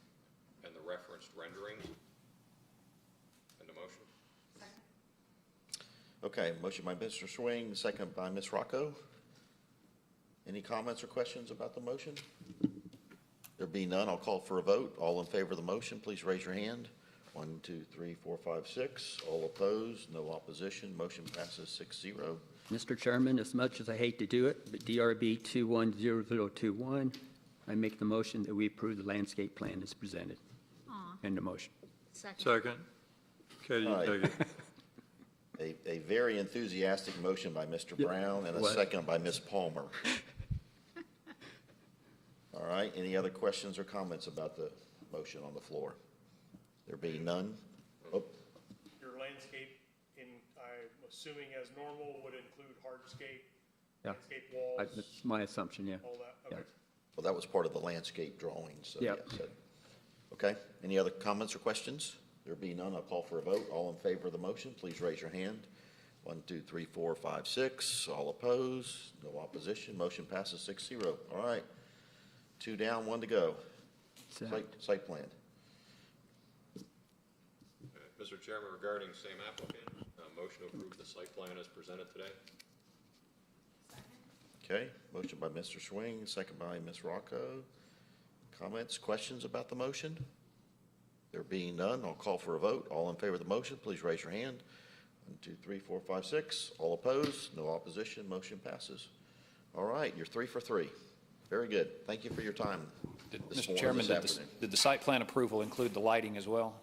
and the referenced renderings. And a motion? okay, motion by Mr. Swing, second by Ms. Rocco. Any comments or questions about the motion? There be none, I'll call for a vote. All in favor of the motion, please raise your hand. 1, 2, 3, 4, 5, 6. All opposed, no opposition, motion passes 6-0. Mr. Chairman, as much as I hate to do it, but DRB 210021, I make the motion that we approve the landscape plan as presented. End of motion. Second. Katie, you All right. take it. A very enthusiastic motion by Mr. Yeah. Brown and a What? second by Ms. Palmer. All right, any other questions or comments about the motion on the floor? There being none? Oh, Your landscape, I'm assuming as normal, would include hardscape, Yeah. landscape walls, That's my assumption, yeah. all that, Yeah. okay. well, that was part of the landscape drawing, so Yep. yes. Okay, any other comments or questions? There being none, I'll call for a vote. All in favor of the motion, please raise your hand. 1, 2, 3, 4, 5, 6. All opposed, no opposition, motion passes 6-0. All right, 2 down, 1 to go. Site plan. Mr. Chairman, regarding same applicant, motion to approve the site plan as presented today. Okay, motion by Mr. Swing, second by Ms. Rocco. Comments, questions about the motion? There being none, I'll call for a vote. All in favor of the motion, please raise your hand. 1, 2, 3, 4, 5, 6. All opposed, no opposition, motion passes. All right, you're 3 for 3. Very good. Thank you for your time. Mr. Chairman, did the site plan approval include the lighting as well?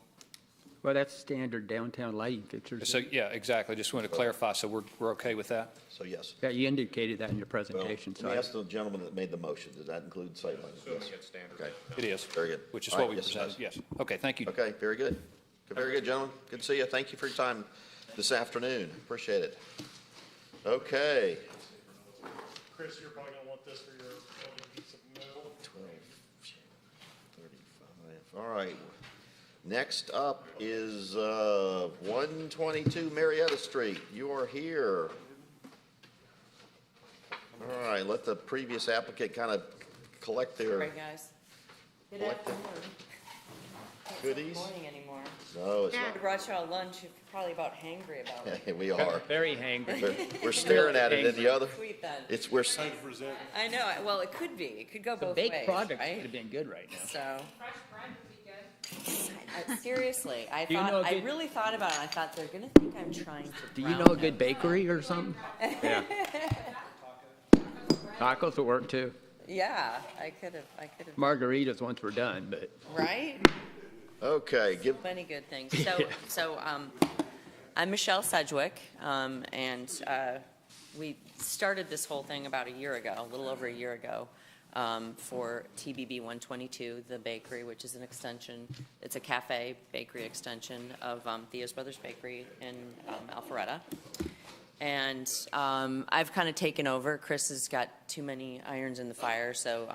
Well, that's standard downtown lighting fixtures. So, yeah, exactly. Just wanted to clarify, so we're okay with that? So, yes. Yeah, you indicated that in your Well, presentation, let so me I- ask the gentleman that made the motion, does that include site plan? Assuming it's standard. Okay, It is. very good. Which is All what right, we yes, it presented, does. yes. Okay, thank you. Okay, very good. Very good, gentlemen. Good to see you. Thank you for your time this afternoon. Appreciate it. Okay. Chris, you're probably gonna want this for your piece of metal. 12:35. All right. Next up is 122 Marietta Street. You are here. All right, let the previous applicant kind of collect their. Sorry, guys. Good Collect them. afternoon. Goodies? It's not morning anymore. No, it's I not. brought y'all lunch. You're probably about hangry about it. We are. Very hangry. We're staring at it in the other. Sweet then. We're. I know. Well, it could be. It could go both ways. The baked product right? would have been good right now. So. Fresh bread would be good. Seriously, I Do you know a I good- really thought about it. I thought they're gonna think I'm trying to. Do you know brown a good them. bakery or something? Yeah. Tacos will work too. Yeah, I could have. Margaritas once we're done, but. Right. Okay, give. Many good things. So, I'm Michelle Sedgwick, and we started this whole thing about a year ago, a little over a year ago, for TBB 122, the bakery, which is an extension. It's a cafe bakery extension of Theo's Brothers Bakery in Alpharetta. And I've kind of taken over. Chris has got too many irons in the fire, so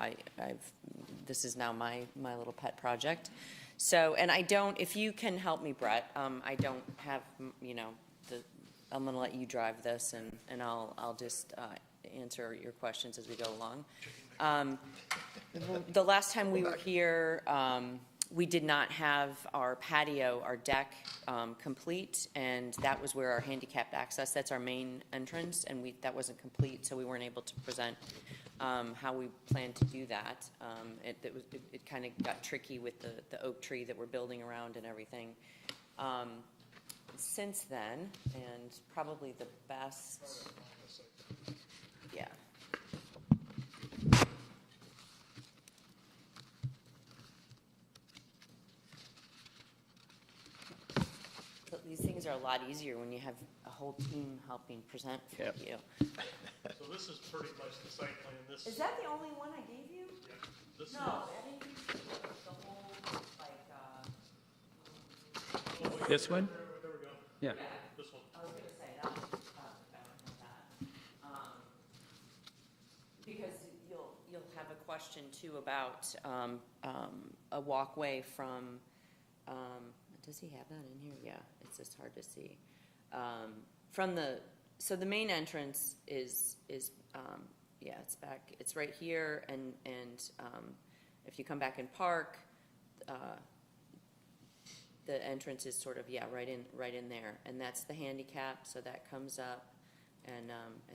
this is now my little pet project. So, and I don't, if you can help me, Brett, I don't have, I'm going to let you drive this, and I'll just answer your questions as we go along. The last time we were here, we did not have our patio, our deck complete, and that was where our handicapped access, that's our main entrance, and that wasn't complete, so we weren't able to present how we plan to do that. It kind of got tricky with the oak tree that we're building around and everything. Since then, and probably the best, yeah. So these things are a lot easier when you have a whole team helping present for Yep. you. So this is pretty much the site plan. This. Is that the only one I gave you? Yeah, this No, is. I didn't give you the whole, like, This one? There we go. Yeah. This one. I was gonna say, that was, better than that. Because you'll have a question too about, a walkway from, does he have that in here? Yeah, it's just hard to see. So the main entrance is, yeah, it's back, it's right here, and if you come back and park, the entrance is sort of, yeah, right in there, and that's the handicap, so that comes up and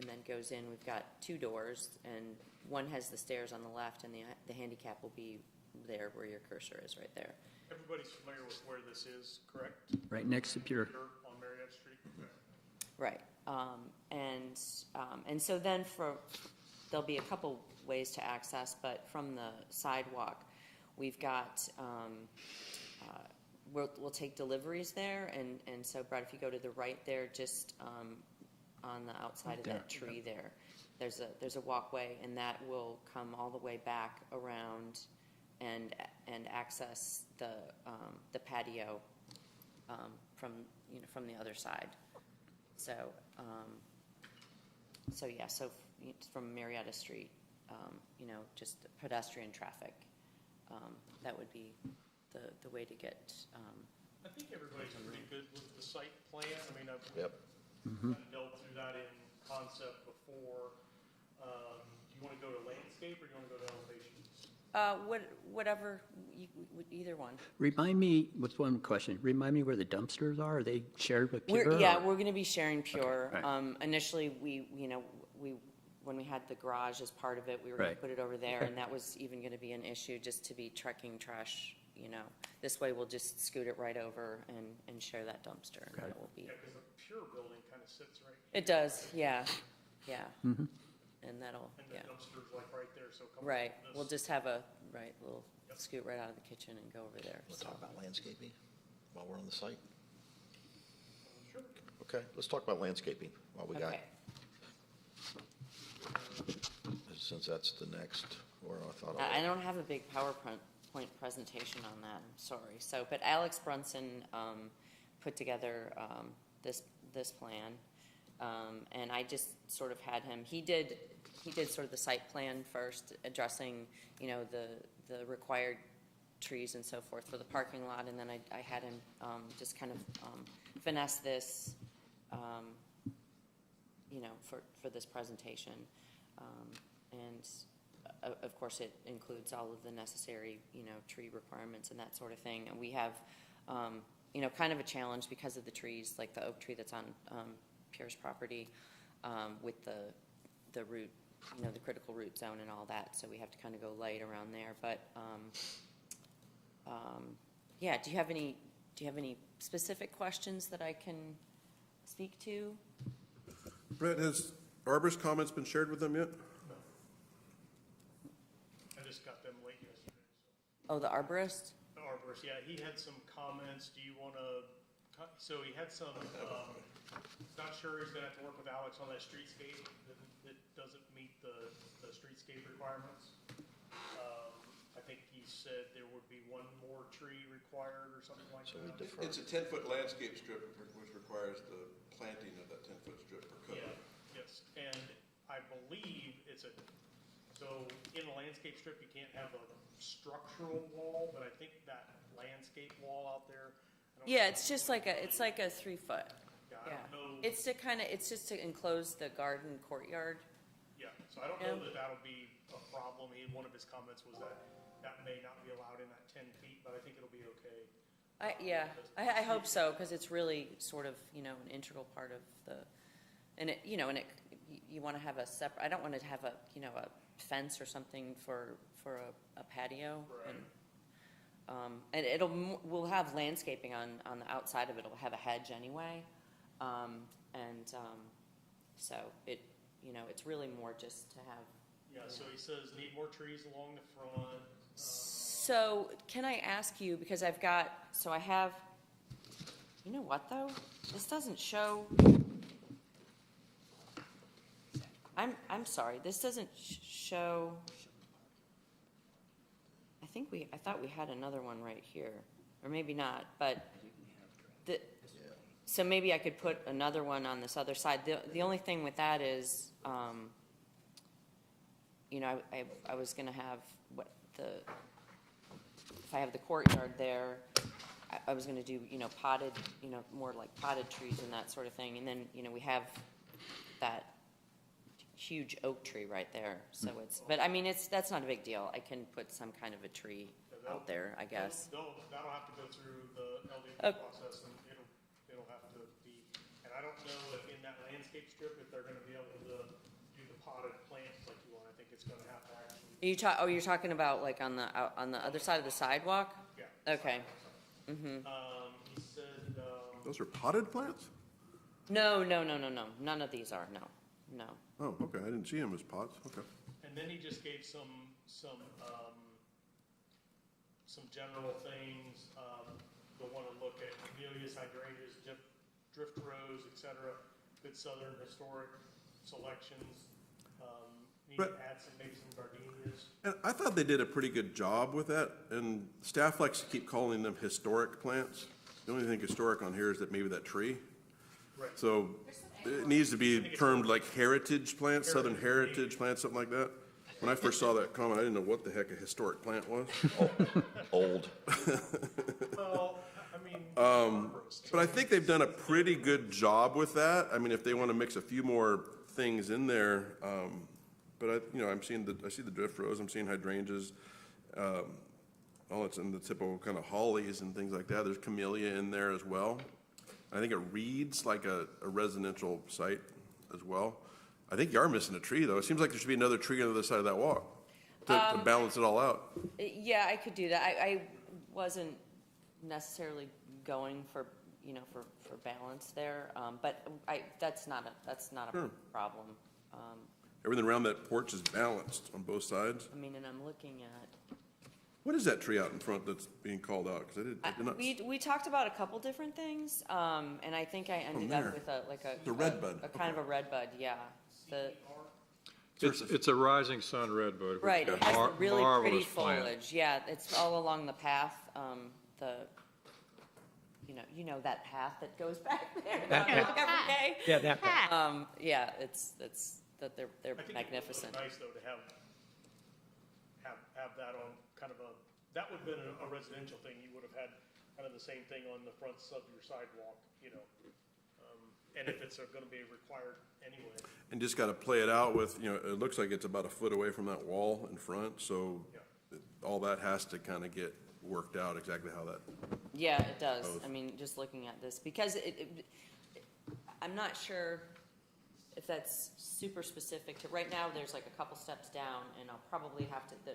then goes in. We've got two doors, and one has the stairs on the left, and the handicap will be there where your cursor is, right there. Everybody's familiar with where this is, correct? Right next to Pure. On Marietta Street? Right, and so then there'll be a couple ways to access, but from the sidewalk, we've got, we'll take deliveries there, and so Brad, if you go to the right there, just on the outside of that tree there, there's a walkway, and that will come all the way back around and access the patio from the other side. So yeah, so from Marietta Street, just pedestrian traffic, that would be the way to get. I think everybody's pretty good with the site plan. I mean, I've Yep. dealt through that in concept before. Do you want to go to landscape or do you want to go to elevations? Whatever, either one. Remind me, what's one question? Remind me where the dumpsters are? Are they shared with Pure? Yeah, or- we're going to be sharing Pure. Okay, right. Initially, when we had the garage as part of it, we were going to Right. put it over there, Okay. and that was even going to be an issue, just to be trucking trash, This way, we'll just scoot it right over and share that dumpster. And that will be. Yeah, because the Pure building kind of sits right. It does, yeah. Mhm. And that'll, And the yeah. dumpster's like right there, so come. Right, this. we'll just have a, little scoot right out of the kitchen and go over there. Let's so. talk about landscaping while we're on the site. Sure. Okay, let's talk about landscaping while we got. Okay. Since that's the next, or I thought. I don't have a big PowerPoint point presentation on that, I'm sorry. So, but Alex Brunson put together this plan, and I just sort of had him, he did sort of the site plan first, addressing, you know, the required trees and so forth for the parking lot, and then I had him just kind of finesse this, you know, for this presentation. And of course, it includes all of the necessary, you know, tree requirements and that sort of thing. And we have, you know, kind of a challenge because of the trees, like the oak tree that's on Pierre's property, with the root, you know, the critical root zone and all that. So we have to kind of go light around there. But yeah, do you have any specific questions that I can speak to? Brett, has Arbor's comments been shared with them yet? I just got them late yesterday. Oh, the arborist? The arborist, yeah, he had some comments. Do you want to, so he had some, not sure he's going to have to work with Alex on that streetscape that doesn't meet the streetscape requirements. I think he said there would be one more tree required or something like that. It's a 10-foot landscape strip, which requires the planting of that 10-foot strip per code. Yeah, yes, and I believe it's so in a landscape strip, you can't have a structural wall, but I think that landscape wall out there. Yeah, it's just like it's like a 3 foot. Yeah, I don't know. It's just to enclose the garden courtyard. Yeah, so I don't know that that'll be a problem. One of his comments was that may not be allowed in that 10 feet, but I think it'll be okay. I hope so, because it's really sort of, you know, an integral part of the, and it, you know, and it, you want to have a separate, I don't want to have a, you know, a fence or something for a patio. Right. And we'll have landscaping on the outside of it. It'll have a hedge anyway. So it, you know, it's really more just to have. Yeah, so he says need more trees along the front. So can I ask you, because I have, you know what though? This doesn't show, I'm sorry, this doesn't show, I thought we had another one right here, or maybe not, but so maybe I could put another one on this other side. The only thing with that is, you know, I was gonna have if I have the courtyard there, I was gonna do, you know, potted, you know, more like potted trees and that sort of thing. And then, you know, we have that huge oak tree right there. So but I mean, that's not a big deal. I can put some kind of a tree out there, I guess. That'll have to go through the LDP process, and it'll have to be, and I don't know if in that landscape strip, if they're gonna be able to do the potted plants like you want. I think it's gonna have to actually. You're talking about like on the other side of the sidewalk? Yeah. Okay. Mm-hmm. He said, Those are potted plants? No. None of these are, no. Oh, okay, I didn't see them as pots, okay. and then he just gave some general things. They'll want to look at camellias, hydrangeas, drift rose, et cetera, good southern historic selections. Need to add maybe some gardenias. And I thought they did a pretty good job with that, and staff likes to keep calling them historic plants. The only thing historic on here is that maybe that tree. Right. So it needs to be termed like heritage plants, southern heritage plants, something like that. When I first saw that comment, I didn't know what the heck a historic plant was. Old. Well, I mean. But I think they've done a pretty good job with that. I mean, if they want to mix a few more things in there, but I see the drift rose, I'm seeing hydrangeas, all it's in the typical kind of hollies and things like that. There's camellia in there as well. I think it reads like a residential site as well. I think you are missing a tree though. It seems like there should be another tree on the other side of that walk to balance it all out. Yeah, I could do that. I wasn't necessarily going for, you know, for balance there, but that's not a problem. Everything around that porch is balanced on both sides. I mean, and I'm looking at. What is that tree out in front that's being called out? Because I did not. We talked about a couple different things, and I think I ended up with a The red bud. kind of a red bud, yeah. It's a rising sun redbud. which Right, it got has the really pretty marvelous plant. foliage, yeah, it's all along the path, you know that path that goes back there every day? Yeah, that path. Yeah, they're I think magnificent. It would be nice, though, to have that on kind of that would have been a residential thing. You would have had kind of the same thing on the fronts of your sidewalk, and if it's going to be required anyway. And just got to play it out with, it looks like it's about a foot away from that wall in front, so all that has to kind of get worked out exactly how that. Yeah, it does. Both. I mean, just looking at this, because I'm not sure if that's super specific to, right now, there's like a couple steps down, and I'll probably have to, the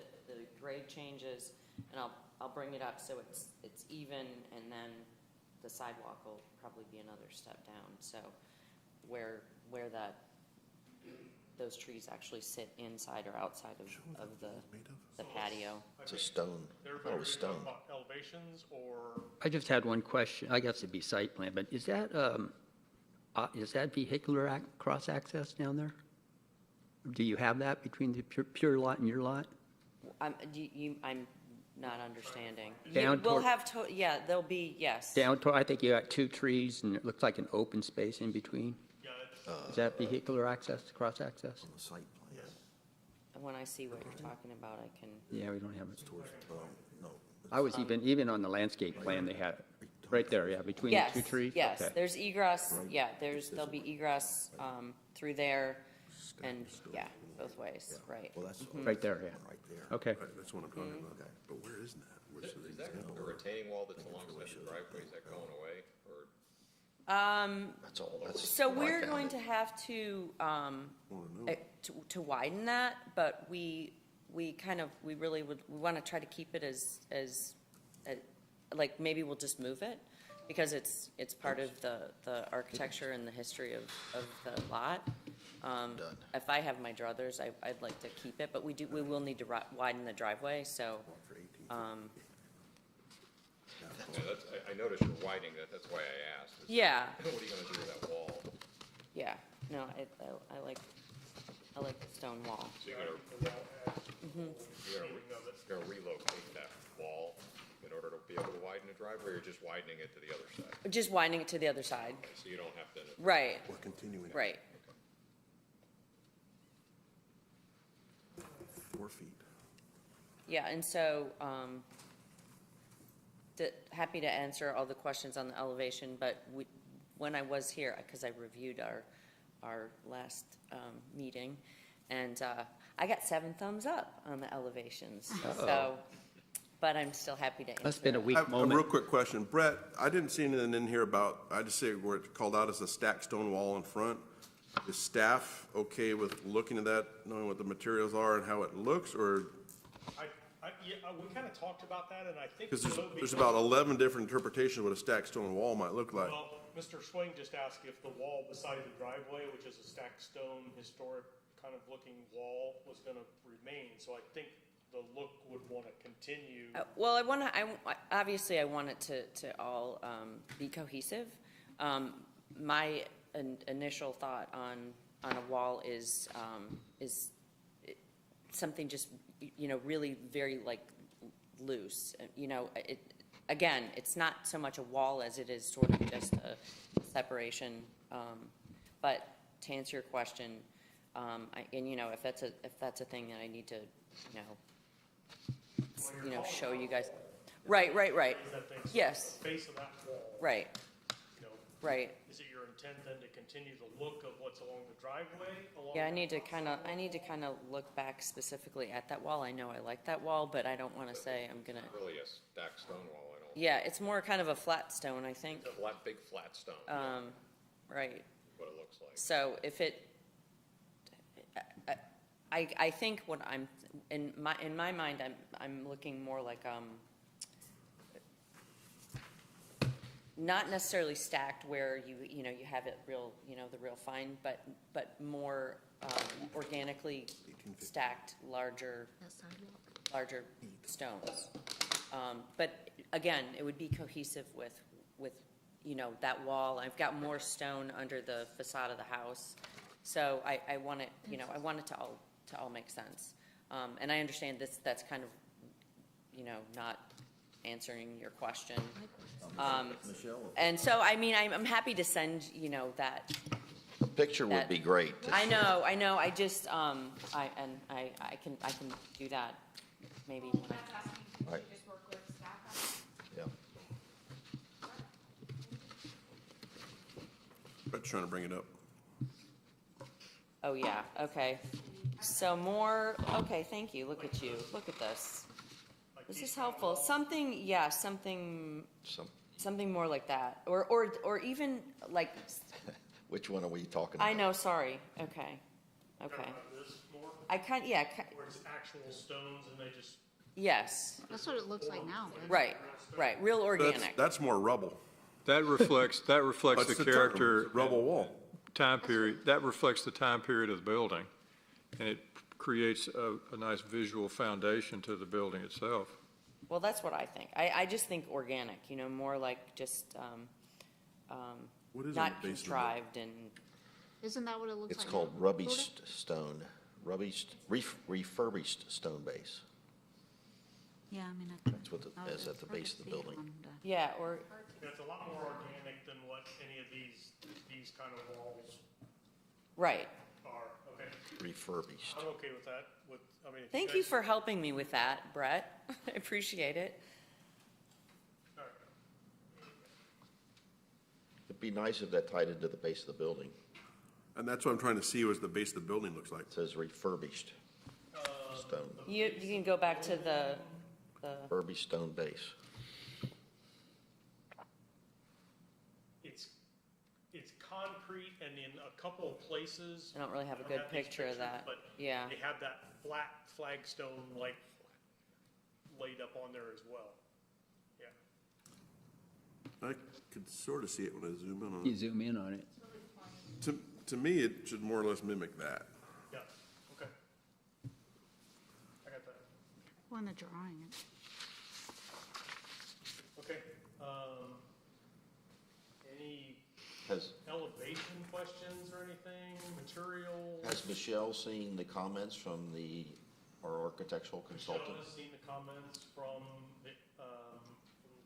grade changes, and I'll bring it up so it's even, and then the sidewalk will probably be another step down. So where those trees actually sit inside or outside of the patio. It's a stone. Everybody Oh, it's ready to talk stone. about elevations, or I just had one question. I guess it'd be site plan, but is that vehicular cross-access down there? Do you have that between the pure lot and your lot? I'm not understanding. Down We'll toward- have, yeah, there'll be, yes. Down to, I think you got 2 trees and it looks like an open space in between. Is that vehicular access, cross-access? On the site plan. When I see what you're talking about, I can. Yeah, we don't have it. No. I was even on the landscape plan, they had it right there, yeah, between the 2 trees? Yes, Okay. there's egress, yeah, there'll be egress through there, and, yeah, both ways, right. Well, that's Right there, yeah. right there. Okay. Right, that's what I'm talking about. But where is that? Where's the- Is that the retaining wall that's alongside the driveway, is that going away, or? That's all. That's So right we're down going there. to have to widen that, but we really we want to try to keep it as, like, maybe we'll just move it, because it's part of the architecture and the history of the lot. If I have my druthers, I'd like to keep it, but we will need to widen the driveway, so, Yeah, I noticed you're widening that, that's why I asked. yeah, What are you gonna do with that wall? yeah, no, I like the stone wall. So you're gonna relocate that wall in order to be able to widen the driveway, or you're just widening it to the other side? Just widening it to the other side, So you don't have to. right, We're continuing. right. 4 feet. Yeah, and so, happy to answer all the questions on the elevation, but when I was here, because I reviewed our last meeting, and I got 7 thumbs up on the elevations, so, but I'm still happy to answer. That's been a I weak have a real moment. quick question. Brett, I didn't see anything in here about, I just say where it's called out as a stacked stone wall in front. Is staff okay with looking at that, knowing what the materials are and how it looks, or? We kind of talked about that, and I think. Because it will be- there's about 11 different interpretations of what a stacked stone wall might look like. Well, Mr. Swain just asked if the wall beside the driveway, which is a stacked stone, historic kind of looking wall, was going to remain. So I think the look would want to continue. Well, obviously, I want it to all be cohesive. My initial thought on a wall is something just, really very, like, loose. Again, it's not so much a wall as it is sort of just a separation. But to answer your question, if that's a thing that I need to, show you guys. Right. Is that thing- Yes. the Face of that wall. Right. Right. Is it your intent then to continue the look of what's along the driveway? Yeah, I need to kind of look back specifically at that wall. I know I like that wall, but I don't want to say I'm gonna. Really a stacked stone wall, I don't. Yeah, it's more kind of a flat stone, I think. It's a big flat stone. Right. What it looks like. So if it, I think what I'm in my mind, I'm looking more like not necessarily stacked where you have it real, the real fine, but more organically stacked larger stones. But again, it would be cohesive with that wall. I've got more stone under the facade of the house, so I want it, I want it to all to all make sense. And I understand that's kind of, not answering your question. Michelle? And so, I mean, I'm happy to send, that. The picture would be great. to I see. know, I just, I can do that maybe when I. Right. Yeah. I'm trying to bring it up. Oh, yeah, okay. So more, okay, thank you, look at you, look at this. This is helpful, something more like that, or even like, Which one are we talking about? I know, sorry, okay. This more, I where it's actual stones and they just. yes, That's what it looks like now. doesn't it? right, real organic. That's more rubble. That reflects the That's the term, character. it's a rubble wall. Time period, that reflects the time period of the building, and it creates a nice visual foundation to the building itself. Well, that's what I think, I just think organic, more like just, What is not on the base of the contrived and, Isn't that what it looks It's like? called now, rubby sorta? stone, refurbished stone base. Yeah, I mean, That's what it is at the base of the building. yeah, or, It's a lot more organic than what any of these kind of walls right. are, okay? Refurbished. I'm okay with that, I mean. if Thank you guys- for helping me with that, Brett, I appreciate it. All right. It'd be nice if that tied into the base of the building. And that's what I'm trying to see what the base of the building looks like. It says refurbished stone, You can go back to the, refurbished stone base. It's concrete, and in a couple of places. I don't really have a I good these picture of that. But Yeah. they have that flat flagstone like laid up on there as well. Yeah. I could sort of see it when I zoom in on You it. zoom in on it. To me, it should more or less mimic that. Yeah, okay. I got that. Well, in the drawing. Okay, any Has, elevation questions or anything, material? has Michelle seen the comments from our architectural Michelle consultant? has seen the comments from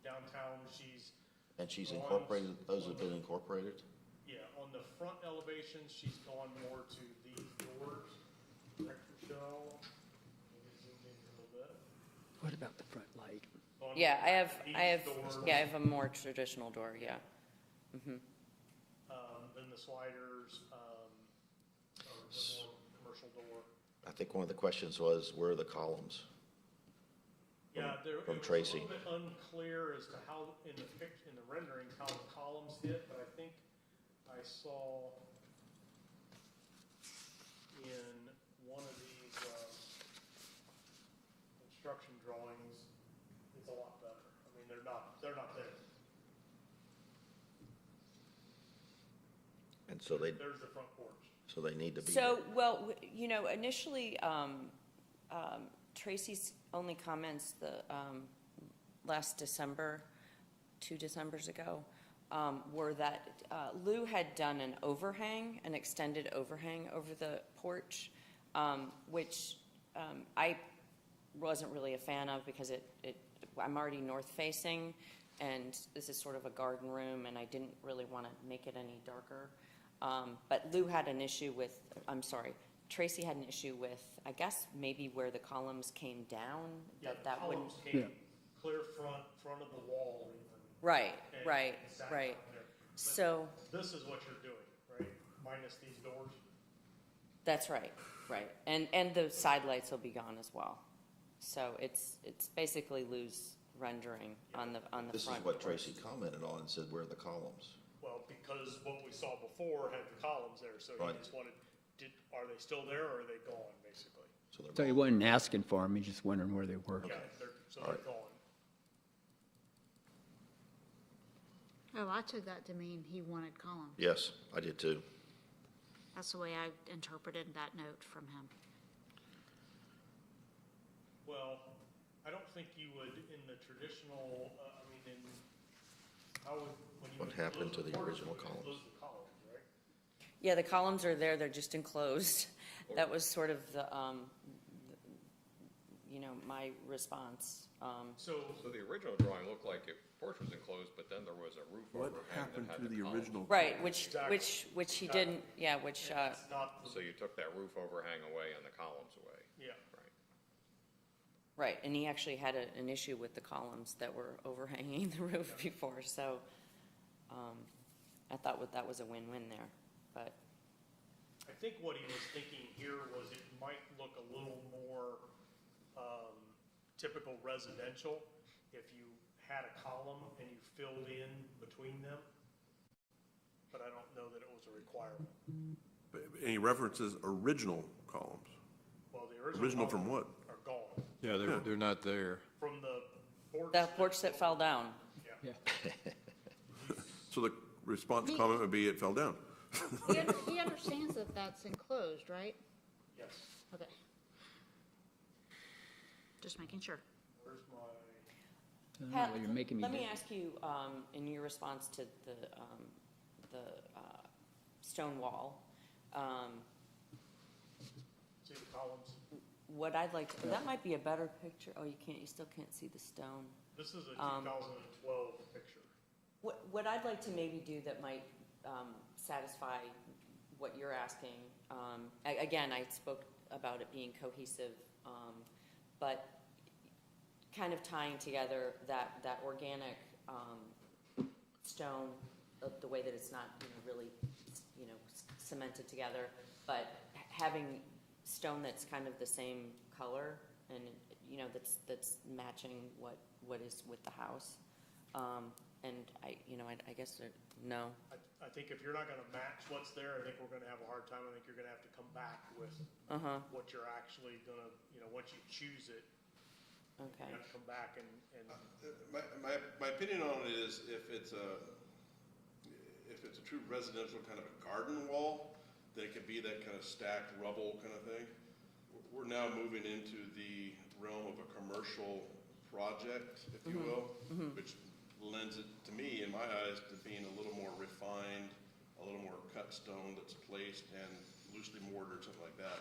downtown, And she's incorporated, those have been incorporated? yeah, on the front elevation, she's gone more to these doors, correct, Michelle? Maybe zoom in a little bit. What about the front light? On yeah, I have, doors, I have a more traditional door, yeah. Mm-hmm. Then the sliders, or the more commercial door. I think one of the questions was, where are the columns? Yeah, it From was Tracy. a little bit unclear as to how, in the renderings, how the columns hit, but I think I saw in one of these, construction drawings, it's a lot better. I mean, they're not there. And so There's the front porch. so they need to be. So, well, initially, Tracy's only comments last December, 2 Decembers ago, were that Lou had done an overhang, an extended overhang over the porch, which I wasn't really a fan of because I'm already north-facing, and this is sort of a garden room, and I didn't really want to make it any darker. But Lou had an issue with, Tracy had an issue with, I guess, maybe where the columns came down, Yeah, that the wouldn't. columns came clear front of the wall even. Right, and right, sat right. down there. But So, this is what you're doing, right? Minus these doors? that's right, right. And the side lights will be gone as well. So it's basically Lou's rendering on the front. This is what Tracy commented on and said, where are the columns? Well, because what we saw before had the columns there, so Right. he just wanted, are they still there or are they gone, basically? So he wasn't asking for them, he just wondering where they were. Yeah, they're gone. Oh, I took that to mean he wanted columns. Yes, I did too. That's the way I interpreted that note from him. Well, I don't think you would, in the traditional, how would, when you What would happened close to the porch, original you would columns? close the columns, right? Yeah, the columns are there, they're just enclosed. that was sort of the, my response. So the original drawing looked like the porch was enclosed, but then there was a roof What overhang happened that had to the columns. original? Right, which he didn't, yeah, which, So you took that roof overhang away and the columns away. Yeah. Right. right, and he actually had an issue with the columns that were overhanging the roof before, so, I thought that was a win-win there, but, I think what he was thinking here was it might look a little more typical residential if you had a column and you filled in between them, but I don't know that it was a requirement. Any references original columns? Well, the Original from what? are gone. Yeah, they're not there. From the porch. the porch that fell down. Yeah. So the response comment would be it fell down. He understands that that's enclosed, right? Yes. Okay. Just making sure. Where's my? Pat, you're making me let me do- ask you, in your response to the stone wall, See the columns? what I'd like, that might be a better picture. Oh, you still can't see the stone. This is a 2012 picture. What I'd like to maybe do that might satisfy what you're asking, again, I spoke about it being cohesive, but kind of tying together that organic stone, the way that it's not, really, cemented together, but having stone that's kind of the same color and, that's matching what is with the house. And I guess, no. I think if you're not gonna match what's there, I think we're gonna have a hard time. I think you're gonna have to come back with what you're actually gonna, once you choose it, Okay. you have to come back and My opinion on it is if it's a true residential kind of a garden wall, then it could be that kind of stacked rubble kind of thing. We're now moving into the realm of a commercial project, if you will, which lends it, to me, in my eyes, to being a little more refined, a little more cut stone that's placed and loosely mortared, something like that.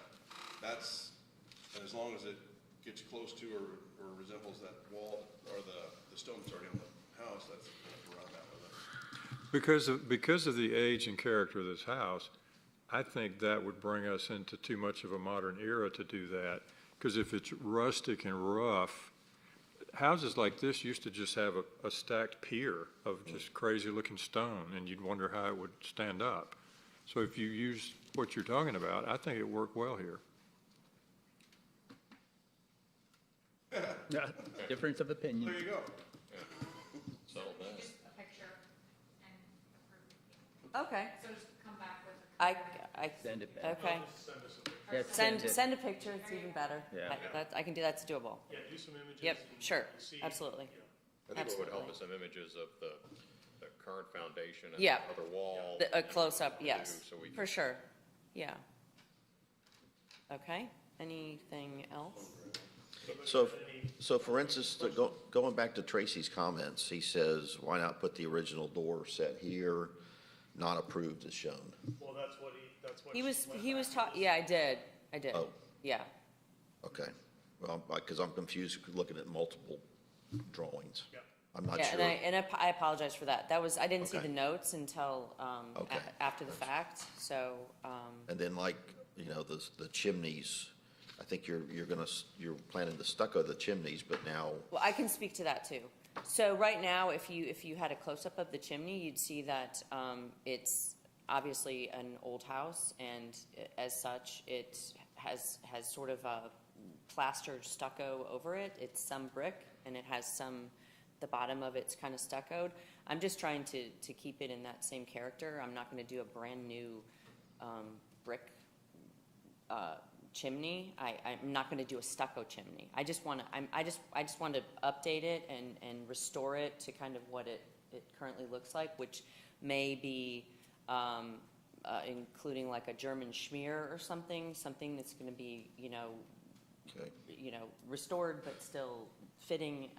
And as long as it gets close to or resembles that wall or the stone that's already on the house, that's kind of where I'm at with it. Because of the age and character of this house, I think that would bring us into too much of a modern era to do that. Because if it's rustic and rough, houses like this used to just have a stacked pier of just crazy looking stone, and you'd wonder how it would stand up. So if you use what you're talking about, I think it worked well here. Difference of opinion. There you go. Settle that. Just a picture and approve. Okay. So just come back with I Send it back. okay. Yeah, Send a picture, it's even better. Yeah. I can do, that's doable. yeah, do some images. Yep, and sure, see, absolutely. I think what would help Absolutely. is some images of the current foundation and Yeah. the other wall. A close-up, yes, So we for sure, yeah. Okay, anything else? So for instance, going back to Tracy's comments, he says, why not put the original door set here, not approved as shown? Well, that's what He was went back talking, yeah, I did, Oh. yeah. Okay, well, because I'm confused looking at multiple drawings. Yeah. I'm not Yeah, sure. and I apologize for that. I didn't see Okay. the notes until, Okay. after the fact, so, And then like, the chimneys, I think you're planning to stucco the chimneys, but now, well, I can speak to that too. So right now, if you had a close-up of the chimney, you'd see that, it's obviously an old house, and as such, it has sort of a plastered stucco over it. It's some brick, and it has the bottom of it's kind of stuccoed. I'm just trying to keep it in that same character. I'm not gonna do a brand-new brick chimney. I'm not gonna do a stucco chimney. I just want to update it and restore it to kind of what it currently looks like, which may be including like a German schmear or something that's gonna be, okay. restored but still fitting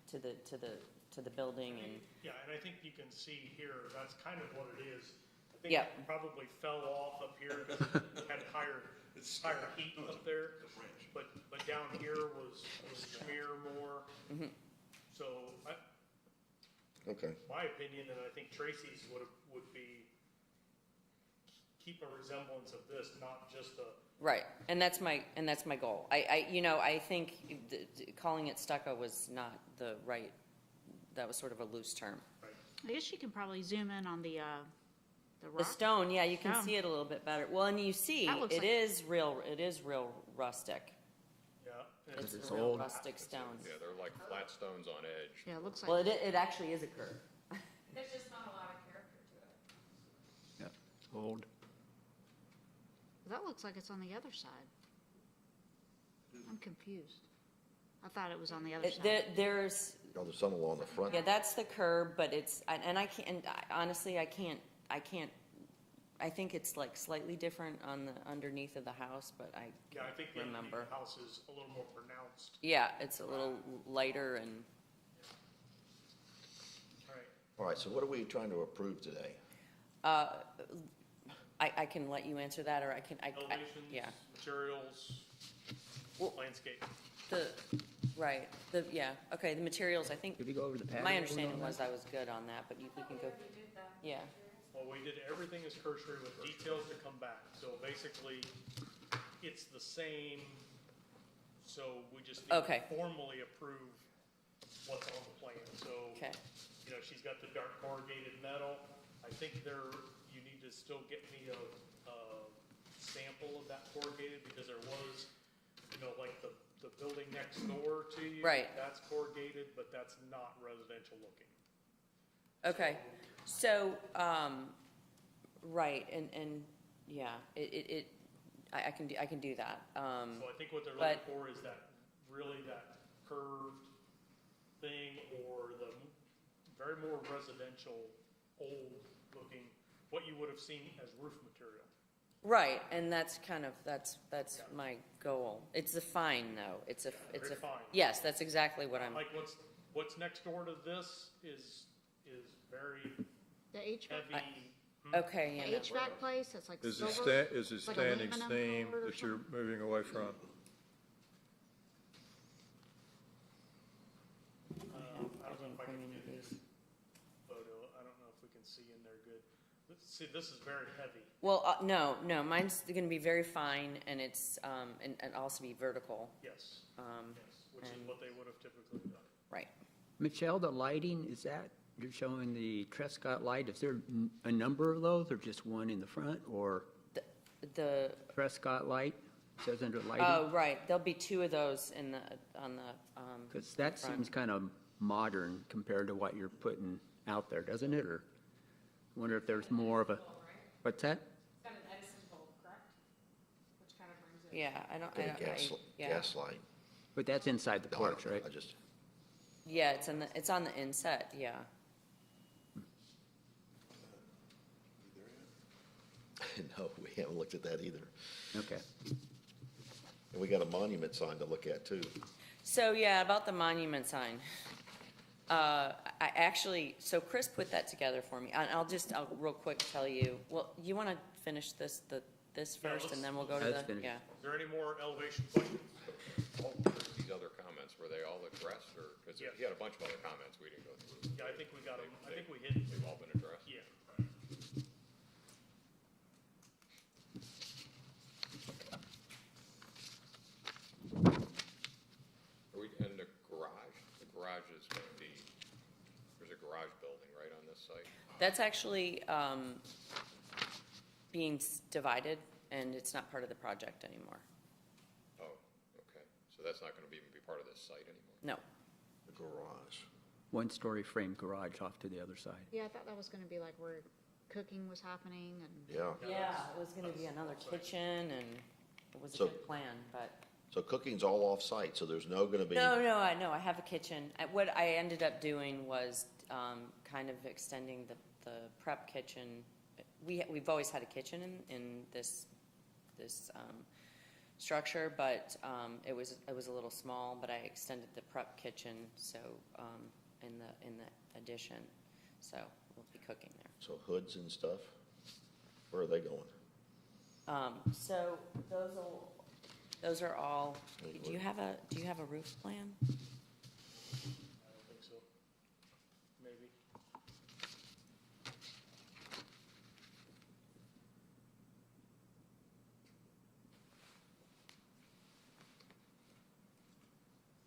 to the building and. Yeah, and I think you can see here, that's kind of what it is. I think Yeah. it probably fell off up here because it had higher heat up there. But down here was smear more. Mm-hmm. So Okay. my opinion, and I think Tracy's would be keep a resemblance of this, not just a. Right, and that's my goal. I think calling it stucco was not the right, that was sort of a loose term. I guess you can probably zoom in on the rock. The stone, yeah, you can Stone. see it a little bit better. Well, and you see, That looks it like- is real rustic. Yeah. It's It's a real old. rustic stone. Yeah, they're like flat stones on edge. Yeah, it looks like. Well, it actually is a curve. There's just not a lot of character to it. Yeah, old. That looks like it's on the other side. I'm confused. I thought it was on the other side. There's, Oh, there's some along the front. yeah, that's the curb, but it's, and I can't, and honestly, I can't, I think it's like slightly different on the underneath of the house, but I Yeah, I can't think the remember. house is a little more pronounced. Yeah, it's a little lighter and, All right. All right, so what are we trying to approve today? I can let you answer that, or I can, Elevations, yeah. materials, Well- landscape. Right, okay, the materials, I think, Did we go over the patio? my understanding was I was good on that, but we can go, yeah. Well, we did everything as cursory with details to come back. So basically, it's the same, so we just need Okay. to formally approve what's on the plan. So, Okay. She's got the dark corrugated metal. I think you need to still get me a sample of that corrugated because there was, like the building next door to you. Right. That's corrugated, but that's not residential looking. Okay, so, right, and, yeah, I can do that. So I think what they're but- looking for is that curved thing or the very more residential, old looking, what you would have seen as roof material. Right, and that's kind of, that's my goal. It's a fine, though, it's a very fine. Yes, that's exactly what I'm, Like what's next door to this is very The HVAC, heavy. okay, the yeah, no. HVAC place, it's like Is silver. it is it like standing aluminum seam colored or that you're something? moving away from? I don't know if I can get this photo. I don't know if we can see in there good. See, this is very heavy. Well, no, mine's gonna be very fine, and it's, and also be vertical, Yes. um, Yes, which is and- what they would have typically done. right. Michelle, the lighting, is that, you're showing the Trescott light, is there a number of those or just one in the front or The, Trescott light? Says under lighting? oh, right, there'll be two of those on the, Because that front. seems kind of modern compared to what you're putting out there, doesn't it? Or I wonder if there's more of a, what's that? It's got an Edison bulb, correct? Which kind of brings it. yeah, I don't, yeah. Gas light. But that's inside the porch, right? I just, Yeah, it's on the inset, yeah. no, we haven't looked at that either. Okay. And we got a monument sign to look at too. So, yeah, about the monument sign. I actually, so Chris put that together for me, and I'll real quick tell you, well, you want to finish this first, and then we'll go to Let's the, finish. yeah. Is there any more elevation questions? These other comments, were they all addressed, or, because Yes. he had a bunch of other comments we didn't go through. Yeah, I think we got them. I think we hit. They've all been addressed? Yeah. And the garage is going to be, there's a garage building right on this site? That's actually being divided, and it's not part of the project anymore. Oh, okay. So that's not going to even be part of this site anymore? No. The garage. One-story frame garage off to the other side. Yeah, I thought that was gonna be like where cooking was happening and. Yeah. Yeah, it was gonna be another kitchen, and it was a So- good plan, but. So cooking's all off-site, so there's no gonna be. No, I have a kitchen. What I ended up doing was kind of extending the prep kitchen. We've always had a kitchen in this structure, but it was a little small, but I extended the prep kitchen, so in the addition, so we'll be cooking there. So hoods and stuff? Where are they going? So those are all, do you have a roof plan? I don't think so. Maybe.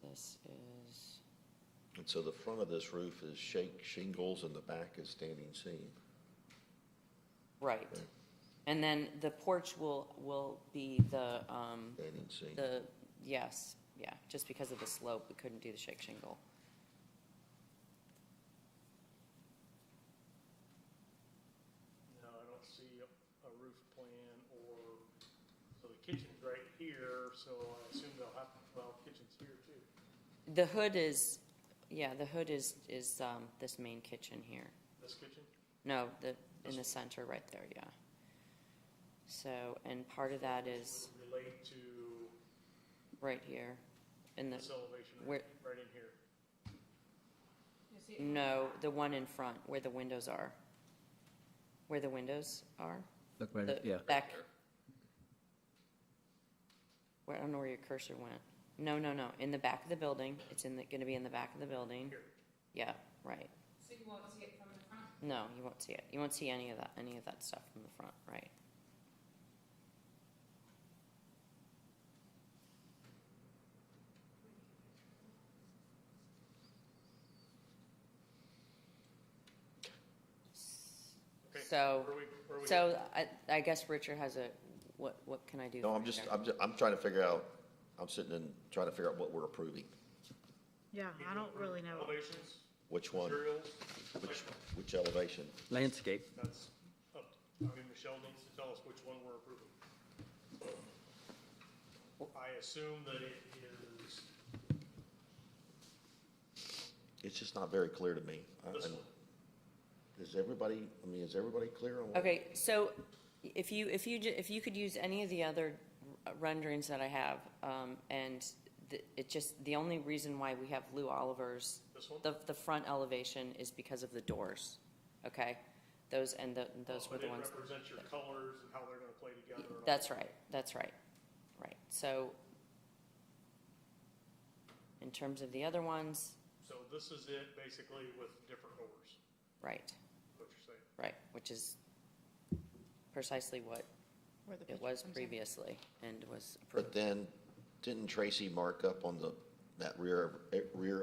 This is, And so the front of this roof is shake shingles and the back is standing seam. right. And then the porch will be the, Standing seam. yes, yeah, just because of the slope, we couldn't do the shake shingle. No, I don't see a roof plan or, so the kitchen's right here, so I assume they'll have, well, kitchen's here too. The hood is, yeah, the hood is this main kitchen here. This kitchen? No, in the center right there, yeah. So, and part of that is Relate to right here in the, this elevation, where, right in here. no, the one in front where the windows are. Where the windows are? Look right The at, yeah. back. Where, I don't know where your cursor went. No, in the back of the building. It's gonna be in the back of the building. Here. Yeah, right. So you won't see it from the front? No, you won't see it. You won't see any of that stuff from the front, right? Okay, So, where we so I guess Richard has what can I do? No, for you there? I'm trying to figure out, I'm sitting and trying to figure out what we're approving. Yeah, I don't really know. Elevations, Which one? materials, Which elevation? Landscape. that's up, I mean, Michelle needs to tell us which one we're approving. I assume that it is It's just not very clear to me. this one. Is everybody clear on what? Okay, so if you could use any of the other renderings that I have, and the only reason why we have Lou Oliver's, This one? the front elevation is because of the doors, okay? Those were But the it ones. represents your colors and how they're gonna play together. and all That's that. right. Right, so in terms of the other ones, So this is it, basically, with different doors, right, what you're saying. right, which is precisely what Where the it picture was comes in. previously and was But approved. then, didn't Tracy mark up on that rear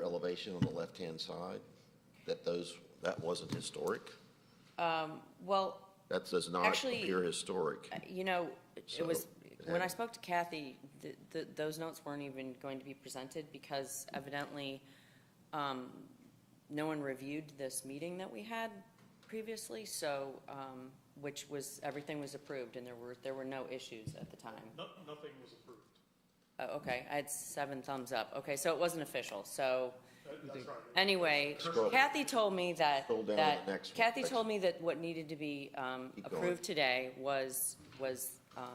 elevation on the left-hand side, that wasn't historic? Well, That does not Actually, appear historic. it was, So, when I spoke to Kathy, those notes weren't even going to be presented because evidently, no one reviewed this meeting that we had previously, so, which was, everything was approved and there were no issues at the time. Nothing was approved. Oh, okay, I had 7 thumbs up. Okay, so it wasn't official, so. That's right. Anyway, Scroll- Kathy told me that, Scroll down to the next one. Kathy told me that what needed to be Keep approved going. today was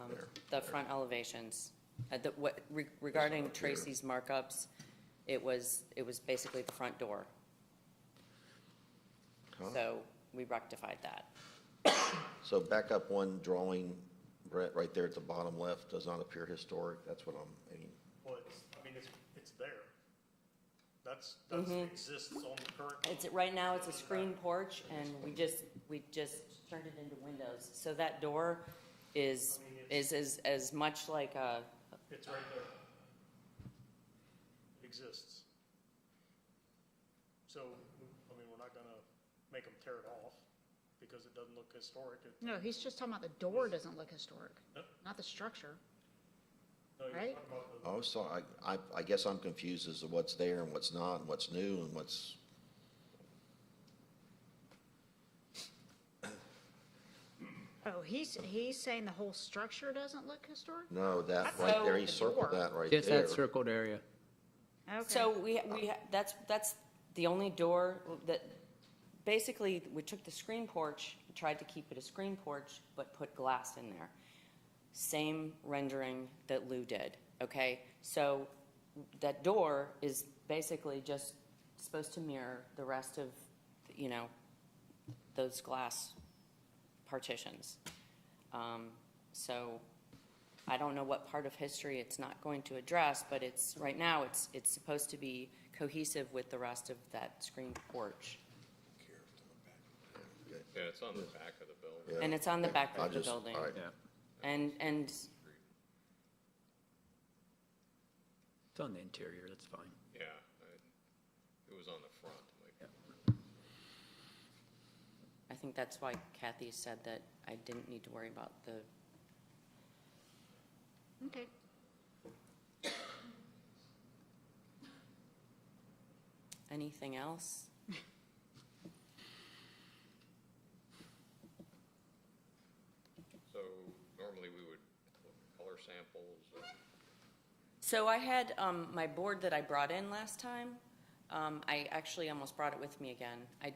There, the front elevations. Regarding up here. Tracy's markups, it was basically the front door. Huh. So we rectified that. So back up one drawing, Brett, right there at the bottom left, does not appear historic. That's what I'm meaning. Well, it's there. That's Mhm. exists on the current. Right now, it's a screen porch, and we just turned it into windows. So that door is as much like a, It's right there. It exists. So, I mean, we're not gonna make them tear it off because it doesn't look historic. No, he's just talking about the door doesn't look historic, Yep. not the structure. No, you're Right? talking about the. Oh, so I guess I'm confused as to what's there and what's not, and what's new and what's, Oh, he's saying the whole structure doesn't look historic? no, that So- right there, he The circled door. that right Just there. that circled area. Okay. so that's the only door that, basically, we took the screen porch, tried to keep it a screen porch, but put glass in there. Same rendering that Lou did, okay? So that door is basically just supposed to mirror the rest of, those glass partitions. So I don't know what part of history it's not going to address, but it's, right now, it's supposed to be cohesive with the rest of that screened porch. Yeah, it's on the back of the building. And it's on the back I of the just- building. all right. And It's on the interior, that's fine. Yeah, it was on the front. Like, I think that's why Kathy said that I didn't need to worry about the, Okay. anything else? So normally we would look at color samples. So I had my board that I brought in last time. I actually almost brought it with me again. I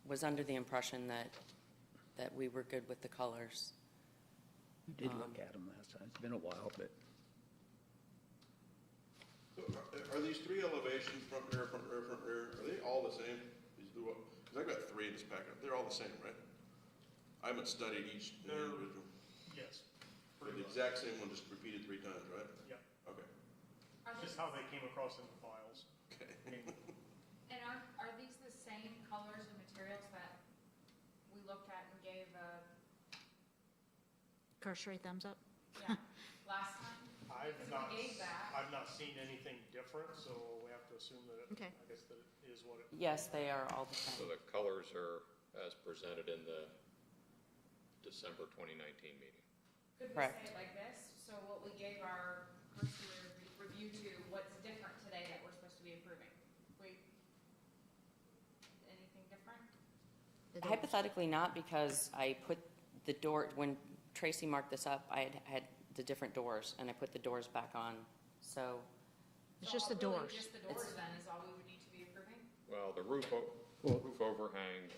was under the impression that we were good with the colors. We did look at them last time. It's been a while, but So are these three elevations, front, rear, are they all the same? Because I've got three in this packet. They're all the same, right? I haven't studied each individual. Yes. They're the exact same one, just repeated 3 times, right? Yep. Okay. Just how they came across in the files. Okay. And are these the same colors and materials that we looked at and gave Cursory thumbs up? yeah, last time? I've Because not, we gave that. I've not seen anything different, so we have to assume that, Okay. I guess that it is what it. Yes, they are all the So same. the colors are as presented in the December 2019 meeting. Could we Correct. say it like this? So what we gave our cursory review to, what's different today that we're supposed to be approving? Anything different? Hypothetically not, because I put the door, when Tracy marked this up, I had the different doors, and I put the doors back on, so. It's just the doors. Just the doors then is all we would need to be approving? Well, the roof overhang,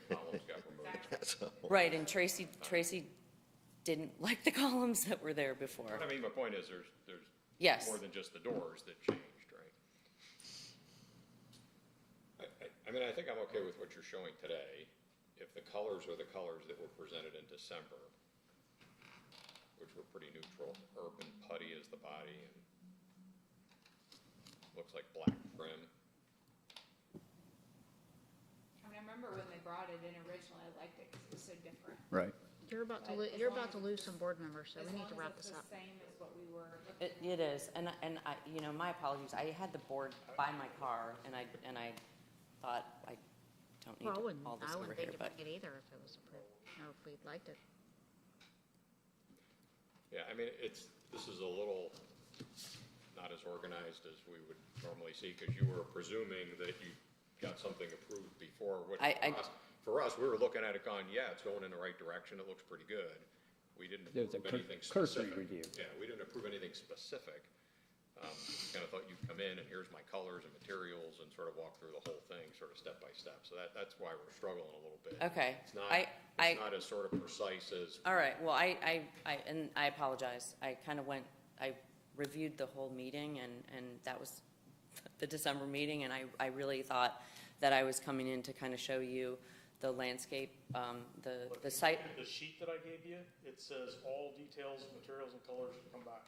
columns got removed. Right, and Tracy didn't like the columns that were there before. I mean, my point is there's Yes. more than just the doors that changed, right? I mean, I think I'm okay with what you're showing today, if the colors are the colors that were presented in December, which were pretty neutral. Urban putty is the body, and looks like black trim. I mean, I remember when they brought it in originally, I liked it because it was so different. right. You're about to, But as you're long about to as lose some board members, so As we need long to as wrap it's this the up. same as what we were. It is, and I, my apologies, I had the board by my car, and I thought, I don't need Well, I to wouldn't, haul this I over wouldn't here, think to but. bring it either if it was approved, or if we liked it. Yeah, I mean, this is a little not as organized as we would normally see, because you were presuming that you got something approved before. What for us, we were looking at it going, yeah, it's going in the right direction, it looks pretty good. We didn't There's a approve anything cursory specific. review. Yeah, we didn't approve anything specific. Kind of thought you'd come in and here's my colors and materials and sort of walk through the whole thing, sort of step by step. So that's why we're struggling a little bit. Okay. It's not as sort of precise as. All right, well, I apologize. I kind of I reviewed the whole meeting, and that was the December meeting, and I really thought that I was coming in to kind of show you the landscape, the site. The sheet that I gave you, it says all details, materials, and colors come back.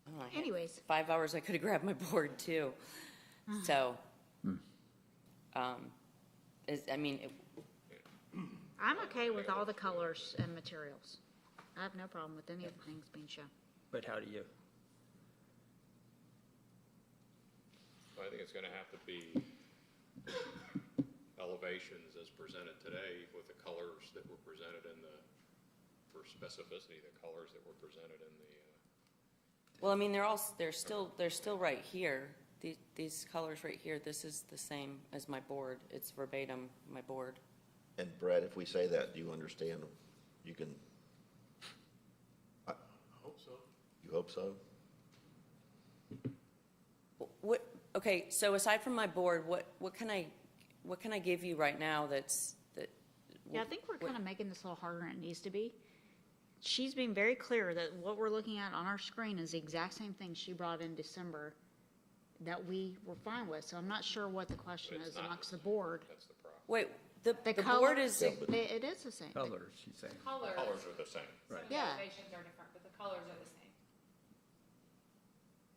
Oh, I had Anyways. 5 hours, I could have grabbed my board too. So, I mean, I'm okay with all the colors and materials. I have no problem with any of the things being shown. But how do you, I think it's going to have to be elevations as presented today with the colors that were presented for specificity, the colors that were presented in the. well, I mean, they're still right here. These colors right here, this is the same as my board. It's verbatim, my board. And Brad, if we say that, do you understand? You can, I hope so. you hope so? Okay, so aside from my board, what can I give you right now that? Yeah, I think we're kind of making this a little harder than it needs to be. She's being very clear that what we're looking at on our screen is the exact same thing she brought in December that we were fine with. So I'm not sure what the question But it's is not amongst the board. That's the problem. Wait, The the color, board is, it is the same. Colors, she's saying. Colors are the same. Some of the Yeah. elevations are different, but the colors are the same.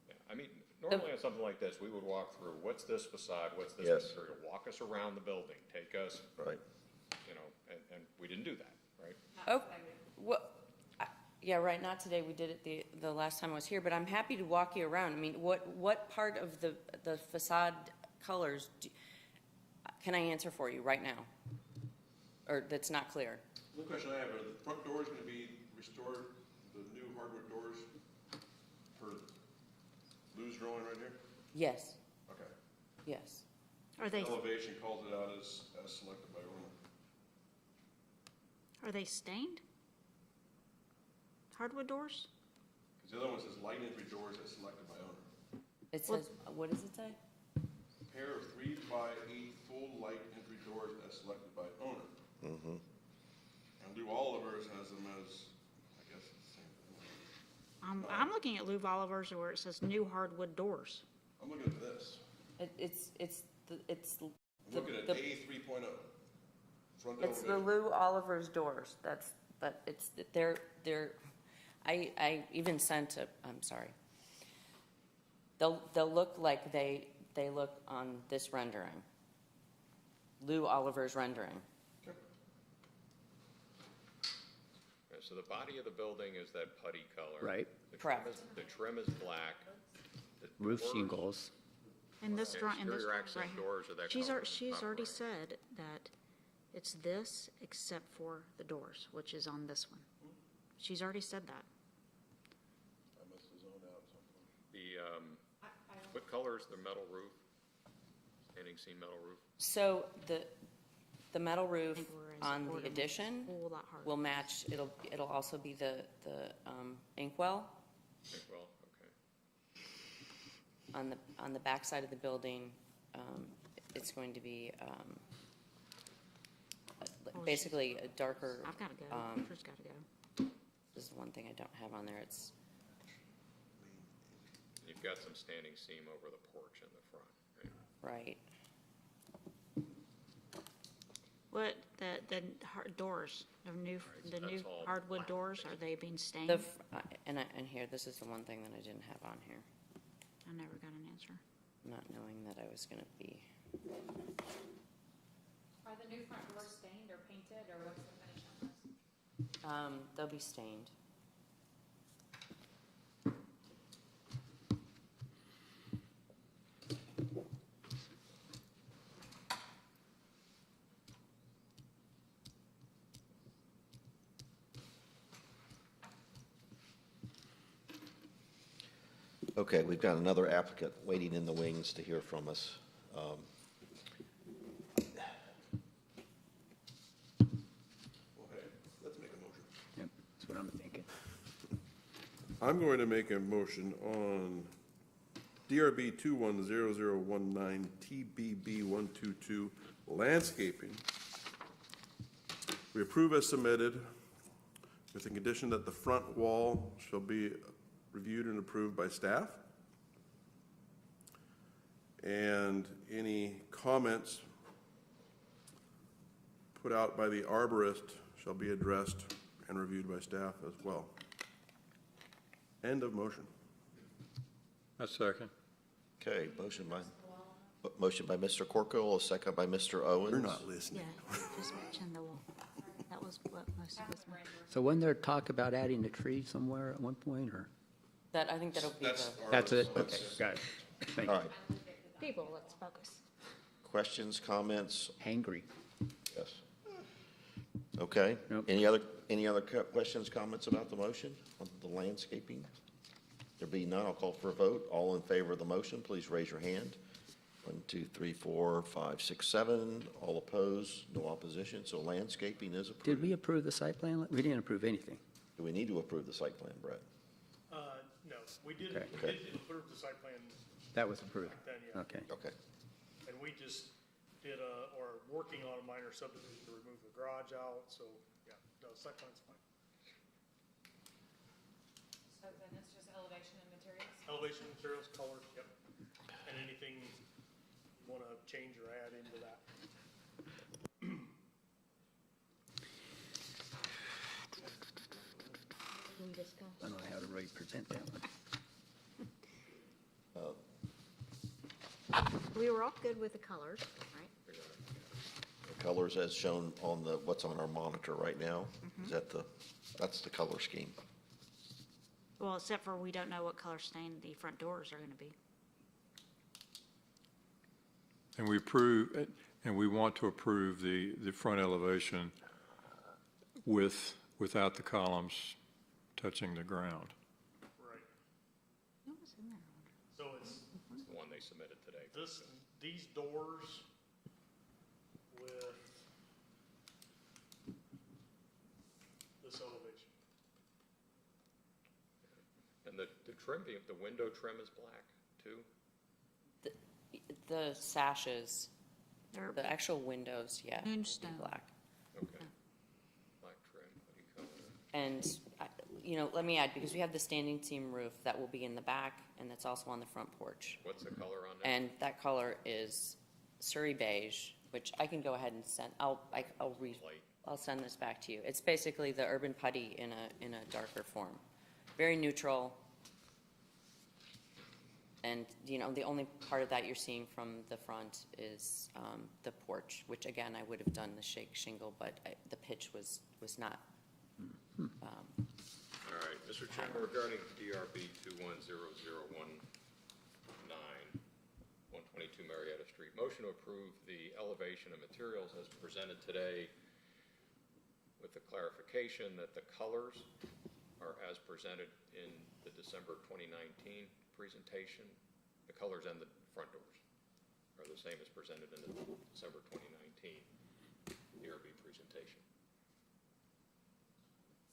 Yeah, I mean, normally on something like this, we would walk through, what's this facade, what's this Yes. material? Walk us around the building, take us, Right. you know, and we didn't do that, right? oh, what, yeah, right, not today, we did it the last time I was here, but I'm happy to walk you around. I mean, what part of the facade colors can I answer for you right now? Or that's not clear? One question I have, are the front doors gonna be restored, the new hardwood doors per Lou's drawing right here? Yes, Okay. yes. Are they, Elevation calls it out as selected by owner. are they stained? Hardwood doors? Because the other one says light entry doors as selected by owner. It says, what does it say? Pair of 3 by 8 full light entry doors as selected by owner. Mm-hmm. And Lou Oliver's has them as, I guess it's the same thing. I'm looking at Lou Oliver's where it says new hardwood doors. I'm looking at this. It's I'm looking at the, A 3.0. Front it's the elevation. Lou Oliver's doors, but it's, they're, I even sent I'm sorry. They'll look like they look on this rendering. Lou Oliver's rendering. Okay, so the body of the building is that putty color. Right. Correct. The trim is black. The Roof doors- shingles. And this drawing, and this Exterior accent right here. doors are that She's, color, she's top already right. said that it's this except for the doors, which is on this one. She's already said that. I must have zoned out something. The, what color is the metal roof? Standing seam metal roof? So the metal roof think we're as on the ornament- addition whole lot harder. will match, it'll also be the inkwell. Well, okay. On the back side of the building, it's going to be basically a darker. I've gotta go. First gotta go. This is one thing I don't have on there. It's You've got some standing seam over the porch in the front, right? right. What, the hard doors, the new that's all hardwood black, doors, are they being stained? And here, this is the one thing that I didn't have on here, I never got an answer. not knowing that I was going to be. Are the new front doors stained or painted, or what's the finish on those? They'll be stained. Okay, we've got another applicant waiting in the wings to hear from us. Okay, let's make a motion. Yep, that's what I'm thinking. I'm going to make a motion on DRB 210019 TBB 122 landscaping. We approve as submitted with the condition that the front wall shall be reviewed and approved by staff. And any comments put out by the arborist shall be addressed and reviewed by staff as well. End of motion. A second. Okay, motion by Mr. Corco, a second by Mr. Owens. You're not listening. Yeah, just mention the wall. That was what most of us. So wasn't there talk about adding a tree somewhere at one point, or? That, I think that'll be the. That's it? Okay, got it. Thank All you. right, People, let's focus. questions, comments? Hangry. Yes. Okay. Nope. Any other questions, comments about the motion on the landscaping? There be none, I'll call for a vote. All in favor of the motion, please raise your hand. 1, 2, 3, 4, 5, 6, 7. All opposed, no opposition, so landscaping is approved. Did we approve the site plan? We didn't approve anything. Do we need to approve the site plan, Brett? No, we did, Okay. we did approve the site plan That was approved. then, yeah. Okay. Okay. And we just did or working on a minor subdivision to remove the garage out, so, yeah, no, site plan's fine. So then it's just elevation and materials? Elevation, materials, color, yep. And it I don't know how to really present that one. We were all good with the colors, right? The colors as shown on the, what's on our monitor right now, is that that's the color scheme. Well, except for we don't know what color stain the front doors are gonna be. And we want to approve the front elevation without the columns touching the ground. Right. What was in there? So it's The one they submitted today. these doors with this elevation. And the trim, the window trim is black, too? The sashes, They're the actual windows, yeah, will be moonstone. black. Okay. Black trim, what do you call it? And, let me add, because we have the standing seam roof that will be in the back, and that's also on the front porch. What's the color on that? And that color is Surrey beige, which I can go ahead and send, I'll send this back to you. It's basically the urban putty in a darker form. Very neutral. And, the only part of that you're seeing from the front is the porch, which again, I would have done the shake shingle, but the pitch was not. All right, Mr. Chairman, regarding DRB 210019, 122 Marietta Street, motion to approve the elevation of materials as presented today with the clarification that the colors are as presented in the December 2019 presentation. The colors and the front doors are the same as presented in the December 2019 DRB presentation.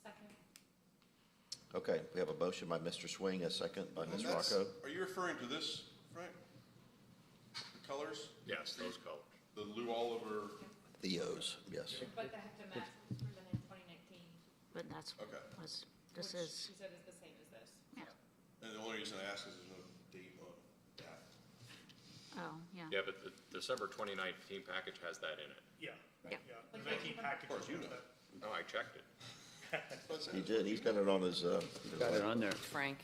Second. Okay, we have a motion by Mr. Swing, a second by Ms. Rocco. Are you referring to this, Frank? The colors? Yes, those colors. The Lou Oliver? Theos, yes. But they have to match what was presented in 2019. But that's, Okay. this Which is, she said is the same as this. yeah. And the only reason I ask is there's no date on that. Oh, yeah. Yeah, but the December 2019 package has that in it. Yeah. Yeah. The 19 package. Of course, you know. Oh, I checked it. He did, he's got it on his, Got it on there. Frank?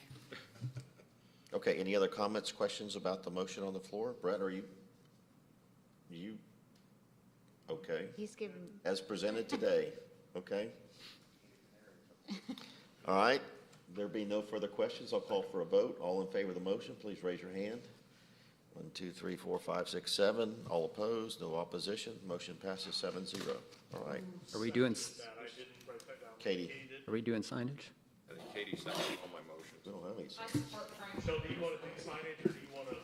Okay, any other comments, questions about the motion on the floor? Brett, are you? Okay, He's given, as presented today, okay? All right, there being no further questions, I'll call for a vote. All in favor of the motion, please raise your hand. 1, 2, 3, 4, 5, 6, 7. All opposed, no opposition. Motion passes 7-0. All right, Are we doing, That, I didn't write that down. Katie. are we doing signage? I think Katie seconded all my motions. We don't have any. So do you want to do signage or do you want to?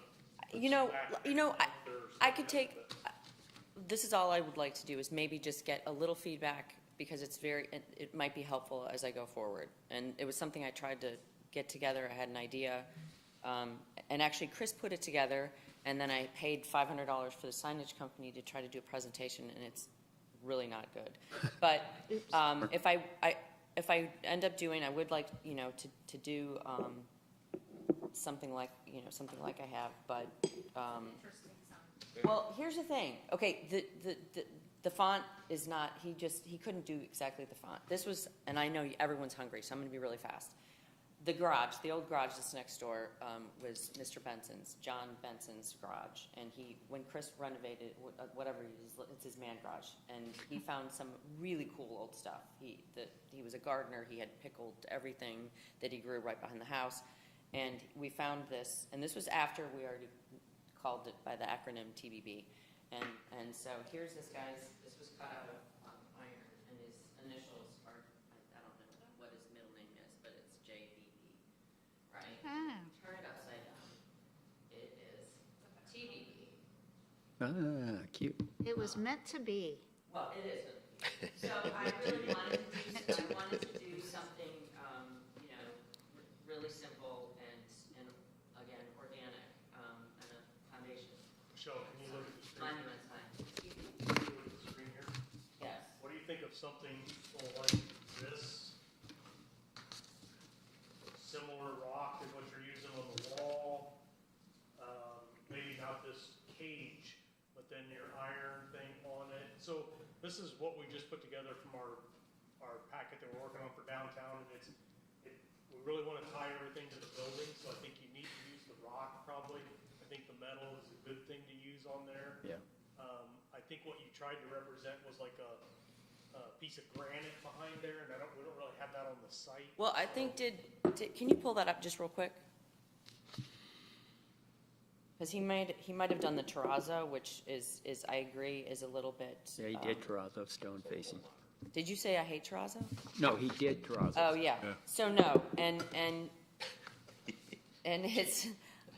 I could take, this is all I would like to do is maybe just get a little feedback because it might be helpful as I go forward. And it was something I tried to get together. I had an idea. And actually Chris put it together and then I paid $500 for the signage company to try to do a presentation and it's really not good. But if I end up doing, I would like, to do something like I have, but, well, here's the thing. Okay, the font is not, he couldn't do exactly the font. This was, and I know everyone's hungry, so I'm gonna be really fast. The garage, the old garage that's next door, was Mr. Benson's, John Benson's garage. And when Chris renovated, whatever it is, it's his man garage. And he found some really cool old stuff. He was a gardener. He had pickled everything that he grew right behind the house. And we found this, and this was after we already called it by the acronym TBB. And so here's this guy's, this was cut out of iron, and his initials are, I don't know what his middle name is, but it's JBB, right? Oh. Turn it upside down. It is TBB. Ah, cute. it was meant to be. Well, it isn't. So I really wanted to do something, really simple and again, organic, and a foundation. Michelle, can you look at the screen? Monument sign. Can you look at the screen here? Yes. What do you think of something like this? Similar rock as what you're using on the wall? Maybe not this cage, but then your iron thing on it. So this is what we just put together from our packet that we're working on for downtown, and we really want to tie everything to the building, so I think you need to use the rock probably. I think the metal is a good thing to use on there. Yeah. I think what you tried to represent was like a piece of granite behind there, and we don't really have that on the site. Well, I think can you pull that up just real quick? Because he might have done the terrazzo, which is I agree, is a little bit. Yeah, he did terrazzo, stone facing. Did you say I hate terrazzo? No, he did terrazzo. Oh, yeah. So no, and it's,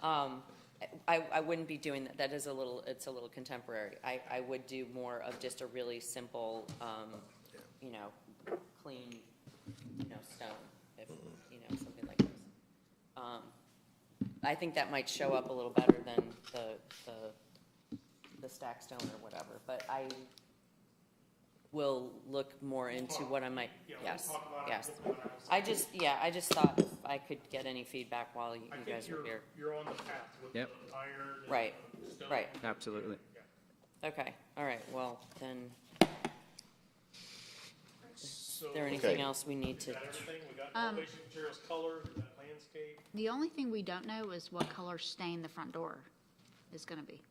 I wouldn't be doing that. That is it's a little contemporary. I would do more of just a really simple, you know, clean, you know, stone, if, you know, something like this. I think that might show up a little better than the stack stone or whatever, but I will look more into what I might, yes. I just thought if I could get any feedback while you guys were here. You're on the path with the Yep. iron. and Right, the stone. right. Absolutely. Okay, all right, well, then, So, is there anything Okay. else we need to? we got everything, we got elevation materials, color, we got landscape. The only thing we don't know is what color stain the front door is gonna be.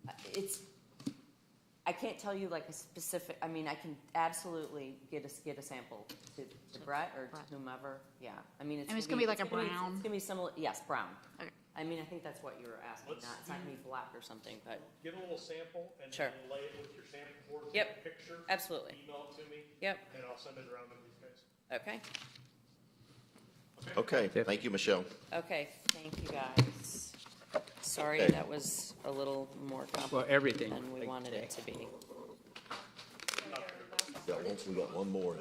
I can't tell you like a specific, I mean, I can absolutely get a sample to Brett or to whomever, yeah. I mean, And it's gonna be like a brown? It's gonna be similar, yes, brown. Okay. I mean, I think that's what you were asking, Let's it's not gonna be black or something, but, Get a little sample and Sure. then lay it with your sample board, take Yep. a picture. Absolutely. Email it to me. Yep. And I'll send it around to these guys. okay, Okay, thank you, Michelle. okay, thank you guys. Sorry, Okay. that was a little more Well, complicated everything. than we wanted it to be. We got one more.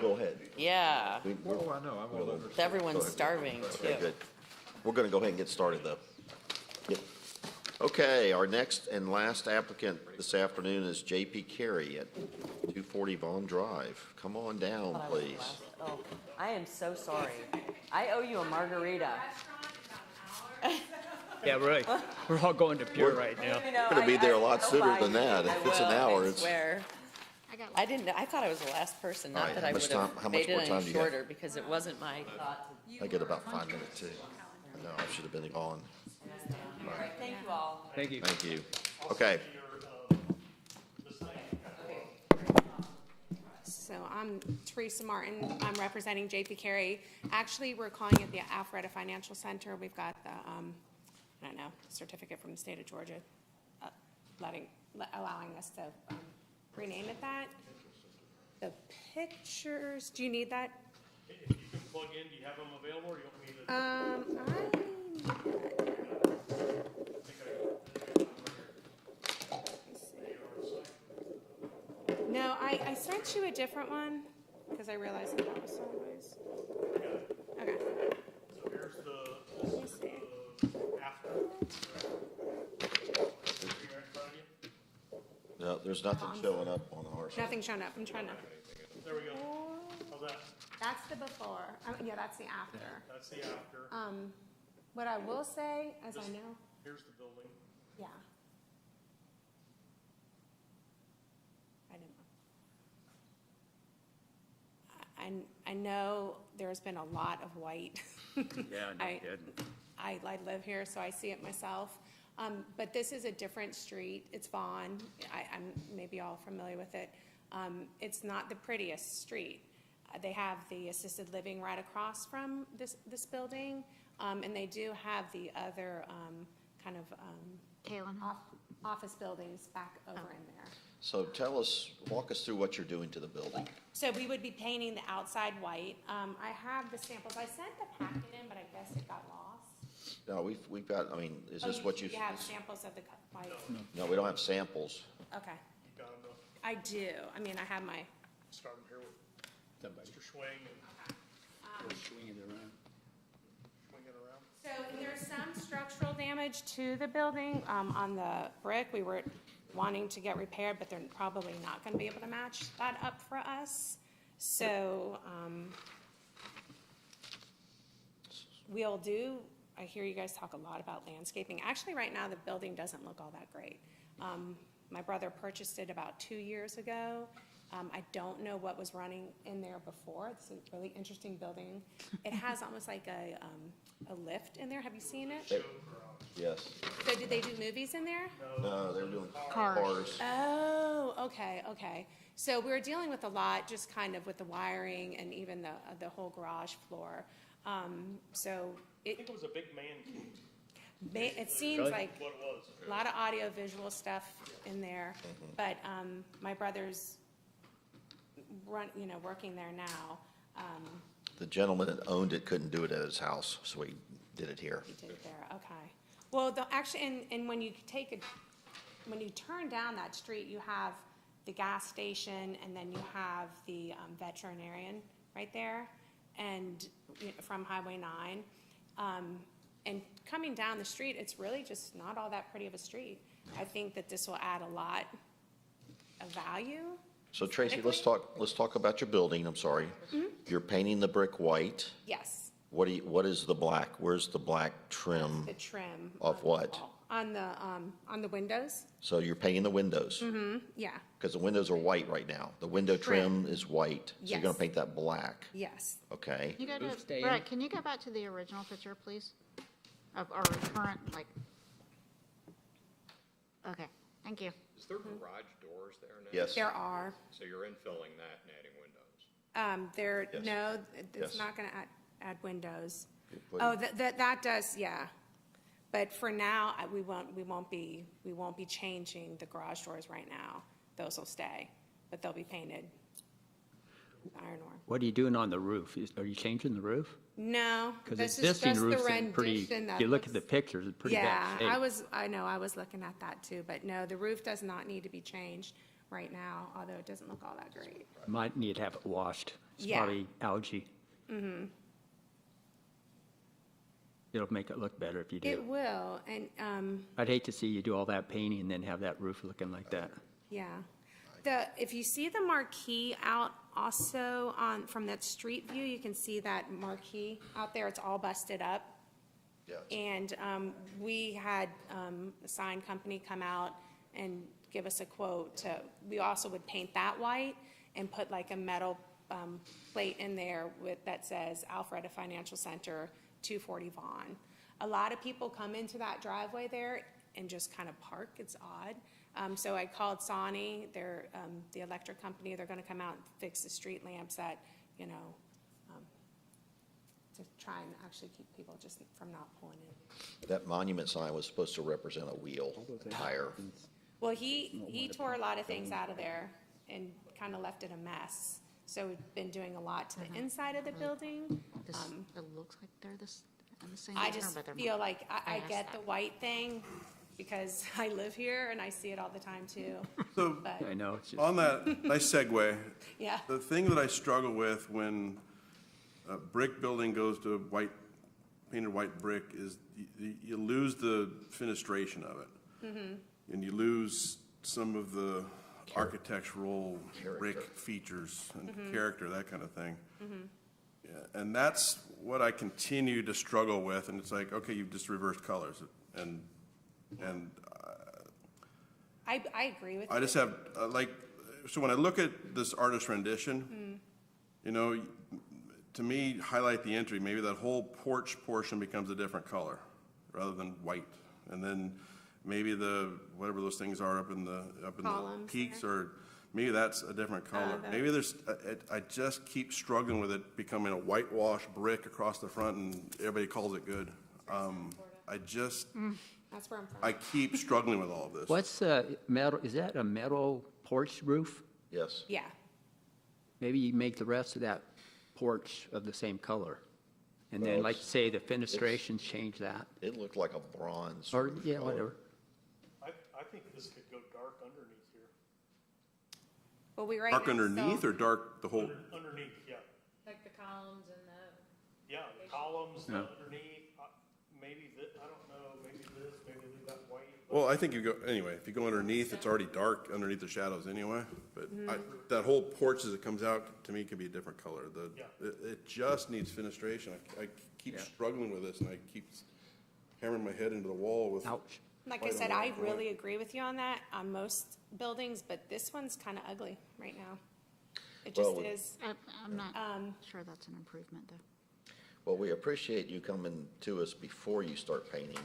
Go ahead. Yeah, Oh, I know, I'm all over. everyone's starving Okay, too. good. We're going to go ahead and get started, though. Yep. Okay, our next and last applicant this afternoon is J.P. Carey at 240 Vaughn Drive. Come on down, Thought I was the please. last- Oh, I am so sorry. I owe you a margarita. Yeah, really. We're all going to Pure right now. You know, We're gonna be there a lot I'll sooner buy than you. that. I If it's an will, hour, I it's- swear. I didn't, I thought I was the last person, All not right, that how I much would time- have how much made more it time any do you have? shorter, because it wasn't my thought I get about 5 minutes, too. No, I should have been gone. to. All right, thank you all. Thank you. Thank you. Okay. So I'm Teresa Martin. I'm representing JP Carey. Actually, we're calling it the Alpharetta Financial Center. We've got the, I don't know, certificate from the state of Georgia allowing us to rename it that. The pictures, do you need that? If you can plug in, do you have them available, or you want me to? No, I sent you a different one because I realized that was sideways. Okay. So here's the, Let me see. after. No, there's nothing showing up on our side. Nothing showing up. I'm trying to. There we go. How's that? That's the before. Yeah, that's the after. That's the after. What I will say, as I know, Here's the building. yeah. I know there's been a lot of white. Yeah, no kidding. I live here, so I see it myself. But this is a different street. It's Vaughn. I'm maybe all familiar with it. It's not the prettiest street. They have the assisted living right across from this building, and they do have the other kind of office buildings back over in there. So walk us through what you're doing to the building. So we would be painting the outside white. I have the samples. I sent the packet in, but I guess it got lost. No, we've got, I mean, is this what you? You have samples of the white? No, we don't have samples. Okay. You got them, I do. I mean, I have my, starting here with Mr. Schwing and Swing it around. swing it around. so there's some structural damage to the building. On the brick, we were wanting to get repaired, but they're probably not going to be able to match that up for us. So we'll do, I hear you guys talk a lot about landscaping. Actually, right now, the building doesn't look all that great. My brother purchased it about 2 years ago, I don't know what was running in there before. It's a really interesting building. It has almost like a lift in there. Have you seen it? Yes. So did they do movies in there? No, they're doing Cars. cars. Oh, okay, okay. So we were dealing with a lot, just kind of with the wiring and even the whole garage floor. So I think it was a big man cave. it seems Really? like What it was. a lot of audio visual stuff in there. But my brother's working there now. The gentleman that owned it couldn't do it at his house, so he did it here. He did it there, okay. Well, actually, and when you when you turn down that street, you have the gas station, and then you have the veterinarian right there, and from Highway 9. And coming down the street, it's really just not all that pretty of a street. I think that this will add a lot of value. So Tracy, let's talk about your building. I'm sorry. You're painting the brick white. Yes, What is the black? Where's the black trim? the trim. Of on the what? wall. On the windows. So you're painting the windows? Yeah, Because the windows are white right now. The window trim is white. So you're going Yes. to paint that black, yes. okay? Can you go Stay to, in. Brett, can you go back to the original picture, please? Of our current, like, okay, thank you. Is there garage doors there now? Yes. There are. So you're infilling that and adding windows? Yes. No, it's Yes. not gonna add windows. What- Oh, that does, yeah. But for now, we won't be changing the garage doors right now. Those will stay, but they'll be painted iron ore. What are you doing on the roof? Are you changing the roof? No, Because this the is existing just the roof's in pretty, rendition that if you look at looks- the pictures, it's pretty bad shape. Yeah, I was looking at that too, but no, the roof does not need to be changed right now, although it doesn't look all that great. Might need to have it washed. It's Yeah. probably algae. It'll make it look better if you It do. will, and, I'd hate to see you do all that painting and then have that roof looking like that. yeah. If you see the marquee out also from that street view, you can see that marquee out there, it's all busted up. Yeah. And we had a sign company come out and give us a quote we also would paint that white and put like a metal plate in there that says Alpharetta Financial Center, 240 Vaughn. A lot of people come into that driveway there and just kind of park. It's odd. So I called Sony, they're the electric company. They're going to come out and fix the street lamps that, to try and actually keep people just from not pulling in. That monument sign was supposed to represent a wheel, a tire. Well, he tore a lot of things out of there and kind of left it a mess. So we've been doing a lot to the inside of the building. This, it looks like they're on the same. I corner, just but they're feel not. like I asked get that. the white thing because I live here and I see it all the time too. So But, I know, it's just, on that, nice segue. yeah, The thing that I struggle with when a brick building goes to painted white brick is you lose the fenestration of it. And you lose some of the architectural brick features and character, that kind of thing. Yeah, and that's what I continue to struggle with, and it's like, okay, you've just reversed colors, and I agree with you. I just have, so when I look at this artist rendition, to me, highlight the entry, maybe that whole porch portion becomes a different color rather than white. And then maybe whatever those things are up in the Columns peaks, there. or maybe that's a different color. Maybe I just keep struggling with it becoming a whitewashed brick across the front and everybody calls it good. That's where I'm from. I keep struggling with all of this. what's metal, is that a metal porch roof? Yes. Yeah, Maybe you make the rest of that porch of the same color. And then, Well, like, say, the fenestrations change that. It looked like a bronze. Or, sort of yeah, color. whatever. I think this could go dark underneath here. well, we right Dark now, underneath or dark the whole? Underneath, yeah. Like the columns and the. Yeah, the columns, the Yeah. underneath, maybe I don't know, maybe this, maybe leave that white. Well, I think if you go underneath, it's already dark underneath the shadows anyway. But that whole porch as it comes out, to me, can be a different color. It just needs fenestration. I keep struggling with this, and I keep hammering my head into the wall with. Ouch. like I white said, on I white. really agree with you on that, on most buildings, but this one's kind of ugly right now. It just Well, is. I'm not sure that's an improvement, though. Well, we appreciate you coming to us before you start painting.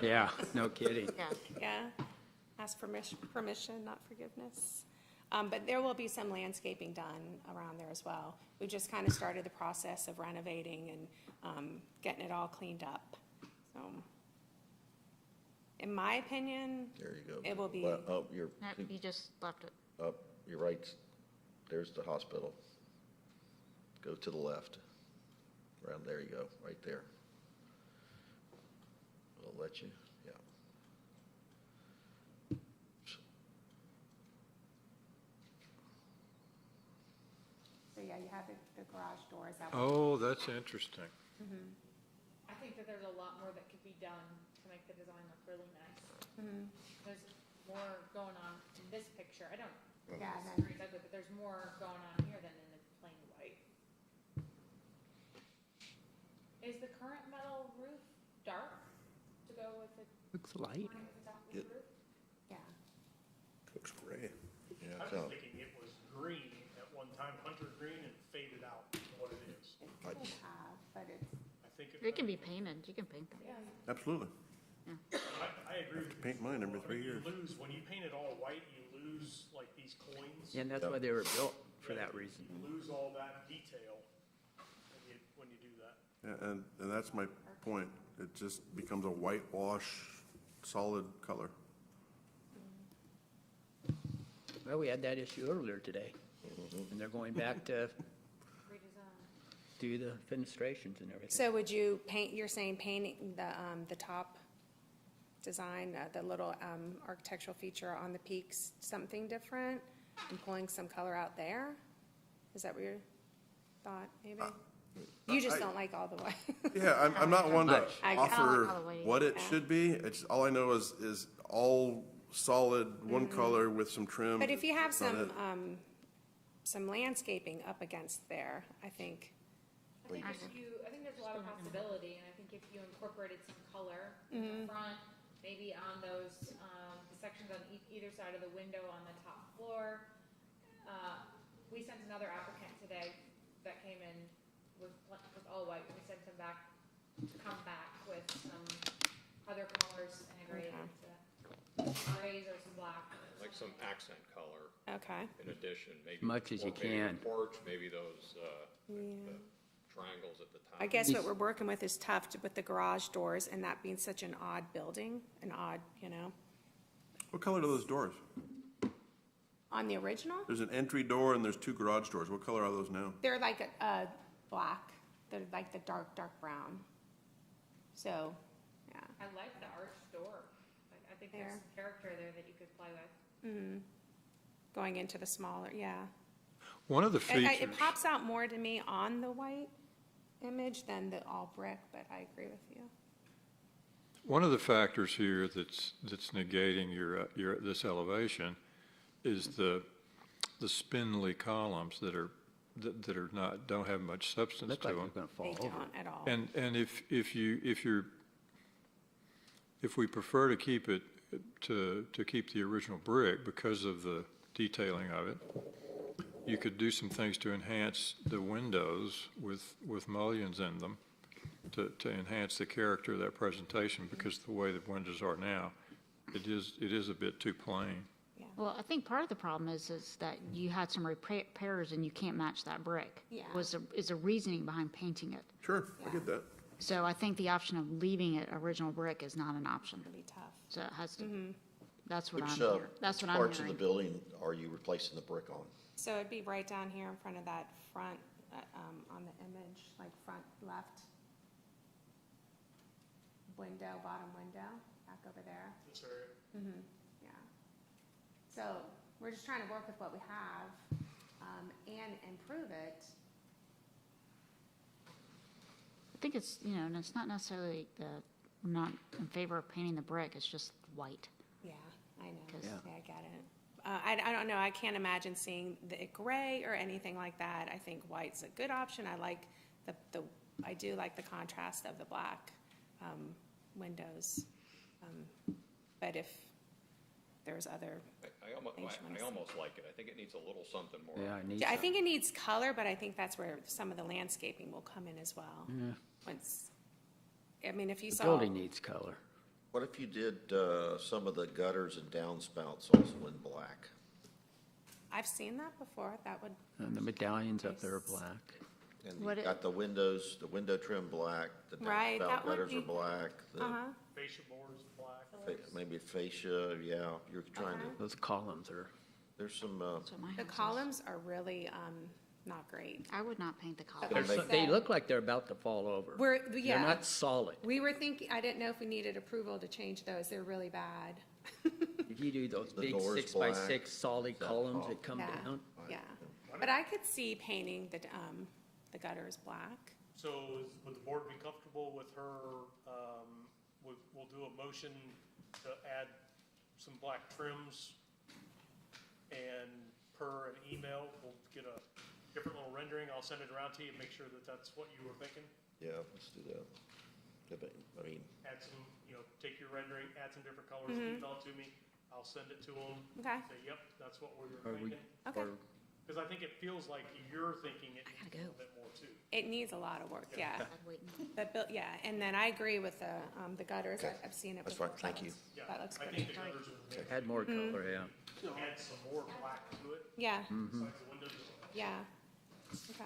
Yeah, no kidding. Yeah, ask for permission, not forgiveness. But there will be some landscaping done around there as well. We just kind of started the process of renovating and getting it all cleaned up. So, in my opinion, There you go. it will be. Well, oh, You just left it. you're right. There's the hospital. Go to the left. Around there you go, right there. We'll let you, yeah. So yeah, you have the garage doors out. Oh, that's interesting. I think that there's a lot more that could be done to make the design look really nice. There's more going on in this picture. I don't Yeah, disagree exactly, but there's more going on here than in the plain white. Is the current metal roof dark to go with the? Looks light. It- Roof? Yeah. Looks gray. Yeah, I so, was thinking it was green at one time, hunter green, and faded out to what it is. It could have, but it's. I think It can be painted. You can paint them. Absolutely. I agree with you. Paint mine every 3 years. You lose, when you paint it all white, you lose like these coins. And that's why they were built, for that reason. You lose all that detail when you do that. Yeah, and that's my point. It just becomes a whitewash, solid color. Well, we had that issue earlier today, and they're going back to do the fenestrations and everything. So would you paint, you're saying painting the top design, the little architectural feature on the peaks, something different? And pulling some color out there? Is that what your thought, maybe? You just don't like all the way. Yeah, I'm not one to I don't offer like all the way, what it yeah. should be. It's, all I know is all solid, one color with some trim. But if you have on it. some landscaping up against there, I think. I think there's a lot of possibility, and I think if you incorporated some color in the front, maybe on those, the sections on either side of the window on the top floor. We sent another applicant today that came in with all white. We sent him back to come back with some other colors integrated into grays or some black. Like some accent color. Okay. In addition, maybe. Much as you maybe the can. Porch, maybe those, the triangles at the top. I guess what we're working with is tough with the garage doors and that being such an odd building, What color are those doors? On the original, There's an entry door and there's two garage doors. What color are those now? they're like a black. They're like the dark brown. So, yeah. I like the arched door. I think there's There. some character there that you could play with. Going into the smaller, yeah. One of the And features. it pops out more to me on the white image than the all brick, but I agree with you. One of the factors here that's negating your this elevation is the spindly columns that are not, don't have much substance Look to like them. they're gonna They fall over. don't at all. And if we prefer to keep it, to keep the original brick because of the detailing of it, you could do some things to enhance the windows with mullions in them to enhance the character of that presentation, because the way the windows are now, it is a bit too plain. Well, I think part of the problem is that you had some repairs and you can't match that brick. Yeah. Is a reasoning behind painting it. Sure, I get that. So I think the option of leaving it original brick is not an option. It'll be tough. So it has to, that's what I'm Which hearing. That's what I'm parts of the hearing. building are you replacing the brick on? So it'd be right down here in front of that front, on the image, like front left window, bottom window, back over there. This area. Yeah. So we're just trying to work with what we have, and improve it. I think it's, and it's not necessarily I'm not in favor of painting the brick, it's just white. Yeah, I know. Yeah. Yeah, I get it. I don't know, I can't imagine seeing the gray or anything like that. I think white's a good option. I like I do like the contrast of the black windows. But if there's other I almost like it. I think it needs a little something more. Yeah, I need I some. think it needs color, but I think that's where some of the landscaping will come in as well. Yeah. Once, I mean, if you The saw. building needs color. What if you did some of the gutters and downspouts also in black? I've seen that before, that would, And the medallions up there are black. And What you it- got the windows, the window trim black, the Right, downspout that would gutters are be- black, the uh-huh, Fascia boards, black. maybe fascia, yeah, you're trying to, Those columns are, there's some, That's what my the house is. columns are really, not great. I would not paint the columns. They're they look like they're about to fall over. Yeah. They're not solid. We were thinking, I didn't know if we needed approval to change those, they're really bad. If you do those The big doors 6x6 black. solid columns that come Yeah. down. Yeah, but I could see painting the gutters black. So would the board be comfortable with her, we'll do a motion to add some black trims, and per an email, we'll get a different little rendering, I'll send it around to you, and make sure that that's what you were thinking. yeah, let's do that. Yeah, but, I mean, Add some, take your rendering, add some different colors, email it to me, I'll send it to them. Okay. Say, yep, that's what we were Or we- thinking. Okay. or- Because I think it feels like you're thinking it gotta needs a go. little bit more too. It needs a lot of work, yeah. I'd wait and- But, yeah, and then I agree with the gutters, Okay. I've seen it That's before. fine. Thank you. Yeah, That looks I good. think the gutters are, Add more color, yeah. add some more black to it, Yeah, besides the windows. yeah, okay.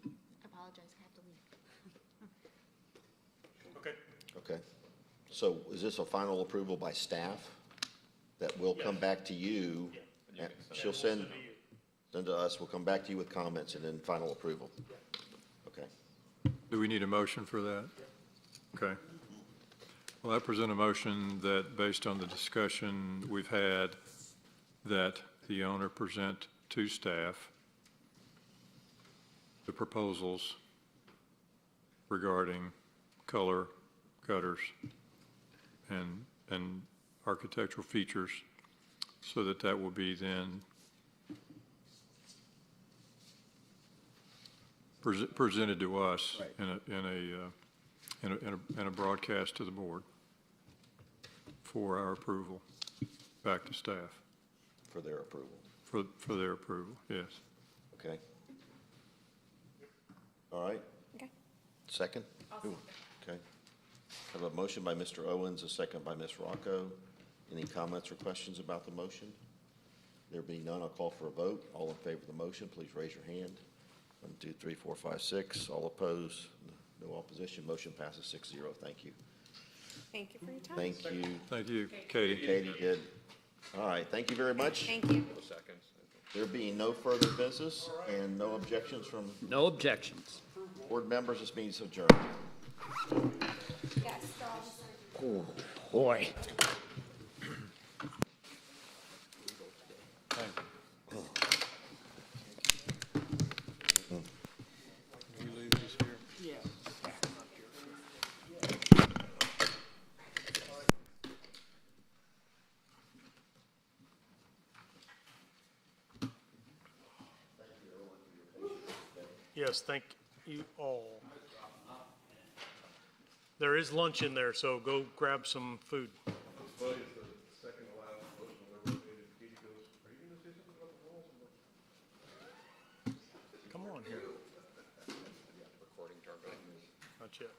I apologize, I have to leave. Okay, okay. So is this a final approval by staff that will come back to you? and She'll send to us, we'll come back to you with comments and then final approval. Okay. Do we need a motion for that? Okay. Well, I present a motion that, based on the discussion we've had, that the owner present to staff the proposals regarding color, gutters, and architectural features, so that will be then presented to us in a broadcast to the board for our approval, back to staff, For their approval. for their approval, yes. Okay. All right. Okay. Second? Ooh, okay. I have a motion by Mr. Owens, a second by Ms. Rocco. Any comments or questions about the motion? There being none, I'll call for a vote. All in favor of the motion, please raise your hand. 1, 2, 3, 4, 5, 6. All opposed? No opposition. Motion passes 6-0. Thank you. Thank you for your time. Thank you. Thank you, Katie. Katie did. All right, thank you very much. Thank you. Seconds. There being no further business and no objections from No objections. board members, this meeting is adjourned. Yes, they're all the same. Oh, boy. yes, thank you all. There is lunch in there, so go grab some food. Come on here. Recording turned on. Not yet.